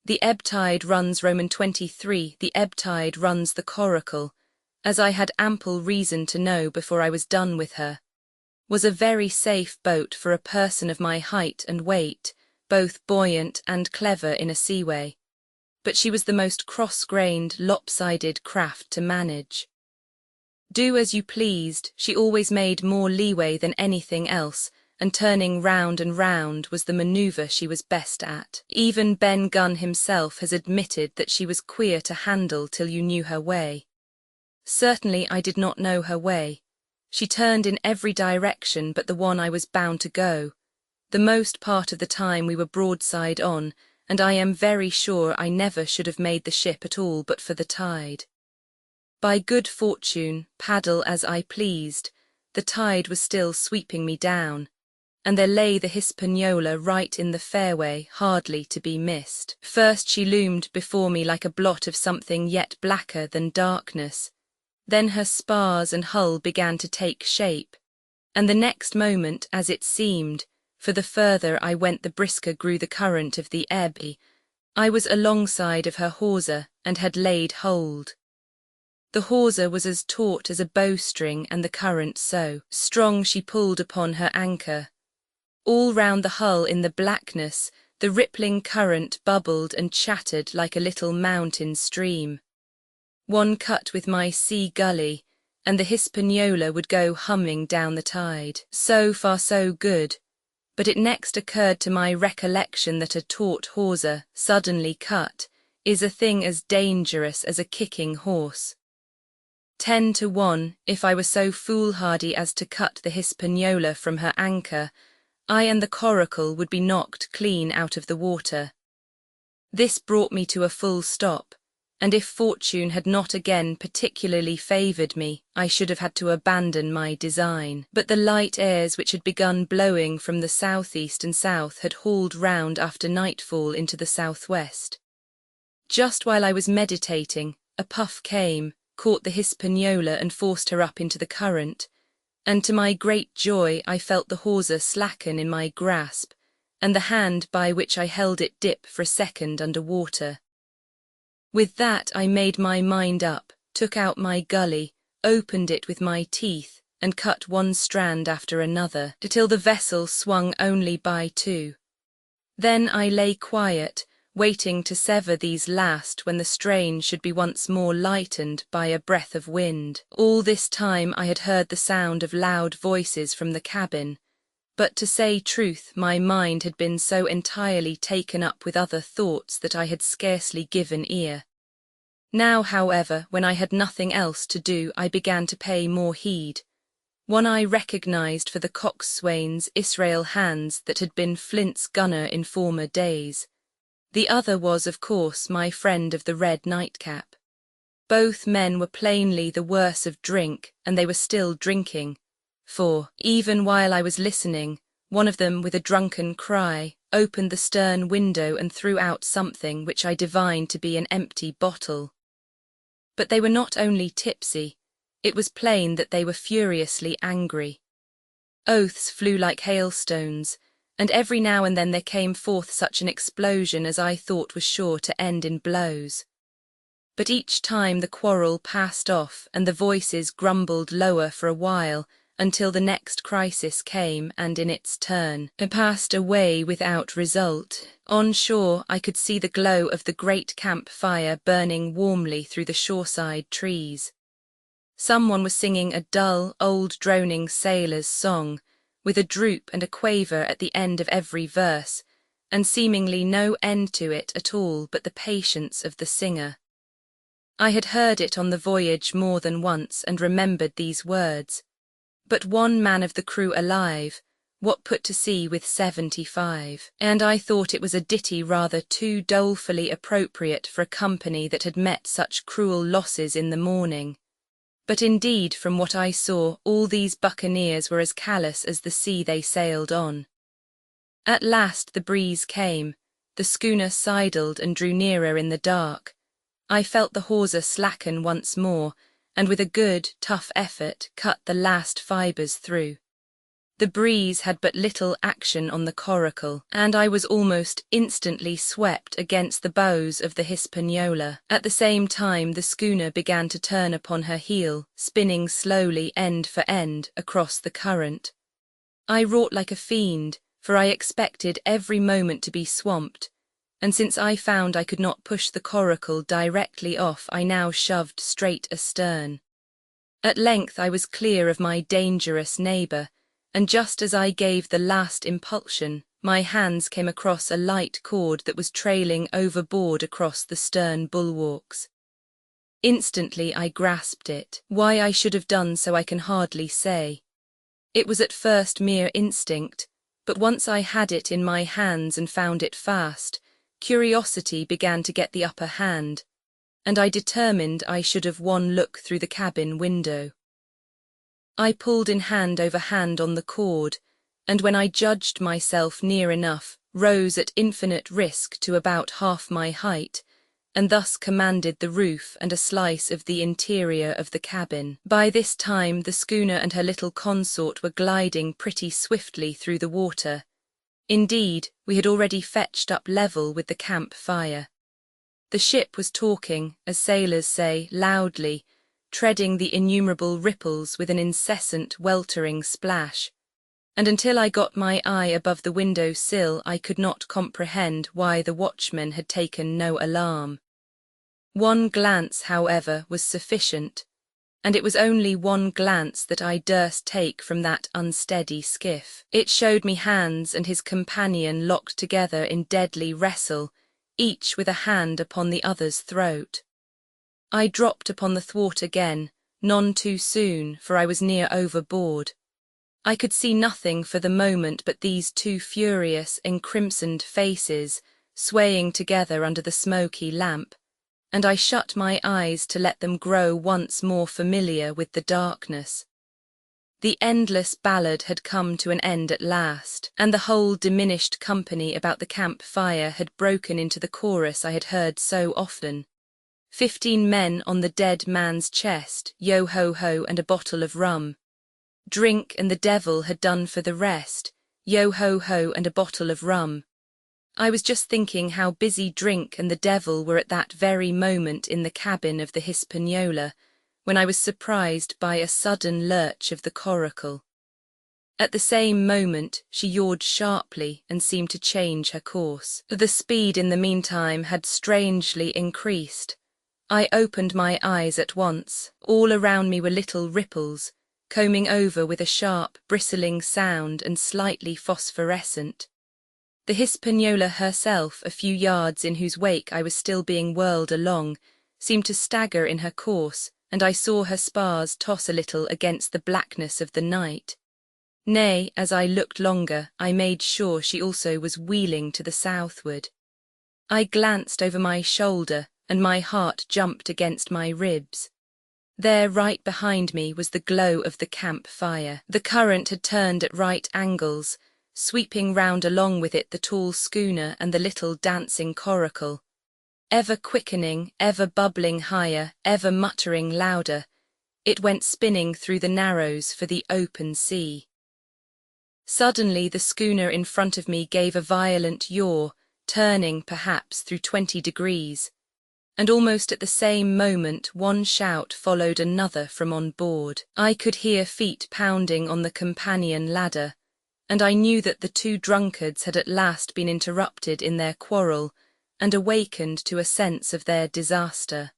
The ebb tide runs Roman 23. The ebb tide runs the coracle, as I had ample reason to know before I was done with her, was a very safe boat for a person of my height and weight, both buoyant and clever in a seaway. But she was the most cross-grained, lopsided craft to manage. Do as you pleased, she always made more leeway than anything else, and turning round and round was the manoeuvre she was best at. Even Ben Gunn himself has admitted that she was queer to handle till you knew her way. Certainly I did not know her way. She turned in every direction but the one I was bound to go. The most part of the time we were broadside on, and I am very sure I never should have made the ship at all but for the tide. By good fortune, paddle as I pleased, the tide was still sweeping me down, and there lay the Hispaniola right in the fairway, hardly to be missed. First she loomed before me like a blot of something yet blacker than darkness. Then her spars and hull began to take shape, and the next moment, as it seemed, for the further I went the brisker grew the current of the ebb, I was alongside of her hawser and had laid hold. The hawser was as taut as a bowstring and the current so strong she pulled upon her anchor. All round the hull in the blackness the rippling current bubbled and chattered like a little mountain stream. One cut with my sea gully, and the Hispaniola would go humming down the tide. So far so good, but it next occurred to my recollection that a taut hawser, suddenly cut, is a thing as dangerous as a kicking horse. 10 to 1, if I were so foolhardy as to cut the Hispaniola from her anchor, I and the coracle would be knocked clean out of the water. This brought me to a full stop, and if fortune had not again particularly favoured me, I should have had to abandon my design. But the light airs which had begun blowing from the southeast and south had hauled round after nightfall into the southwest. Just while I was meditating, a puff came, caught the Hispaniola and forced her up into the current, and to my great joy I felt the hawser slacken in my grasp, and the hand by which I held it dip for a second under water. With that I made my mind up, took out my gully, opened it with my teeth, and cut one strand after another, till the vessel swung only by two. Then I lay quiet, waiting to sever these last when the strain should be once more lightened by a breath of wind. All this time I had heard the sound of loud voices from the cabin, but to say truth, my mind had been so entirely taken up with other thoughts that I had scarcely given ear. Now, however, when I had nothing else to do, I began to pay more heed. One I recognized for the coxswain's Israel Hands that had been Flint's gunner in former days. The other was, of course, my friend of the red nightcap. Both men were plainly the worse of drink, and they were still drinking, for, even while I was listening, one of them, with a drunken cry, opened the stern window and threw out something which I divined to be an empty bottle. But they were not only tipsy, it was plain that they were furiously angry. Oaths flew like hailstones, and every now and then there came forth such an explosion as I thought was sure to end in blows. But each time the quarrel passed off and the voices grumbled lower for a while, until the next crisis came and in its turn passed away without result. On shore I could see the glow of the great camp fire burning warmly through the shoreside trees. Someone was singing a dull, old droning sailor's song, with a droop and a quaver at the end of every verse, and seemingly no end to it at all but the patience of the singer. I had heard it on the voyage more than once and remembered these words. But one man of the crew alive, what put to sea with 75, and I thought it was a ditty rather too dolefully appropriate for a company that had met such cruel losses in the morning. But indeed, from what I saw, all these buccaneers were as callous as the sea they sailed on. At last the breeze came, the schooner sidled and drew nearer in the dark. I felt the hawser slacken once more, and with a good, tough effort cut the last fibres through. The breeze had but little action on the coracle, and I was almost instantly swept against the bows of the Hispaniola. At the same time the schooner began to turn upon her heel, spinning slowly end for end across the current. I wrought like a fiend, for I expected every moment to be swamped, and since I found I could not push the coracle directly off, I now shoved straight astern. At length I was clear of my dangerous neighbour, and just as I gave the last impulsion, my hands came across a light cord that was trailing overboard across the stern bulwarks. Instantly I grasped it. Why I should have done so I can hardly say. It was at first mere instinct, but once I had it in my hands and found it fast, curiosity began to get the upper hand, and I determined I should have one look through the cabin window. I pulled in hand over hand on the cord, and when I judged myself near enough, rose at infinite risk to about half my height, and thus commanded the roof and a slice of the interior of the cabin. By this time the schooner and her little consort were gliding pretty swiftly through the water. Indeed, we had already fetched up level with the camp fire. The ship was talking, as sailors say, loudly, treading the innumerable ripples with an incessant weltering splash, and until I got my eye above the window sill I could not comprehend why the watchmen had taken no alarm. One glance, however, was sufficient, and it was only one glance that I durst take from that unsteady skiff. It showed me Hans and his companion locked together in deadly wrestle, each with a hand upon the other's throat. I dropped upon the thwart again, none too soon, for I was near overboard. I could see nothing for the moment but these two furious, encrimsoned faces, swaying together under the smoky lamp, and I shut my eyes to let them grow once more familiar with the darkness. The endless ballad had come to an end at last, and the whole diminished company about the camp fire had broken into the chorus I had heard so often. 15 men on the dead man's chest, yo-ho-ho and a bottle of rum. Drink and the devil had done for the rest, yo-ho-ho and a bottle of rum. I was just thinking how busy drink and the devil were at that very moment in the cabin of the Hispaniola, when I was surprised by a sudden lurch of the coracle. At the same moment she yawed sharply and seemed to change her course. The speed in the meantime had strangely increased. I opened my eyes at once. All around me were little ripples, combing over with a sharp, bristling sound and slightly phosphorescent. The Hispaniola herself, a few yards in whose wake I was still being whirled along, seemed to stagger in her course, and I saw her spars toss a little against the blackness of the night. Nay, as I looked longer, I made sure she also was wheeling to the southward. I glanced over my shoulder, and my heart jumped against my ribs. There, right behind me, was the glow of the camp fire. The current had turned at right angles, sweeping round along with it the tall schooner and the little dancing coracle. Ever quickening, ever bubbling higher, ever muttering louder, it went spinning through the narrows for the open sea. Suddenly the schooner in front of me gave a violent yaw, turning, perhaps, through 20 degrees. And almost at the same moment one shout followed another from on board. I could hear feet pounding on the companion ladder, and I knew that the two drunkards had at last been interrupted in their quarrel and awakened to a sense of their disaster.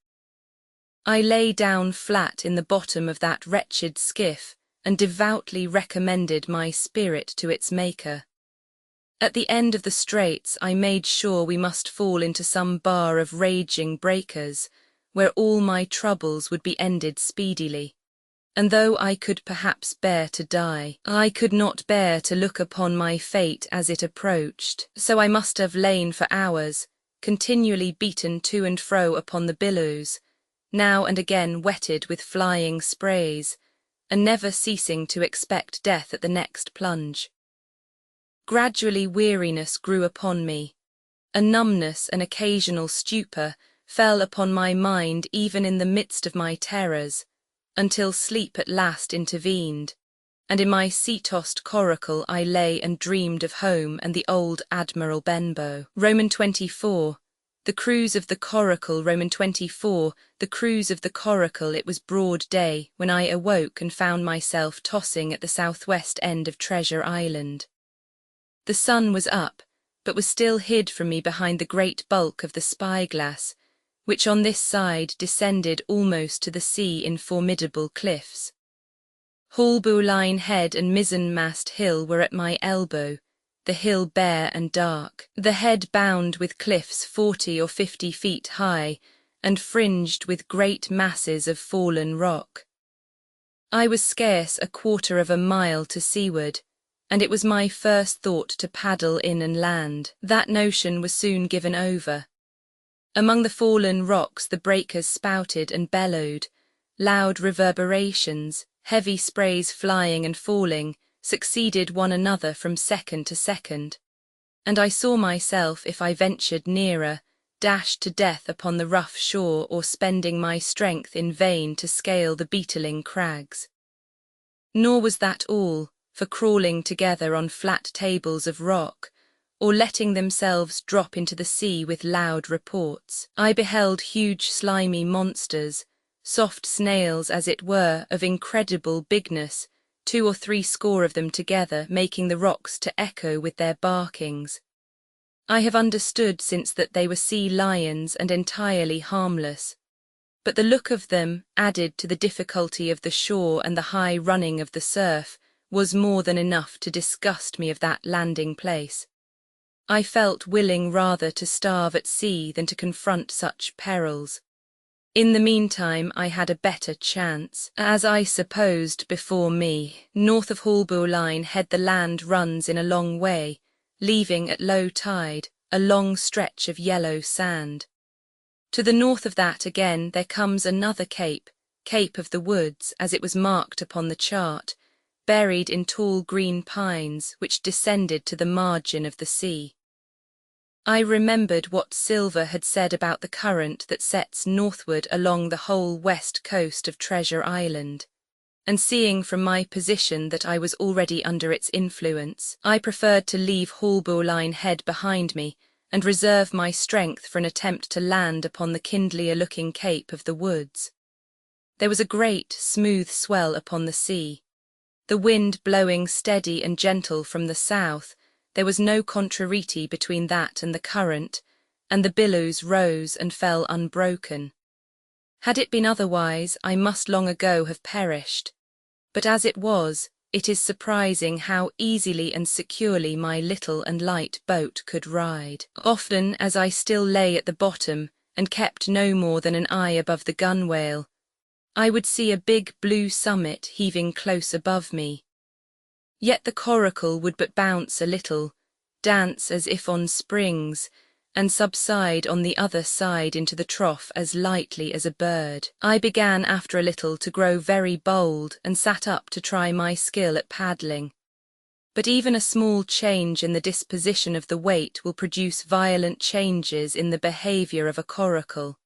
I lay down flat in the bottom of that wretched skiff and devoutly recommended my spirit to its Maker. At the end of the straits I made sure we must fall into some bar of raging breakers, where all my troubles would be ended speedily. And though I could perhaps bear to die, I could not bear to look upon my fate as it approached, so I must have lain for hours, continually beaten to and fro upon the billows, now and again wetted with flying sprays, and never ceasing to expect death at the next plunge. Gradually weariness grew upon me. A numbness, an occasional stupor, fell upon my mind even in the midst of my terrors, until sleep at last intervened, and in my sea-tossed coracle I lay and dreamed of home and the old Admiral Benbow. Roman 24. The cruise of the coracle. Roman 24. The cruise of the coracle. It was broad day when I awoke and found myself tossing at the southwest end of Treasure Island. The sun was up, but was still hid from me behind the great bulk of the spyglass, which on this side descended almost to the sea in formidable cliffs. Haulbowline Head and Mizzenmast Hill were at my elbow, the hill bare and dark, the head bound with cliffs 40 or 50 feet high, and fringed with great masses of fallen rock. I was scarce a quarter of a mile to seaward, and it was my first thought to paddle in and land. That notion was soon given over. Among the fallen rocks the breakers spouted and bellowed, loud reverberations, heavy sprays flying and falling, succeeded one another from second to second, and I saw myself, if I ventured nearer, dashed to death upon the rough shore or spending my strength in vain to scale the beetling crags. Nor was that all, for crawling together on flat tables of rock, or letting themselves drop into the sea with loud reports, I beheld huge slimy monsters, soft snails as it were, of incredible bigness, 2 or 3 score of them together, making the rocks to echo with their barkings. I have understood since that they were sea lions and entirely harmless, but the look of them, added to the difficulty of the shore and the high running of the surf, was more than enough to disgust me of that landing place. I felt willing rather to starve at sea than to confront such perils. In the meantime I had a better chance. As I supposed before me, north of Haulbowline Head the land runs in a long way, leaving at low tide a long stretch of yellow sand. To the north of that again there comes another cape, Cape of the Woods, as it was marked upon the chart, buried in tall green pines which descended to the margin of the sea. I remembered what Silver had said about the current that sets northward along the whole west coast of Treasure Island. and seeing from my position that I was already under its influence, I preferred to leave Haulbowline Head behind me and reserve my strength for an attempt to land upon the kindlier-looking cape of the woods. There was a great, smooth swell upon the sea. The wind blowing steady and gentle from the south, there was no contrariety between that and the current, and the billows rose and fell unbroken. Had it been otherwise, I must long ago have perished. But as it was, it is surprising how easily and securely my little and light boat could ride. Often, as I still lay at the bottom and kept no more than an eye above the gunwale, I would see a big blue summit heaving close above me. Yet the coracle would but bounce a little, dance as if on springs, and subside on the other side into the trough as lightly as a bird. I began after a little to grow very bold and sat up to try my skill at paddling. But even a small change in the disposition of the weight will produce violent changes in the behaviour of a coracle.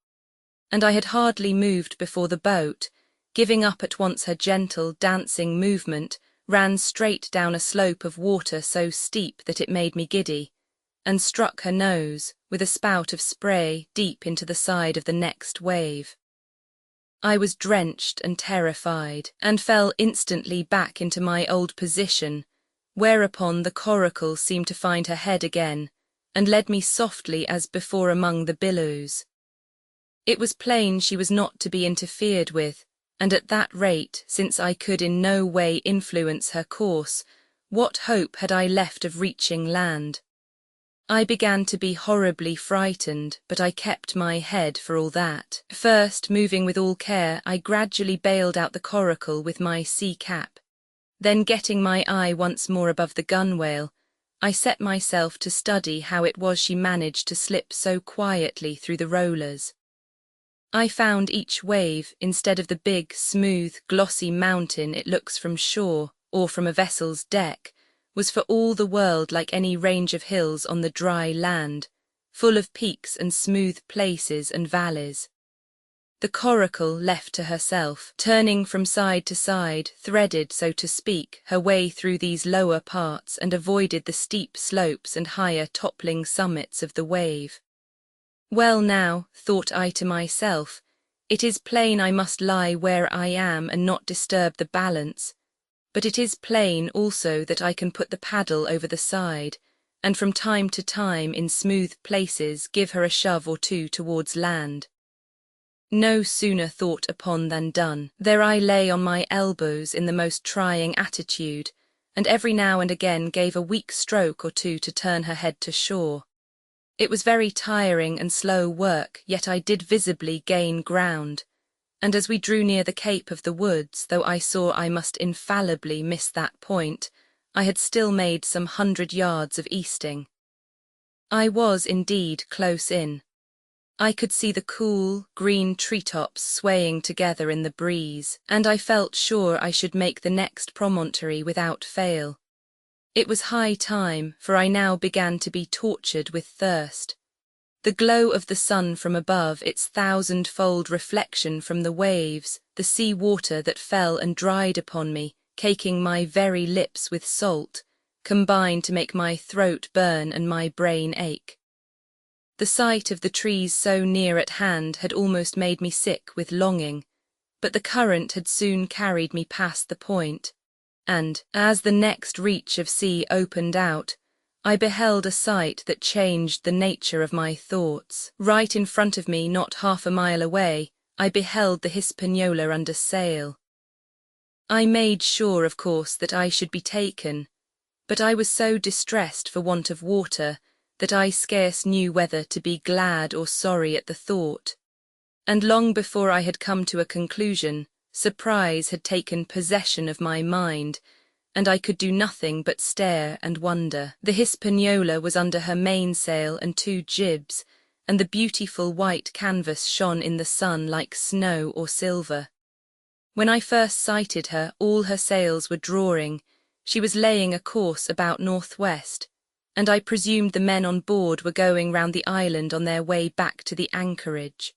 And I had hardly moved before the boat, giving up at once her gentle, dancing movement, ran straight down a slope of water so steep that it made me giddy, and struck her nose, with a spout of spray, deep into the side of the next wave. I was drenched and terrified, and fell instantly back into my old position, whereupon the coracle seemed to find her head again, and led me softly as before among the billows. It was plain she was not to be interfered with, and at that rate, since I could in no way influence her course, what hope had I left of reaching land? I began to be horribly frightened, but I kept my head for all that. First, moving with all care, I gradually bailed out the coracle with my sea cap. Then, getting my eye once more above the gunwale, I set myself to study how it was she managed to slip so quietly through the rollers. I found each wave, instead of the big, smooth, glossy mountain it looks from shore or from a vessel's deck, was for all the world like any range of hills on the dry land, full of peaks and smooth places and valleys. The coracle, left to herself, turning from side to side, threaded, so to speak, her way through these lower parts and avoided the steep slopes and higher toppling summits of the wave. Well now, thought I to myself, it is plain I must lie where I am and not disturb the balance, but it is plain also that I can put the paddle over the side, and from time to time in smooth places give her a shove or two towards land. No sooner thought upon than done. There I lay on my elbows in the most trying attitude, and every now and again gave a weak stroke or two to turn her head to shore. It was very tiring and slow work, yet I did visibly gain ground, and as we drew near the cape of the woods, though I saw I must infallibly miss that point, I had still made some 100 yards of easting. I was indeed close in. I could see the cool, green treetops swaying together in the breeze, and I felt sure I should make the next promontory without fail. It was high time, for I now began to be tortured with thirst. The glow of the sun from above, its thousand-fold reflection from the waves, the sea water that fell and dried upon me, caking my very lips with salt, combined to make my throat burn and my brain ache. The sight of the trees so near at hand had almost made me sick with longing, but the current had soon carried me past the point, and, as the next reach of sea opened out, I beheld a sight that changed the nature of my thoughts. Right in front of me, not half a mile away, I beheld the Hispaniola under sail. I made sure, of course, that I should be taken, but I was so distressed for want of water that I scarce knew whether to be glad or sorry at the thought, and long before I had come to a conclusion, surprise had taken possession of my mind, and I could do nothing but stare and wonder. The Hispaniola was under her mainsail and 2 jibs, and the beautiful white canvas shone in the sun like snow or silver. When I first sighted her, all her sails were drawing. She was laying a course about northwest, and I presumed the men on board were going round the island on their way back to the anchorage.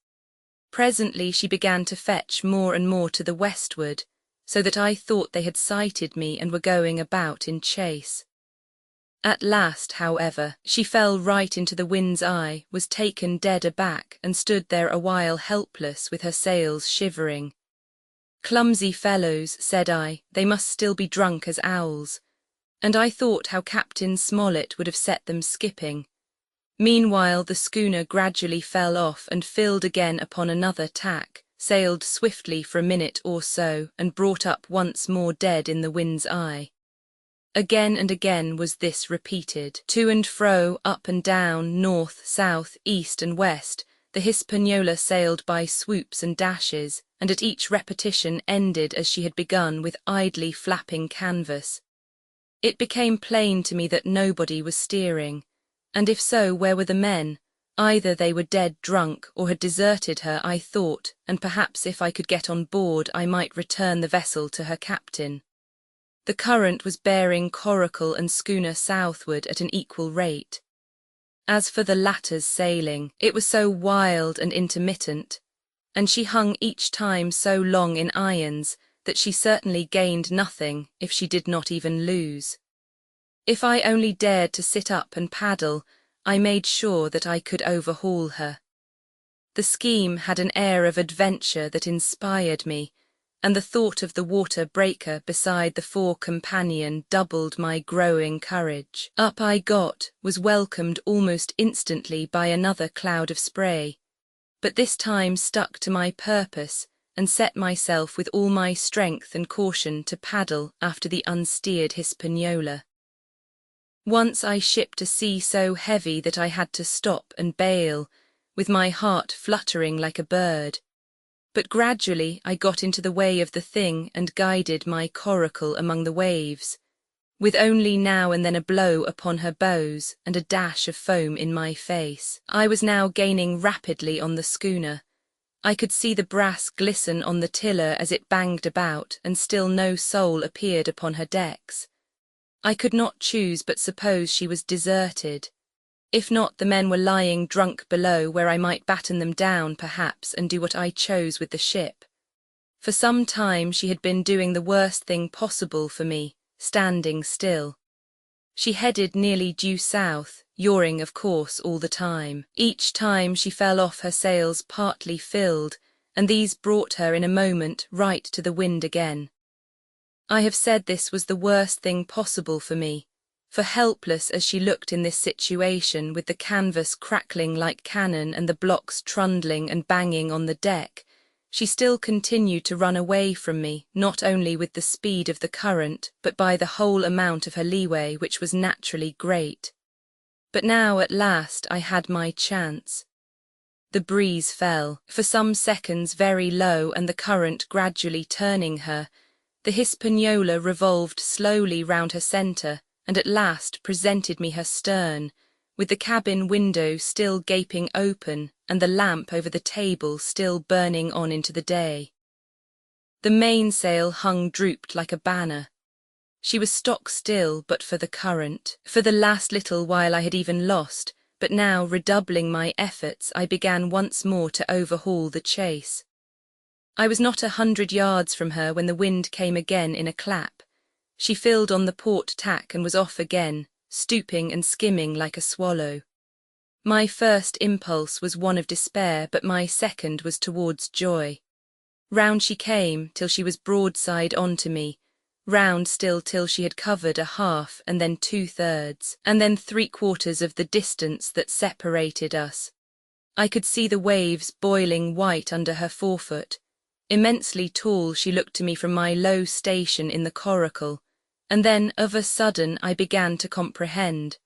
Presently she began to fetch more and more to the westward, so that I thought they had sighted me and were going about in chase. At last, however, she fell right into the wind's eye, was taken dead aback, and stood there a while helpless with her sails shivering. "Clumsy fellows," said I, "they must still be drunk as owls," and I thought how Captain Smollett would have set them skipping. Meanwhile the schooner gradually fell off and filled again upon another tack, sailed swiftly for a minute or so, and brought up once more dead in the wind's eye. Again and again was this repeated. To and fro, up and down, north, south, east and west, the Hispaniola sailed by swoops and dashes, and at each repetition ended as she had begun, with idly flapping canvas. It became plain to me that nobody was steering, and if so, where were the men? Either they were dead drunk or had deserted her, I thought, and perhaps if I could get on board I might return the vessel to her captain. The current was bearing coracle and schooner southward at an equal rate. As for the latter's sailing, it was so wild and intermittent, and she hung each time so long in irons, that she certainly gained nothing if she did not even lose. If I only dared to sit up and paddle, I made sure that I could overhaul her. The scheme had an air of adventure that inspired me, and the thought of the water breaker beside the fore companion doubled my growing courage. Up I got, was welcomed almost instantly by another cloud of spray, but this time stuck to my purpose and set myself with all my strength and caution to paddle after the unsteered Hispaniola. Once I shipped a sea so heavy that I had to stop and bail, with my heart fluttering like a bird. But gradually I got into the way of the thing and guided my coracle among the waves, with only now and then a blow upon her bows and a dash of foam in my face. I was now gaining rapidly on the schooner. I could see the brass glisten on the tiller as it banged about, and still no soul appeared upon her decks. I could not choose but suppose she was deserted. If not, the men were lying drunk below, where I might batten them down, perhaps, and do what I chose with the ship. For some time she had been doing the worst thing possible for me, standing still. She headed nearly due south, yawing of course all the time. Each time she fell off her sails partly filled, and these brought her in a moment right to the wind again. I have said this was the worst thing possible for me, for helpless as she looked in this situation, with the canvas crackling like cannon and the blocks trundling and banging on the deck, she still continued to run away from me, not only with the speed of the current, but by the whole amount of her leeway, which was naturally great. But now at last I had my chance. The breeze fell, for some seconds very low, and the current gradually turning her, the Hispaniola revolved slowly round her centre, and at last presented me her stern, with the cabin window still gaping open and the lamp over the table still burning on into the day. The mainsail hung drooped like a banner. She was stock still but for the current. For the last little while I had even lost, but now, redoubling my efforts, I began once more to overhaul the chase. I was not 100 yards from her when the wind came again in a clap. She filled on the port tack and was off again, stooping and skimming like a swallow. My first impulse was one of despair, but my second was towards joy. Round she came till she was broadside on to me, round still till she had covered a half and then 2/3, and then 3/4 of the distance that separated us. I could see the waves boiling white under her forefoot. Immensely tall she looked to me from my low station in the coracle, and then of a sudden I began to comprehend.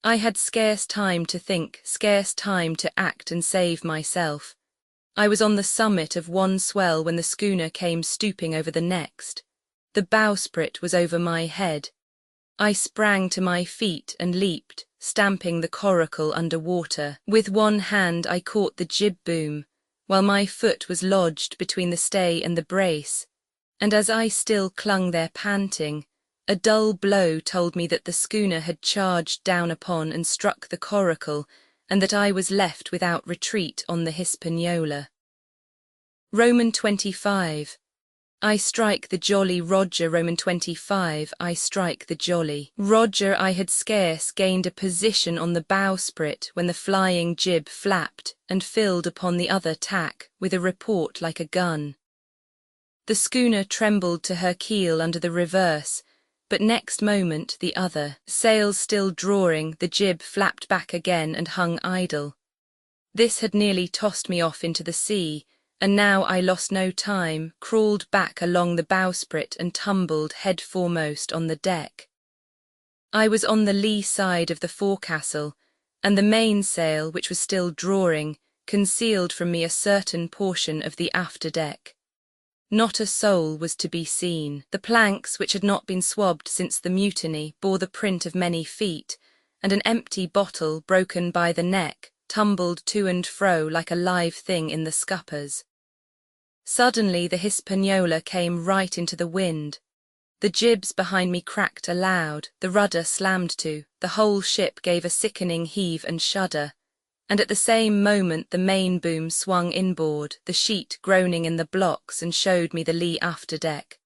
I had scarce time to think, scarce time to act and save myself. I was on the summit of one swell when the schooner came stooping over the next. The bowsprit was over my head. I sprang to my feet and leaped, stamping the coracle under water. With one hand I caught the jib boom, while my foot was lodged between the stay and the brace, and as I still clung there panting, a dull blow told me that the schooner had charged down upon and struck the coracle, and that I was left without retreat on the Hispaniola. Roman 25. I strike the jolly Roger, Roman 25, I strike the jolly Roger. I had scarce gained a position on the bowsprit when the flying jib flapped and filled upon the other tack with a report like a gun. The schooner trembled to her keel under the reverse, but next moment the other sails still drawing, the jib flapped back again and hung idle. This had nearly tossed me off into the sea, and now I lost no time, crawled back along the bowsprit and tumbled head foremost on the deck. I was on the lee side of the forecastle, and the mainsail, which was still drawing, concealed from me a certain portion of the afterdeck. Not a soul was to be seen. The planks, which had not been swabbed since the mutiny, bore the print of many feet, and an empty bottle, broken by the neck, tumbled to and fro like a live thing in the scuppers. Suddenly the Hispaniola came right into the wind. The jibs behind me cracked aloud, the rudder slammed to, the whole ship gave a sickening heave and shudder, and at the same moment the main boom swung inboard, the sheet groaning in the blocks, and showed me the lee afterdeck.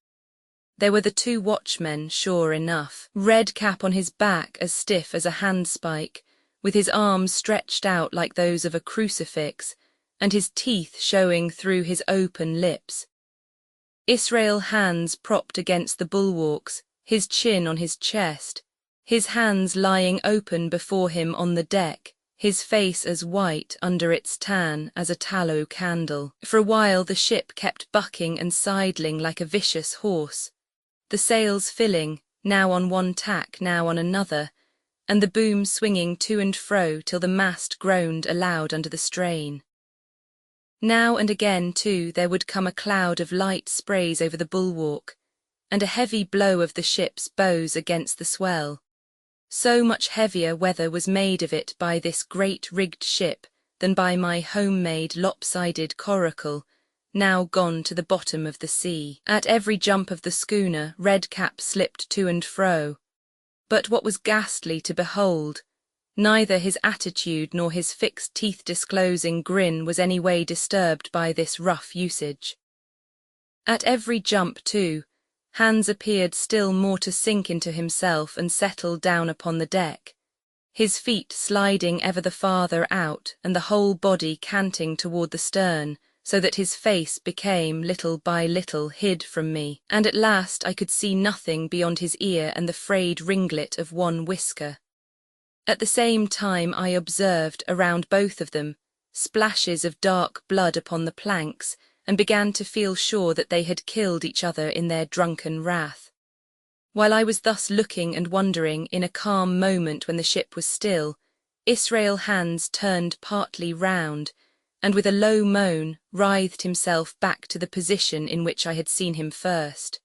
There were the two watchmen, sure enough, Redcap on his back as stiff as a handspike, with his arms stretched out like those of a crucifix, and his teeth showing through his open lips. Israel Hands propped against the bulwarks, his chin on his chest, his hands lying open before him on the deck, his face as white under its tan as a tallow candle. For a while the ship kept bucking and sidling like a vicious horse, the sails filling, now on one tack, now on another, and the boom swinging to and fro till the mast groaned aloud under the strain. Now and again, too, there would come a cloud of light sprays over the bulwark, and a heavy blow of the ship's bows against the swell. So much heavier weather was made of it by this great rigged ship than by my home-made lopsided coracle, now gone to the bottom of the sea. At every jump of the schooner, Redcap slipped to and fro. But what was ghastly to behold, neither his attitude nor his fixed teeth-disclosing grin was any way disturbed by this rough usage. At every jump, too, Hans appeared still more to sink into himself and settle down upon the deck, his feet sliding ever the farther out and the whole body canting toward the stern, so that his face became, little by little, hid from me, and at last I could see nothing beyond his ear and the frayed ringlet of one whisker. At the same time I observed, around both of them, splashes of dark blood upon the planks, and began to feel sure that they had killed each other in their drunken wrath. While I was thus looking and wondering, in a calm moment when the ship was still, Israel Hands turned partly round, and with a low moan writhed himself back to the position in which I had seen him first.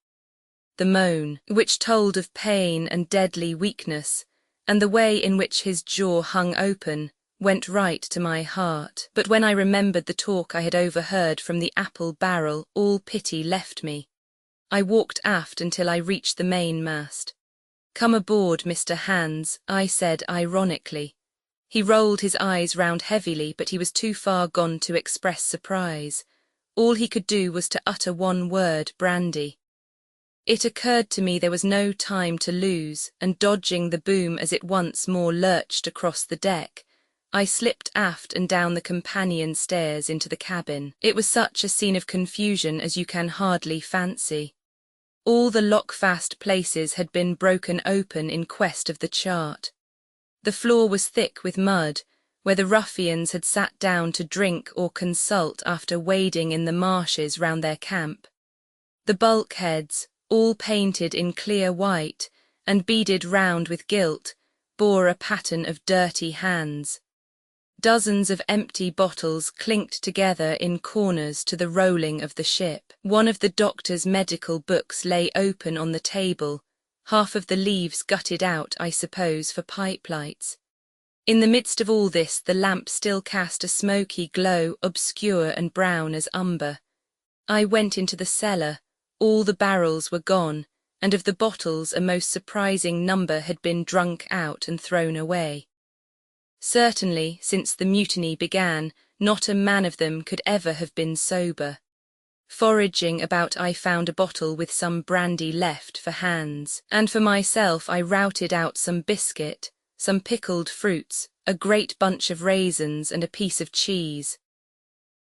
The moan, which told of pain and deadly weakness, and the way in which his jaw hung open, went right to my heart. But when I remembered the talk I had overheard from the apple barrel, all pity left me. I walked aft until I reached the mainmast. "Come aboard, Mr. Hands," I said ironically. He rolled his eyes round heavily, but he was too far gone to express surprise. All he could do was to utter one word, brandy. It occurred to me there was no time to lose, and dodging the boom as it once more lurched across the deck, I slipped aft and down the companion stairs into the cabin. It was such a scene of confusion as you can hardly fancy. All the lockfast places had been broken open in quest of the chart. The floor was thick with mud, where the ruffians had sat down to drink or consult after wading in the marshes round their camp. The bulkheads, all painted in clear white and beaded round with gilt, bore a pattern of dirty hands. Dozens of empty bottles clinked together in corners to the rolling of the ship. One of the doctor's medical books lay open on the table, half of the leaves gutted out, I suppose, for pipe lights. In the midst of all this, the lamp still cast a smoky glow, obscure and brown as umber. I went into the cellar. All the barrels were gone, and of the bottles a most surprising number had been drunk out and thrown away. Certainly, since the mutiny began, not a man of them could ever have been sober. Foraging about, I found a bottle with some brandy left for Hans, and for myself I routed out some biscuit, some pickled fruits, a great bunch of raisins and a piece of cheese.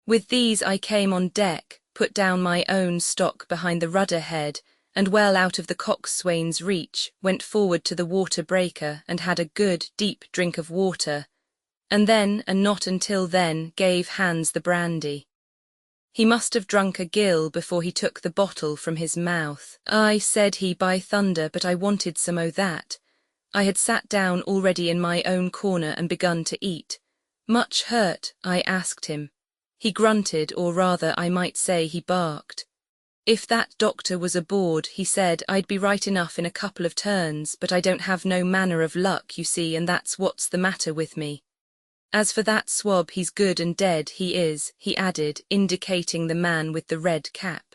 With these I came on deck, put down my own stock behind the rudder head, and well out of the coxswain's reach, went forward to the water breaker and had a good, deep drink of water, and then, and not until then, gave Hans the brandy. He must have drunk a gill before he took the bottle from his mouth. "I," said he, "by thunder, but I wanted some o' that." I had sat down already in my own corner and begun to eat. "Much hurt?" I asked him. He grunted, or rather I might say he barked. "If that doctor was aboard," he said, "I'd be right enough in a couple of turns, but I don't have no manner of luck, you see, and that's what's the matter with me. As for that swab, he's good and dead, he is," he added, indicating the man with the red cap.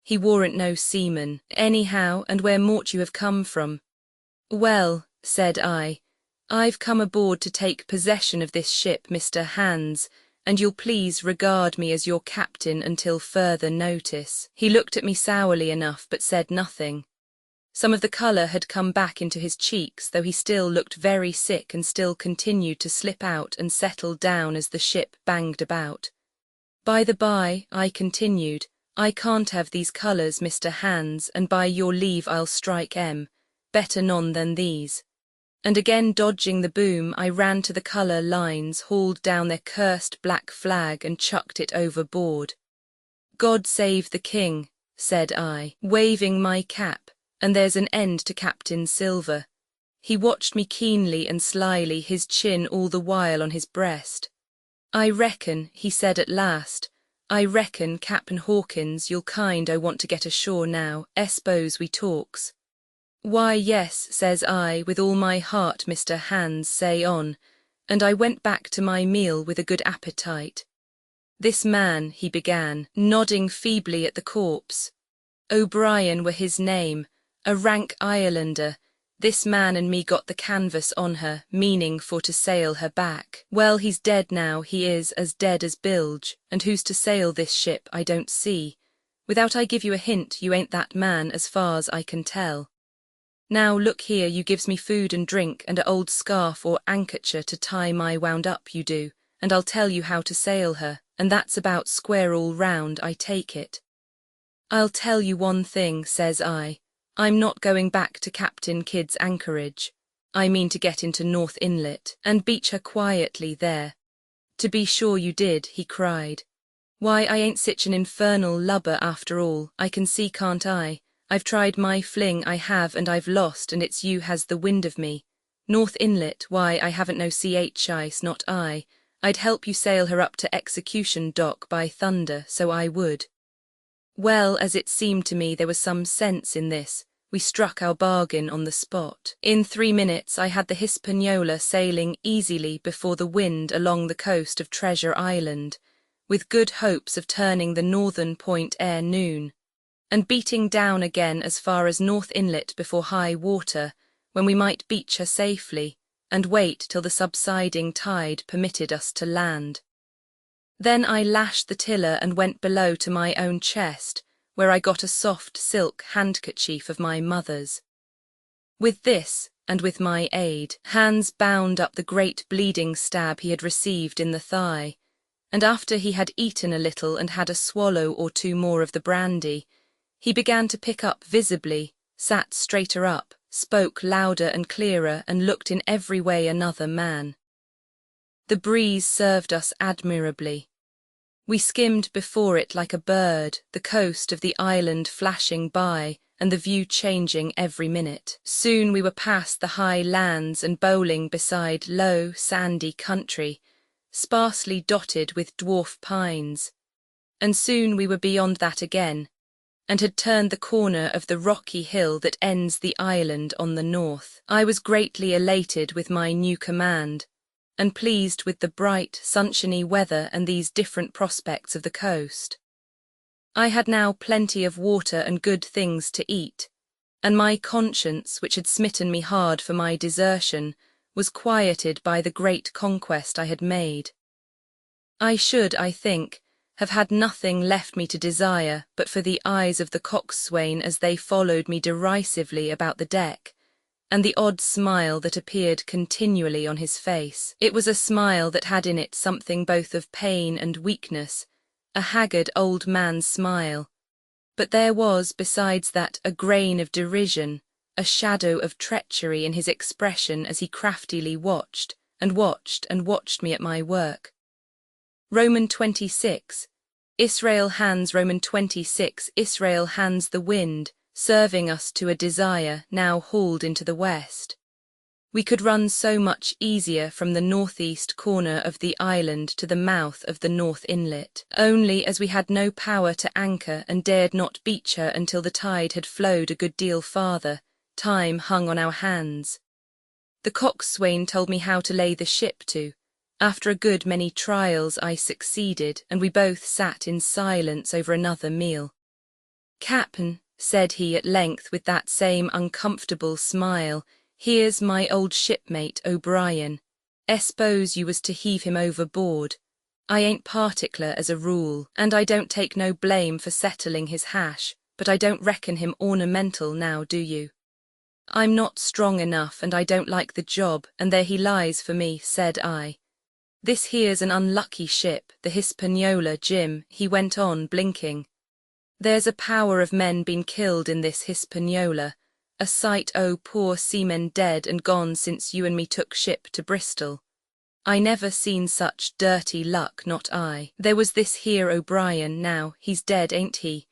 "He warn't no seaman, anyhow, and where mought you have come from?" "Well," said I, "I've come aboard to take possession of this ship, Mr. Hans, and you'll please regard me as your captain until further notice." He looked at me sourly enough, but said nothing. Some of the colour had come back into his cheeks, though he still looked very sick and still continued to slip out and settle down as the ship banged about. "By the by," I continued, "I can't have these colours, Mr. Hans, and by your leave I'll strike 'em. Better none than these." And again dodging the boom, I ran to the colour lines, hauled down their cursed black flag and chucked it overboard. "God save the King," said I, waving my cap, "and there's an end to Captain Silver." He watched me keenly and slyly, his chin all the while on his breast. "I reckon," he said at last, "I reckon, Cap'n Hawkins, you'll kind I want to get ashore now, s'pose we talks." "Why, yes," says I, "with all my heart, Mr. Hans, say on," and I went back to my meal with a good appetite. "This man," he began, nodding feebly at the corpse, "O'Brien were his name, a rank Irelander. This man and me got the canvas on her, meaning for to sail her back. Well, he's dead now, he is, as dead as bilge, and who's to sail this ship I don't see. Without I give you a hint, you ain't that man as far's I can tell. Now look here, you gives me food and drink and a old scarf or ankercher to tie my wound up, you do, and I'll tell you how to sail her, and that's about square all round, I take it." "I'll tell you one thing," says I, "I'm not going back to Captain Kidd's anchorage. I mean to get into North Inlet, and beach her quietly there." "To be sure you did," he cried. "Why, I ain't sich an infernal lubber after all, I can see, can't I? I've tried my fling, I have, and I've lost, and it's you has the wind of me. North Inlet, why, I haven't no ice, not I. I'd help you sail her up to Execution Dock, by thunder, so I would." Well, as it seemed to me there was some sense in this, we struck our bargain on the spot. In 3 minutes I had the Hispaniola sailing easily before the wind along the coast of Treasure Island, with good hopes of turning the northern point ere noon, and beating down again as far as North Inlet before high water, when we might beach her safely, and wait till the subsiding tide permitted us to land. Then I lashed the tiller and went below to my own chest, where I got a soft silk handkerchief of my mother's. With this, and with my aid, Hans bound up the great bleeding stab he had received in the thigh, and after he had eaten a little and had a swallow or two more of the brandy, he began to pick up visibly, sat straighter up, spoke louder and clearer, and looked in every way another man. The breeze served us admirably. We skimmed before it like a bird, the coast of the island flashing by, and the view changing every minute. Soon we were past the high lands and bowling beside low, sandy country, sparsely dotted with dwarf pines, and soon we were beyond that again, and had turned the corner of the rocky hill that ends the island on the north. I was greatly elated with my new command, and pleased with the bright, sunshiny weather and these different prospects of the coast. I had now plenty of water and good things to eat, and my conscience, which had smitten me hard for my desertion, was quieted by the great conquest I had made. I should, I think, have had nothing left me to desire but for the eyes of the coxswain as they followed me derisively about the deck, and the odd smile that appeared continually on his face. It was a smile that had in it something both of pain and weakness, a haggard old man's smile. But there was, besides that, a grain of derision, a shadow of treachery in his expression as he craftily watched, and watched, and watched me at my work. Roman 26. Israel hands Roman 26. Israel hands the wind, serving us to a desire now hauled into the west. We could run so much easier from the northeast corner of the island to the mouth of the north inlet, only as we had no power to anchor and dared not beach her until the tide had flowed a good deal farther, time hung on our hands. The coxswain told me how to lay the ship to. After a good many trials I succeeded, and we both sat in silence over another meal. "Cap'n," said he at length with that same uncomfortable smile, "here's my old shipmate O'Brien. S'pose you was to heave him overboard. I ain't particular as a rule, and I don't take no blame for settling his hash, but I don't reckon him ornamental now, do you?" "I'm not strong enough, and I don't like the job, and there he lies for me," said I. "This here's an unlucky ship, the Hispaniola, Jim," he went on, blinking. "There's a power of men been killed in this Hispaniola, a sight o' poor seamen dead and gone since you and me took ship to Bristol. I never seen such dirty luck, not I. There was this here O'Brien, now, he's dead, ain't he?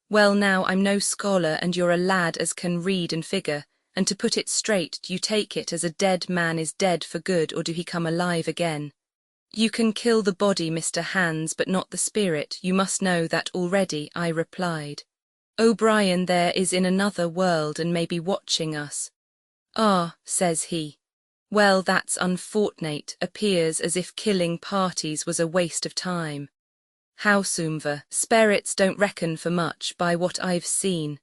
Well now, I'm no scholar and you're a lad as can read and figure, and to put it straight, do you take it as a dead man is dead for good, or do he come alive again? You can kill the body, Mr. Hands, but not the spirit, you must know that already," I replied. "O'Brien there is in another world and may be watching us." "Ah," says he. "Well, that's unfortunate, appears as if killing parties was a waste of time. Howsomever, sperits don't reckon for much by what I've seen.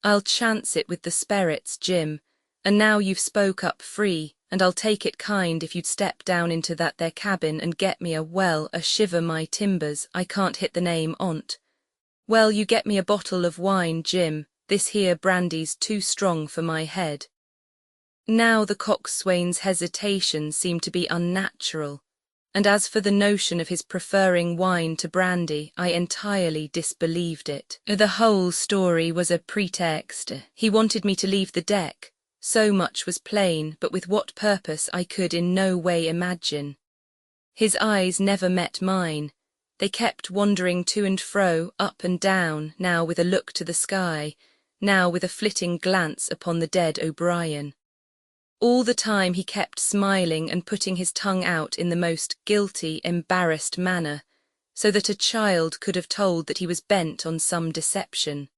I'll chance it with the sperits, Jim, and now you've spoke up free, and I'll take it kind if you'd step down into that there cabin and get me a shiver my timbers, I can't hit the name on't. Well, you get me a bottle of wine, Jim, this here brandy's too strong for my head." Now the coxswain's hesitation seemed to be unnatural, and as for the notion of his preferring wine to brandy, I entirely disbelieved it. The whole story was a pretext. He wanted me to leave the deck. So much was plain, but with what purpose I could in no way imagine. His eyes never met mine. They kept wandering to and fro, up and down, now with a look to the sky, now with a flitting glance upon the dead O'Brien. All the time he kept smiling and putting his tongue out in the most guilty, embarrassed manner, so that a child could have told that he was bent on some deception.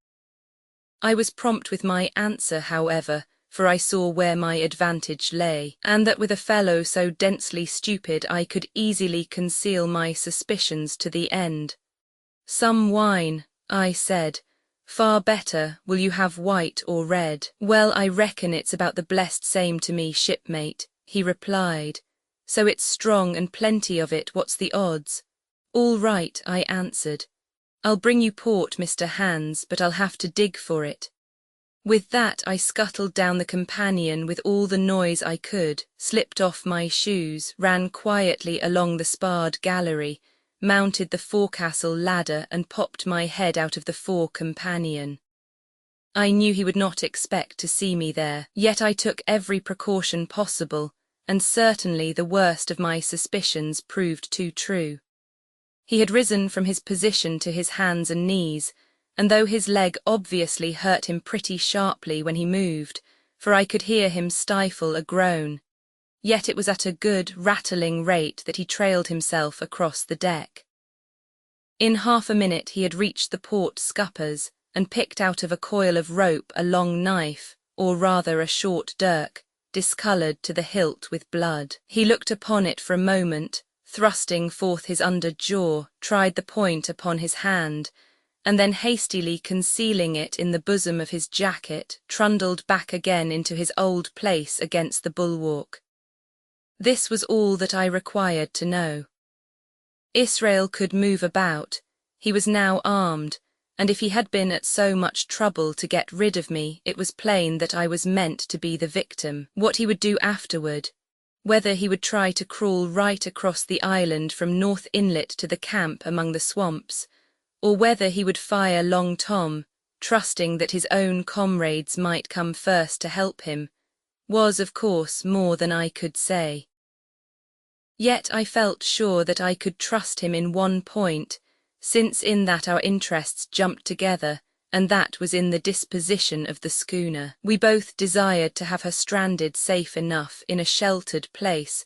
I was prompt with my answer, however, for I saw where my advantage lay, and that with a fellow so densely stupid I could easily conceal my suspicions to the end. "Some wine," I said. "Far better, will you have white or red?" "Well, I reckon it's about the blessed same to me, shipmate," he replied. "So it's strong and plenty of it, what's the odds?" "All right," I answered. "I'll bring you port, Mr. Hands, but I'll have to dig for it." With that I scuttled down the companion with all the noise I could, slipped off my shoes, ran quietly along the sparred gallery, mounted the forecastle ladder and popped my head out of the fore companion. I knew he would not expect to see me there, yet I took every precaution possible, and certainly the worst of my suspicions proved too true. He had risen from his position to his hands and knees, and though his leg obviously hurt him pretty sharply when he moved, for I could hear him stifle a groan, yet it was at a good, rattling rate that he trailed himself across the deck. In half a minute he had reached the port scuppers, and picked out of a coil of rope a long knife, or rather a short dirk, discoloured to the hilt with blood. He looked upon it for a moment, thrusting forth his under jaw, tried the point upon his hand, and then hastily concealing it in the bosom of his jacket, trundled back again into his old place against the bulwark. This was all that I required to know. Israel could move about, He was now armed, and if he had been at so much trouble to get rid of me, it was plain that I was meant to be the victim. What he would do afterward, whether he would try to crawl right across the island from North Inlet to the camp among the swamps, or whether he would fire Long Tom, trusting that his own comrades might come first to help him, was, of course, more than I could say. Yet I felt sure that I could trust him in one point, since in that our interests jumped together, and that was in the disposition of the schooner. We both desired to have her stranded safe enough in a sheltered place,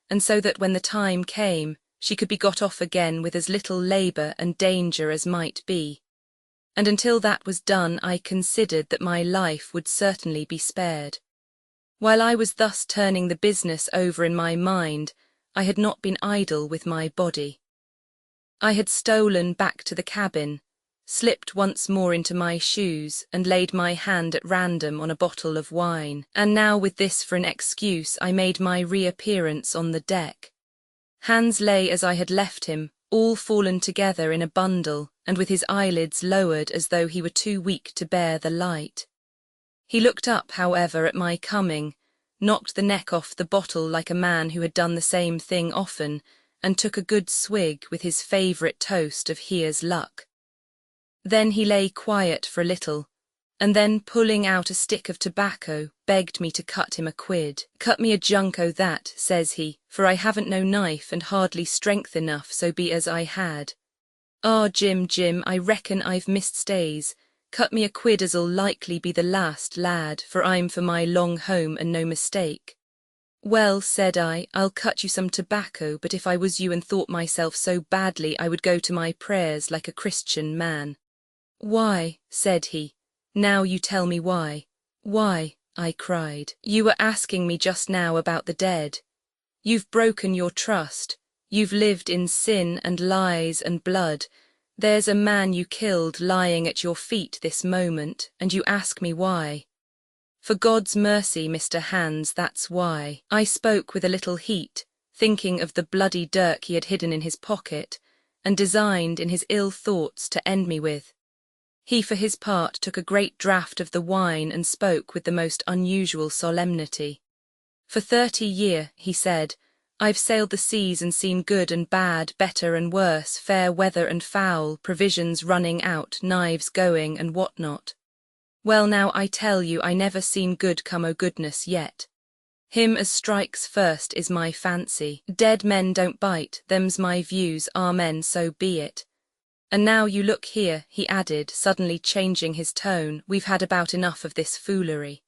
and so that when the time came, she could be got off again with as little labour and danger as might be. And until that was done, I considered that my life would certainly be spared. While I was thus turning the business over in my mind, I had not been idle with my body. I had stolen back to the cabin, slipped once more into my shoes, and laid my hand at random on a bottle of wine, and now with this for an excuse I made my reappearance on the deck. Hans lay as I had left him, all fallen together in a bundle, and with his eyelids lowered as though he were too weak to bear the light. He looked up, however, at my coming, knocked the neck off the bottle like a man who had done the same thing often, and took a good swig with his favourite toast of here's luck. Then he lay quiet for a little, and then pulling out a stick of tobacco, begged me to cut him a quid. "Cut me a junco that," says he, "for I haven't no knife and hardly strength enough, so be as I had." "Ah, Jim, I reckon I've missed stays. Cut me a quid as'll likely be the last, lad, for I'm for my long home and no mistake." "Well," said I, "I'll cut you some tobacco, but if I was you and thought myself so badly, I would go to my prayers like a Christian man." "Why?" said he. "Now you tell me why." "Why?" I cried. "You were asking me just now about the dead. You've broken your trust. You've lived in sin and lies and blood. There's a man you killed lying at your feet this moment, and you ask me why. For God's mercy, Mr. Hans, that's why." I spoke with a little heat, thinking of the bloody dirk he had hidden in his pocket, and designed in his ill thoughts to end me with. He for his part took a great draught of the wine and spoke with the most unusual solemnity. "For 30 years," he said, "I've sailed the seas and seen good and bad, better and worse, fair weather and foul, provisions running out, knives going, and what not. Well now, I tell you, I never seen good come o' goodness yet. Him as strikes first is my fancy. Dead men don't bite, them's my views, amen, so be it. And now you look here," he added, suddenly changing his tone, "we've had about enough of this foolery.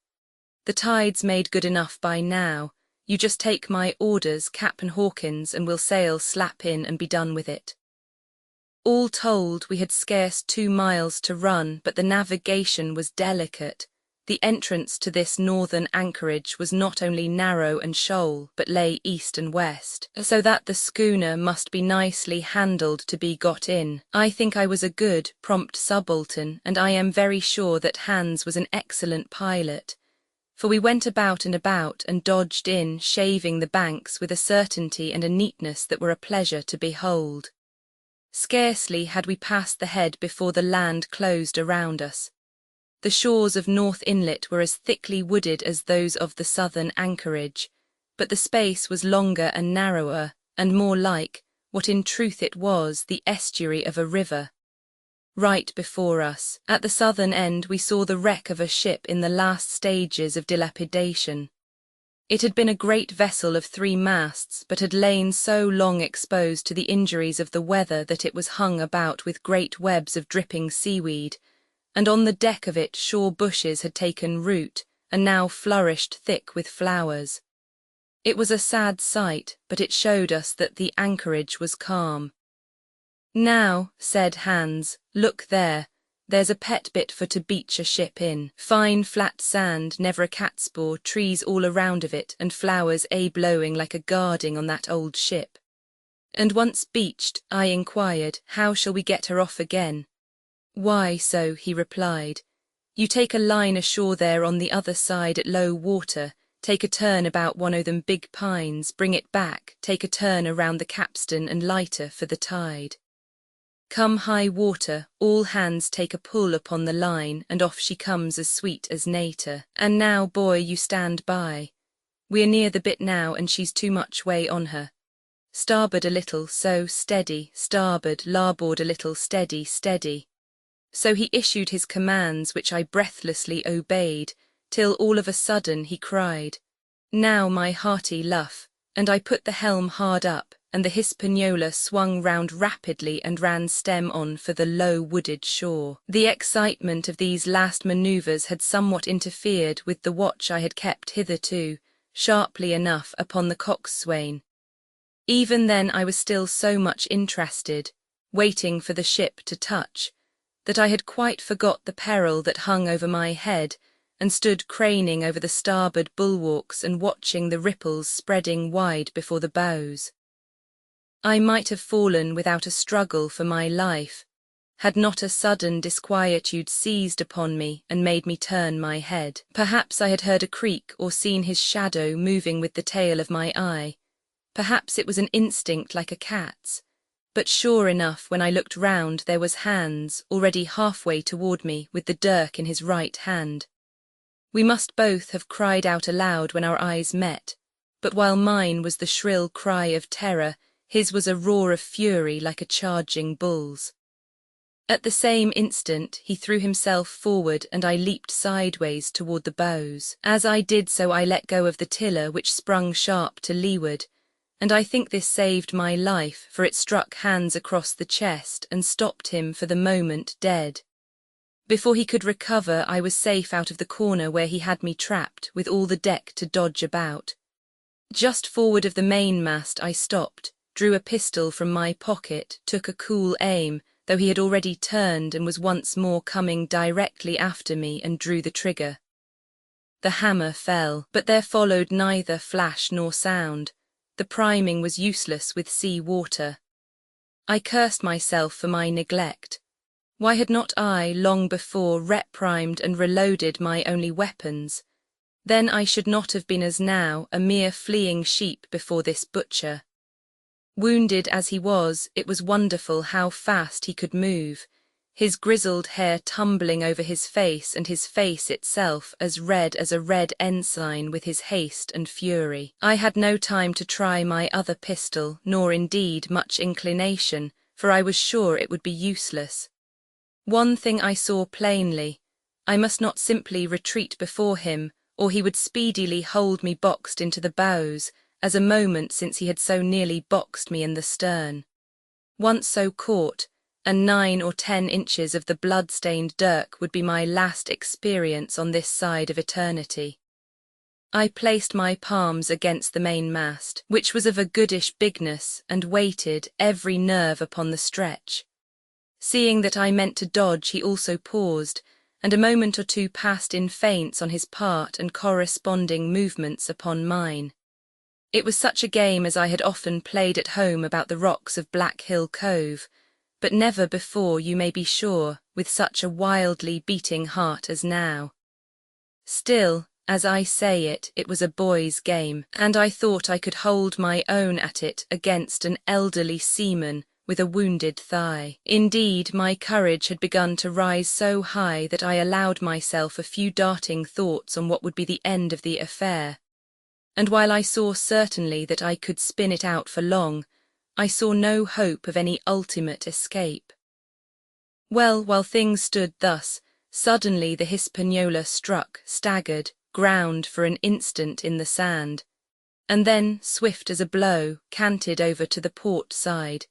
The tide's made good enough by now. You just take my orders, Captain Hawkins, and we'll sail slap in and be done with it." All told, we had scarce 2 miles to run, but the navigation was delicate. The entrance to this northern anchorage was not only narrow and shoal, but lay east and west, so that the schooner must be nicely handled to be got in. I think I was a good, prompt subaltern, and I am very sure that Hans was an excellent pilot, for we went about and dodged in, shaving the banks with a certainty and a neatness that were a pleasure to behold. Scarcely had we passed the head before the land closed around us. The shores of North Inlet were as thickly wooded as those of the southern anchorage, but the space was longer and narrower, and more like, what in truth it was, the estuary of a river. Right before us, at the southern end, we saw the wreck of a ship in the last stages of dilapidation. It had been a great vessel of 3 masts, but had lain so long exposed to the injuries of the weather that it was hung about with great webs of dripping seaweed, and on the deck of it shore bushes had taken root, and now flourished thick with flowers. It was a sad sight, but it showed us that the anchorage was calm. "Now," said Hans, "look there. There's a pet bit for to beach a ship in. Fine flat sand, never a catspaw, trees all around of it, and flowers blowing like a guarding on that old ship." And once beached, I inquired, "How shall we get her off again?" "Why, so," he replied. "You take a line ashore there on the other side at low water, take a turn about one o' them big pines, bring it back, take a turn around the capstan and lighter for the tide." Come high water, all hands take a pull upon the line, and off she comes as sweet as nater. And now, boy, you stand by. We're near the bit now, and she's too much way on her. Starboard a little, so, steady, starboard, larboard a little, steady, steady. So he issued his commands, which I breathlessly obeyed, till all of a sudden he cried, "Now, my hearty luff," and I put the helm hard up, and the Hispaniola swung round rapidly and ran stem on for the low wooded shore. The excitement of these last manoeuvres had somewhat interfered with the watch I had kept hitherto, sharply enough, upon the coxswain. Even then I was still so much interested, waiting for the ship to touch, that I had quite forgot the peril that hung over my head, and stood craning over the starboard bulwarks and watching the ripples spreading wide before the bows. I might have fallen without a struggle for my life, had not a sudden disquietude seized upon me and made me turn my head. Perhaps I had heard a creak or seen his shadow moving with the tail of my eye. Perhaps it was an instinct like a cat's. But sure enough, when I looked round, there was Hans, already halfway toward me, with the dirk in his right hand. We must both have cried out aloud when our eyes met, but while mine was the shrill cry of terror, his was a roar of fury like a charging bull's. At the same instant he threw himself forward, and I leaped sideways toward the bows. As I did so I let go of the tiller, which sprung sharp to leeward, and I think this saved my life, for it struck Hans across the chest and stopped him for the moment dead. Before he could recover, I was safe out of the corner where he had me trapped, with all the deck to dodge about. Just forward of the mainmast I stopped, drew a pistol from my pocket, took a cool aim, though he had already turned and was once more coming directly after me, and drew the trigger. The hammer fell, but there followed neither flash nor sound. The priming was useless with sea water. I cursed myself for my neglect. Why had not I, long before, reprimed and reloaded my only weapons? Then I should not have been as now, a mere fleeing sheep before this butcher. Wounded as he was, it was wonderful how fast he could move, his grizzled hair tumbling over his face, and his face itself as red as a red ensign with his haste and fury. I had no time to try my other pistol, nor indeed much inclination, for I was sure it would be useless. One thing I saw plainly: I must not simply retreat before him, or he would speedily hold me boxed into the bows, as a moment since he had so nearly boxed me in the stern. Once so caught, and 9 or 10 inches of the blood-stained dirk would be my last experience on this side of eternity. I placed my palms against the mainmast, which was of a goodish bigness, and waited, every nerve upon the stretch. Seeing that I meant to dodge, he also paused, and a moment or two passed in feints on his part and corresponding movements upon mine. It was such a game as I had often played at home about the rocks of Black Hill Cove, but never before, you may be sure, with such a wildly beating heart as now. Still, as I say it, it was a boy's game, and I thought I could hold my own at it against an elderly seaman with a wounded thigh. Indeed, my courage had begun to rise so high that I allowed myself a few darting thoughts on what would be the end of the affair. And while I saw certainly that I could spin it out for long, I saw no hope of any ultimate escape. Well, while things stood thus, suddenly the Hispaniola struck, staggered, ground for an instant in the sand, and then, swift as a blow, canted over to the port side,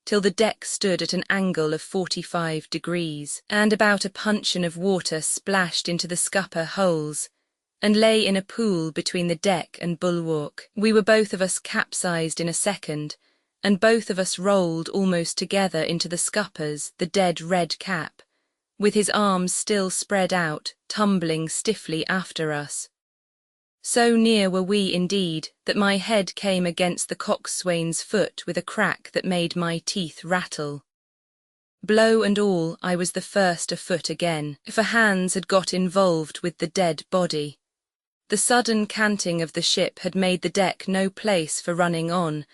till the deck stood at an angle of 45 degrees, and about a puncheon of water splashed into the scupper holes, and lay in a pool between the deck and bulwark. We were both of us capsized in a second, and both of us rolled almost together into the scuppers, the dead red cap, with his arms still spread out, tumbling stiffly after us. So near were we indeed that my head came against the coxswain's foot with a crack that made my teeth rattle. Blow and all, I was the first afoot again, for Hans had got involved with the dead body. The sudden canting of the ship had made the deck no place for running on.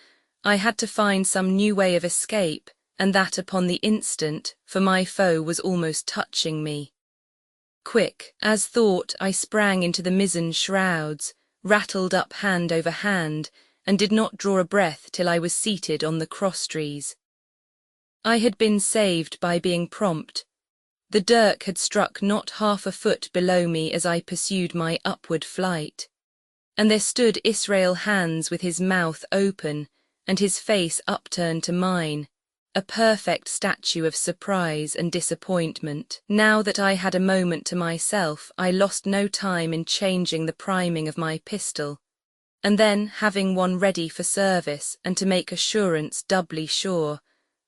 I had to find some new way of escape, and that upon the instant, for my foe was almost touching me. Quick as thought, I sprang into the mizzen shrouds, rattled up hand over hand, and did not draw a breath till I was seated on the crosstrees. I had been saved by being prompt. The dirk had struck not half a foot below me as I pursued my upward flight, and there stood Israel Hands with his mouth open and his face upturned to mine, a perfect statue of surprise and disappointment. Now that I had a moment to myself, I lost no time in changing the priming of my pistol, and then, having one ready for service and to make assurance doubly sure,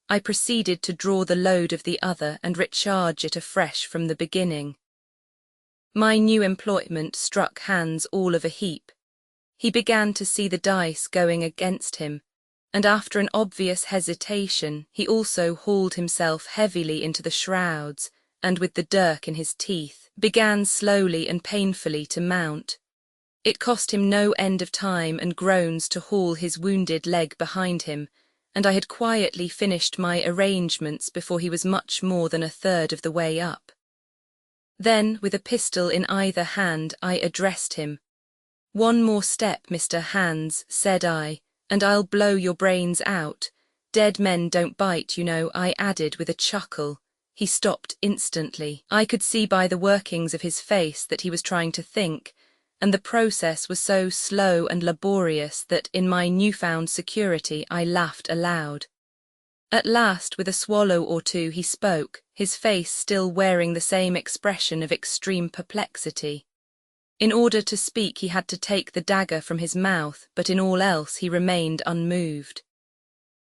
I proceeded to draw the load of the other and recharge it afresh from the beginning. My new employment struck Hans all of a heap. He began to see the dice going against him, and after an obvious hesitation, he also hauled himself heavily into the shrouds, and with the dirk in his teeth, began slowly and painfully to mount. It cost him no end of time and groans to haul his wounded leg behind him, and I had quietly finished my arrangements before he was much more than a third of the way up. Then, with a pistol in either hand, I addressed him. "One more step, Mr. Hans," said I, "and I'll blow your brains out. Dead men don't bite, you know," I added with a chuckle. He stopped instantly. I could see by the workings of his face that he was trying to think, and the process was so slow and laborious that in my newfound security I laughed aloud. At last, with a swallow or two, he spoke, his face still wearing the same expression of extreme perplexity. In order to speak he had to take the dagger from his mouth, but in all else he remained unmoved.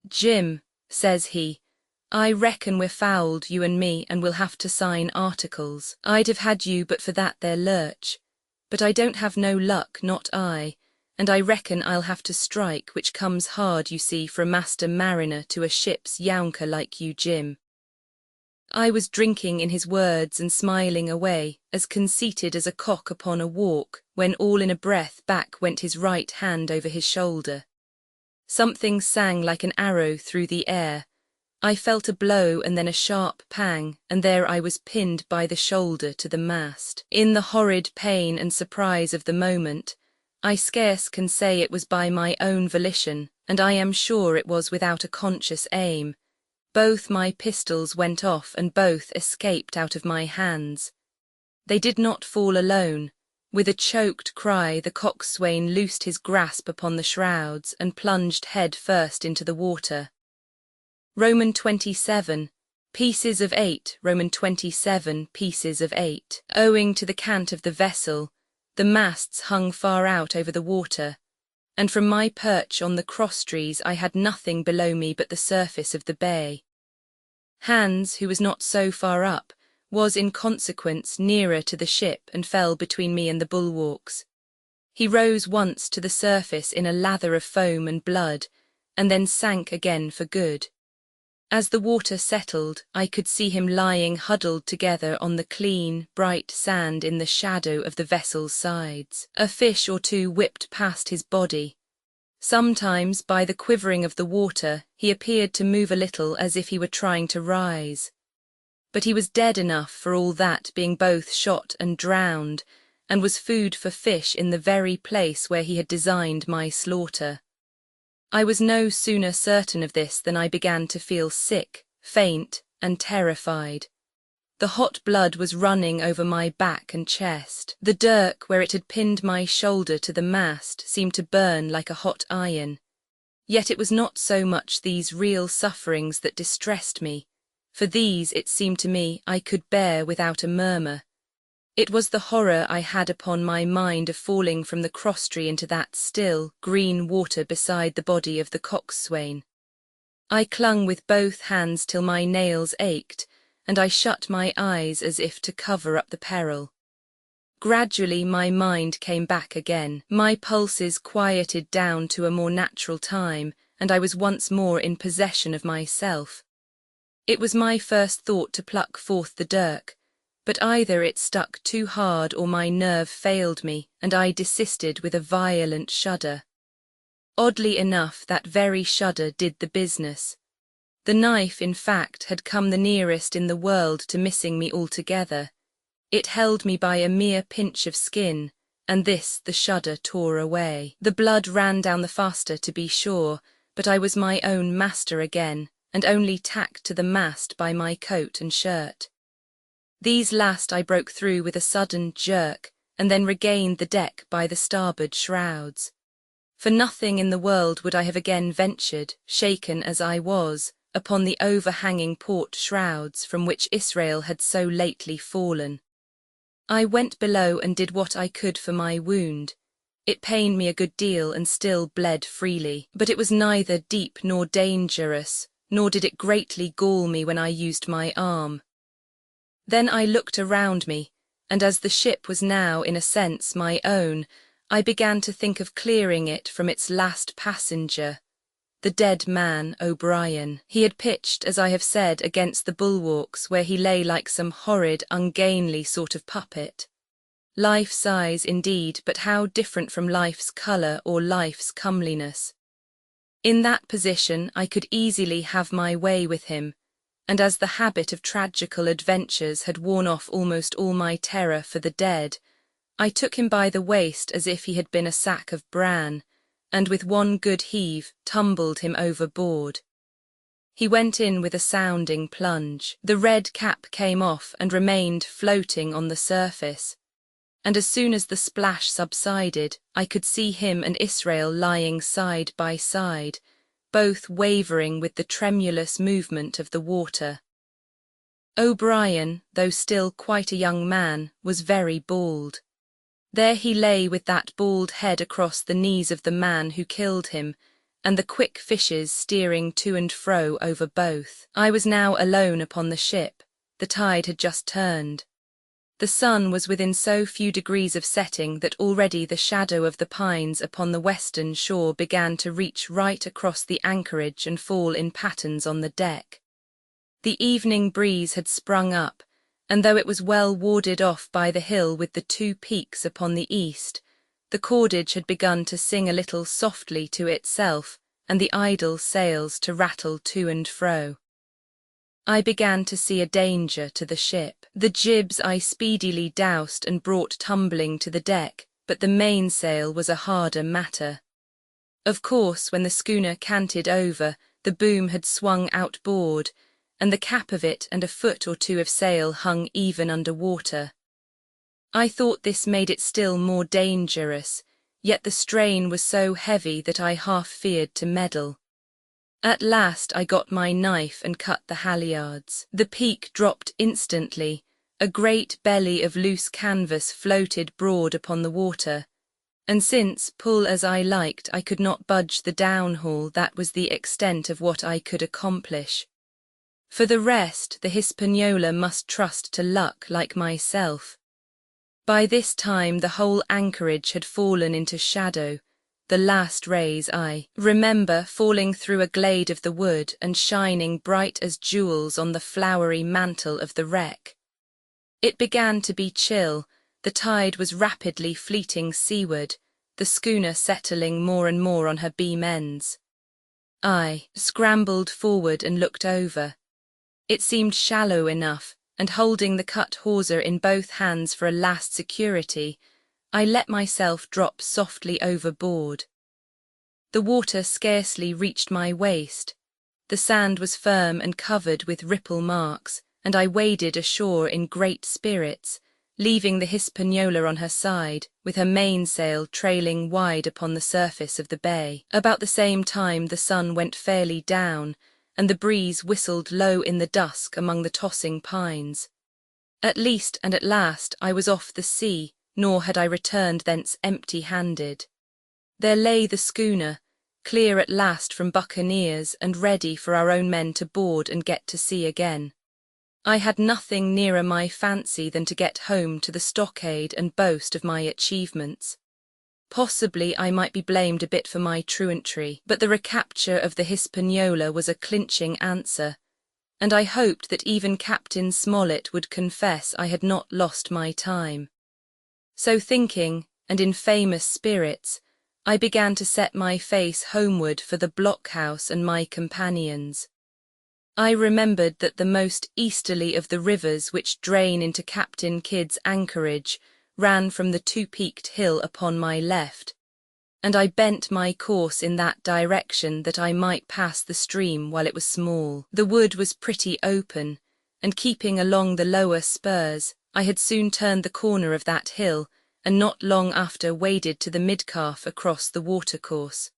"Jim," says he, "I reckon we're fouled, you and me, and we'll have to sign articles. I'd have had you but for that there lurch. But I don't have no luck, not I, and I reckon I'll have to strike, which comes hard, you see, for a master mariner to a ship's younker like you, Jim." I was drinking in his words and smiling away, as conceited as a cock upon a walk, when all in a breath back went his right hand over his shoulder. Something sang like an arrow through the air. I felt a blow and then a sharp pang, and there I was pinned by the shoulder to the mast. In the horrid pain and surprise of the moment, I scarce can say it was by my own volition, and I am sure it was without a conscious aim. Both my pistols went off and both escaped out of my hands. They did not fall alone. With a choked cry, the coxswain loosed his grasp upon the shrouds and plunged head first into the water. Roman 27, pieces of 8, Roman 27, pieces of 8. Owing to the cant of the vessel, the masts hung far out over the water, and from my perch on the crosstrees I had nothing below me but the surface of the bay. Hans, who was not so far up, was in consequence nearer to the ship and fell between me and the bulwarks. He rose once to the surface in a lather of foam and blood, and then sank again for good. As the water settled, I could see him lying huddled together on the clean, bright sand in the shadow of the vessel's sides. A fish or two whipped past his body. Sometimes, by the quivering of the water, he appeared to move a little as if he were trying to rise. But he was dead enough for all that, being both shot and drowned, and was food for fish in the very place where he had designed my slaughter. I was no sooner certain of this than I began to feel sick, faint, and terrified. The hot blood was running over my back and chest. The dirk, where it had pinned my shoulder to the mast, seemed to burn like a hot iron. Yet it was not so much these real sufferings that distressed me, for these, it seemed to me, I could bear without a murmur. It was the horror I had upon my mind of falling from the crosstree into that still, green water beside the body of the coxswain. I clung with both hands till my nails ached, and I shut my eyes as if to cover up the peril. Gradually my mind came back again. My pulses quieted down to a more natural time, and I was once more in possession of myself. It was my first thought to pluck forth the dirk, but either it stuck too hard or my nerve failed me, and I desisted with a violent shudder. Oddly enough, that very shudder did the business. The knife, in fact, had come the nearest in the world to missing me altogether. It held me by a mere pinch of skin, and this the shudder tore away. The blood ran down the faster, to be sure, but I was my own master again, and only tacked to the mast by my coat and shirt. These last I broke through with a sudden jerk, and then regained the deck by the starboard shrouds. For nothing in the world would I have again ventured, shaken as I was, upon the overhanging port shrouds from which Israel had so lately fallen. I went below and did what I could for my wound. It pained me a good deal and still bled freely, but it was neither deep nor dangerous, nor did it greatly gall me when I used my arm. Then I looked around me, and as the ship was now in a sense my own, I began to think of clearing it from its last passenger, the dead man O'Brien. He had pitched, as I have said, against the bulwarks, where he lay like some horrid, ungainly sort of puppet. Life-size indeed, but how different from life's colour or life's comeliness. In that position I could easily have my way with him, and as the habit of tragical adventures had worn off almost all my terror for the dead, I took him by the waist as if he had been a sack of bran, and with one good heave tumbled him overboard. He went in with a sounding plunge. The red cap came off and remained floating on the surface, and as soon as the splash subsided, I could see him and Israel lying side by side, both wavering with the tremulous movement of the water. O'Brien, though still quite a young man, was very bald. There he lay with that bald head across the knees of the man who killed him, and the quick fishes steering to and fro over both. I was now alone upon the ship. The tide had just turned. The sun was within so few degrees of setting that already the shadow of the pines upon the western shore began to reach right across the anchorage and fall in patterns on the deck. The evening breeze had sprung up, and though it was well warded off by the hill with the two peaks upon the east, the cordage had begun to sing a little softly to itself, and the idle sails to rattle to and fro. I began to see a danger to the ship. The jibs I speedily doused and brought tumbling to the deck, but the mainsail was a harder matter. Of course, when the schooner canted over, the boom had swung outboard, and the cap of it and a foot or two of sail hung even under water. I thought this made it still more dangerous, yet the strain was so heavy that I half feared to meddle. At last I got my knife and cut the halyards. The peak dropped instantly, a great belly of loose canvas floated broad upon the water, and since, pull as I liked, I could not budge the downhaul, that was the extent of what I could accomplish. For the rest, the Hispaniola must trust to luck like myself. By this time the whole anchorage had fallen into shadow, the last rays, I remember, falling through a glade of the wood and shining bright as jewels on the flowery mantle of the wreck. It began to be chill, the tide was rapidly fleeting seaward, the schooner settling more and more on her beam ends. I scrambled forward and looked over. It seemed shallow enough, and holding the cut hawser in both hands for a last security, I let myself drop softly overboard. The water scarcely reached my waist. The sand was firm and covered with ripple marks, and I waded ashore in great spirits, leaving the Hispaniola on her side, with her mainsail trailing wide upon the surface of the bay. About the same time the sun went fairly down, and the breeze whistled low in the dusk among the tossing pines. At least and at last I was off the sea, nor had I returned thence empty-handed. There lay the schooner, clear at last from buccaneers and ready for our own men to board and get to sea again. I had nothing nearer my fancy than to get home to the stockade and boast of my achievements. Possibly I might be blamed a bit for my truantry, but the recapture of the Hispaniola was a clinching answer, and I hoped that even Captain Smollett would confess I had not lost my time. So thinking, and in famous spirits, I began to set my face homeward for the blockhouse and my companions. I remembered that the most easterly of the rivers which drain into Captain Kidd's anchorage ran from the two-peaked hill upon my left, and I bent my course in that direction that I might pass the stream while it was small. The wood was pretty open, and keeping along the lower spurs, I had soon turned the corner of that hill, and not long after waded to the midcalf across the watercourse.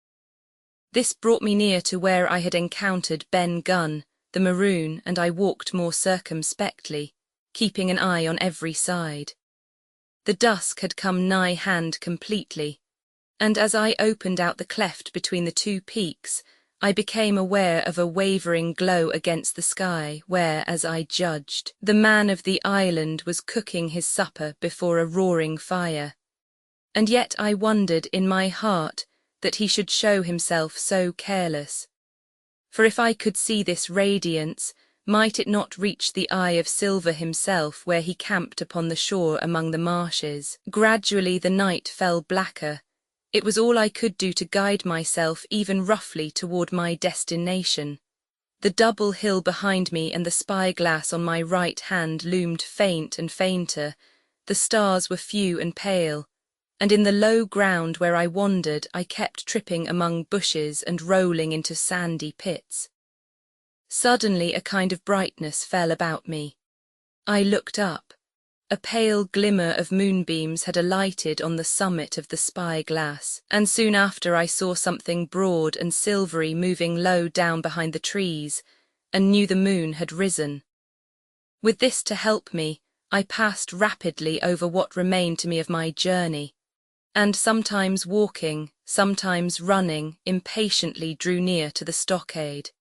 This brought me near to where I had encountered Ben Gunn, the maroon, and I walked more circumspectly, keeping an eye on every side. The dusk had come nigh hand completely, and as I opened out the cleft between the two peaks, I became aware of a wavering glow against the sky where, as I judged, the man of the island was cooking his supper before a roaring fire. And yet I wondered in my heart that he should show himself so careless. For if I could see this radiance, might it not reach the eye of Silver himself where he camped upon the shore among the marshes? Gradually the night fell blacker. It was all I could do to guide myself even roughly toward my destination. The double hill behind me and the spyglass on my right hand loomed faint and fainter. The stars were few and pale, and in the low ground where I wandered I kept tripping among bushes and rolling into sandy pits. Suddenly a kind of brightness fell about me. I looked up. A pale glimmer of moonbeams had alighted on the summit of the spyglass, and soon after I saw something broad and silvery moving low down behind the trees, and knew the moon had risen. With this to help me, I passed rapidly over what remained to me of my journey, and sometimes walking, sometimes running, impatiently drew near to the stockade.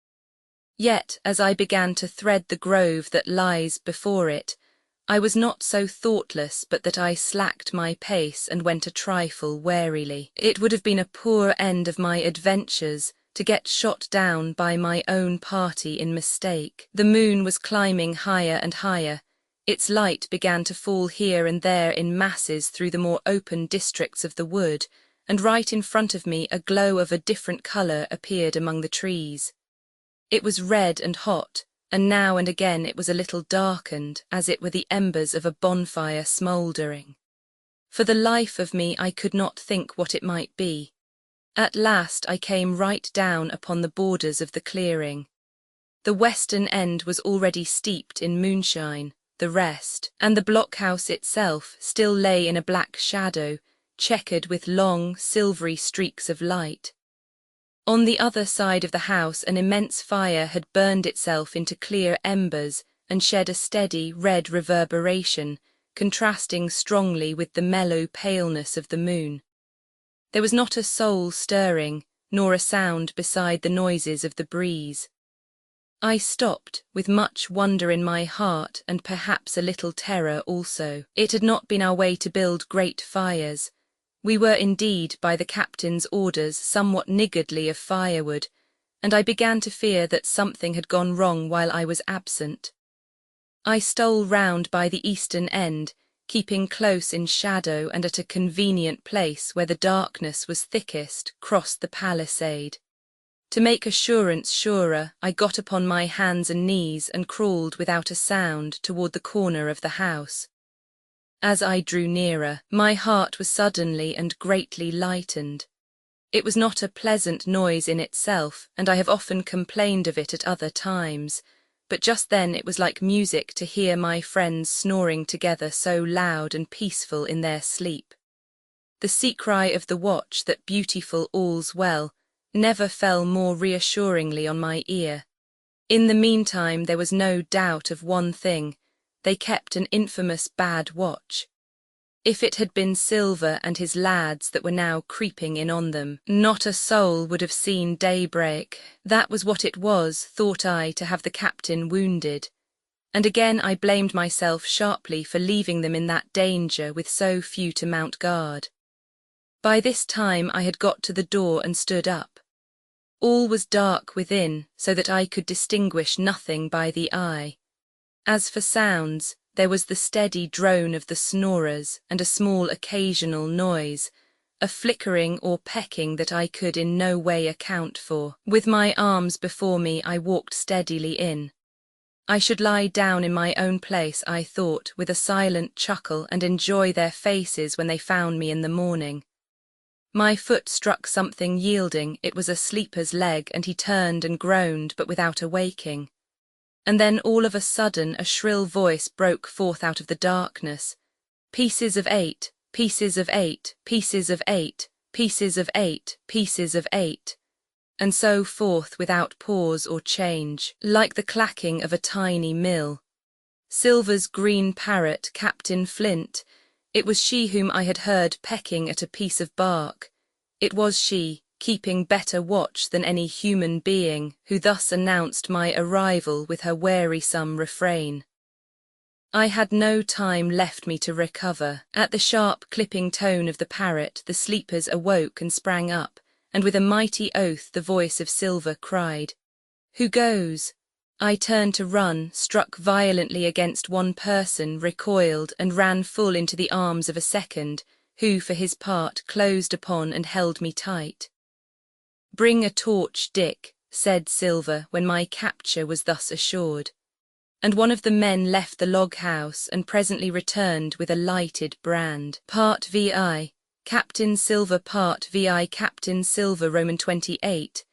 Yet, as I began to thread the grove that lies before it, I was not so thoughtless but that I slacked my pace and went a trifle warily. It would have been a poor end of my adventures to get shot down by my own party in mistake. The moon was climbing higher and higher. Its light began to fall here and there in masses through the more open districts of the wood, and right in front of me a glow of a different colour appeared among the trees. It was red and hot, and now and again it was a little darkened, as it were the embers of a bonfire smouldering. For the life of me I could not think what it might be. At last I came right down upon the borders of the clearing. The western end was already steeped in moonshine, the rest, and the blockhouse itself, still lay in a black shadow, checkered with long, silvery streaks of light. On the other side of the house an immense fire had burned itself into clear embers and shed a steady red reverberation, contrasting strongly with the mellow paleness of the moon. There was not a soul stirring, nor a sound beside the noises of the breeze. I stopped, with much wonder in my heart and perhaps a little terror also. It had not been our way to build great fires. We were indeed, by the captain's orders, somewhat niggardly of firewood, and I began to fear that something had gone wrong while I was absent. I stole round by the eastern end, keeping close in shadow and at a convenient place where the darkness was thickest, crossed the palisade. To make assurance surer, I got upon my hands and knees and crawled without a sound toward the corner of the house. As I drew nearer, my heart was suddenly and greatly lightened. It was not a pleasant noise in itself, and I have often complained of it at other times, but just then it was like music to hear my friends snoring together so loud and peaceful in their sleep. The sea-cry of the watch that beautiful all's well never fell more reassuringly on my ear. In the meantime there was no doubt of one thing: they kept an infamous bad watch. If it had been Silver and his lads that were now creeping in on them, not a soul would have seen daybreak. That was what it was, thought I, to have the captain wounded. And again I blamed myself sharply for leaving them in that danger with so few to mount guard. By this time I had got to the door and stood up. All was dark within, so that I could distinguish nothing by the eye. As for sounds, there was the steady drone of the snorers and a small occasional noise, a flickering or pecking that I could in no way account for. With my arms before me, I walked steadily in. I should lie down in my own place, I thought, with a silent chuckle, and enjoy their faces when they found me in the morning. My foot struck something yielding, it was a sleeper's leg, and he turned and groaned, but without awaking. And then all of a sudden a shrill voice broke forth out of the darkness. Pieces of 8, pieces of 8, pieces of 8, pieces of 8, pieces of 8. And so forth without pause or change, like the clacking of a tiny mill. Silver's green parrot, Captain Flint. It was she whom I had heard pecking at a piece of bark. It was she, keeping better watch than any human being, who thus announced my arrival with her wearisome refrain. I had no time left me to recover. At the sharp clipping tone of the parrot, the sleepers awoke and sprang up, and with a mighty oath the voice of Silver cried, "Who goes?" I turned to run, struck violently against one person, recoiled, and ran full into the arms of a second, who, for his part, closed upon and held me tight. "Bring a torch, Dick," said Silver, when my capture was thus assured. And one of the men left the log-house and presently returned with a lighted brand. Part VI. Captain Silver, Part VI. Captain Silver, Roman 28.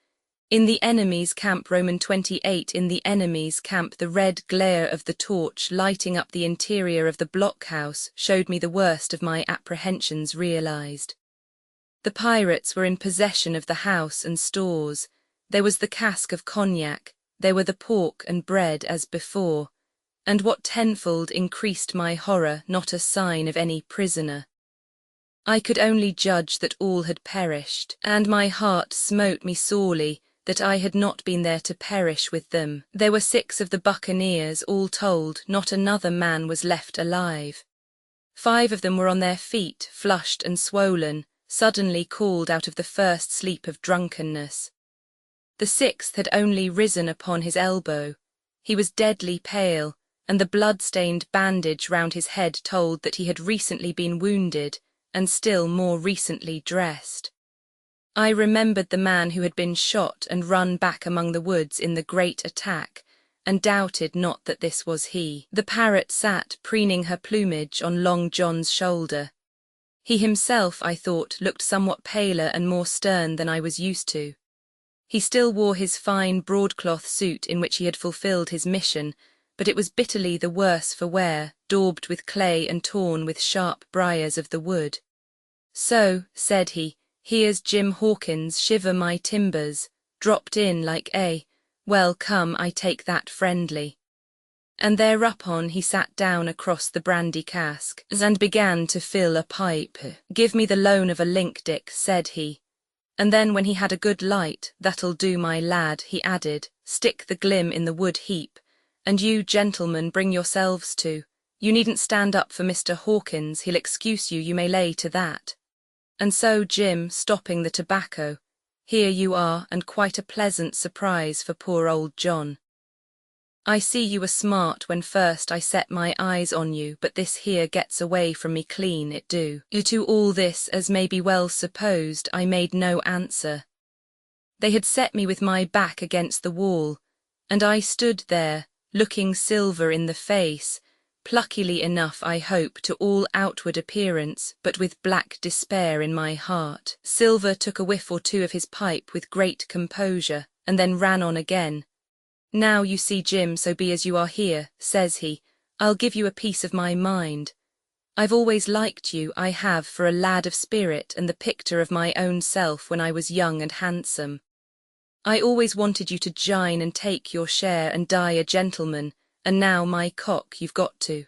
In the enemy's camp, Roman 28. In the enemy's camp, the red glare of the torch lighting up the interior of the blockhouse showed me the worst of my apprehensions realized. The pirates were in possession of the house and stores. There was the cask of cognac, there were the pork and bread as before, and what tenfold increased my horror, not a sign of any prisoner. I could only judge that all had perished, and my heart smote me sorely that I had not been there to perish with them. There were 6 of the buccaneers, all told, not another man was left alive. 5 of them were on their feet, flushed and swollen, suddenly called out of the first sleep of drunkenness. The 6th had only risen upon his elbow. He was deadly pale, and the blood-stained bandage round his head told that he had recently been wounded, and still more recently dressed. I remembered the man who had been shot and run back among the woods in the great attack, and doubted not that this was he. The parrot sat preening her plumage on Long John's shoulder. He himself, I thought, looked somewhat paler and more stern than I was used to. He still wore his fine broadcloth suit in which he had fulfilled his mission, but it was bitterly the worse for wear, daubed with clay and torn with sharp briars of the wood. "So," said he, "here's Jim Hawkins, shiver my timbers, dropped in like a, well come, I take that friendly." And thereupon he sat down across the brandy cask, and began to fill a pipe. "Give me the loan of a link, Dick," said he. And then when he had a good light, "That'll do, my lad," he added, "stick the glim in the wood heap, and you gentlemen bring yourselves to. You needn't stand up for Mr. Hawkins, he'll excuse you, you may lay to that. And so, Jim, stopping the tobacco, here you are, and quite a pleasant surprise for poor old John. I see you were smart when first I set my eyes on you, but this here gets away from me clean, it do." To all this, as may be well supposed, I made no answer. They had set me with my back against the wall, and I stood there, looking Silver in the face, pluckily enough, I hope, to all outward appearance, but with black despair in my heart. Silver took a whiff or two of his pipe with great composure, and then ran on again. "Now you see, Jim, so be as you are here," says he, "I'll give you a piece of my mind. I've always liked you, I have, for a lad of spirit and the picture of my own self when I was young and handsome. I always wanted you to jine and take your share and die a gentleman, and now, my cock, you've got to.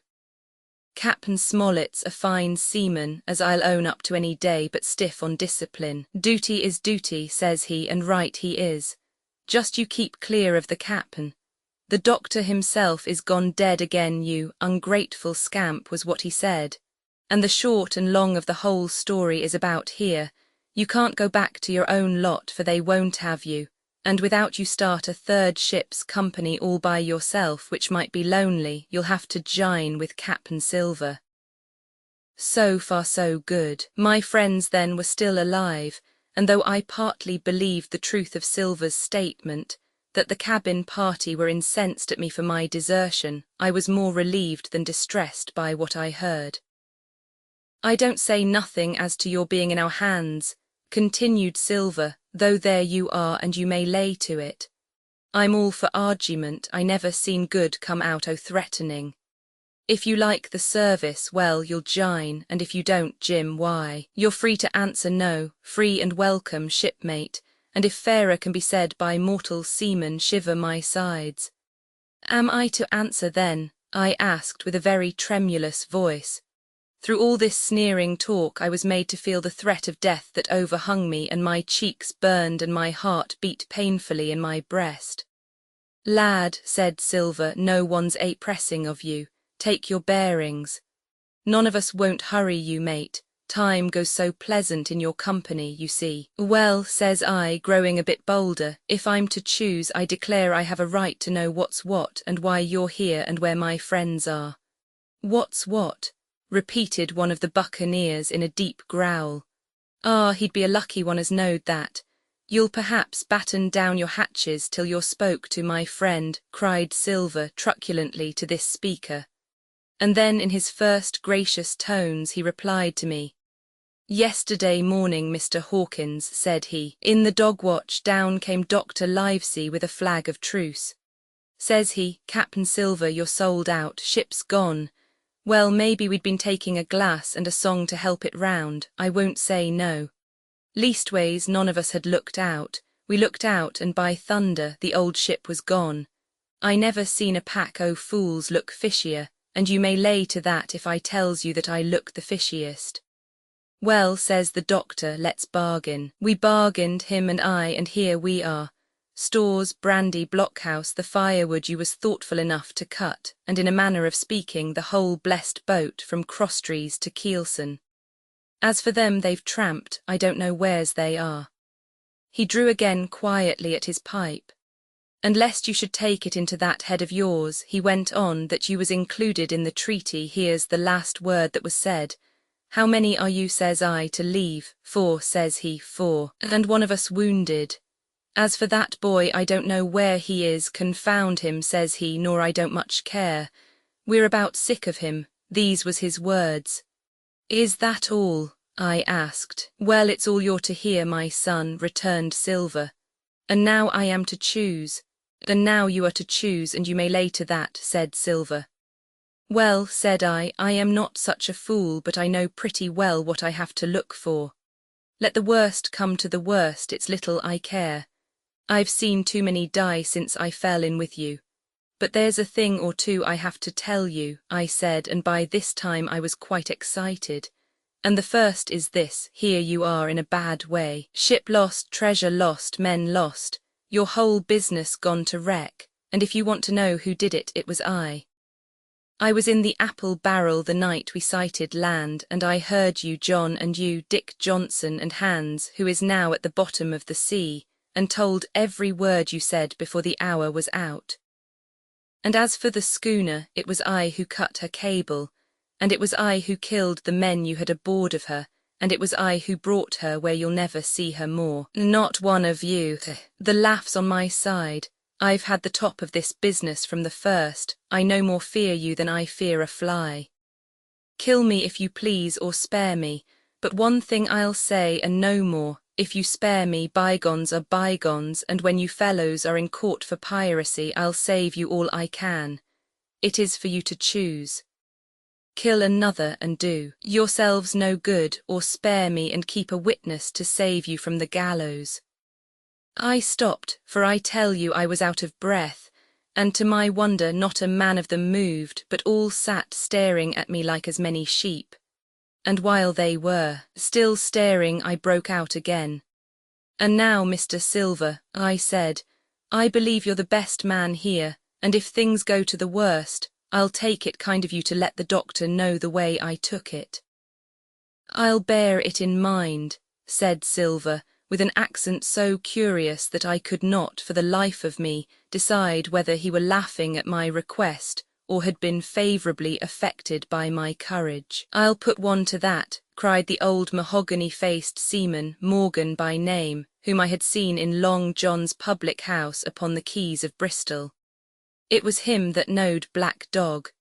Cap'n Smollett's a fine seaman, as I'll own up to any day, but stiff on discipline. Duty is duty," says he, "and right he is. Just you keep clear of the cap'n. The doctor himself is gone dead again, you ungrateful scamp," was what he said. And the short and long of the whole story is about here. You can't go back to your own lot, for they won't have you, and without you start a 3rd ship's company all by yourself, which might be lonely, you'll have to jine with Cap'n Silver. So far so good. My friends then were still alive, and though I partly believed the truth of Silver's statement, that the cabin party were incensed at me for my desertion, I was more relieved than distressed by what I heard. I don't say nothing as to your being in our hands, continued Silver, though there you are and you may lay to it. I'm all for argument, I never seen good come out o' threatening. If you like the service, well, you'll jine, and if you don't, Jim, why, you're free to answer no, free and welcome, shipmate, and if fairer can be said by mortal seaman, shiver my sides. Am I to answer then? I asked with a very tremulous voice. Through all this sneering talk I was made to feel the threat of death that overhung me, and my cheeks burned and my heart beat painfully in my breast. Lad, said Silver, no one's pressing of you. Take your bearings. None of us won't hurry you, mate. Time goes so pleasant in your company, you see. Well, says I, growing a bit bolder, if I'm to choose, I declare I have a right to know what's what and why you're here and where my friends are. What's what? Repeated one of the buccaneers in a deep growl. Ah, he'd be a lucky one as knowed that. You'll perhaps batten down your hatches till you're spoke to, my friend, cried Silver truculently to this speaker. And then in his first gracious tones he replied to me. Yesterday morning, Mr. Hawkins, said he, in the dog watch down came Dr. Livesey with a flag of truce. Says he, Captain Silver, you're sold out, ship's gone. Well, maybe we'd been taking a glass and a song to help it round, I won't say no. Leastways, none of us had looked out. We looked out, and by thunder, the old ship was gone. I never seen a pack o' fools look fishier, and you may lay to that if I tells you that I look the fishiest. Well, says the doctor, let's bargain. We bargained, him and I, and here we are. Stores, brandy, blockhouse, the firewood you was thoughtful enough to cut, and in a manner of speaking, the whole blessed boat from Crosstrees to Kielson. As for them they've tramped, I don't know wheres they are. He drew again quietly at his pipe. And lest you should take it into that head of yours, he went on, that you was included in the treaty, here's the last word that was said. How many are you, says I, to leave? 4, says he, 4, and one of us wounded. As for that boy, I don't know where he is, confound him, says he, nor I don't much care. We're about sick of him, these was his words. Is that all? I asked. Well, it's all you're to hear, my son, returned Silver. And now I am to choose. And now you are to choose, and you may lay to that, said Silver. Well, said I am not such a fool, but I know pretty well what I have to look for. Let the worst come to the worst, it's little I care. I've seen too many die since I fell in with you. But there's a thing or two I have to tell you, I said, and by this time I was quite excited. And the first is this, here you are in a bad way. Ship lost, treasure lost, men lost. Your whole business gone to wreck, and if you want to know who did it, it was I. I was in the Apple Barrel the night we sighted land, and I heard you, John, and you, Dick Johnson, and Hans, who is now at the bottom of the sea, and told every word you said before the hour was out. And as for the schooner, it was I who cut her cable, and it was I who killed the men you had aboard of her, and it was I who brought her where you'll never see her more. Not one of you. The laugh's on my side. I've had the top of this business from the first. I no more fear you than I fear a fly. Kill me if you please, or spare me, but one thing I'll say, and no more. If you spare me, bygones are bygones, and when you fellows are in court for piracy, I'll save you all I can. It is for you to choose. Kill another and do yourselves no good, or spare me and keep a witness to save you from the gallows. I stopped, for I tell you I was out of breath, and to my wonder not a man of them moved, but all sat staring at me like as many sheep. And while they were still staring, I broke out again. And now, Mr. Silver, I said, I believe you're the best man here, and if things go to the worst, I'll take it kind of you to let the doctor know the way I took it. I'll bear it in mind, said Silver, with an accent so curious that I could not, for the life of me, decide whether he were laughing at my request, or had been favourably affected by my courage. "I'll put one to that," cried the old mahogany-faced seaman, Morgan by name, whom I had seen in Long John's public house upon the quays of Bristol. It was him that knowed Black Dog.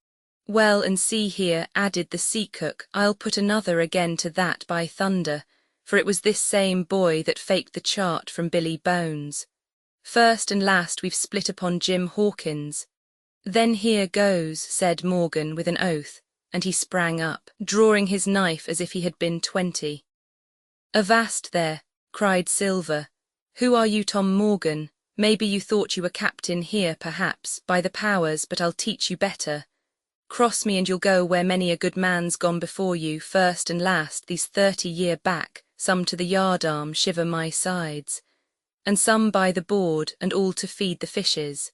"Well, and see here," added the sea cook, "I'll put another again to that, by thunder, for it was this same boy that faked the chart from Billy Bones. First and last we've split upon Jim Hawkins." "Then here goes," said Morgan with an oath, and he sprang up, drawing his knife as if he had been 20. "Avast there," cried Silver. "Who are you, Tom Morgan? Maybe you thought you were captain here, perhaps, by the powers, but I'll teach you better. Cross me and you'll go where many a good man's gone before you, first and last, these 30 year back, some to the yardarm shiver my sides, and some by the board, and all to feed the fishes.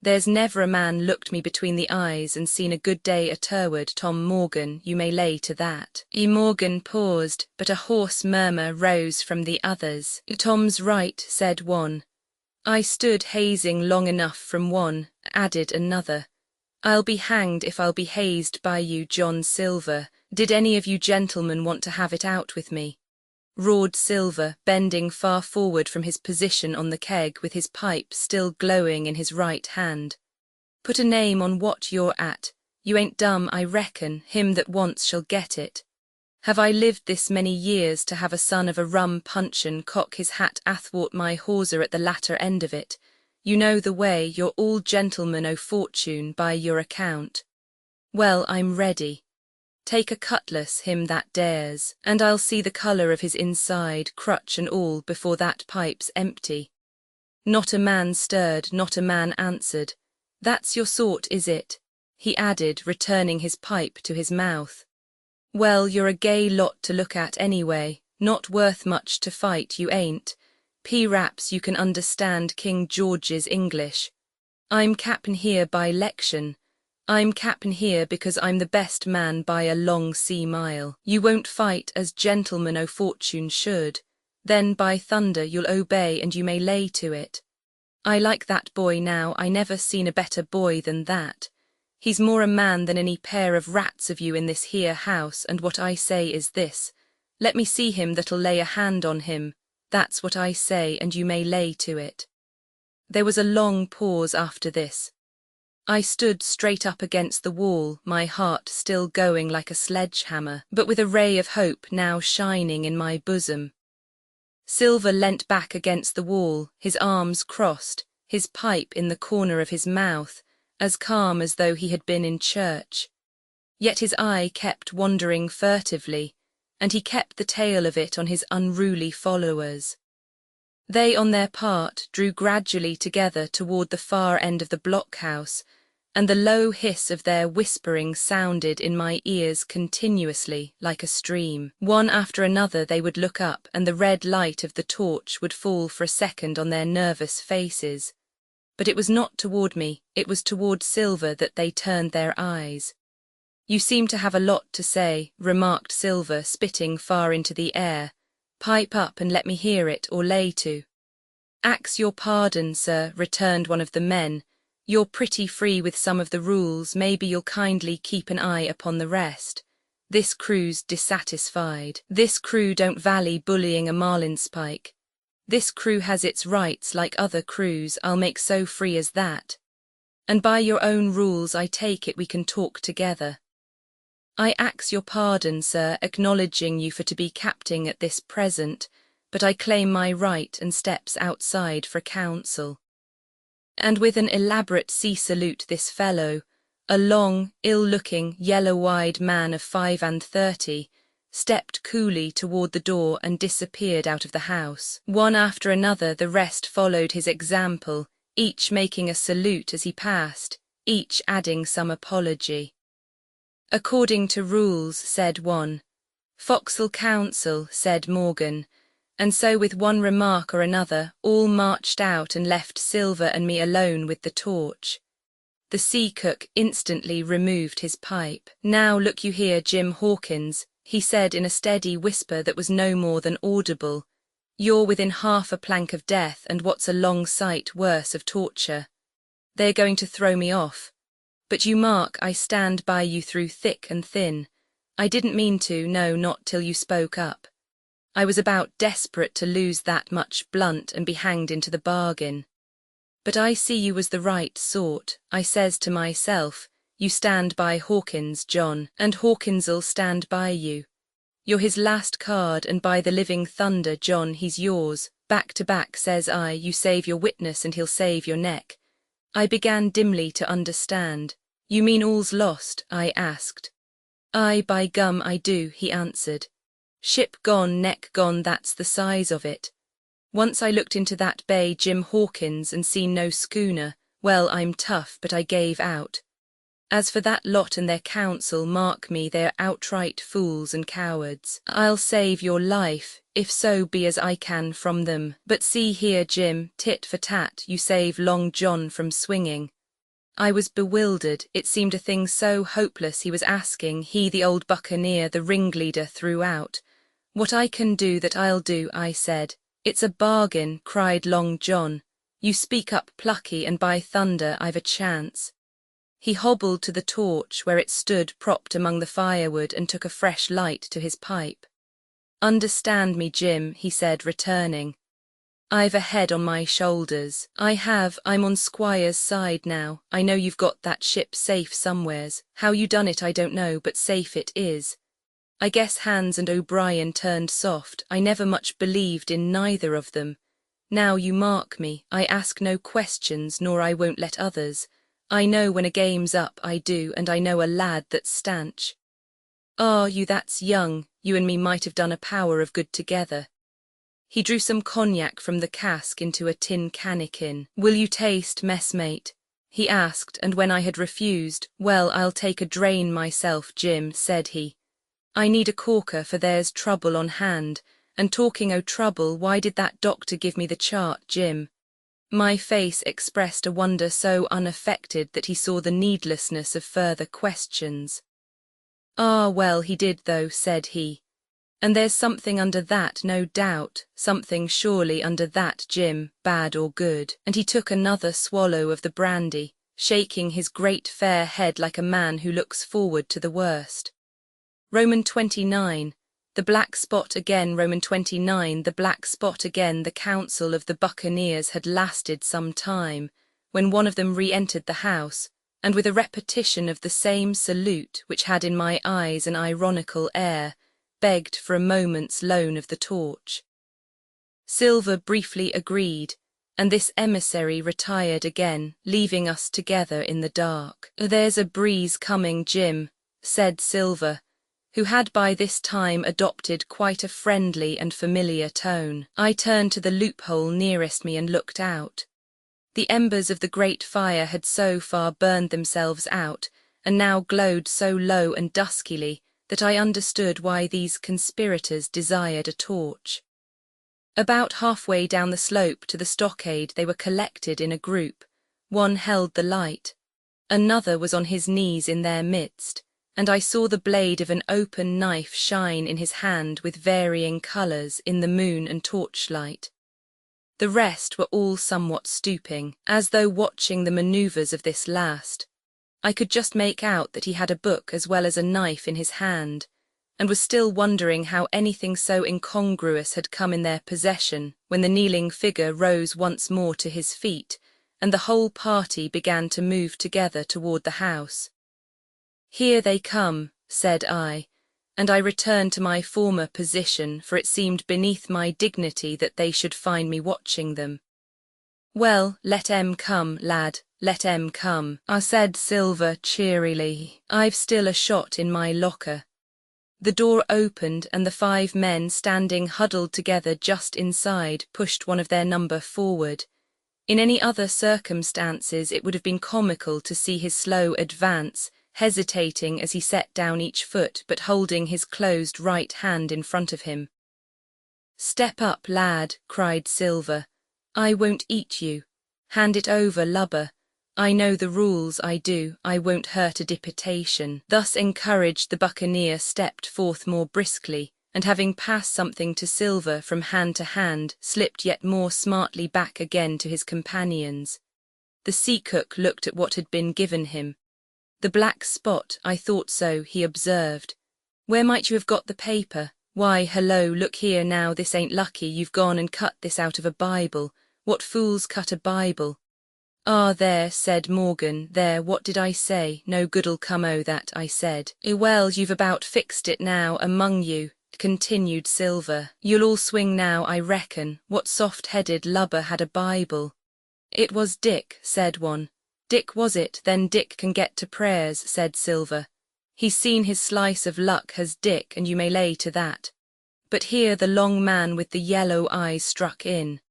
There's never a man looked me between the eyes and seen a good day a terward, Tom Morgan, you may lay to that." Morgan paused, but a hoarse murmur rose from the others. "Tom's right," said one. "I stood hazing long enough from one," added another. "I'll be hanged if I'll be hazed by you, John Silver. Did any of you gentlemen want to have it out with me?" roared Silver, bending far forward from his position on the keg with his pipe still glowing in his right hand. "Put a name on what you're at. You ain't dumb, I reckon. Him that wants shall get it. Have I lived this many years to have a son of a rum puncheon cock his hat athwart my hawser at the latter end of it? You know the way, you're all gentlemen o' fortune by your account. Well, I'm ready. Take a cutlass, him that dares, and I'll see the colour of his inside, crutch and all, before that pipe's empty." Not a man stirred, not a man answered. "That's your sort, is it?" he added, returning his pipe to his mouth. "Well, you're a gay lot to look at anyway, not worth much to fight, you ain't. P-raps you can understand King George's English. I'm cap'n here by 'lection. I'm cap'n here because I'm the best man by a long sea mile. You won't fight as gentlemen o' fortune should. Then by thunder you'll obey and you may lay to it. I like that boy now, I never seen a better boy than that. He's more a man than any pair of rats of you in this here house, and what I say is this, let me see him that'll lay a hand on him. That's what I say, and you may lay to it." There was a long pause after this. I stood straight up against the wall, my heart still going like a sledgehammer, but with a ray of hope now shining in my bosom. Silver leant back against the wall, his arms crossed, his pipe in the corner of his mouth, as calm as though he had been in church. Yet his eye kept wandering furtively, and he kept the tail of it on his unruly followers. They, on their part, drew gradually together toward the far end of the blockhouse, and the low hiss of their whispering sounded in my ears continuously, like a stream. One after another they would look up, and the red light of the torch would fall for a second on their nervous faces. But it was not toward me, it was toward Silver that they turned their eyes. "You seem to have a lot to say," remarked Silver, spitting far into the air. "Pipe up and let me hear it, or lay to." "Ax your pardon, sir," returned one of the men. "You're pretty free with some of the rules, maybe you'll kindly keep an eye upon the rest. This crew's dissatisfied. This crew don't vally bullying a marlinspike. This crew has its rights like other crews, I'll make so free as that. And by your own rules I take it we can talk together. I ax your pardon, sir, acknowledging you for to be capting at this present, but I claim my right and steps outside for counsel." And with an elaborate sea salute this fellow, a long, ill-looking, yellow-eyed man of 35, stepped coolly toward the door and disappeared out of the house. One after another the rest followed his example, each making a salute as he passed, each adding some apology. "According to rules," said one. "Forecastle council," said Morgan, and so with one remark or another all marched out and left Silver and me alone with the torch. The sea cook instantly removed his pipe. "Now look you here, Jim Hawkins," he said in a steady whisper that was no more than audible. "You're within half a plank of death and what's a long sight worse of torture. They're going to throw me off. But you mark I stand by you through thick and thin. I didn't mean to, no, not till you spoke up. I was about desperate to lose that much blunt and be hanged into the bargain. But I see you was the right sort, I says to myself. You stand by Hawkins, John, and Hawkins'll stand by you. You're his last card, and by the living thunder, John, he's yours. Back to back, says I, you save your witness and he'll save your neck. I began dimly to understand. You mean all's lost? I asked. Aye, by gum, I do, he answered. Ship gone, neck gone, that's the size of it. Once I looked into that bay, Jim Hawkins, and seen no schooner. Well, I'm tough, but I gave out. As for that lot and their counsel, mark me, they're outright fools and cowards. I'll save your life, if so be as I can from them. But see here, Jim, tit for tat, you save Long John from swinging. I was bewildered. It seemed a thing so hopeless he was asking, he the old buccaneer, the ringleader, throughout. What I can do that I'll do, I said. It's a bargain, cried Long John. You speak up plucky, and by thunder, I've a chance. He hobbled to the torch where it stood propped among the firewood and took a fresh light to his pipe. Understand me, Jim, he said, returning. I've a head on my shoulders. I'm on Squire's side now. I know you've got that ship safe somewheres. How you done it I don't know, but safe it is. I guess Hans and O'Brien turned soft. I never much believed in neither of them. Now you mark me, I ask no questions, nor I won't let others. I know when a game's up, I do, and I know a lad that's stanch. Ah, you that's young, you and me might have done a power of good together. He drew some cognac from the cask into a tin cannikin. Will you taste, messmate? He asked, and when I had refused, well, I'll take a drain myself, Jim, said he. I need a corker, for there's trouble on hand, and talking o' trouble, why did that doctor give me the chart, Jim? My face expressed a wonder so unaffected that he saw the needlessness of further questions. Ah, well, he did though, said he. And there's something under that, no doubt, something surely under that, Jim, bad or good. And he took another swallow of the brandy, shaking his great fair head like a man who looks forward to the worst. Roman 29, the black spot again, Roman 29, the black spot again. The council of the buccaneers had lasted some time, when one of them re-entered the house, and with a repetition of the same salute, which had in my eyes an ironical air, begged for a moment's loan of the torch. Silver briefly agreed, and this emissary retired again, leaving us together in the dark. There's a breeze coming, Jim, said Silver, who had by this time adopted quite a friendly and familiar tone. I turned to the loophole nearest me and looked out. The embers of the great fire had so far burned themselves out, and now glowed so low and duskily, that I understood why these conspirators desired a torch. About halfway down the slope to the stockade they were collected in a group. One held the light. Another was on his knees in their midst, and I saw the blade of an open knife shine in his hand with varying colours in the moon and torchlight. The rest were all somewhat stooping, as though watching the manoeuvres of this last. I could just make out that he had a book as well as a knife in his hand, and was still wondering how anything so incongruous had come in their possession when the kneeling figure rose once more to his feet, and the whole party began to move together toward the house. Here they come, said I, and I returned to my former position, for it seemed beneath my dignity that they should find me watching them. Well, let 'em come, lad, let 'em come, said Silver cheerily. I've still a shot in my locker. The door opened, and the 5 men standing huddled together just inside pushed one of their number forward. In any other circumstances it would have been comical to see his slow advance, hesitating as he set down each foot but holding his closed right hand in front of him. Step up, lad, cried Silver. I won't eat you. Hand it over, lubber. I know the rules, I do. I won't hurt a deputation. Thus encouraged, the buccaneer stepped forth more briskly, and having passed something to Silver from hand to hand, slipped yet more smartly back again to his companions. The sea cook looked at what had been given him. The black spot, I thought so, he observed. Where might you have got the paper? Why, hello, look here now, this ain't lucky, you've gone and cut this out of a Bible. What fools cut a Bible? Ah, there, said Morgan, there, what did I say? No good'll come o' that, I said. Well, you've about fixed it now, among you, continued Silver. You'll all swing now, I reckon. What soft-headed lubber had a Bible? It was Dick, said one. Dick was it, then Dick can get to prayers, said Silver. He's seen his slice of luck, has Dick, and you may lay to that. But here the long man with the yellow eyes struck in.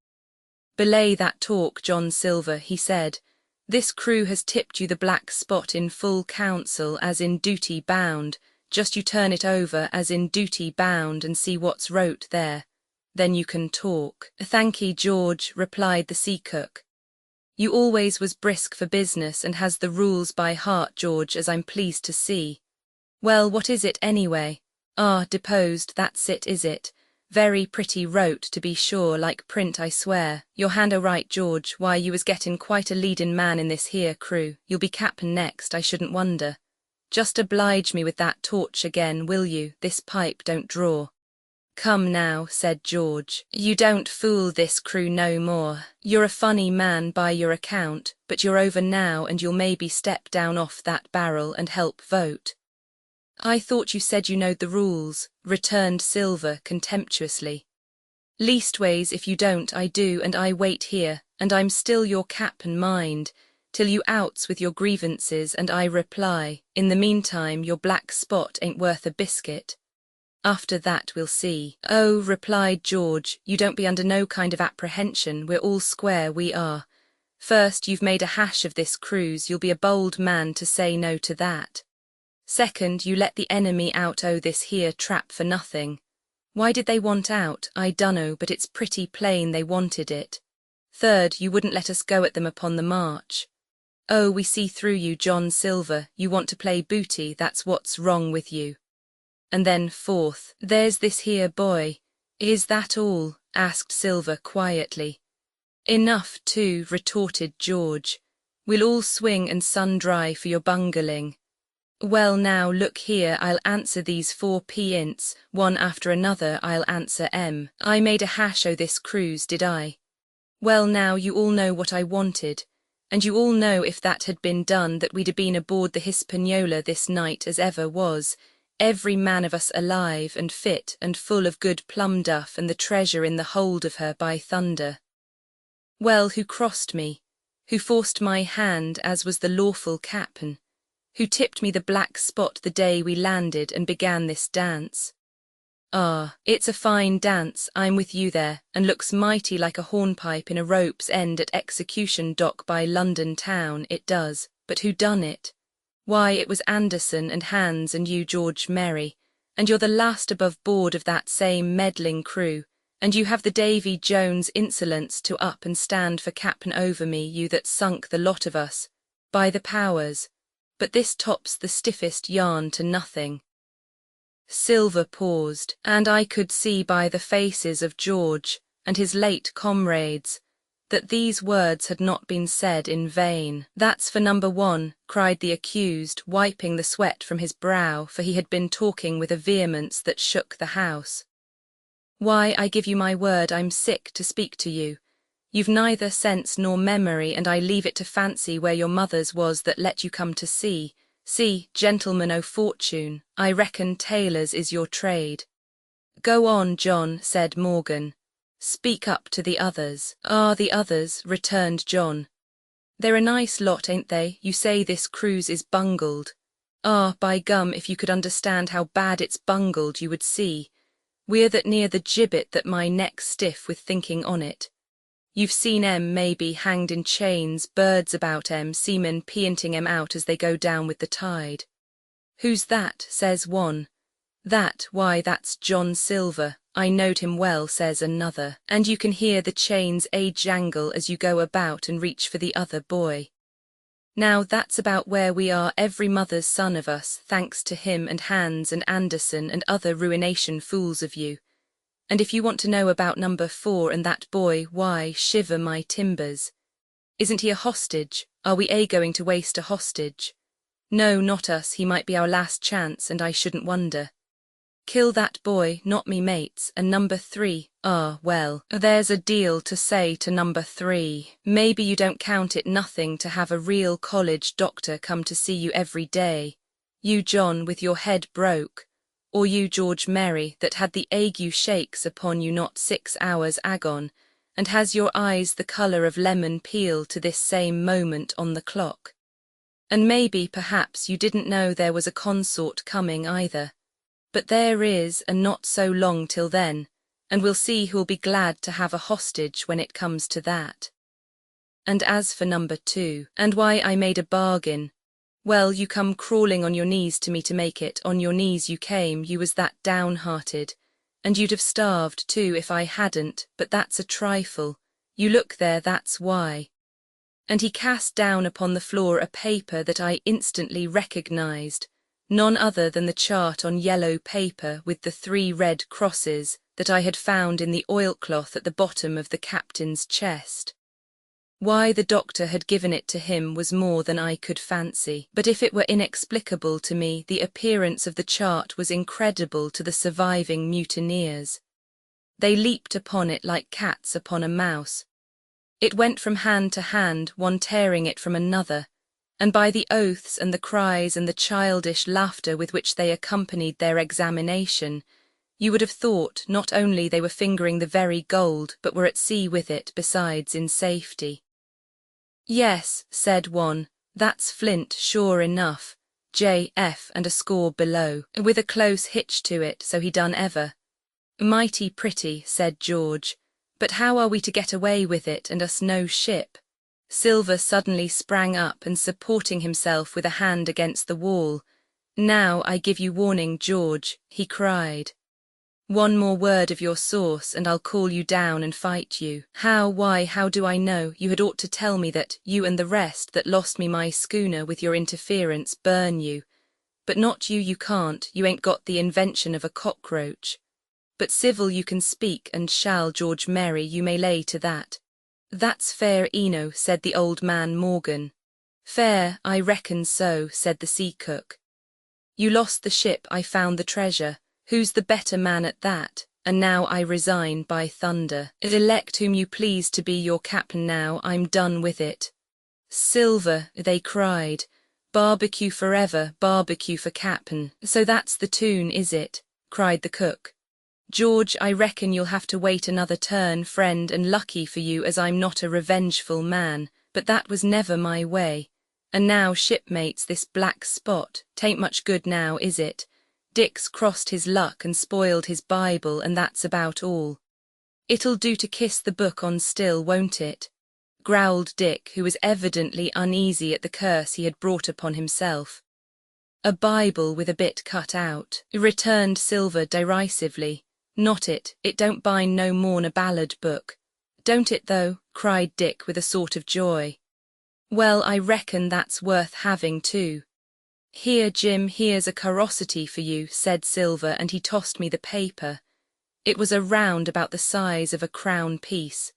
Belay that talk, John Silver, he said. This crew has tipped you the black spot in full council as in duty bound. Just you turn it over as in duty bound and see what's wrote there. Then you can talk. Thankee, George, replied the sea cook. You always was brisk for business and has the rules by heart, George, as I'm pleased to see. Well, what is it anyway? Ah, deposed, that's it, is it? Very pretty wrote, to be sure, like print, I swear. Your hand right, George. Why, you was gettin' quite a leadin' man in this here crew. You'll be cap'n next, I shouldn't wonder. Just oblige me with that torch again, will you? This pipe don't draw. Come now, said George. You don't fool this crew no more. You're a funny man by your account, but you're over now and you'll maybe step down off that barrel and help vote. I thought you said you knowed the rules, returned Silver contemptuously. Leastways, if you don't, I do, and I wait here, and I'm still your cap'n, mind, till you outs with your grievances, and I reply. In the meantime, your black spot ain't worth a biscuit. After that we'll see. Oh, replied George, you don't be under no kind of apprehension, we're all square, we are. First, you've made a hash of this cruise, you'll be a bold man to say no to that. Second, you let the enemy out o' this here trap for nothing. Why did they want out? I dunno, but it's pretty plain they wanted it. Third, you wouldn't let us go at them upon the march. Oh, we see through you, John Silver, you want to play booty, that's what's wrong with you. And then fourth, there's this here boy. Is that all? Asked Silver quietly. Enough too, retorted George. We'll all swing and sun-dry for your bungling. Well now, look here, I'll answer these 4 p-ints, one after another I'll answer 'em. I made a hash o' this cruise, did I? Well now, you all know what I wanted, and you all know if that had been done that we'd a been aboard the Hispaniola this night as ever was, every man of us alive and fit and full of good plum duff and the treasure in the hold of her, by thunder. Well, who crossed me? Who forced my hand as was the lawful cap'n? Who tipped me the black spot the day we landed and began this dance? Ah, it's a fine dance, I'm with you there, and looks mighty like a hornpipe in a rope's end at execution dock by London town, it does, but who done it? Why, it was Anderson and Hans and you, George Merry, and you're the last above board of that same meddling crew, and you have the Davy Jones insolence to up and stand for cap'n over me, you that sunk the lot of us, by the powers. But this tops the stiffest yarn to nothing. Silver paused, and I could see by the faces of George and his late comrades that these words had not been said in vain. That's for number 1, cried the accused, wiping the sweat from his brow, for he had been talking with a vehemence that shook the house. Why, I give you my word, I'm sick to speak to you. You've neither sense nor memory, and I leave it to fancy where your mother's was that let you come to sea. See, gentlemen o' fortune, I reckon tailors is your trade. Go on, John, said Morgan. Speak up to the others. Ah, the others, returned John. They're a nice lot, ain't they? You say this cruise is bungled. Ah, by gum, if you could understand how bad it's bungled, you would see. We're that near the gibbet that my neck's stiff with thinking on it. You've seen 'em, maybe, hanged in chains, birds about 'em, seamen peanting 'em out as they go down with the tide. Who's that? Says one. That, why, that's John Silver. I knowed him well, says another, and you can hear the chains jangle as you go about and reach for the other boy. Now that's about where we are, every mother's son of us, thanks to him and Hans and Anderson and other ruination fools of you. And if you want to know about number 4 and that boy, why, shiver my timbers. Isn't he a hostage? Are we going to waste a hostage? No, not us, he might be our last chance, and I shouldn't wonder. Kill that boy, not me mates, and number 3, well, there's a deal to say to number 3. Maybe you don't count it nothing to have a real college doctor come to see you every day. You John with your head broke, or you George Mary that had the ague shakes upon you not 6 hours agone, and has your eyes the colour of lemon peel to this same moment on the clock. And maybe perhaps you didn't know there was a consort coming either. But there is, and not so long till then, and we'll see who'll be glad to have a hostage when it comes to that. And as for number 2, and why I made a bargain, well, you come crawling on your knees to me to make it, on your knees you came, you was that downhearted, and you'd have starved too if I hadn't, but that's a trifle, you look there, that's why. And he cast down upon the floor a paper that I instantly recognized, none other than the chart on yellow paper with the 3 red crosses that I had found in the oilcloth at the bottom of the captain's chest. Why the doctor had given it to him was more than I could fancy, but if it were inexplicable to me, the appearance of the chart was incredible to the surviving mutineers. They leaped upon it like cats upon a mouse. It went from hand to hand, one tearing it from another, and by the oaths and the cries and the childish laughter with which they accompanied their examination, you would have thought not only they were fingering the very gold, but were at sea with it besides in safety. Yes, said one, that's flint sure enough, J.F. and a score below, with a close hitch to it, so he done ever. Mighty pretty, said George, but how are we to get away with it and us no ship? Silver suddenly sprang up and supporting himself with a hand against the wall. Now I give you warning, George, he cried. One more word of your sauce and I'll call you down and fight you. How do I know? You had ought to tell me that, you and the rest that lost me my schooner with your interference burn you. But not you, you can't, you ain't got the invention of a cockroach. But civil you can speak and shall, George Mary, you may lay to that. That's fair, Eno, said the old man Morgan. Fair, I reckon so, said the sea cook. You lost the ship, I found the treasure. Who's the better man at that? And now I resign, by thunder. Elect whom you please to be your captain now, I'm done with it. Silver, they cried. Barbecue forever, barbecue for captain. So that's the tune, is it? Cried the cook. George, I reckon you'll have to wait another turn, friend, and lucky for you as I'm not a revengeful man, but that was never my way. And now, shipmates, this black spot, 'tain't much good now, is it? Dick's crossed his luck and spoiled his Bible, and that's about all. It'll do to kiss the book on still, won't it? Growled Dick, who was evidently uneasy at the curse he had brought upon himself. A Bible with a bit cut out, returned Silver derisively. Not it, it don't bind no more'n a ballad book. Don't it though? Cried Dick with a sort of joy. Well, I reckon that's worth having too. Here, Jim, here's a curiosity for you, said Silver, and he tossed me the paper. It was a round about the size of a crown piece.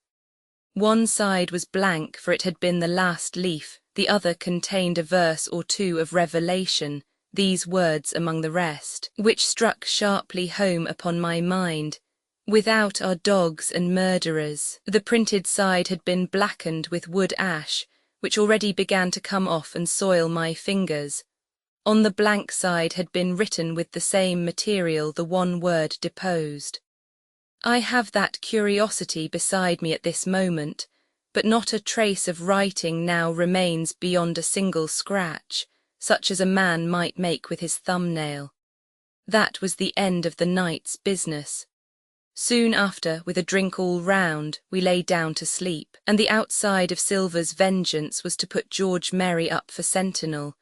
One side was blank, for it had been the last leaf, the other contained a verse or two of Revelation, these words among the rest, which struck sharply home upon my mind. Without are dogs and murderers. The printed side had been blackened with wood ash, which already began to come off and soil my fingers. On the blank side had been written with the same material the one word deposed. I have that curiosity beside me at this moment, but not a trace of writing now remains beyond a single scratch, such as a man might make with his thumbnail. That was the end of the night's business. Soon after, with a drink all round, we lay down to sleep, and the outside of Silver's vengeance was to put George Mary up for sentinel,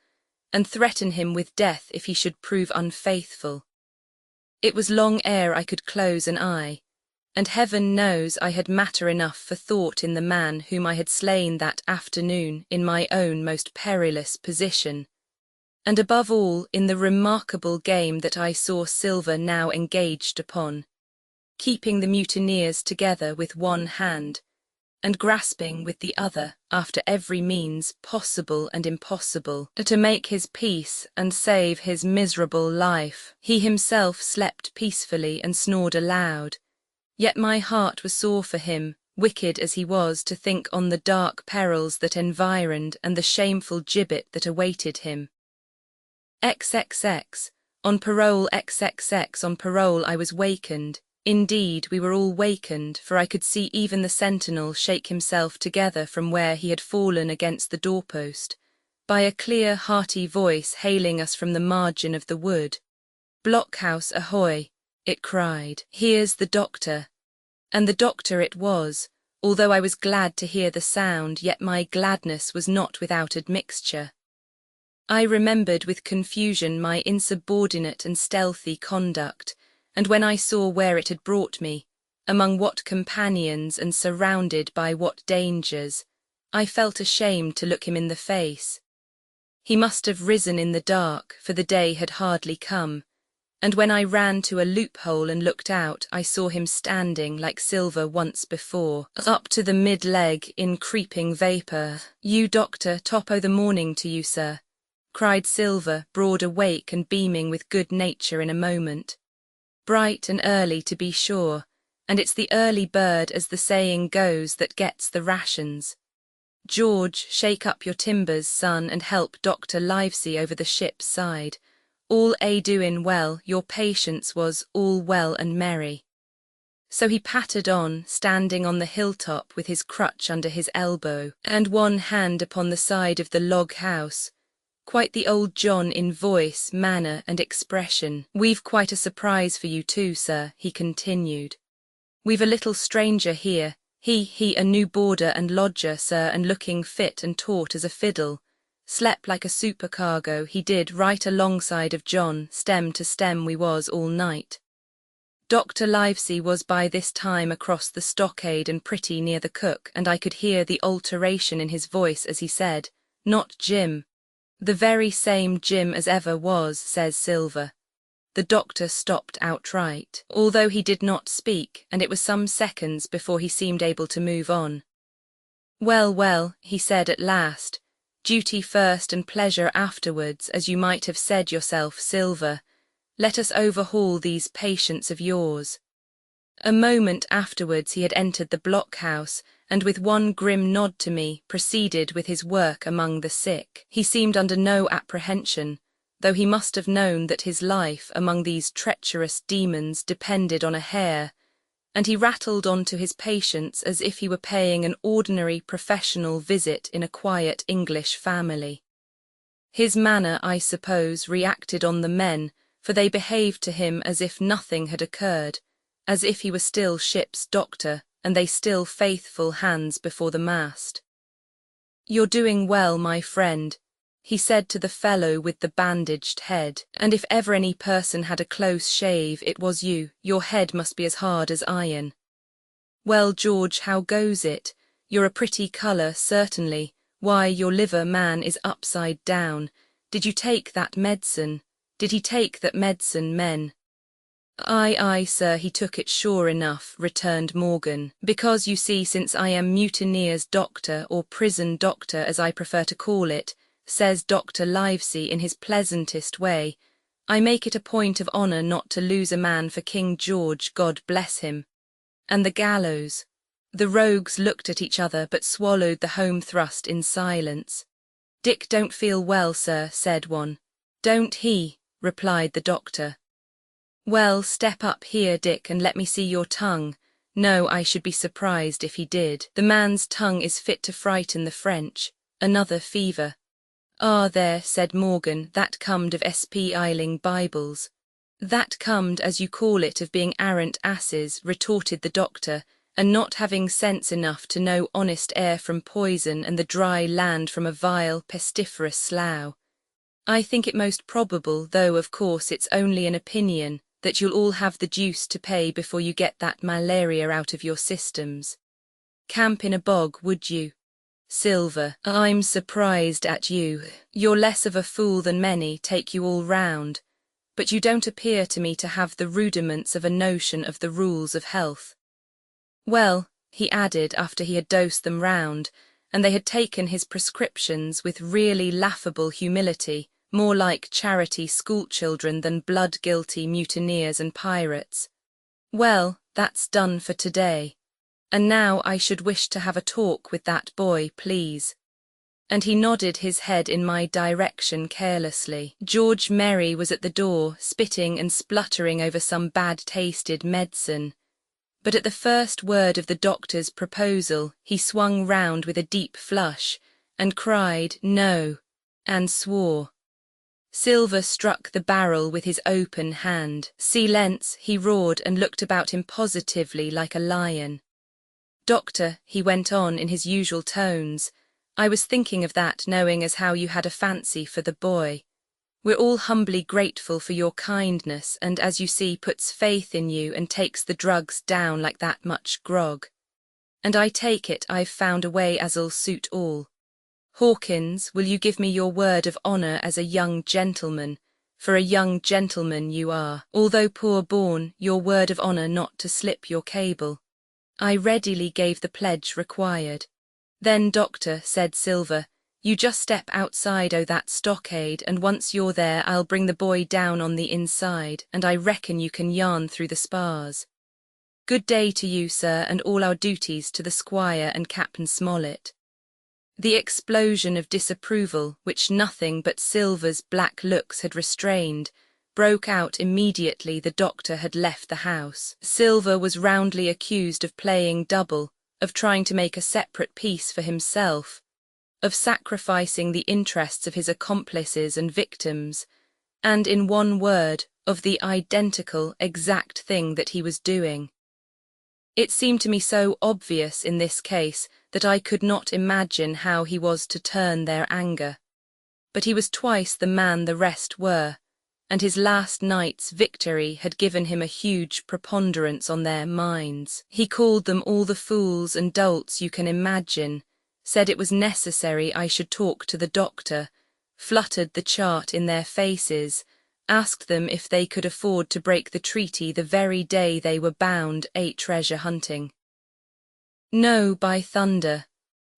and threaten him with death if he should prove unfaithful. It was long ere I could close an eye, and heaven knows I had matter enough for thought in the man whom I had slain that afternoon in my own most perilous position, and above all in the remarkable game that I saw Silver now engaged upon, keeping the mutineers together with one hand, and grasping with the other after every means possible and impossible to make his peace and save his miserable life. He himself slept peacefully and snored aloud. Yet my heart was sore for him, wicked as he was, to think on the dark perils that environed and the shameful gibbet that awaited him. XXX. On parole, XXX. On parole I was wakened. Indeed, we were all wakened, for I could see even the sentinel shake himself together from where he had fallen against the doorpost, by a clear, hearty voice hailing us from the margin of the wood. "Blockhouse ahoy!" it cried. "Here's the doctor." And the doctor it was. Although I was glad to hear the sound, yet my gladness was not without admixture. I remembered with confusion my insubordinate and stealthy conduct, and when I saw where it had brought me, among what companions and surrounded by what dangers, I felt ashamed to look him in the face. He must have risen in the dark, for the day had hardly come, and when I ran to a loophole and looked out, I saw him standing like Silver once before, up to the mid-leg in creeping vapour. "You, doctor, top o' the morning to you, sir," cried Silver, broad awake and beaming with good nature in a moment. "Bright and early, to be sure, and it's the early bird, as the saying goes, that gets the rations. George, shake up your timbers, son, and help Dr. Livesey over the ship's side. All doin' well, your patience was all well and merry." So he pattered on, standing on the hilltop with his crutch under his elbow, and one hand upon the side of the log house. Quite the old John in voice, manner, and expression. "We've quite a surprise for you too, sir," he continued. "We've a little stranger here, he a new boarder and lodger, sir, and looking fit and taut as a fiddle. Slept like a supercargo, he did, right alongside of John, stem to stem we was all night." Dr. Livesey was by this time across the stockade and pretty near the cook, and I could hear the alteration in his voice as he said, "Not Jim." "The very same Jim as ever was," says Silver. The doctor stopped outright, although he did not speak, and it was some seconds before he seemed able to move on. "Well, well," he said at last, "duty first and pleasure afterwards, as you might have said yourself, Silver. Let us overhaul these patients of yours." A moment afterwards he had entered the blockhouse, and with one grim nod to me, proceeded with his work among the sick. He seemed under no apprehension, though he must have known that his life among these treacherous demons depended on a hair, and he rattled on to his patients as if he were paying an ordinary professional visit in a quiet English family. His manner, I suppose, reacted on the men, for they behaved to him as if nothing had occurred, as if he were still ship's doctor, and they still faithful hands before the mast. "You're doing well, my friend," he said to the fellow with the bandaged head, "and if ever any person had a close shave, it was you. Your head must be as hard as iron." "Well, George, how goes it? You're a pretty colour, certainly. Why, your liver, man, is upside down. Did you take that medicine? Did he take that medicine, men?" Aye, sir, he took it sure enough," returned Morgan, "because you see, since I am mutineer's doctor, or prison doctor as I prefer to call it," says Dr. Livesey in his pleasantest way, "I make it a point of honour not to lose a man for King George, God bless him. And the gallows." The rogues looked at each other but swallowed the home thrust in silence. "Dick don't feel well, sir," said one. "Don't he?" replied the doctor. "Well, step up here, Dick, and let me see your tongue." "No, I should be surprised if he did. The man's tongue is fit to frighten the French. Another fever." "Ah, there," said Morgan, "that comed of espeiling Bibles." "That comed, as you call it, of being arrant asses," retorted the doctor, "and not having sense enough to know honest air from poison and the dry land from a vile, pestiferous slough. I think it most probable, though of course it's only an opinion, that you'll all have the deuce to pay before you get that malaria out of your systems. Camp in a bog, would you? Silver, I'm surprised at you. You're less of a fool than many, take you all round. But you don't appear to me to have the rudiments of a notion of the rules of health." "Well, he added after he had dosed them round, and they had taken his prescriptions with really laughable humility, more like charity schoolchildren than blood-guilty mutineers and pirates. "Well, that's done for today. And now I should wish to have a talk with that boy, please." And he nodded his head in my direction carelessly. George Merry was at the door, spitting and spluttering over some bad-tasted medicine. But at the first word of the doctor's proposal, he swung round with a deep flush, and cried, "No," and swore. Silver struck the barrel with his open hand. "Silence," he roared and looked about him positively like a lion. "Doctor," he went on in his usual tones, "I was thinking of that, knowing as how you had a fancy for the boy. We're all humbly grateful for your kindness and, as you see, puts faith in you and takes the drugs down like that much grog. And I take it I've found a way as'll suit all. Hawkins, will you give me your word of honour as a young gentleman, for a young gentleman you are, although poor-born, your word of honour not to slip your cable?" I readily gave the pledge required. "Then, doctor," said Silver, "you just step outside o' that stockade, and once you're there I'll bring the boy down on the inside, and I reckon you can yarn through the spars. Good day to you, sir, and all our duties to the squire and Captain Smollett." The explosion of disapproval, which nothing but Silver's black looks had restrained, broke out immediately the doctor had left the house. Silver was roundly accused of playing double, of trying to make a separate peace for himself, of sacrificing the interests of his accomplices and victims, and, in one word, of the identical, exact thing that he was doing. It seemed to me so obvious in this case that I could not imagine how he was to turn their anger. But he was twice the man the rest were, and his last night's victory had given him a huge preponderance on their minds. He called them all the fools and dolts you can imagine, said it was necessary I should talk to the doctor, fluttered the chart in their faces, asked them if they could afford to break the treaty the very day they were bound treasure hunting. "No, by thunder,"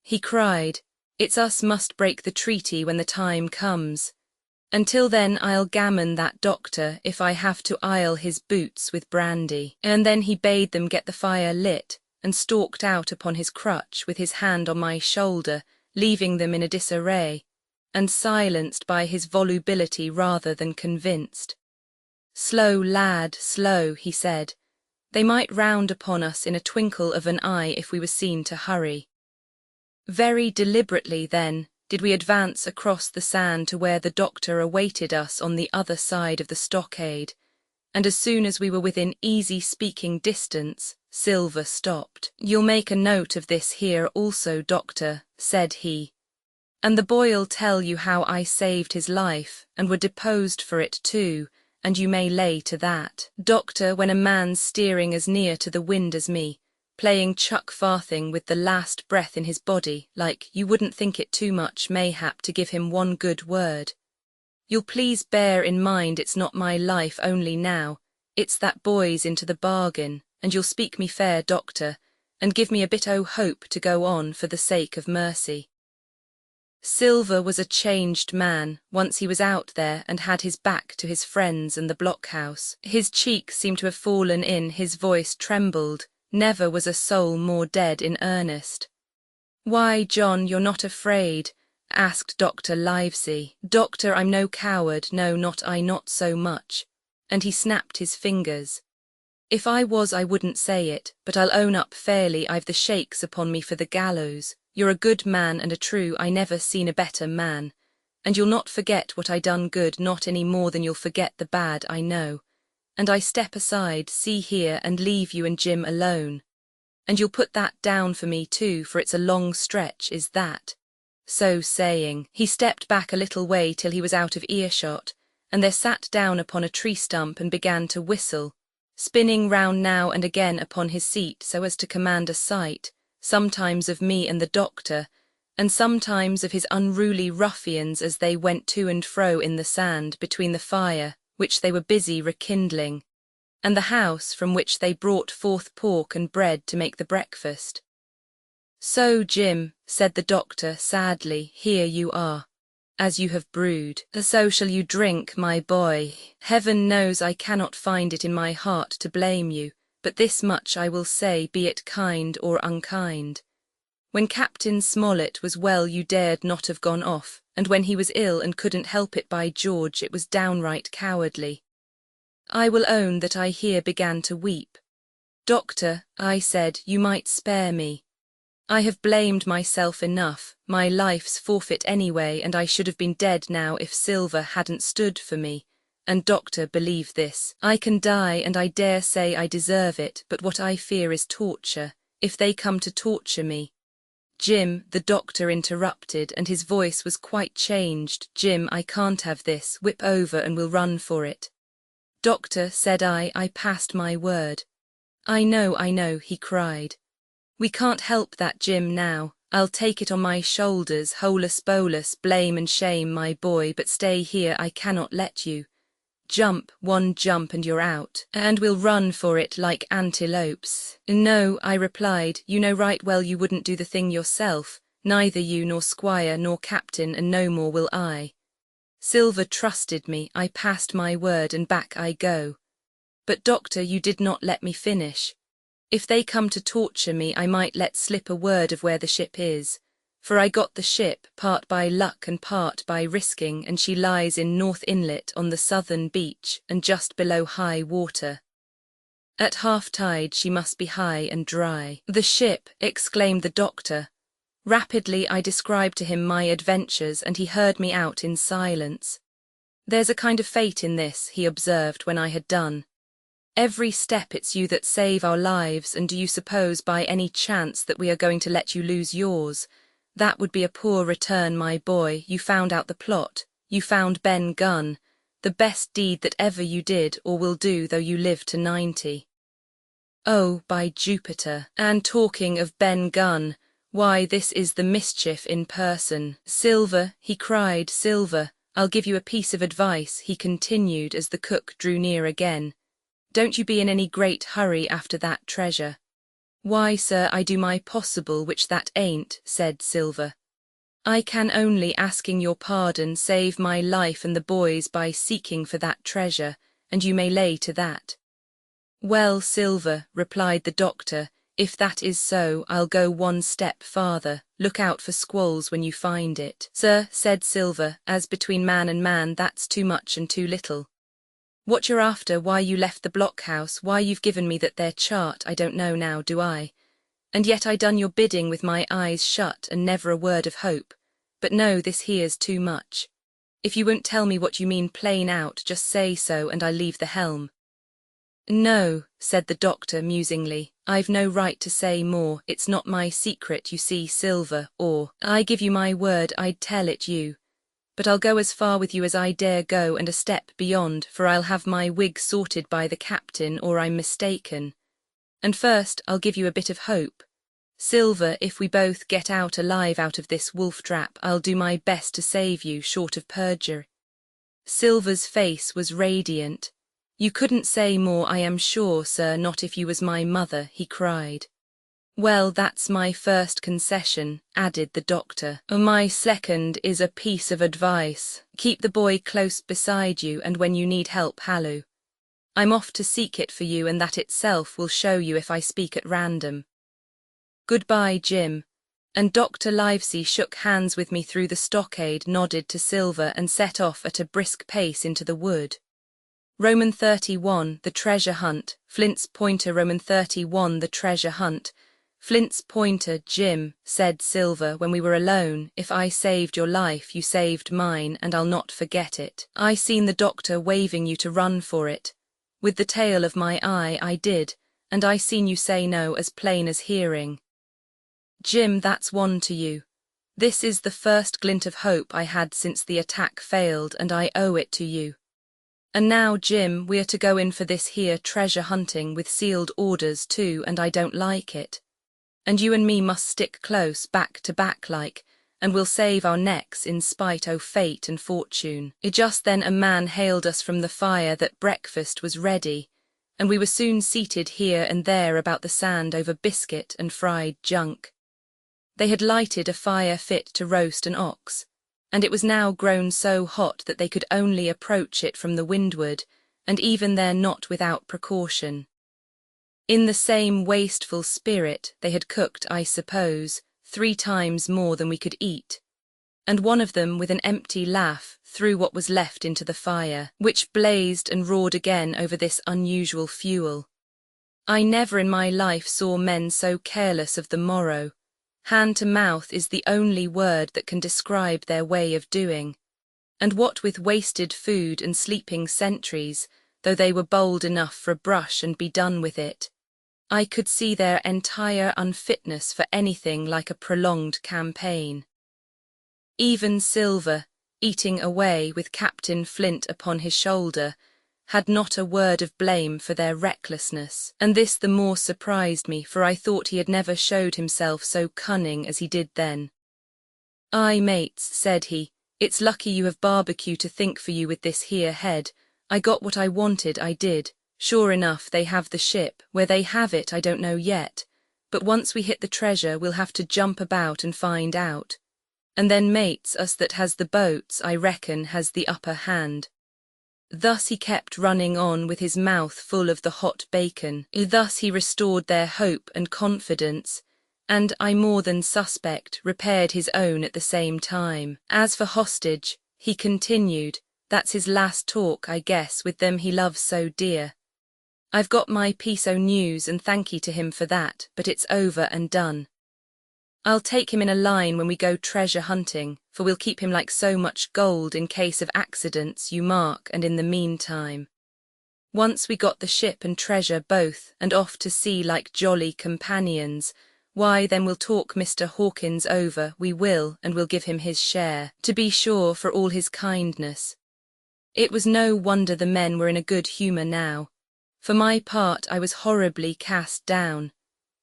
he cried, "it's us must break the treaty when the time comes. Until then I'll gammon that doctor if I have to ile his boots with brandy." And then he bade them get the fire lit, and stalked out upon his crutch with his hand on my shoulder, leaving them in a disarray, and silenced by his volubility rather than convinced. "Slow, lad, slow," he said. "They might round upon us in a twinkle of an eye if we were seen to hurry." Very deliberately, then, did we advance across the sand to where the doctor awaited us on the other side of the stockade, and as soon as we were within easy speaking distance, Silver stopped. "You'll make a note of this here also, doctor," said he, "and the boy'll tell you how I saved his life, and were deposed for it too, and you may lay to that. Doctor, when a man's steering as near to the wind as me, playing chuck-farthing with the last breath in his body, like, you wouldn't think it too much, mayhap, to give him one good word. You'll please bear in mind it's not my life only now, it's that boy's into the bargain, and you'll speak me fair, doctor, and give me a bit o' hope to go on for the sake of mercy." Silver was a changed man, once he was out there and had his back to his friends and the blockhouse. His cheeks seemed to have fallen in, his voice trembled. Never was a soul more dead in earnest. "Why, John, you're not afraid?" asked Dr. Livesey. "Doctor, I'm no coward, no, not I, not so much." And he snapped his fingers. "If I was I wouldn't say it, but I'll own up fairly I've the shakes upon me for the gallows. You're a good man and a true, I never seen a better man. And you'll not forget what I done good, not any more than you'll forget the bad, I know. And I step aside, see here, and leave you and Jim alone. And you'll put that down for me too, for it's a long stretch, is that?" So saying, he stepped back a little way till he was out of earshot, and there sat down upon a tree stump and began to whistle, spinning round now and again upon his seat so as to command a sight, sometimes of me and the doctor, and sometimes of his unruly ruffians as they went to and fro in the sand between the fire, which they were busy rekindling, and the house from which they brought forth pork and bread to make the breakfast. So, Jim, said the doctor sadly, here you are. As you have brewed, so shall you drink, my boy. Heaven knows I cannot find it in my heart to blame you, but this much I will say, be it kind or unkind. When Captain Smollett was well you dared not have gone off, and when he was ill and couldn't help it, by George, it was downright cowardly. I will own that I here began to weep. Doctor, I said, you might spare me. I have blamed myself enough, my life's forfeit anyway, and I should have been dead now if Silver hadn't stood for me. And doctor, believe this, I can die and I dare say I deserve it, but what I fear is torture, if they come to torture me. Jim, the doctor interrupted, and his voice was quite changed. Jim, I can't have this, whip over and we'll run for it. Doctor, said I passed my word. I know, he cried. We can't help that, Jim, now. I'll take it on my shoulders, holus bolus, blame and shame, my boy, but stay here, I cannot let you. Jump, one jump and you're out, and we'll run for it like antelopes. No, I replied, you know right well you wouldn't do the thing yourself, neither you nor squire nor captain, and no more will I. Silver trusted me, I passed my word, and back I go. But doctor, you did not let me finish. If they come to torture me, I might let slip a word of where the ship is, for I got the ship, part by luck and part by risking, and she lies in North Inlet on the southern beach, and just below high water. At half-tide she must be high and dry. The ship, exclaimed the doctor. Rapidly I described to him my adventures, and he heard me out in silence. There's a kind of fate in this, he observed when I had done. Every step it's you that save our lives, and do you suppose by any chance that we are going to let you lose yours? That would be a poor return, my boy. You found out the plot. You found Ben Gunn. The best deed that ever you did or will do, though you live to 90. Oh, by Jupiter! And talking of Ben Gunn, why, this is the mischief in person. Silver, he cried, Silver, I'll give you a piece of advice, he continued as the cook drew near again. Don't you be in any great hurry after that treasure. Why, sir, I do my possible, which that ain't, said Silver. I can only, asking your pardon, save my life and the boys by seeking for that treasure, and you may lay to that. Well, Silver, replied the doctor, if that is so, I'll go one step farther. Look out for squalls when you find it. Sir, said Silver, as between man and man that's too much and too little. What you're after, why you left the blockhouse, why you've given me that there chart, I don't know now, do I? And yet I done your bidding with my eyes shut, and never a word of hope. But no, this here's too much. If you won't tell me what you mean plain out, just say so, and I leave the helm. No, said the doctor musingly, I've no right to say more, it's not my secret, you see, Silver, or, I give you my word I'd tell it you. But I'll go as far with you as I dare go, and a step beyond, for I'll have my wig sorted by the captain, or I'm mistaken. And first, I'll give you a bit of hope. Silver, if we both get out alive out of this wolf trap, I'll do my best to save you, short of perjury. Silver's face was radiant. You couldn't say more, I am sure, sir, not if you was my mother, he cried. Well, that's my first concession, added the doctor. My second is a piece of advice. Keep the boy close beside you, and when you need help, halloo. I'm off to seek it for you, and that itself will show you if I speak at random. Goodbye, Jim. And Dr. Livesey shook hands with me through the stockade, nodded to Silver, and set off at a brisk pace into the wood. Roman 31, the treasure hunt. Flint's pointer. Roman 31, the treasure hunt. Flint's pointer, Jim, said Silver when we were alone, if I saved your life you saved mine, and I'll not forget it. I seen the doctor waving you to run for it. With the tail of my eye I did, and I seen you say no as plain as hearing. Jim, that's one to you. This is the first glint of hope I had since the attack failed, and I owe it to you. And now, Jim, we are to go in for this here treasure hunting with sealed orders too, and I don't like it. And you and me must stick close, back to back like, and we'll save our necks in spite o' fate and fortune. Just then a man hailed us from the fire that breakfast was ready, and we were soon seated here and there about the sand over biscuit and fried junk. They had lighted a fire fit to roast an ox, and it was now grown so hot that they could only approach it from the windward, and even there not without precaution. In the same wasteful spirit they had cooked, I suppose, 3 times more than we could eat, and one of them, with an empty laugh, threw what was left into the fire, which blazed and roared again over this unusual fuel. I never in my life saw men so careless of the morrow. Hand to mouth is the only word that can describe their way of doing, and what with wasted food and sleeping sentries, though they were bold enough for a brush and be done with it, I could see their entire unfitness for anything like a prolonged campaign. Even Silver, eating away with Captain Flint upon his shoulder, had not a word of blame for their recklessness, and this the more surprised me, for I thought he had never showed himself so cunning as he did then. "Aye, mates," said he, "it's lucky you have barbecue to think for you with this here head. I got what I wanted, I did. Sure enough they have the ship, where they have it I don't know yet, but once we hit the treasure we'll have to jump about and find out. And then mates, us that has the boats, I reckon, has the upper hand." Thus he kept running on with his mouth full of the hot bacon. Thus he restored their hope and confidence, and, I more than suspect, repaired his own at the same time. As for hostage, he continued, that's his last talk, I guess, with them he loves so dear. I've got my piece o' news, and thankee to him for that, but it's over and done. I'll take him in a line when we go treasure hunting, for we'll keep him like so much gold in case of accidents, you mark, and in the meantime. Once we got the ship and treasure both, and off to sea like jolly companions, why then we'll talk Mr. Hawkins over, we will, and we'll give him his share, to be sure, for all his kindness. It was no wonder the men were in a good humour now. For my part I was horribly cast down.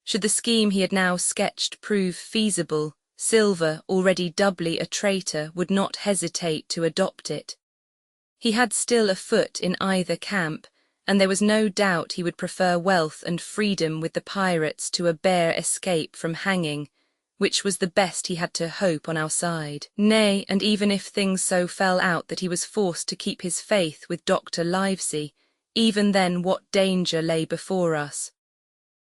Should the scheme he had now sketched prove feasible, Silver, already doubly a traitor, would not hesitate to adopt it. He had still a foot in either camp, and there was no doubt he would prefer wealth and freedom with the pirates to a bare escape from hanging, which was the best he had to hope on our side. Nay, and even if things so fell out that he was forced to keep his faith with Dr. Livesey, even then what danger lay before us?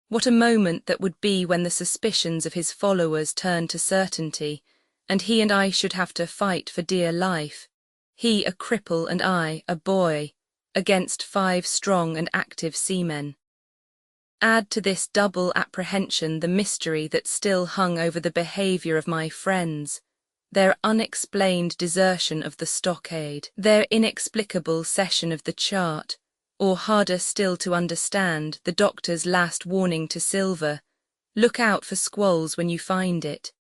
What a moment that would be when the suspicions of his followers turned to certainty, and he and I should have to fight for dear life, he a cripple and I a boy, against 5 strong and active seamen. Add to this double apprehension the mystery that still hung over the behaviour of my friends, their unexplained desertion of the stockade, their inexplicable cession of the chart, or harder still to understand, the doctor's last warning to Silver, "Look out for squalls when you find it."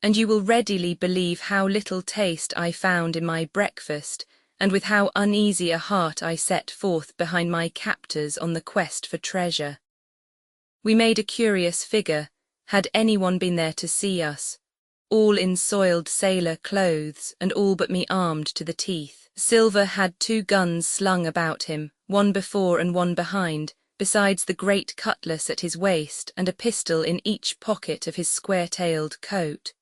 And you will readily believe how little taste I found in my breakfast, and with how uneasy a heart I set forth behind my captors on the quest for treasure. We made a curious figure, had anyone been there to see us, all in soiled sailor clothes, and all but me armed to the teeth. Silver had 2 guns slung about him, one before and one behind, besides the great cutlass at his waist and a pistol in each pocket of his square-tailed coat.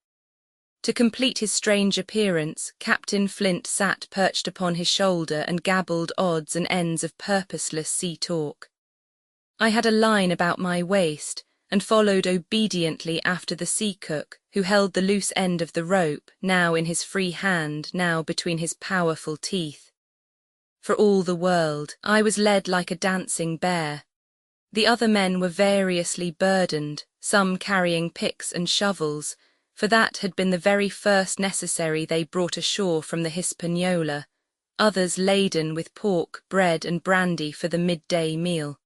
To complete his strange appearance, Captain Flint sat perched upon his shoulder and gabbled odds and ends of purposeless sea talk. I had a line about my waist, and followed obediently after the sea cook, who held the loose end of the rope, now in his free hand, now between his powerful teeth. For all the world, I was led like a dancing bear. The other men were variously burdened, some carrying picks and shovels, for that had been the very first necessary they brought ashore from the Hispaniola, others laden with pork, bread and brandy for the midday meal.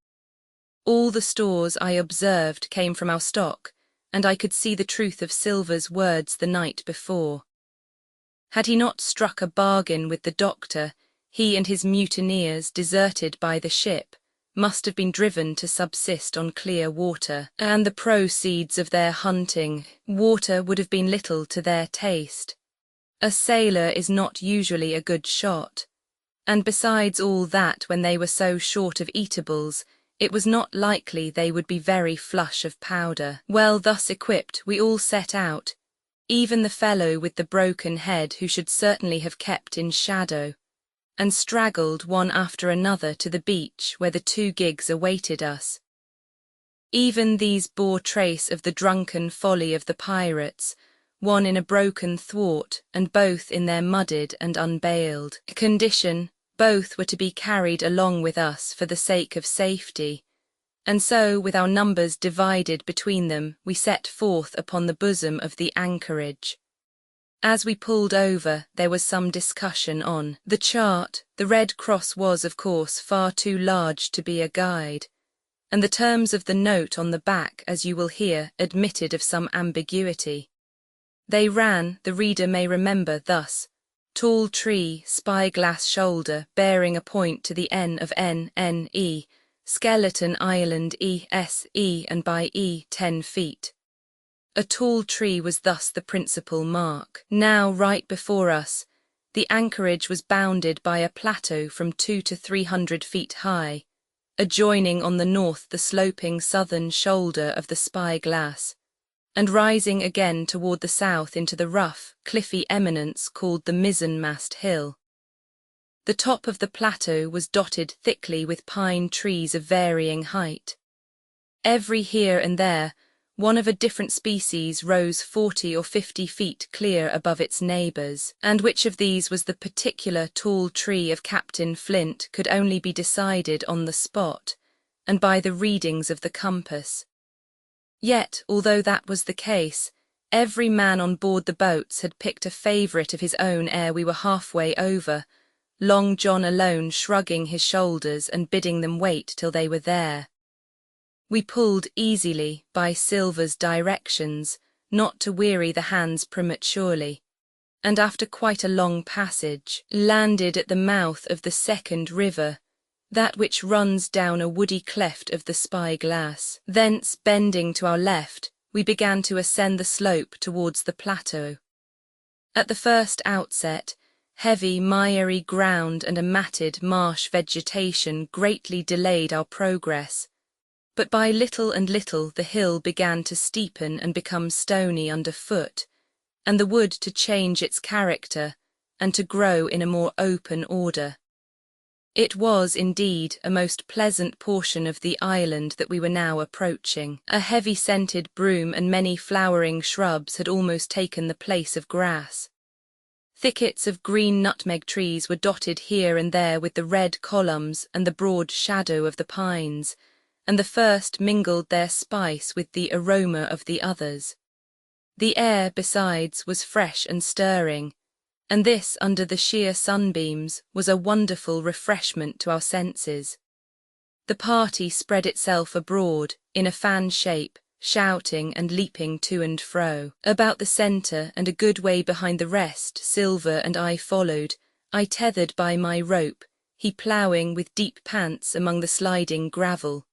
All the stores, I observed, came from our stock, and I could see the truth of Silver's words the night before. Had he not struck a bargain with the doctor, he and his mutineers, deserted by the ship, must have been driven to subsist on clear water, and the proceeds of their hunting, water would have been little to their taste. A sailor is not usually a good shot, and besides all that, when they were so short of eatables, It was not likely they would be very flush of powder. Well, thus equipped, we all set out, even the fellow with the broken head who should certainly have kept in shadow, and straggled one after another to the beach where the 2 gigs awaited us. Even these bore trace of the drunken folly of the pirates, one in a broken thwart and both in their mudded and unbailed condition. Both were to be carried along with us for the sake of safety, and so, with our numbers divided between them, we set forth upon the bosom of the anchorage. As we pulled over, there was some discussion on the chart. The Red Cross was, of course, far too large to be a guide, and the terms of the note on the back, as you will hear, admitted of some ambiguity. They ran, the reader may remember, thus: tall tree, spyglass shoulder, bearing a point to the N of NE, skeleton island ESE, and by E 10 feet. A tall tree was thus the principal mark. Now, right before us, the anchorage was bounded by a plateau from 200 to 300 feet high, adjoining on the north the sloping southern shoulder of the spyglass, and rising again toward the south into the rough, cliffy eminence called the mizzenmast hill. The top of the plateau was dotted thickly with pine trees of varying height. Every here and there, one of a different species rose 40 or 50 feet clear above its neighbours, and which of these was the particular tall tree of Captain Flint could only be decided on the spot, and by the readings of the compass. Yet, although that was the case, every man on board the boats had picked a favourite of his own ere we were halfway over, Long John alone shrugging his shoulders and bidding them wait till they were there. We pulled easily, by Silver's directions, not to weary the hands prematurely, and after quite a long passage, landed at the mouth of the second river, that which runs down a woody cleft of the spyglass. Thence, bending to our left, we began to ascend the slope towards the plateau. At the first outset, heavy, miry ground and a matted marsh vegetation greatly delayed our progress, but by little and little the hill began to steepen and become stony underfoot, and the wood to change its character, and to grow in a more open order. It was, indeed, a most pleasant portion of the island that we were now approaching. A heavy-scented broom and many flowering shrubs had almost taken the place of grass. Thickets of green nutmeg trees were dotted here and there with the red columns and the broad shadow of the pines, and the first mingled their spice with the aroma of the others. The air, besides, was fresh and stirring, and this, under the sheer sunbeams, was a wonderful refreshment to our senses. The party spread itself abroad, in a fan shape, shouting and leaping to and fro. About the centre, and a good way behind the rest, Silver and I followed, I tethered by my rope, he ploughing with deep pants among the sliding gravel.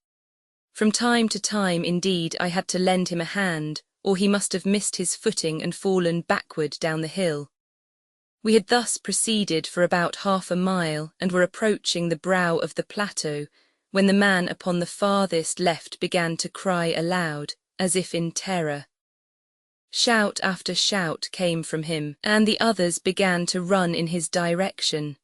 From time to time, indeed, I had to lend him a hand, or he must have missed his footing and fallen backward down the hill. We had thus proceeded for about half a mile, and were approaching the brow of the plateau, when the man upon the farthest left began to cry aloud, as if in terror. Shout after shout came from him, and the others began to run in his direction.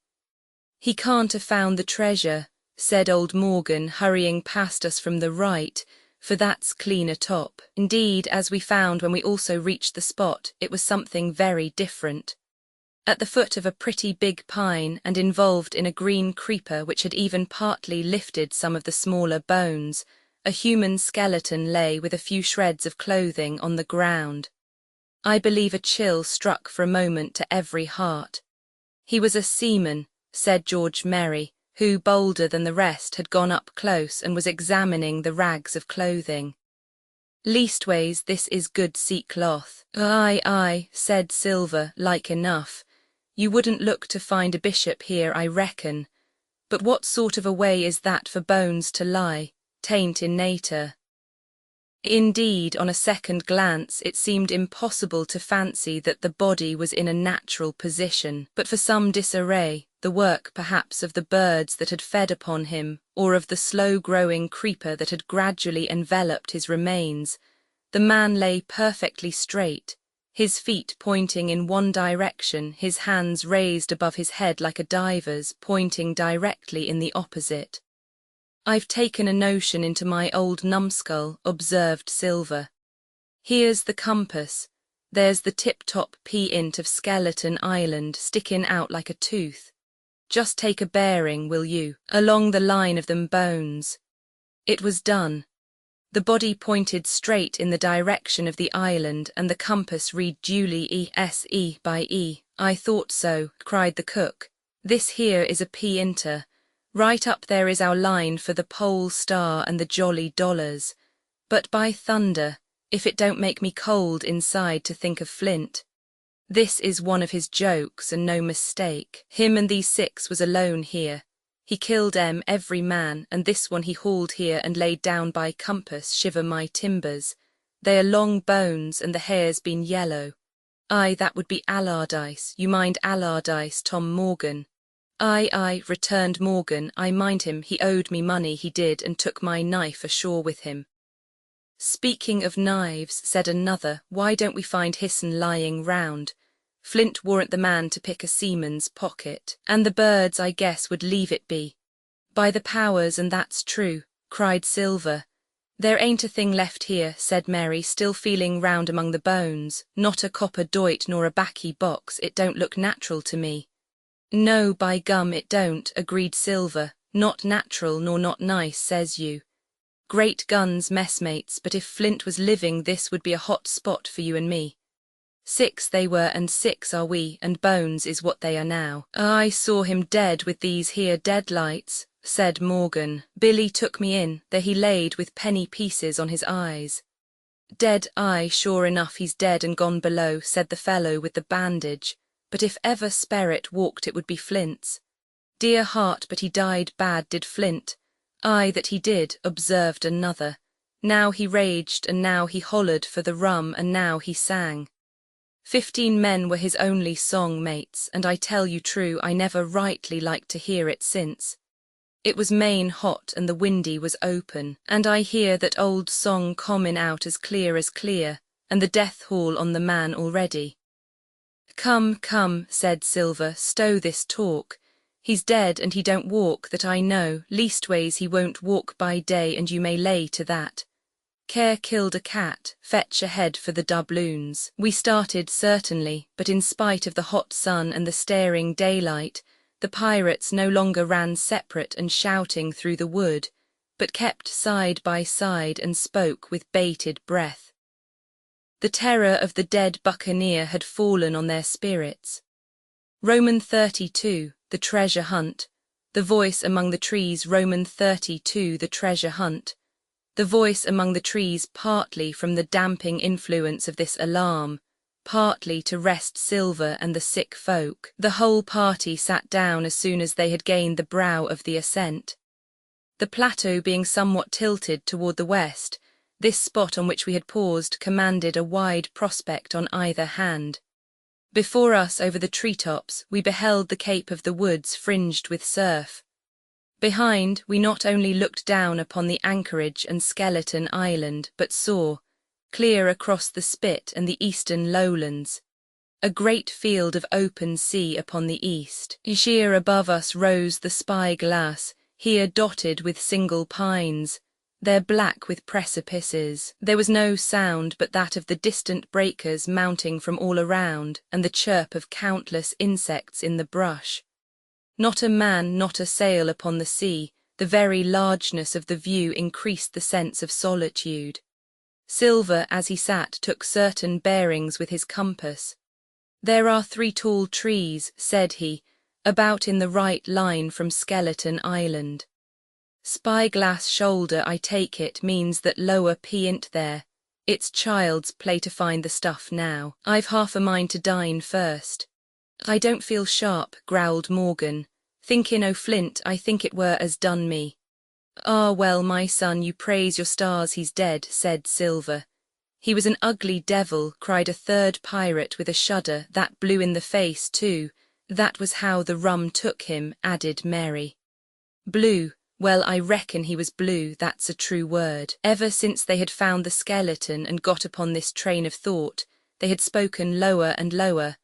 "He can't have found the treasure," said old Morgan, hurrying past us from the right, "for that's clean atop." Indeed, as we found when we also reached the spot, it was something very different. At the foot of a pretty big pine, and involved in a green creeper which had even partly lifted some of the smaller bones, a human skeleton lay with a few shreds of clothing on the ground. I believe a chill struck for a moment to every heart. He was a seaman, said George Merry, who, bolder than the rest, had gone up close and was examining the rags of clothing. "Leastways, this is good sea cloth." Aye, said Silver, like enough. "You wouldn't look to find a bishop here, I reckon. But what sort of a way is that for bones to lie? 'Tain't in natur." Indeed, on a second glance, it seemed impossible to fancy that the body was in a natural position, but for some disarray, the work perhaps of the birds that had fed upon him, or of the slow-growing creeper that had gradually enveloped his remains. The man lay perfectly straight, his feet pointing in one direction, his hands raised above his head like a diver's, pointing directly in the opposite. "I've taken a notion into my old numbskull," observed Silver. "Here's the compass. There's the tip-top P-int of Skeleton Island sticking out like a tooth. Just take a bearing, will you, along the line of them bones." It was done. The body pointed straight in the direction of the island, and the compass read duly E.S.E. by E. "I thought so," cried the cook. "This here is a P-inter. Right up there is our line for the Pole Star and the Jolly Dollars. But by thunder, if it don't make me cold inside to think of Flint. This is one of his jokes, and no mistake. Him and these 6 was alone here. He killed every man, and this one he hauled here and laid down by compass, shiver my timbers. They are long bones, and the hair's been yellow. Aye, that would be Allardyce. You mind Allardyce, Tom Morgan?" Aye, returned Morgan, "I mind him. He owed me money, he did, and took my knife ashore with him." "Speaking of knives," said another, "why don't we find Hisson lying round? Flint warn't the man to pick a seaman's pocket, and the birds, I guess, would leave it be." "By the powers, and that's true," cried Silver. "There ain't a thing left here," said Mary, still feeling round among the bones. "Not a copper doit nor a baccy box. It don't look natural to me." "No, by gum, it don't," agreed Silver. "Not natural nor not nice, says you. Great guns, messmates, but if Flint was living this would be a hot spot for you and me. 6 they were, and 6 are we, and bones is what they are now." "I saw him dead with these here deadlights," said Morgan. "Billy took me in, there he laid with penny pieces on his eyes." "Dead, aye, sure enough he's dead and gone below," said the fellow with the bandage. "But if ever sperrit walked it would be Flint's. Dear heart, but he died bad, did Flint." "Aye, that he did," observed another. "Now he raged, and now he hollered for the rum, and now he sang. 15 men were his only song, mates, and I tell you true, I never rightly liked to hear it since. It was main hot, and the windy was open, and I hear that old song comin' out as clear, and the death haul on the man already." Come, said Silver, "stow this talk. He's dead, and he don't walk, that I know, leastways he won't walk by day, and you may lay to that. Care killed a cat, fetch ahead for the doubloons." We started certainly, but in spite of the hot sun and the staring daylight, the pirates no longer ran separate and shouting through the wood, but kept side by side and spoke with bated breath. The terror of the dead buccaneer had fallen on their spirits. Roman 32, the treasure hunt. The voice among the trees, Roman 32, the treasure hunt. The voice among the trees, partly from the damping influence of this alarm, partly to rest Silver and the sick folk. The whole party sat down as soon as they had gained the brow of the ascent. The plateau being somewhat tilted toward the west, this spot on which we had paused commanded a wide prospect on either hand. Before us, over the treetops, we beheld the cape of the woods fringed with surf. Behind, we not only looked down upon the anchorage and Skeleton Island, but saw, clear across the spit and the eastern lowlands, a great field of open sea upon the east. Sheer above us rose the spy-glass, here dotted with single pines, there black with precipices. There was no sound but that of the distant breakers mounting from all around, and the chirp of countless insects in the brush. Not a man, not a sail upon the sea. The very largeness of the view increased the sense of solitude. Silver, as he sat, took certain bearings with his compass. "There are 3 tall trees," said he, "about in the right line from Skeleton Island. Spyglass shoulder, I take it, means that lower P-int there. It's child's play to find the stuff now. I've half a mind to dine first." "I don't feel sharp," growled Morgan. "Thinkin' o' Flint, I think it were as done me." "Ah, well, my son, you praise your stars he's dead," said Silver. "He was an ugly devil," cried a third pirate with a shudder, "that blew in the face too. That was how the rum took him, added Mary. Blue, well, I reckon he was blue, that's a true word. Ever since they had found the skeleton and got upon this train of thought, they had spoken lower and lower,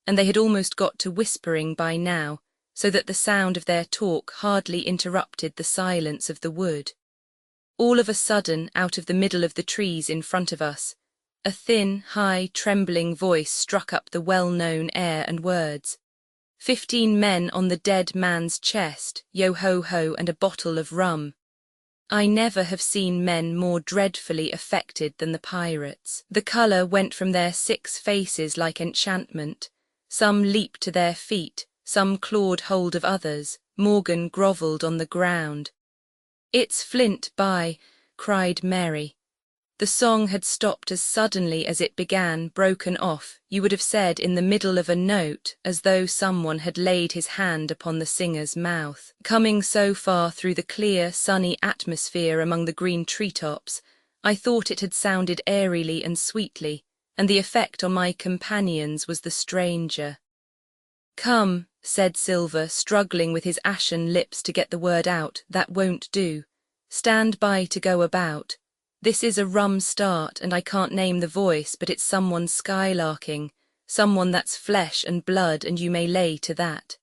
and they had almost got to whispering by now, so that the sound of their talk hardly interrupted the silence of the wood. All of a sudden, out of the middle of the trees in front of us, a thin, high, trembling voice struck up the well-known air and words. 15 men on the dead man's chest, yo-ho-ho, and a bottle of rum. I never have seen men more dreadfully affected than the pirates. The colour went from their 6 faces like enchantment. Some leaped to their feet, some clawed hold of others. Morgan grovelled on the ground. "It's Flint by," cried Mary. The song had stopped as suddenly as it began, broken off, you would have said in the middle of a note, as though someone had laid his hand upon the singer's mouth. Coming so far through the clear, sunny atmosphere among the green treetops, I thought it had sounded airily and sweetly, and the effect on my companions was the stranger. "Come," said Silver, struggling with his ashen lips to get the word out, "that won't do. Stand by to go about. This is a rum start, and I can't name the voice, but it's someone skylarking, someone that's flesh and blood, and you may lay to that."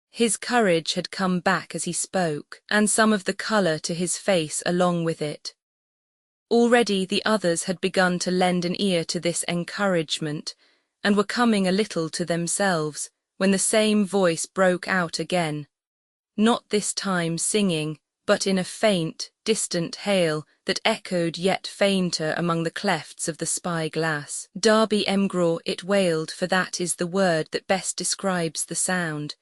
His courage had come back as he spoke, and some of the colour to his face along with it. Already the others had begun to lend an ear to this encouragement, and were coming a little to themselves, when the same voice broke out again, not this time singing, but in a faint, distant hail that echoed yet fainter among the clefts of the spy-glass. "Darby Emgraw," it wailed, for that is the word that best describes the sound.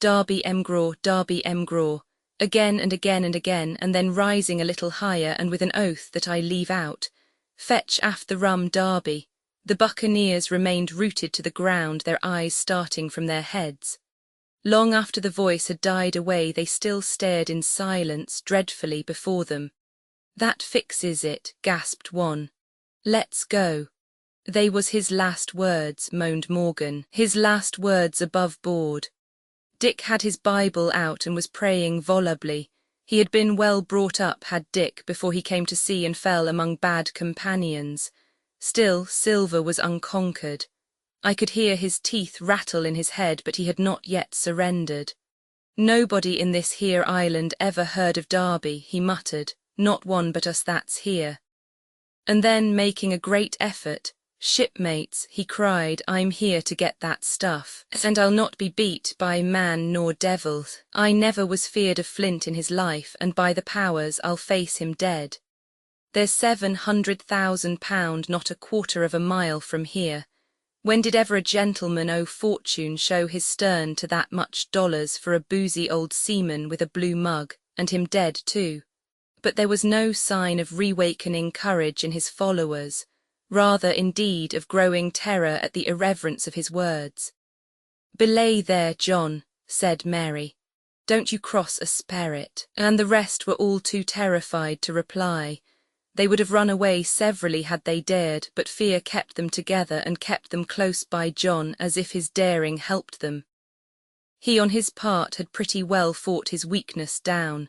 "Darby Emgraw, Darby Emgraw," again and again and again, and then rising a little higher and with an oath that I leave out, "Fetch aft the rum, Darby." The buccaneers remained rooted to the ground, their eyes starting from their heads. Long after the voice had died away, they still stared in silence dreadfully before them. "That fixes it," gasped one. "Let's go." They was his last words, moaned Morgan, his last words above board. Dick had his Bible out and was praying volubly. He had been well brought up, had Dick, before he came to sea and fell among bad companions. Still, Silver was unconquered. I could hear his teeth rattle in his head, but he had not yet surrendered. "Nobody in this here island ever heard of Darby," he muttered, "not one but us that's here." And then, making a great effort, "Shipmates," he cried, "I'm here to get that stuff, and I'll not be beat by man nor devil. I never was feared of Flint in his life, and by the powers I'll face him dead. There's £700,000 not a quarter of a mile from here. When did ever a gentleman o' fortune show his stern to that much dollars for a boozy old seaman with a blue mug, and him dead too?" But there was no sign of reawakening courage in his followers, rather indeed of growing terror at the irreverence of his words. "Belay there, John," said Mary. "Don't you cross a sperrit," and the rest were all too terrified to reply. They would have run away severally had they dared, but fear kept them together and kept them close by John, as if his daring helped them. He on his part had pretty well fought his weakness down.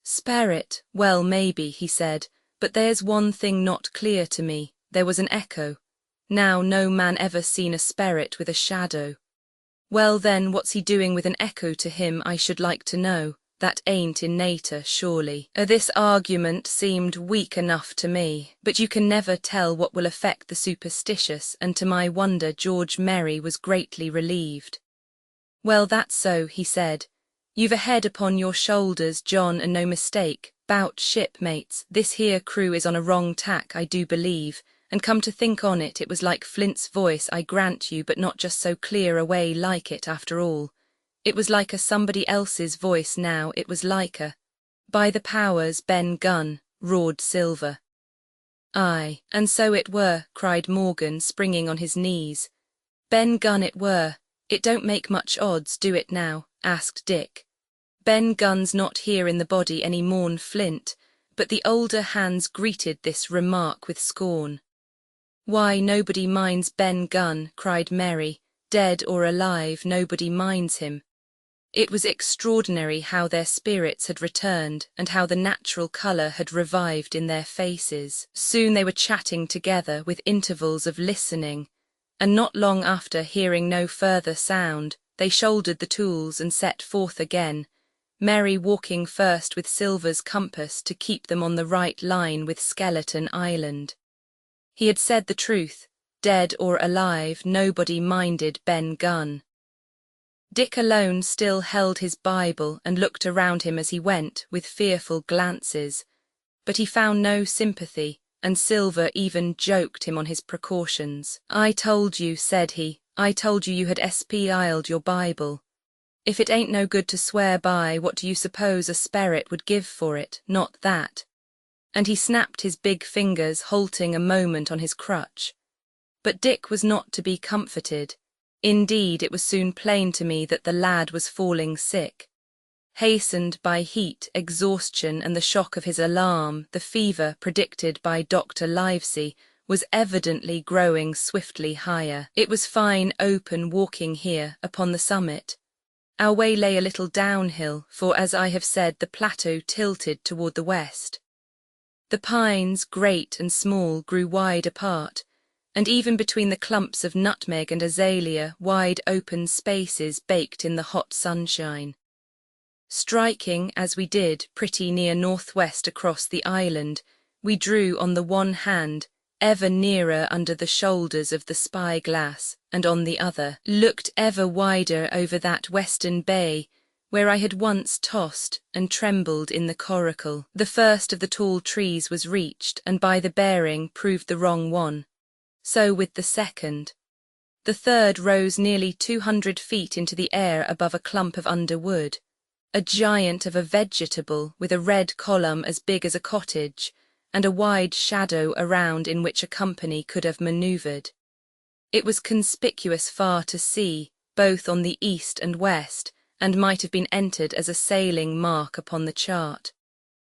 "Sperrit, well maybe," he said, "but there's one thing not clear to me. There was an echo. Now no man ever seen a sperrit with a shadow." "Well then, what's he doing with an echo to him, I should like to know? That ain't in natur, surely." This argument seemed weak enough to me, but you can never tell what will affect the superstitious, and to my wonder George Merry was greatly relieved. "Well, that's so," he said. "You've a head upon your shoulders, John, and no mistake. 'Bout shipmates, this here crew is on a wrong tack, I do believe, and come to think on it, it was like Flint's voice, I grant you, but not just so clear away like it after all. It was like a somebody else's voice now, it was like a—" "By the powers, Ben Gunn," roared Silver. "Aye, and so it were," cried Morgan, springing on his knees. "Ben Gunn it were. It don't make much odds, do it now?" asked Dick. "Ben Gunn's not here in the body any more'n Flint," but the older hands greeted this remark with scorn. "Why, nobody minds Ben Gunn," cried Mary. Dead or alive, nobody minds him. It was extraordinary how their spirits had returned and how the natural colour had revived in their faces. Soon they were chatting together with intervals of listening, and not long after, hearing no further sound, they shouldered the tools and set forth again, Mary walking first with Silver's compass to keep them on the right line with Skeleton Island. He had said the truth. Dead or alive, nobody minded Ben Gunn. Dick alone still held his Bible and looked around him as he went, with fearful glances. But he found no sympathy, and Silver even joked him on his precautions. "I told you," said he, "I told you had SPI'd your Bible. If it ain't no good to swear by, what do you suppose a sperrit would give for it? Not that." And he snapped his big fingers, halting a moment on his crutch. But Dick was not to be comforted. Indeed, it was soon plain to me that the lad was falling sick. Hastened by heat, exhaustion, and the shock of his alarm, the fever predicted by Dr. Livesey was evidently growing swiftly higher. It was fine open walking here upon the summit. Our way lay a little downhill, for as I have said, the plateau tilted toward the west. The pines, great and small, grew wide apart, and even between the clumps of nutmeg and azalea, wide open spaces baked in the hot sunshine. Striking, as we did, pretty near northwest across the island, we drew on the one hand, ever nearer under the shoulders of the spyglass, and on the other, looked ever wider over that western bay, where I had once tossed and trembled in the coracle. The first of the tall trees was reached, and by the bearing proved the wrong one. So with the second. The third rose nearly 200 feet into the air above a clump of underwood, a giant of a vegetable with a red column as big as a cottage, and a wide shadow around in which a company could have manoeuvred. It was conspicuous far to sea, both on the east and west, and might have been entered as a sailing mark upon the chart.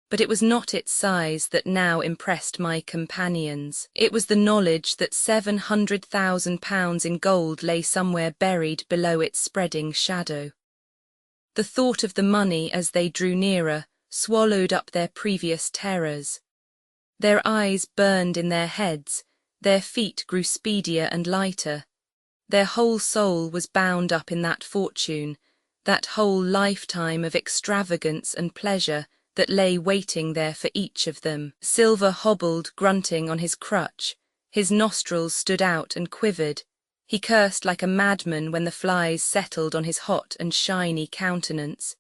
But it was not its size that now impressed my companions. It was the knowledge that £700,000 in gold lay somewhere buried below its spreading shadow. The thought of the money as they drew nearer swallowed up their previous terrors. Their eyes burned in their heads, their feet grew speedier and lighter. Their whole soul was bound up in that fortune, that whole lifetime of extravagance and pleasure that lay waiting there for each of them. Silver hobbled, grunting on his crutch. His nostrils stood out and quivered. He cursed like a madman when the flies settled on his hot and shiny countenance.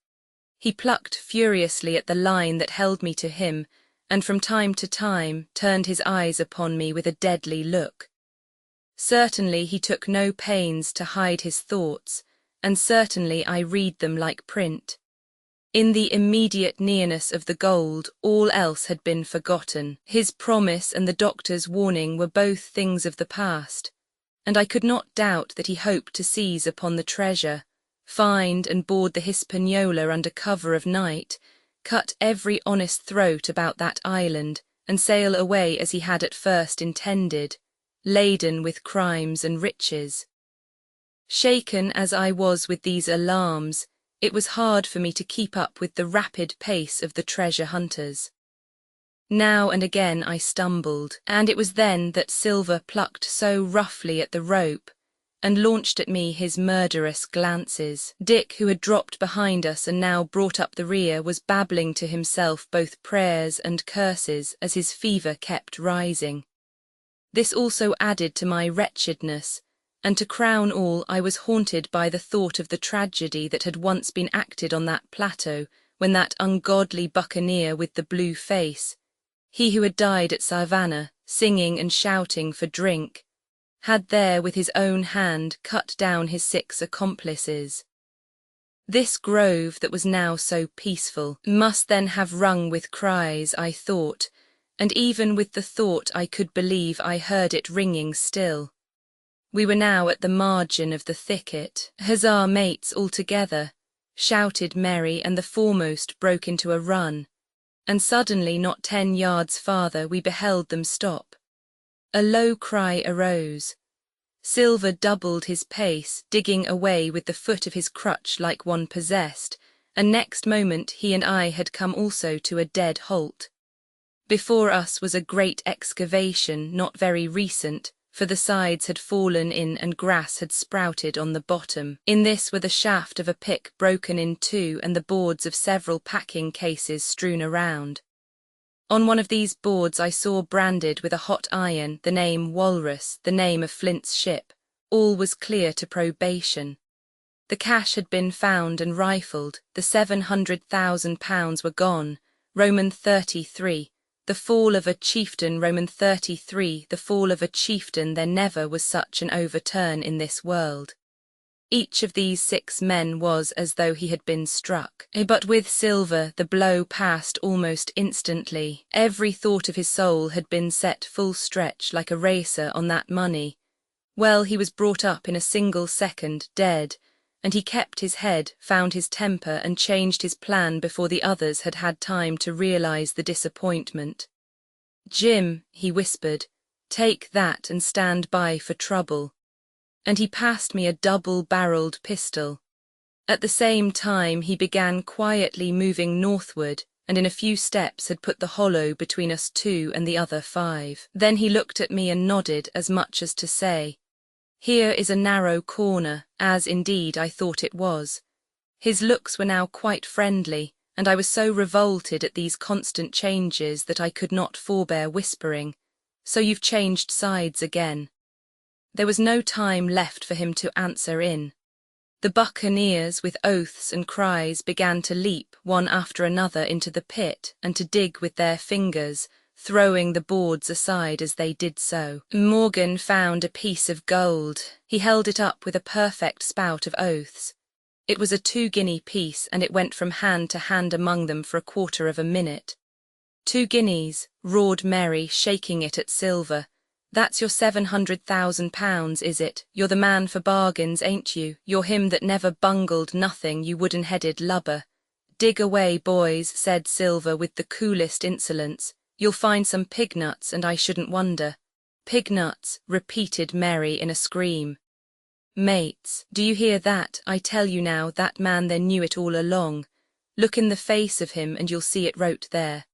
He plucked furiously at the line that held me to him, and from time to time turned his eyes upon me with a deadly look. Certainly he took no pains to hide his thoughts, and certainly I read them like print. In the immediate nearness of the gold, all else had been forgotten. His promise and the doctor's warning were both things of the past, and I could not doubt that he hoped to seize upon the treasure, find and board the Hispaniola under cover of night, cut every honest throat about that island, and sail away as he had at first intended, laden with crimes and riches. Shaken as I was with these alarms, it was hard for me to keep up with the rapid pace of the treasure hunters. Now and again I stumbled, and it was then that Silver plucked so roughly at the rope and launched at me his murderous glances. Dick, who had dropped behind us and now brought up the rear, was babbling to himself both prayers and curses as his fever kept rising. This also added to my wretchedness, and to crown all, I was haunted by the thought of the tragedy that had once been acted on that plateau when that ungodly buccaneer with the blue face, he who had died at Savannah, singing and shouting for drink, had there with his own hand cut down his 6 accomplices. This grove that was now so peaceful must then have rung with cries, I thought, and even with the thought I could believe I heard it ringing still. We were now at the margin of the thicket. "Huzzah, mates, all together!" shouted Mary, and the foremost broke into a run. And suddenly, not 10 yards farther, we beheld them stop. A low cry arose. Silver doubled his pace, digging away with the foot of his crutch like one possessed, and next moment he and I had come also to a dead halt. Before us was a great excavation, not very recent, for the sides had fallen in and grass had sprouted on the bottom. In this were the shaft of a pick broken in two and the boards of several packing cases strewn around. On one of these boards I saw branded with a hot iron the name Walrus, the name of Flint's ship. All was clear to probation. The cash had been found and rifled, the £700,000 were gone. Roman 33. The fall of a chieftain. Roman 33. The fall of a chieftain. There never was such an overturn in this world. Each of these 6 men was as though he had been struck. But with Silver the blow passed almost instantly. Every thought of his soul had been set full stretch like a racer on that money. Well, he was brought up in a single second, dead, and he kept his head, found his temper, and changed his plan before the others had had time to realize the disappointment. "Jim," he whispered, "take that and stand by for trouble." And he passed me a double-barreled pistol. At the same time he began quietly moving northward, and in a few steps had put the hollow between us 2 and the other 5. Then he looked at me and nodded as much as to say, "Here is a narrow corner," as indeed I thought it was. His looks were now quite friendly, and I was so revolted at these constant changes that I could not forbear whispering, "So you've changed sides again." There was no time left for him to answer in. The buccaneers, with oaths and cries, began to leap one after another into the pit and to dig with their fingers, throwing the boards aside as they did so. Morgan found a piece of gold. He held it up with a perfect spout of oaths. It was a 2-guinea piece, and it went from hand to hand among them for a quarter of a minute. 2 guineas, roared Mary, shaking it at Silver. "That's your £700,000, is it? You're the man for bargains, ain't you? You're him that never bungled nothing, you wooden-headed lubber." "Dig away, boys," said Silver with the coolest insolence. "You'll find some pig nuts, and I shouldn't wonder." "Pig nuts," repeated Mary in a scream. "Mates, do you hear that? I tell you now, that man there knew it all along. Look in the face of him and you'll see it wrote there."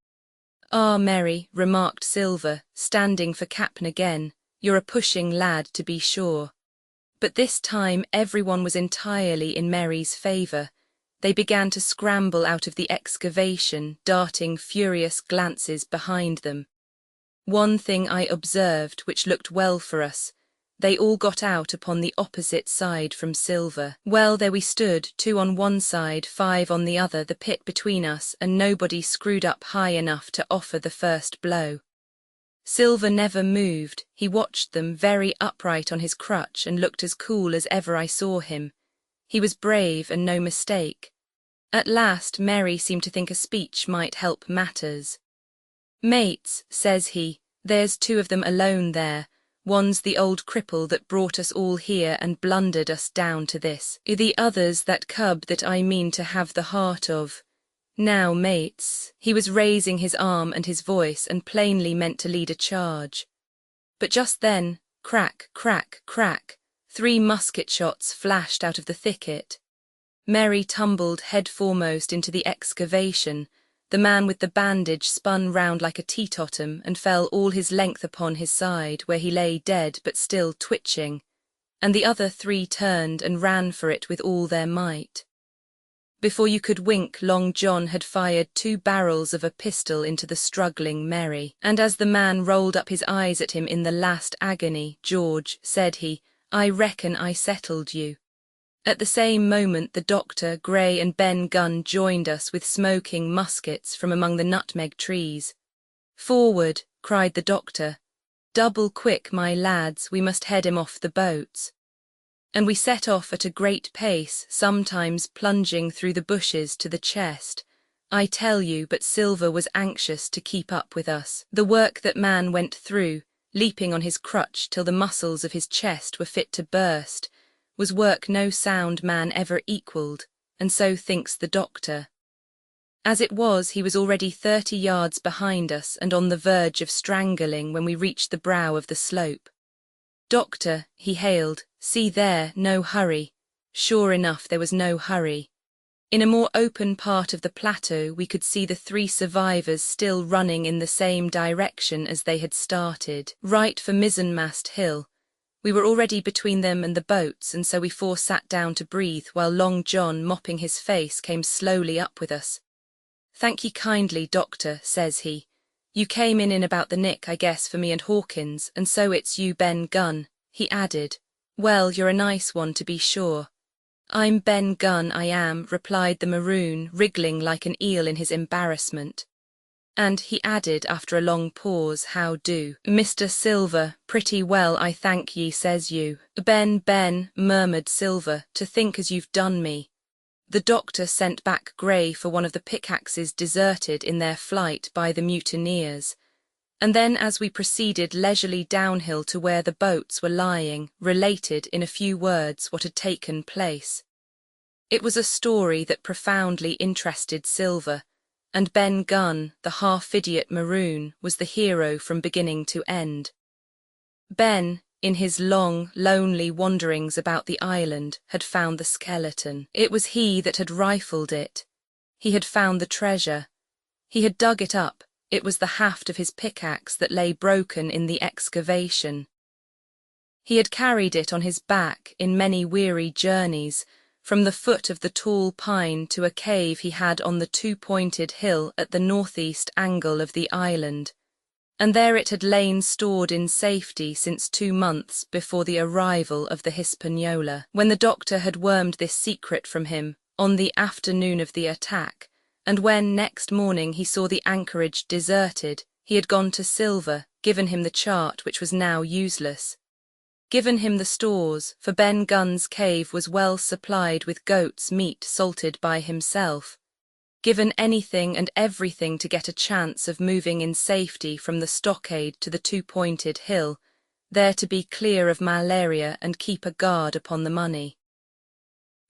"Ah, Mary," remarked Silver, standing for Cap'n again, "you're a pushing lad to be sure." But this time everyone was entirely in Mary's favour. They began to scramble out of the excavation, darting furious glances behind them. One thing I observed which looked well for us. They all got out upon the opposite side from Silver. Well, there we stood, 2 on one side, 5 on the other, the pit between us, and nobody screwed up high enough to offer the first blow. Silver never moved. He watched them, very upright on his crutch, and looked as cool as ever I saw him. He was brave and no mistake. At last Mary seemed to think a speech might help matters. "Mates," says he, "there's 2 of them alone there. One's the old cripple that brought us all here and blundered us down to this. The other's that cub that I mean to have the heart of. Now, mates," he was raising his arm and his voice and plainly meant to lead a charge. But just then, crack, crack, crack, 3 musket shots flashed out of the thicket. Mary tumbled head foremost into the excavation. The man with the bandage spun round like a teetotum and fell all his length upon his side, where he lay dead but still twitching, and the other 3 turned and ran for it with all their might. Before you could wink, Long John had fired 2 barrels of a pistol into the struggling Mary, and as the man rolled up his eyes at him in the last agony, "George," said he, "I reckon I settled you." At the same moment the doctor, Gray and Ben Gunn joined us with smoking muskets from among the nutmeg trees. "Forward," cried the doctor. "Double quick, my lads, we must head him off the boats." And we set off at a great pace, sometimes plunging through the bushes to the chest. I tell you, but Silver was anxious to keep up with us. The work that man went through, leaping on his crutch till the muscles of his chest were fit to burst, was work no sound man ever equalled, and so thinks the doctor. As it was, he was already 30 yards behind us and on the verge of strangling when we reached the brow of the slope. "Doctor," he hailed, "see there, no hurry." Sure enough, there was no hurry. In a more open part of the plateau we could see the 3 survivors still running in the same direction as they had started, right for Mizzenmast Hill. We were already between them and the boats, and so we 4 sat down to breathe while Long John, mopping his face, came slowly up with us. "Thank ye kindly, Doctor," says he. "You came in about the nick, I guess, for me and Hawkins, and so it's you Ben Gunn," he added. "Well, you're a nice one to be sure." "I'm Ben Gunn, I am," replied the maroon, wriggling like an eel in his embarrassment. And he added after a long pause, "How do, Mr. Silver?" "Pretty well, I thank ye," says you. Ben," murmured Silver, "to think as you've done me." The doctor sent back Gray for one of the pickaxes deserted in their flight by the mutineers, and then as we proceeded leisurely downhill to where the boats were lying, related in a few words what had taken place. It was a story that profoundly interested Silver, and Ben Gunn, the half-idiot maroon, was the hero from beginning to end. Ben, in his long, lonely wanderings about the island, had found the skeleton. It was he that had rifled it. He had found the treasure. He had dug it up. It was the haft of his pickaxe that lay broken in the excavation. He had carried it on his back in many weary journeys, from the foot of the tall pine to a cave he had on the 2-pointed hill at the northeast angle of the island, and there it had lain stored in safety since 2 months before the arrival of the Hispaniola. When the doctor had wormed this secret from him on the afternoon of the attack, and when next morning he saw the anchorage deserted, he had gone to Silver, given him the chart which was now useless, given him the stores, for Ben Gunn's cave was well supplied with goat's meat salted by himself, given anything and everything to get a chance of moving in safety from the stockade to the 2-pointed hill, there to be clear of malaria and keep a guard upon the money.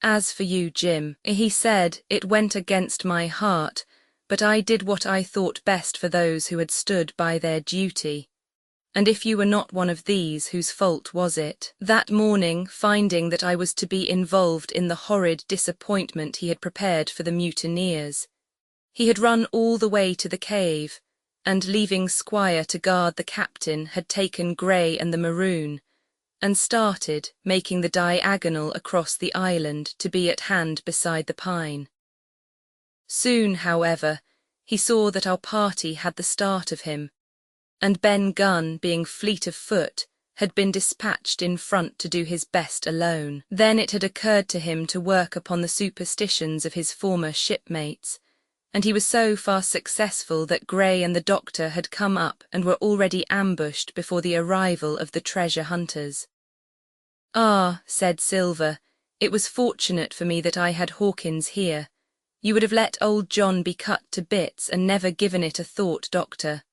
"As for you, Jim," he said, "it went against my heart, but I did what I thought best for those who had stood by their duty. And if you were not one of these, whose fault was it?" That morning, finding that I was to be involved in the horrid disappointment he had prepared for the mutineers, he had run all the way to the cave, and leaving Squire to guard the captain, had taken Gray and the maroon, and started, making the diagonal across the island to be at hand beside the pine. Soon, however, he saw that our party had the start of him, and Ben Gunn, being fleet of foot, had been dispatched in front to do his best alone. Then it had occurred to him to work upon the superstitions of his former shipmates, and he was so far successful that Gray and the doctor had come up and were already ambushed before the arrival of the treasure hunters. "Ah," said Silver, "it was fortunate for me that I had Hawkins here. You would have let old John be cut to bits and never given it a thought, Doctor."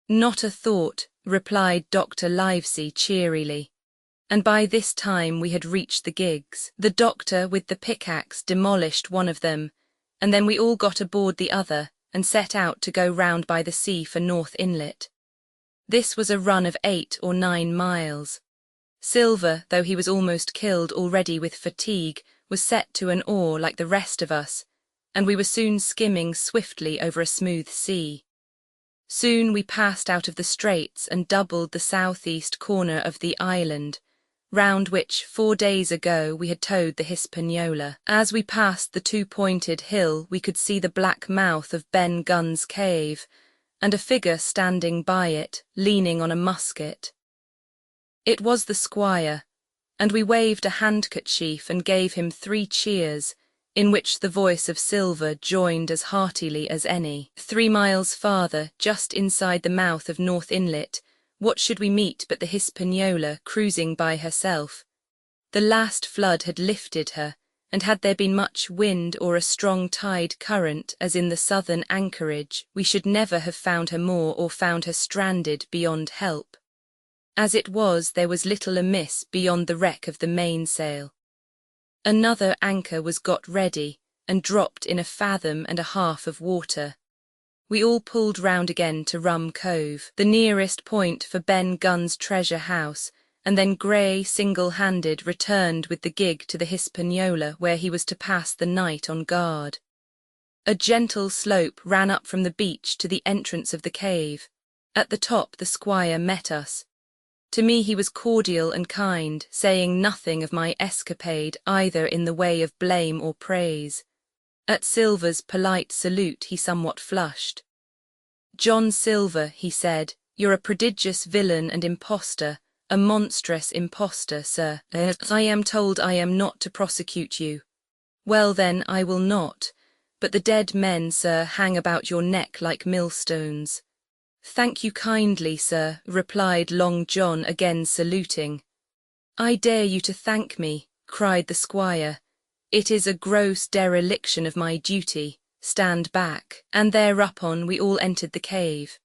"Not a thought," replied Dr. Livesey cheerily. And by this time we had reached the gigs. The doctor with the pickaxe demolished one of them, and then we all got aboard the other and set out to go round by the sea for North Inlet. This was a run of 8 or 9 miles. Silver, though he was almost killed already with fatigue, was set to an oar like the rest of us, and we were soon skimming swiftly over a smooth sea. Soon we passed out of the straits and doubled the southeast corner of the island, round which 4 days ago we had towed the Hispaniola. As we passed the 2-pointed hill we could see the black mouth of Ben Gunn's cave, and a figure standing by it, leaning on a musket. It was the squire, and we waved a handkerchief and gave him 3 cheers, in which the voice of Silver joined as heartily as any. 3 miles farther, just inside the mouth of North Inlet, what should we meet but the Hispaniola cruising by herself? The last flood had lifted her, and had there been much wind or a strong tide current, as in the southern anchorage, we should never have found her more or found her stranded beyond help. As it was, there was little amiss beyond the wreck of the mainsail. Another anchor was got ready, and dropped in 1.5 fathoms of water. We all pulled round again to Rum Cove, the nearest point for Ben Gunn's treasure house, and then Gray, single-handed, returned with the gig to the Hispaniola, where he was to pass the night on guard. A gentle slope ran up from the beach to the entrance of the cave. At the top the squire met us. To me he was cordial and kind, saying nothing of my escapade either in the way of blame or praise. At Silver's polite salute he somewhat flushed. "John Silver," he said, "you're a prodigious villain and impostor, a monstrous impostor, sir. I am told I am not to prosecute you. Well then, I will not, but the dead men, sir, hang about your neck like millstones." "Thank you kindly, sir," replied Long John, again saluting. "I dare you to thank me," cried the squire. "It is a gross dereliction of my duty. Stand back." And thereupon we all entered the cave.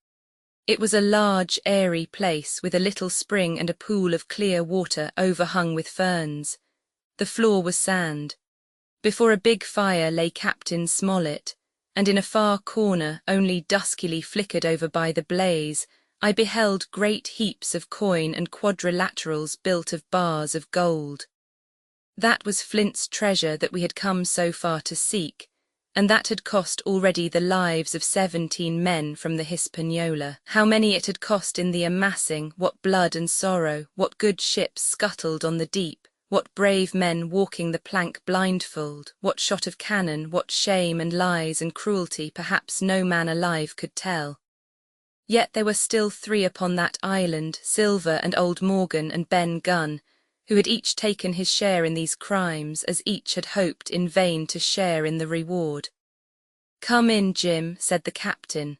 It was a large, airy place with a little spring and a pool of clear water overhung with ferns. The floor was sand. Before a big fire lay Captain Smollett, and in a far corner, only duskily flickered over by the blaze, I beheld great heaps of coin and quadrilaterals built of bars of gold. That was Flint's treasure that we had come so far to seek, and that had cost already the lives of 17 men from the Hispaniola. How many it had cost in the amassing, what blood and sorrow, what good ships scuttled on the deep, what brave men walking the plank blindfold, what shot of cannon, what shame and lies and cruelty, perhaps no man alive could tell. Yet there were still 3 upon that island, Silver and old Morgan and Ben Gunn, who had each taken his share in these crimes, as each had hoped in vain to share in the reward. "Come in, Jim," said the captain.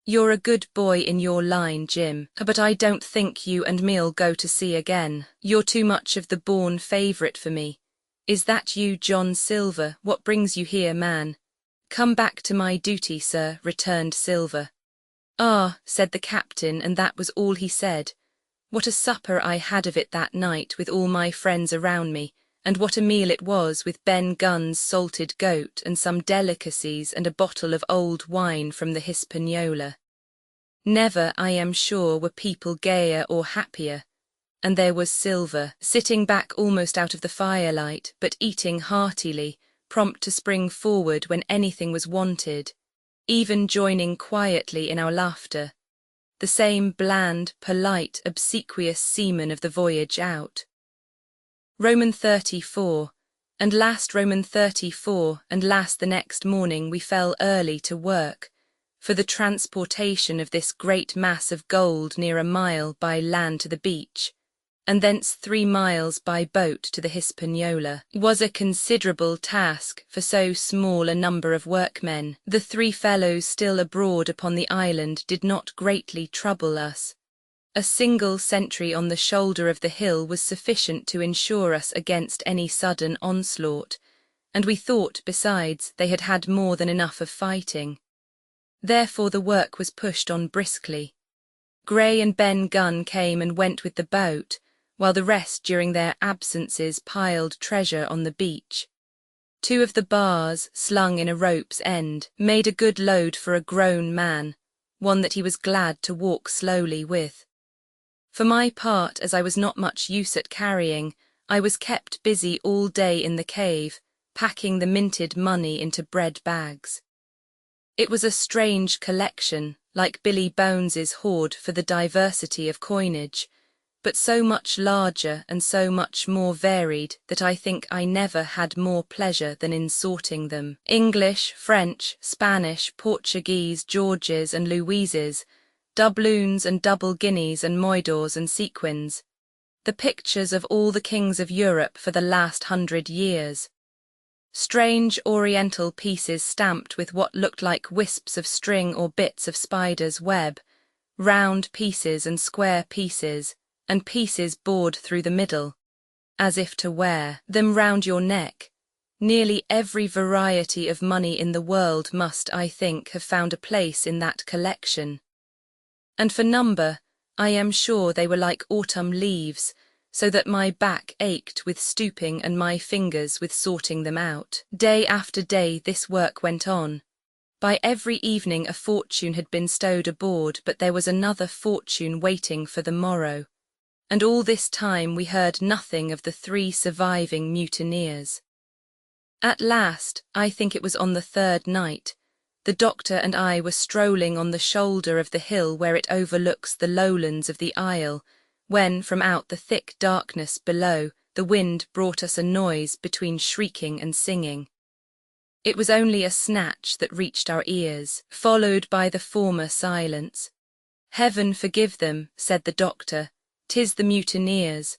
"You're a good boy in your line, Jim, but I don't think you and me'll go to sea again. You're too much of the born favourite for me. Is that you, John Silver? What brings you here, man?" "Come back to my duty, sir," returned Silver. "Ah," said the captain, and that was all he said. What a supper I had of it that night, with all my friends around me, and what a meal it was, with Ben Gunn's salted goat and some delicacies and a bottle of old wine from the Hispaniola. Never, I am sure, were people gayer or happier. And there was Silver, sitting back almost out of the firelight, but eating heartily, prompt to spring forward when anything was wanted, even joining quietly in our laughter. The same bland, polite, obsequious seaman of the voyage out. Roman 34, and last Roman 34, and last the next morning we fell early to work, for the transportation of this great mass of gold near a mile by land to the beach, and thence 3 miles by boat to the Hispaniola, was a considerable task for so small a number of workmen. The 3 fellows still abroad upon the island did not greatly trouble us. A single sentry on the shoulder of the hill was sufficient to ensure us against any sudden onslaught, and we thought, besides, they had had more than enough of fighting. Therefore the work was pushed on briskly. Gray and Ben Gunn came and went with the boat, while the rest during their absences piled treasure on the beach. 2 of the bars, slung in a rope's end, made a good load for a grown man, one that he was glad to walk slowly with. For my part, as I was not much use at carrying, I was kept busy all day in the cave, packing the minted money into bread bags. It was a strange collection, like Billy Bones's hoard for the diversity of coinage, but so much larger and so much more varied that I think I never had more pleasure than in sorting them. English, French, Spanish, Portuguese, Georges and Louises, doubloons and double guineas and moidores and sequins, the pictures of all the kings of Europe for the last 100 years. Strange oriental pieces stamped with what looked like wisps of string or bits of spider's web, round pieces and square pieces, and pieces bored through the middle, as if to wear them round your neck. Nearly every variety of money in the world must, I think, have found a place in that collection. And for number, I am sure they were like autumn leaves, so that my back ached with stooping and my fingers with sorting them out. Day after day this work went on. By every evening a fortune had been stowed aboard, but there was another fortune waiting for the morrow. and all this time we heard nothing of the 3 surviving mutineers. At last, I think it was on the 3rd night, the doctor and I were strolling on the shoulder of the hill where it overlooks the lowlands of the Isle, when, from out the thick darkness below, the wind brought us a noise between shrieking and singing. It was only a snatch that reached our ears, followed by the former silence. "Heaven forgive them," said the doctor, "'tis the mutineers."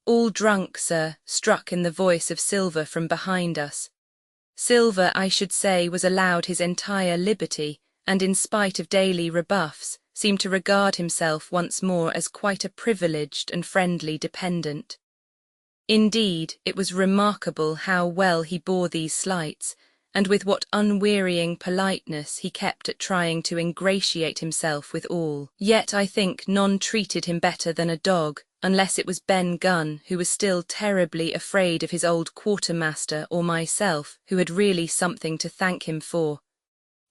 "All drunk, sir," struck in the voice of Silver from behind us. Silver, I should say, was allowed his entire liberty, and in spite of daily rebuffs, seemed to regard himself once more as quite a privileged and friendly dependent. Indeed, it was remarkable how well he bore these slights, and with what unwearying politeness he kept at trying to ingratiate himself with all. Yet I think none treated him better than a dog, unless it was Ben Gunn, who was still terribly afraid of his old quartermaster, or myself, who had really something to thank him for.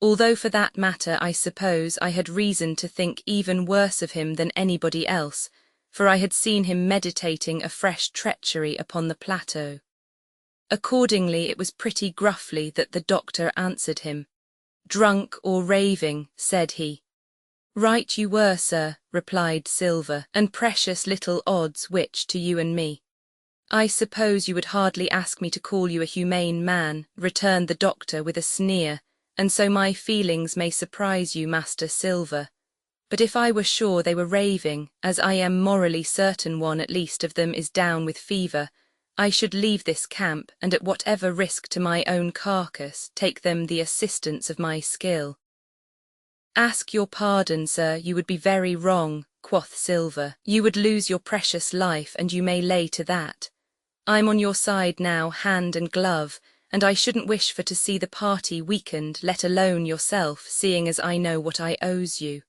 Although for that matter I suppose I had reason to think even worse of him than anybody else, for I had seen him meditating a fresh treachery upon the plateau. Accordingly it was pretty gruffly that the doctor answered him. "Drunk or raving," said he. "Right you were, sir," replied Silver, "and precious little odds which to you and me." "I suppose you would hardly ask me to call you a humane man," returned the doctor with a sneer, "and so my feelings may surprise you, Master Silver. But if I were sure they were raving, as I am morally certain one at least of them is down with fever, I should leave this camp, and at whatever risk to my own carcass, take them the assistance of my skill." "Ask your pardon, sir, you would be very wrong," quoth Silver. "You would lose your precious life, and you may lay to that. I'm on your side now, hand and glove, and I shouldn't wish for to see the party weakened, let alone yourself, seeing as I know what I owes you.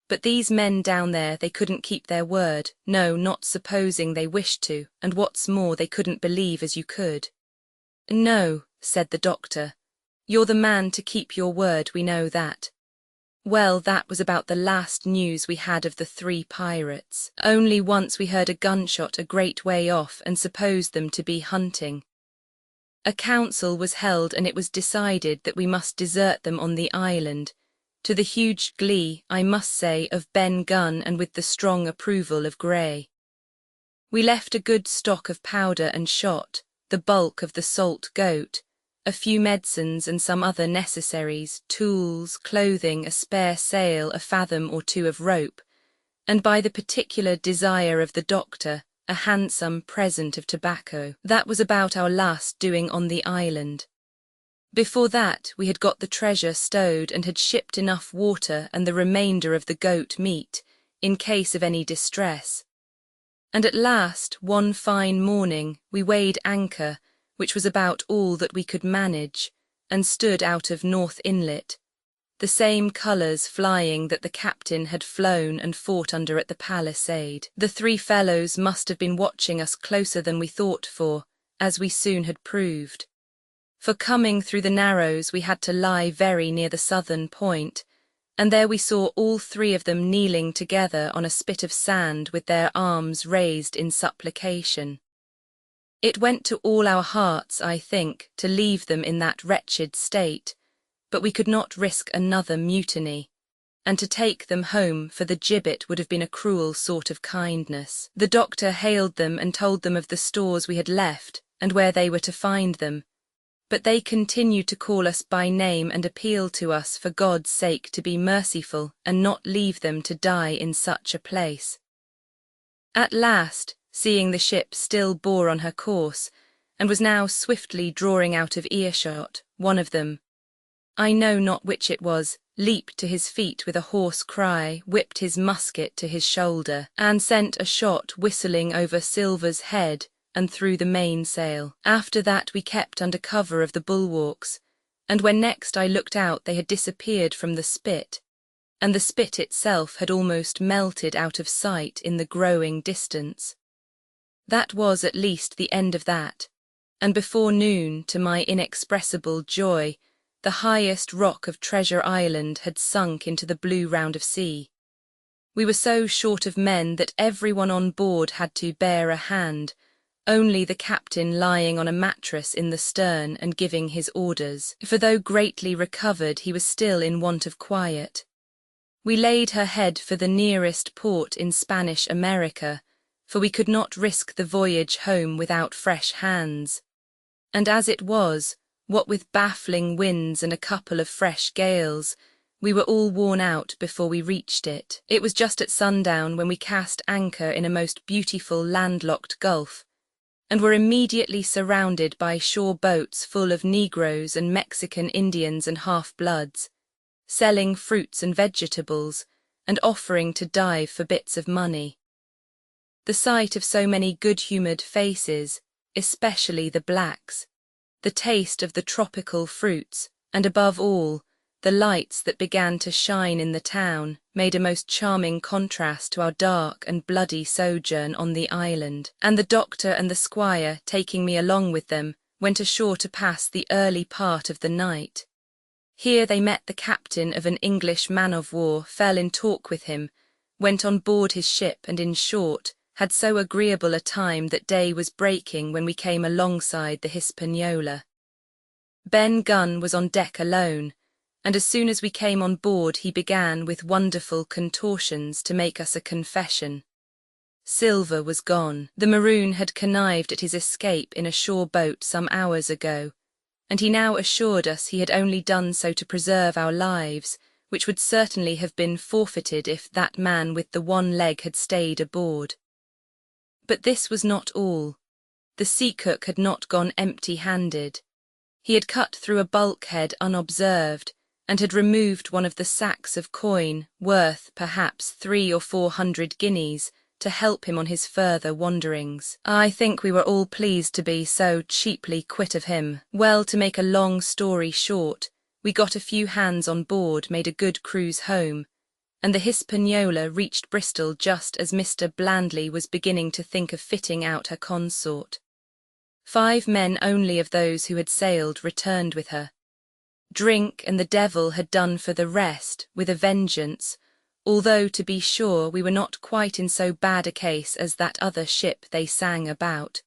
But these men down there, they couldn't keep their word, no, not supposing they wished to, and what's more, they couldn't believe as you could." "No," said the doctor, "you're the man to keep your word, we know that." Well, that was about the last news we had of the 3 pirates. Only once we heard a gunshot a great way off and supposed them to be hunting. A council was held and it was decided that we must desert them on the island, to the huge glee, I must say, of Ben Gunn and with the strong approval of Gray. We left a good stock of powder and shot, the bulk of the salt goat, a few medicines and some other necessaries, tools, clothing, a spare sail, a fathom or 2 of rope, and by the particular desire of the doctor, a handsome present of tobacco. That was about our last doing on the island. Before that we had got the treasure stowed and had shipped enough water and the remainder of the goat meat, in case of any distress. And at last, one fine morning, we weighed anchor, which was about all that we could manage, and stood out of North Inlet, the same colours flying that the captain had flown and fought under at the palisade. The 3 fellows must have been watching us closer than we thought for, as we soon had proved. For coming through the Narrows we had to lie very near the southern point, and there we saw all 3 of them kneeling together on a spit of sand with their arms raised in supplication. It went to all our hearts, I think, to leave them in that wretched state, but we could not risk another mutiny, and to take them home for the gibbet would have been a cruel sort of kindness. The doctor hailed them and told them of the stores we had left and where they were to find them, but they continued to call us by name and appeal to us for God's sake to be merciful and not leave them to die in such a place. At last, seeing the ship still bore on her course, and was now swiftly drawing out of earshot, one of them, I know not which it was, leaped to his feet with a hoarse cry, whipped his musket to his shoulder, and sent a shot whistling over Silver's head and through the mainsail. After that we kept under cover of the bulwarks, and when next I looked out they had disappeared from the spit, and the spit itself had almost melted out of sight in the growing distance. That was at least the end of that, and before noon, to my inexpressible joy, the highest rock of Treasure Island had sunk into the blue round of sea. We were so short of men that everyone on board had to bear a hand, only the captain lying on a mattress in the stern and giving his orders, for though greatly recovered he was still in want of quiet. We laid her head for the nearest port in Spanish America, for we could not risk the voyage home without fresh hands. And as it was, what with baffling winds and a couple of fresh gales, we were all worn out before we reached it. It was just at sundown when we cast anchor in a most beautiful landlocked gulf, and were immediately surrounded by shore boats full of Negroes and Mexican Indians and half-bloods, selling fruits and vegetables, and offering to dive for bits of money. The sight of so many good-humoured faces, especially the blacks, the taste of the tropical fruits, and above all, the lights that began to shine in the town, made a most charming contrast to our dark and bloody sojourn on the island, and the doctor and the squire, taking me along with them, went ashore to pass the early part of the night. Here they met the captain of an English man-of-war, fell in talk with him, went on board his ship, and in short, had so agreeable a time that day was breaking when we came alongside the Hispaniola. Ben Gunn was on deck alone, and as soon as we came on board he began with wonderful contortions to make us a confession. Silver was gone. The maroon had connived at his escape in a shore boat some hours ago, and he now assured us he had only done so to preserve our lives, which would certainly have been forfeited if that man with the one leg had stayed aboard. But this was not all. The sea cook had not gone empty-handed. He had cut through a bulkhead unobserved, and had removed one of the sacks of coin, worth perhaps 300 or 400 guineas, to help him on his further wanderings. I think we were all pleased to be so cheaply quit of him. Well, to make a long story short, we got a few hands on board, made a good cruise home, and the Hispaniola reached Bristol just as Mr. Blandley was beginning to think of fitting out her consort. 5 men only of those who had sailed returned with her. Drink and the devil had done for the rest, with a vengeance, although, to be sure, we were not quite in so bad a case as that other ship they sang about.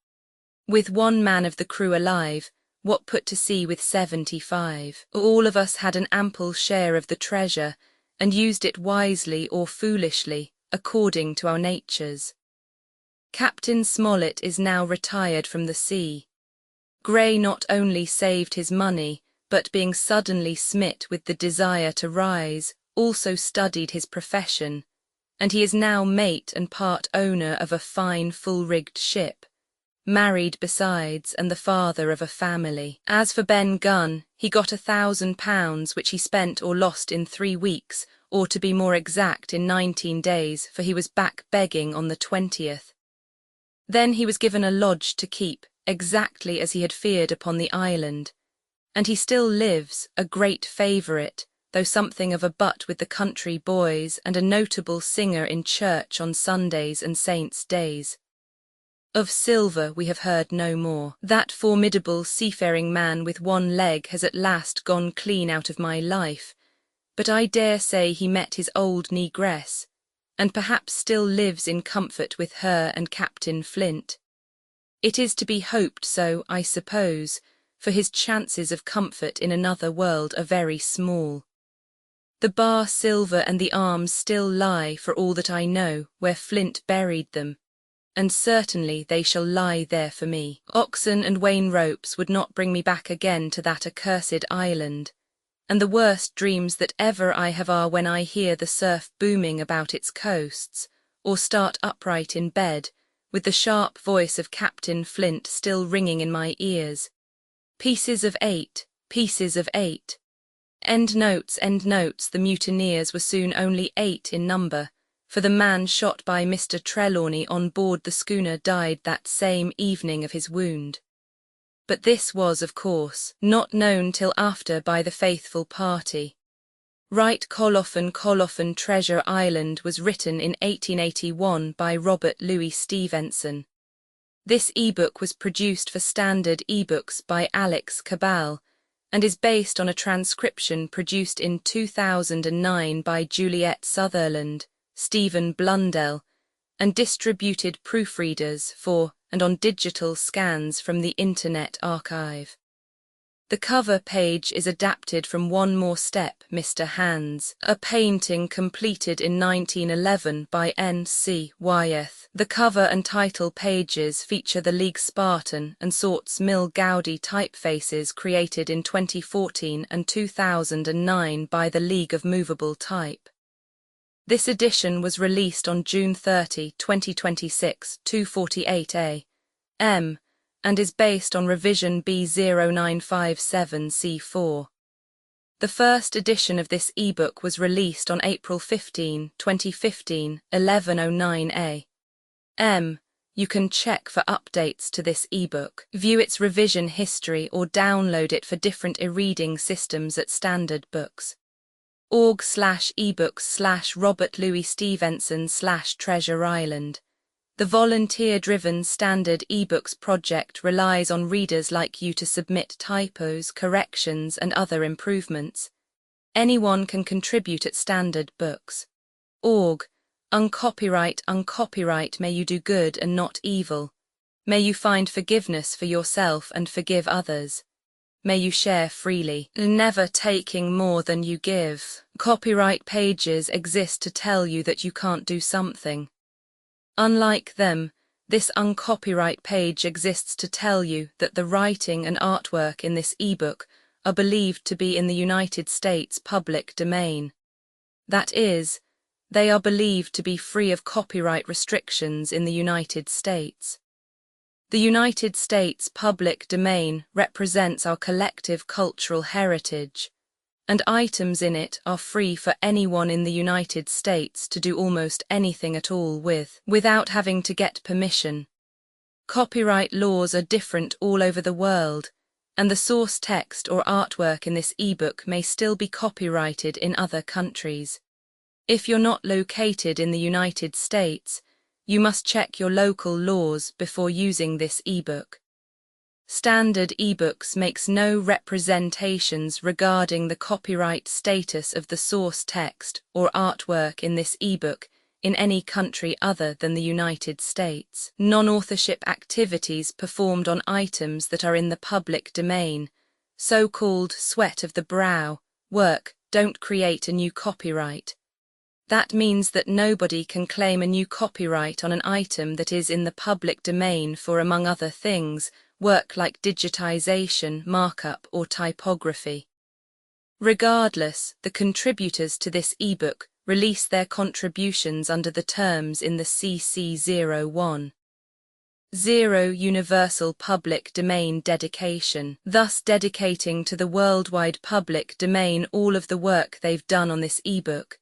With 1 man of the crew alive, what put to sea with 75? All of us had an ample share of the treasure, and used it wisely or foolishly, according to our natures. Captain Smollett is now retired from the sea. Gray not only saved his money, but being suddenly smit with the desire to rise, also studied his profession, and he is now mate and part owner of a fine full-rigged ship, married besides, and the father of a family. As for Ben Gunn, he got £1,000, which he spent or lost in 3 weeks, or to be more exact in 19 days, for he was back begging on the 20th. Then he was given a lodge to keep, exactly as he had feared upon the island, and he still lives, a great favourite, though something of a butt with the country boys, and a notable singer in church on Sundays and saints' days. Of Silver we have heard no more. That formidable seafaring man with 1 leg has at last gone clean out of my life, but I dare say he met his old negress, and perhaps still lives in comfort with her and Captain Flint. It is to be hoped so, I suppose, for his chances of comfort in another world are very small. The bar silver and the arms still lie, for all that I know, where Flint buried them, and certainly they shall lie there for me. Oxen and wain ropes would not bring me back again to that accursed island, and the worst dreams that ever I have are when I hear the surf booming about its coasts, or start upright in bed, with the sharp voice of Captain Flint still ringing in my ears. Pieces of 8, pieces of 8. End notes, the mutineers were soon only 8 in number, for the man shot by Mr. Trelawney on board the schooner died that same evening of his wound. But this was, of course, not known till after by the faithful party. Right Colophon Treasure Island was written in 1881 by Robert Louis Stevenson. This e-book was produced for Standard eBooks by Alex Cabal, and is based on a transcription produced in 2009 by Juliet Sutherland, Stephen Blundell, and distributed proofreaders for and on digital scans from the Internet Archive. The cover page is adapted from One More Step, Mr. Hands, a painting completed in 1911 by N.C. Wyeth. The cover and title pages feature the League Spartan and Sorts Mill Gaudi typefaces created in 2014 and 2009 by the League of Movable Type. This edition was released on June 30, 2026, 2:48 a.m. and is based on revision B0957C4. The first edition of this ebook was released on April 15, 2015, 11:09 a.m. You can check for updates to this ebook, view its revision history, or download it for different e-reading systems at Standard Books. org/ebooks/Robert Louis Stevenson/Treasure Island. The volunteer-driven Standard eBooks project relies on readers like you to submit typos, corrections, and other improvements. Anyone can contribute at Standard Books. Org. Uncopyright, may you do good and not evil. May you find forgiveness for yourself and forgive others. May you share freely, never taking more than you give. Copyright pages exist to tell you that you can't do something. Unlike them, this uncopyright page exists to tell you that the writing and artwork in this ebook are believed to be in the United States public domain. That is, they are believed to be free of copyright restrictions in the United States. The United States public domain represents our collective cultural heritage, and items in it are free for anyone in the United States to do almost anything at all with, without having to get permission. Copyright laws are different all over the world, and the source text or artwork in this ebook may still be copyrighted in other countries. If you're not located in the United States, you must check your local laws before using this ebook. Standard eBooks makes no representations regarding the copyright status of the source text or artwork in this ebook in any country other than the United States. Non-authorship activities performed on items that are in the public domain, so-called sweat of the brow, work, don't create a new copyright. That means that nobody can claim a new copyright on an item that is in the public domain for, among other things, work like digitization, markup, or typography. Regardless, the contributors to this ebook release their contributions under the terms in the CC01. 0 Universal Public Domain Dedication, thus dedicating to the worldwide public domain all of the work they've done on this ebook,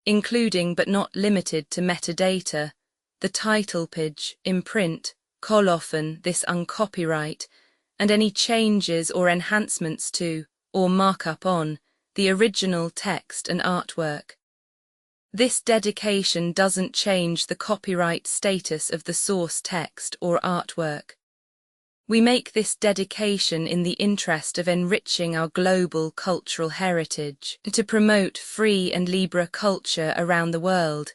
including but not limited to metadata, the title page, imprint, colophon, this uncopyright, and any changes or enhancements to, or markup on, the original text and artwork. This dedication doesn't change the copyright status of the source text or artwork. We make this dedication in the interest of enriching our global cultural heritage, to promote free and libre culture around the world,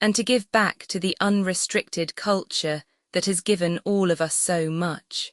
and to give back to the unrestricted culture that has given all of us so much.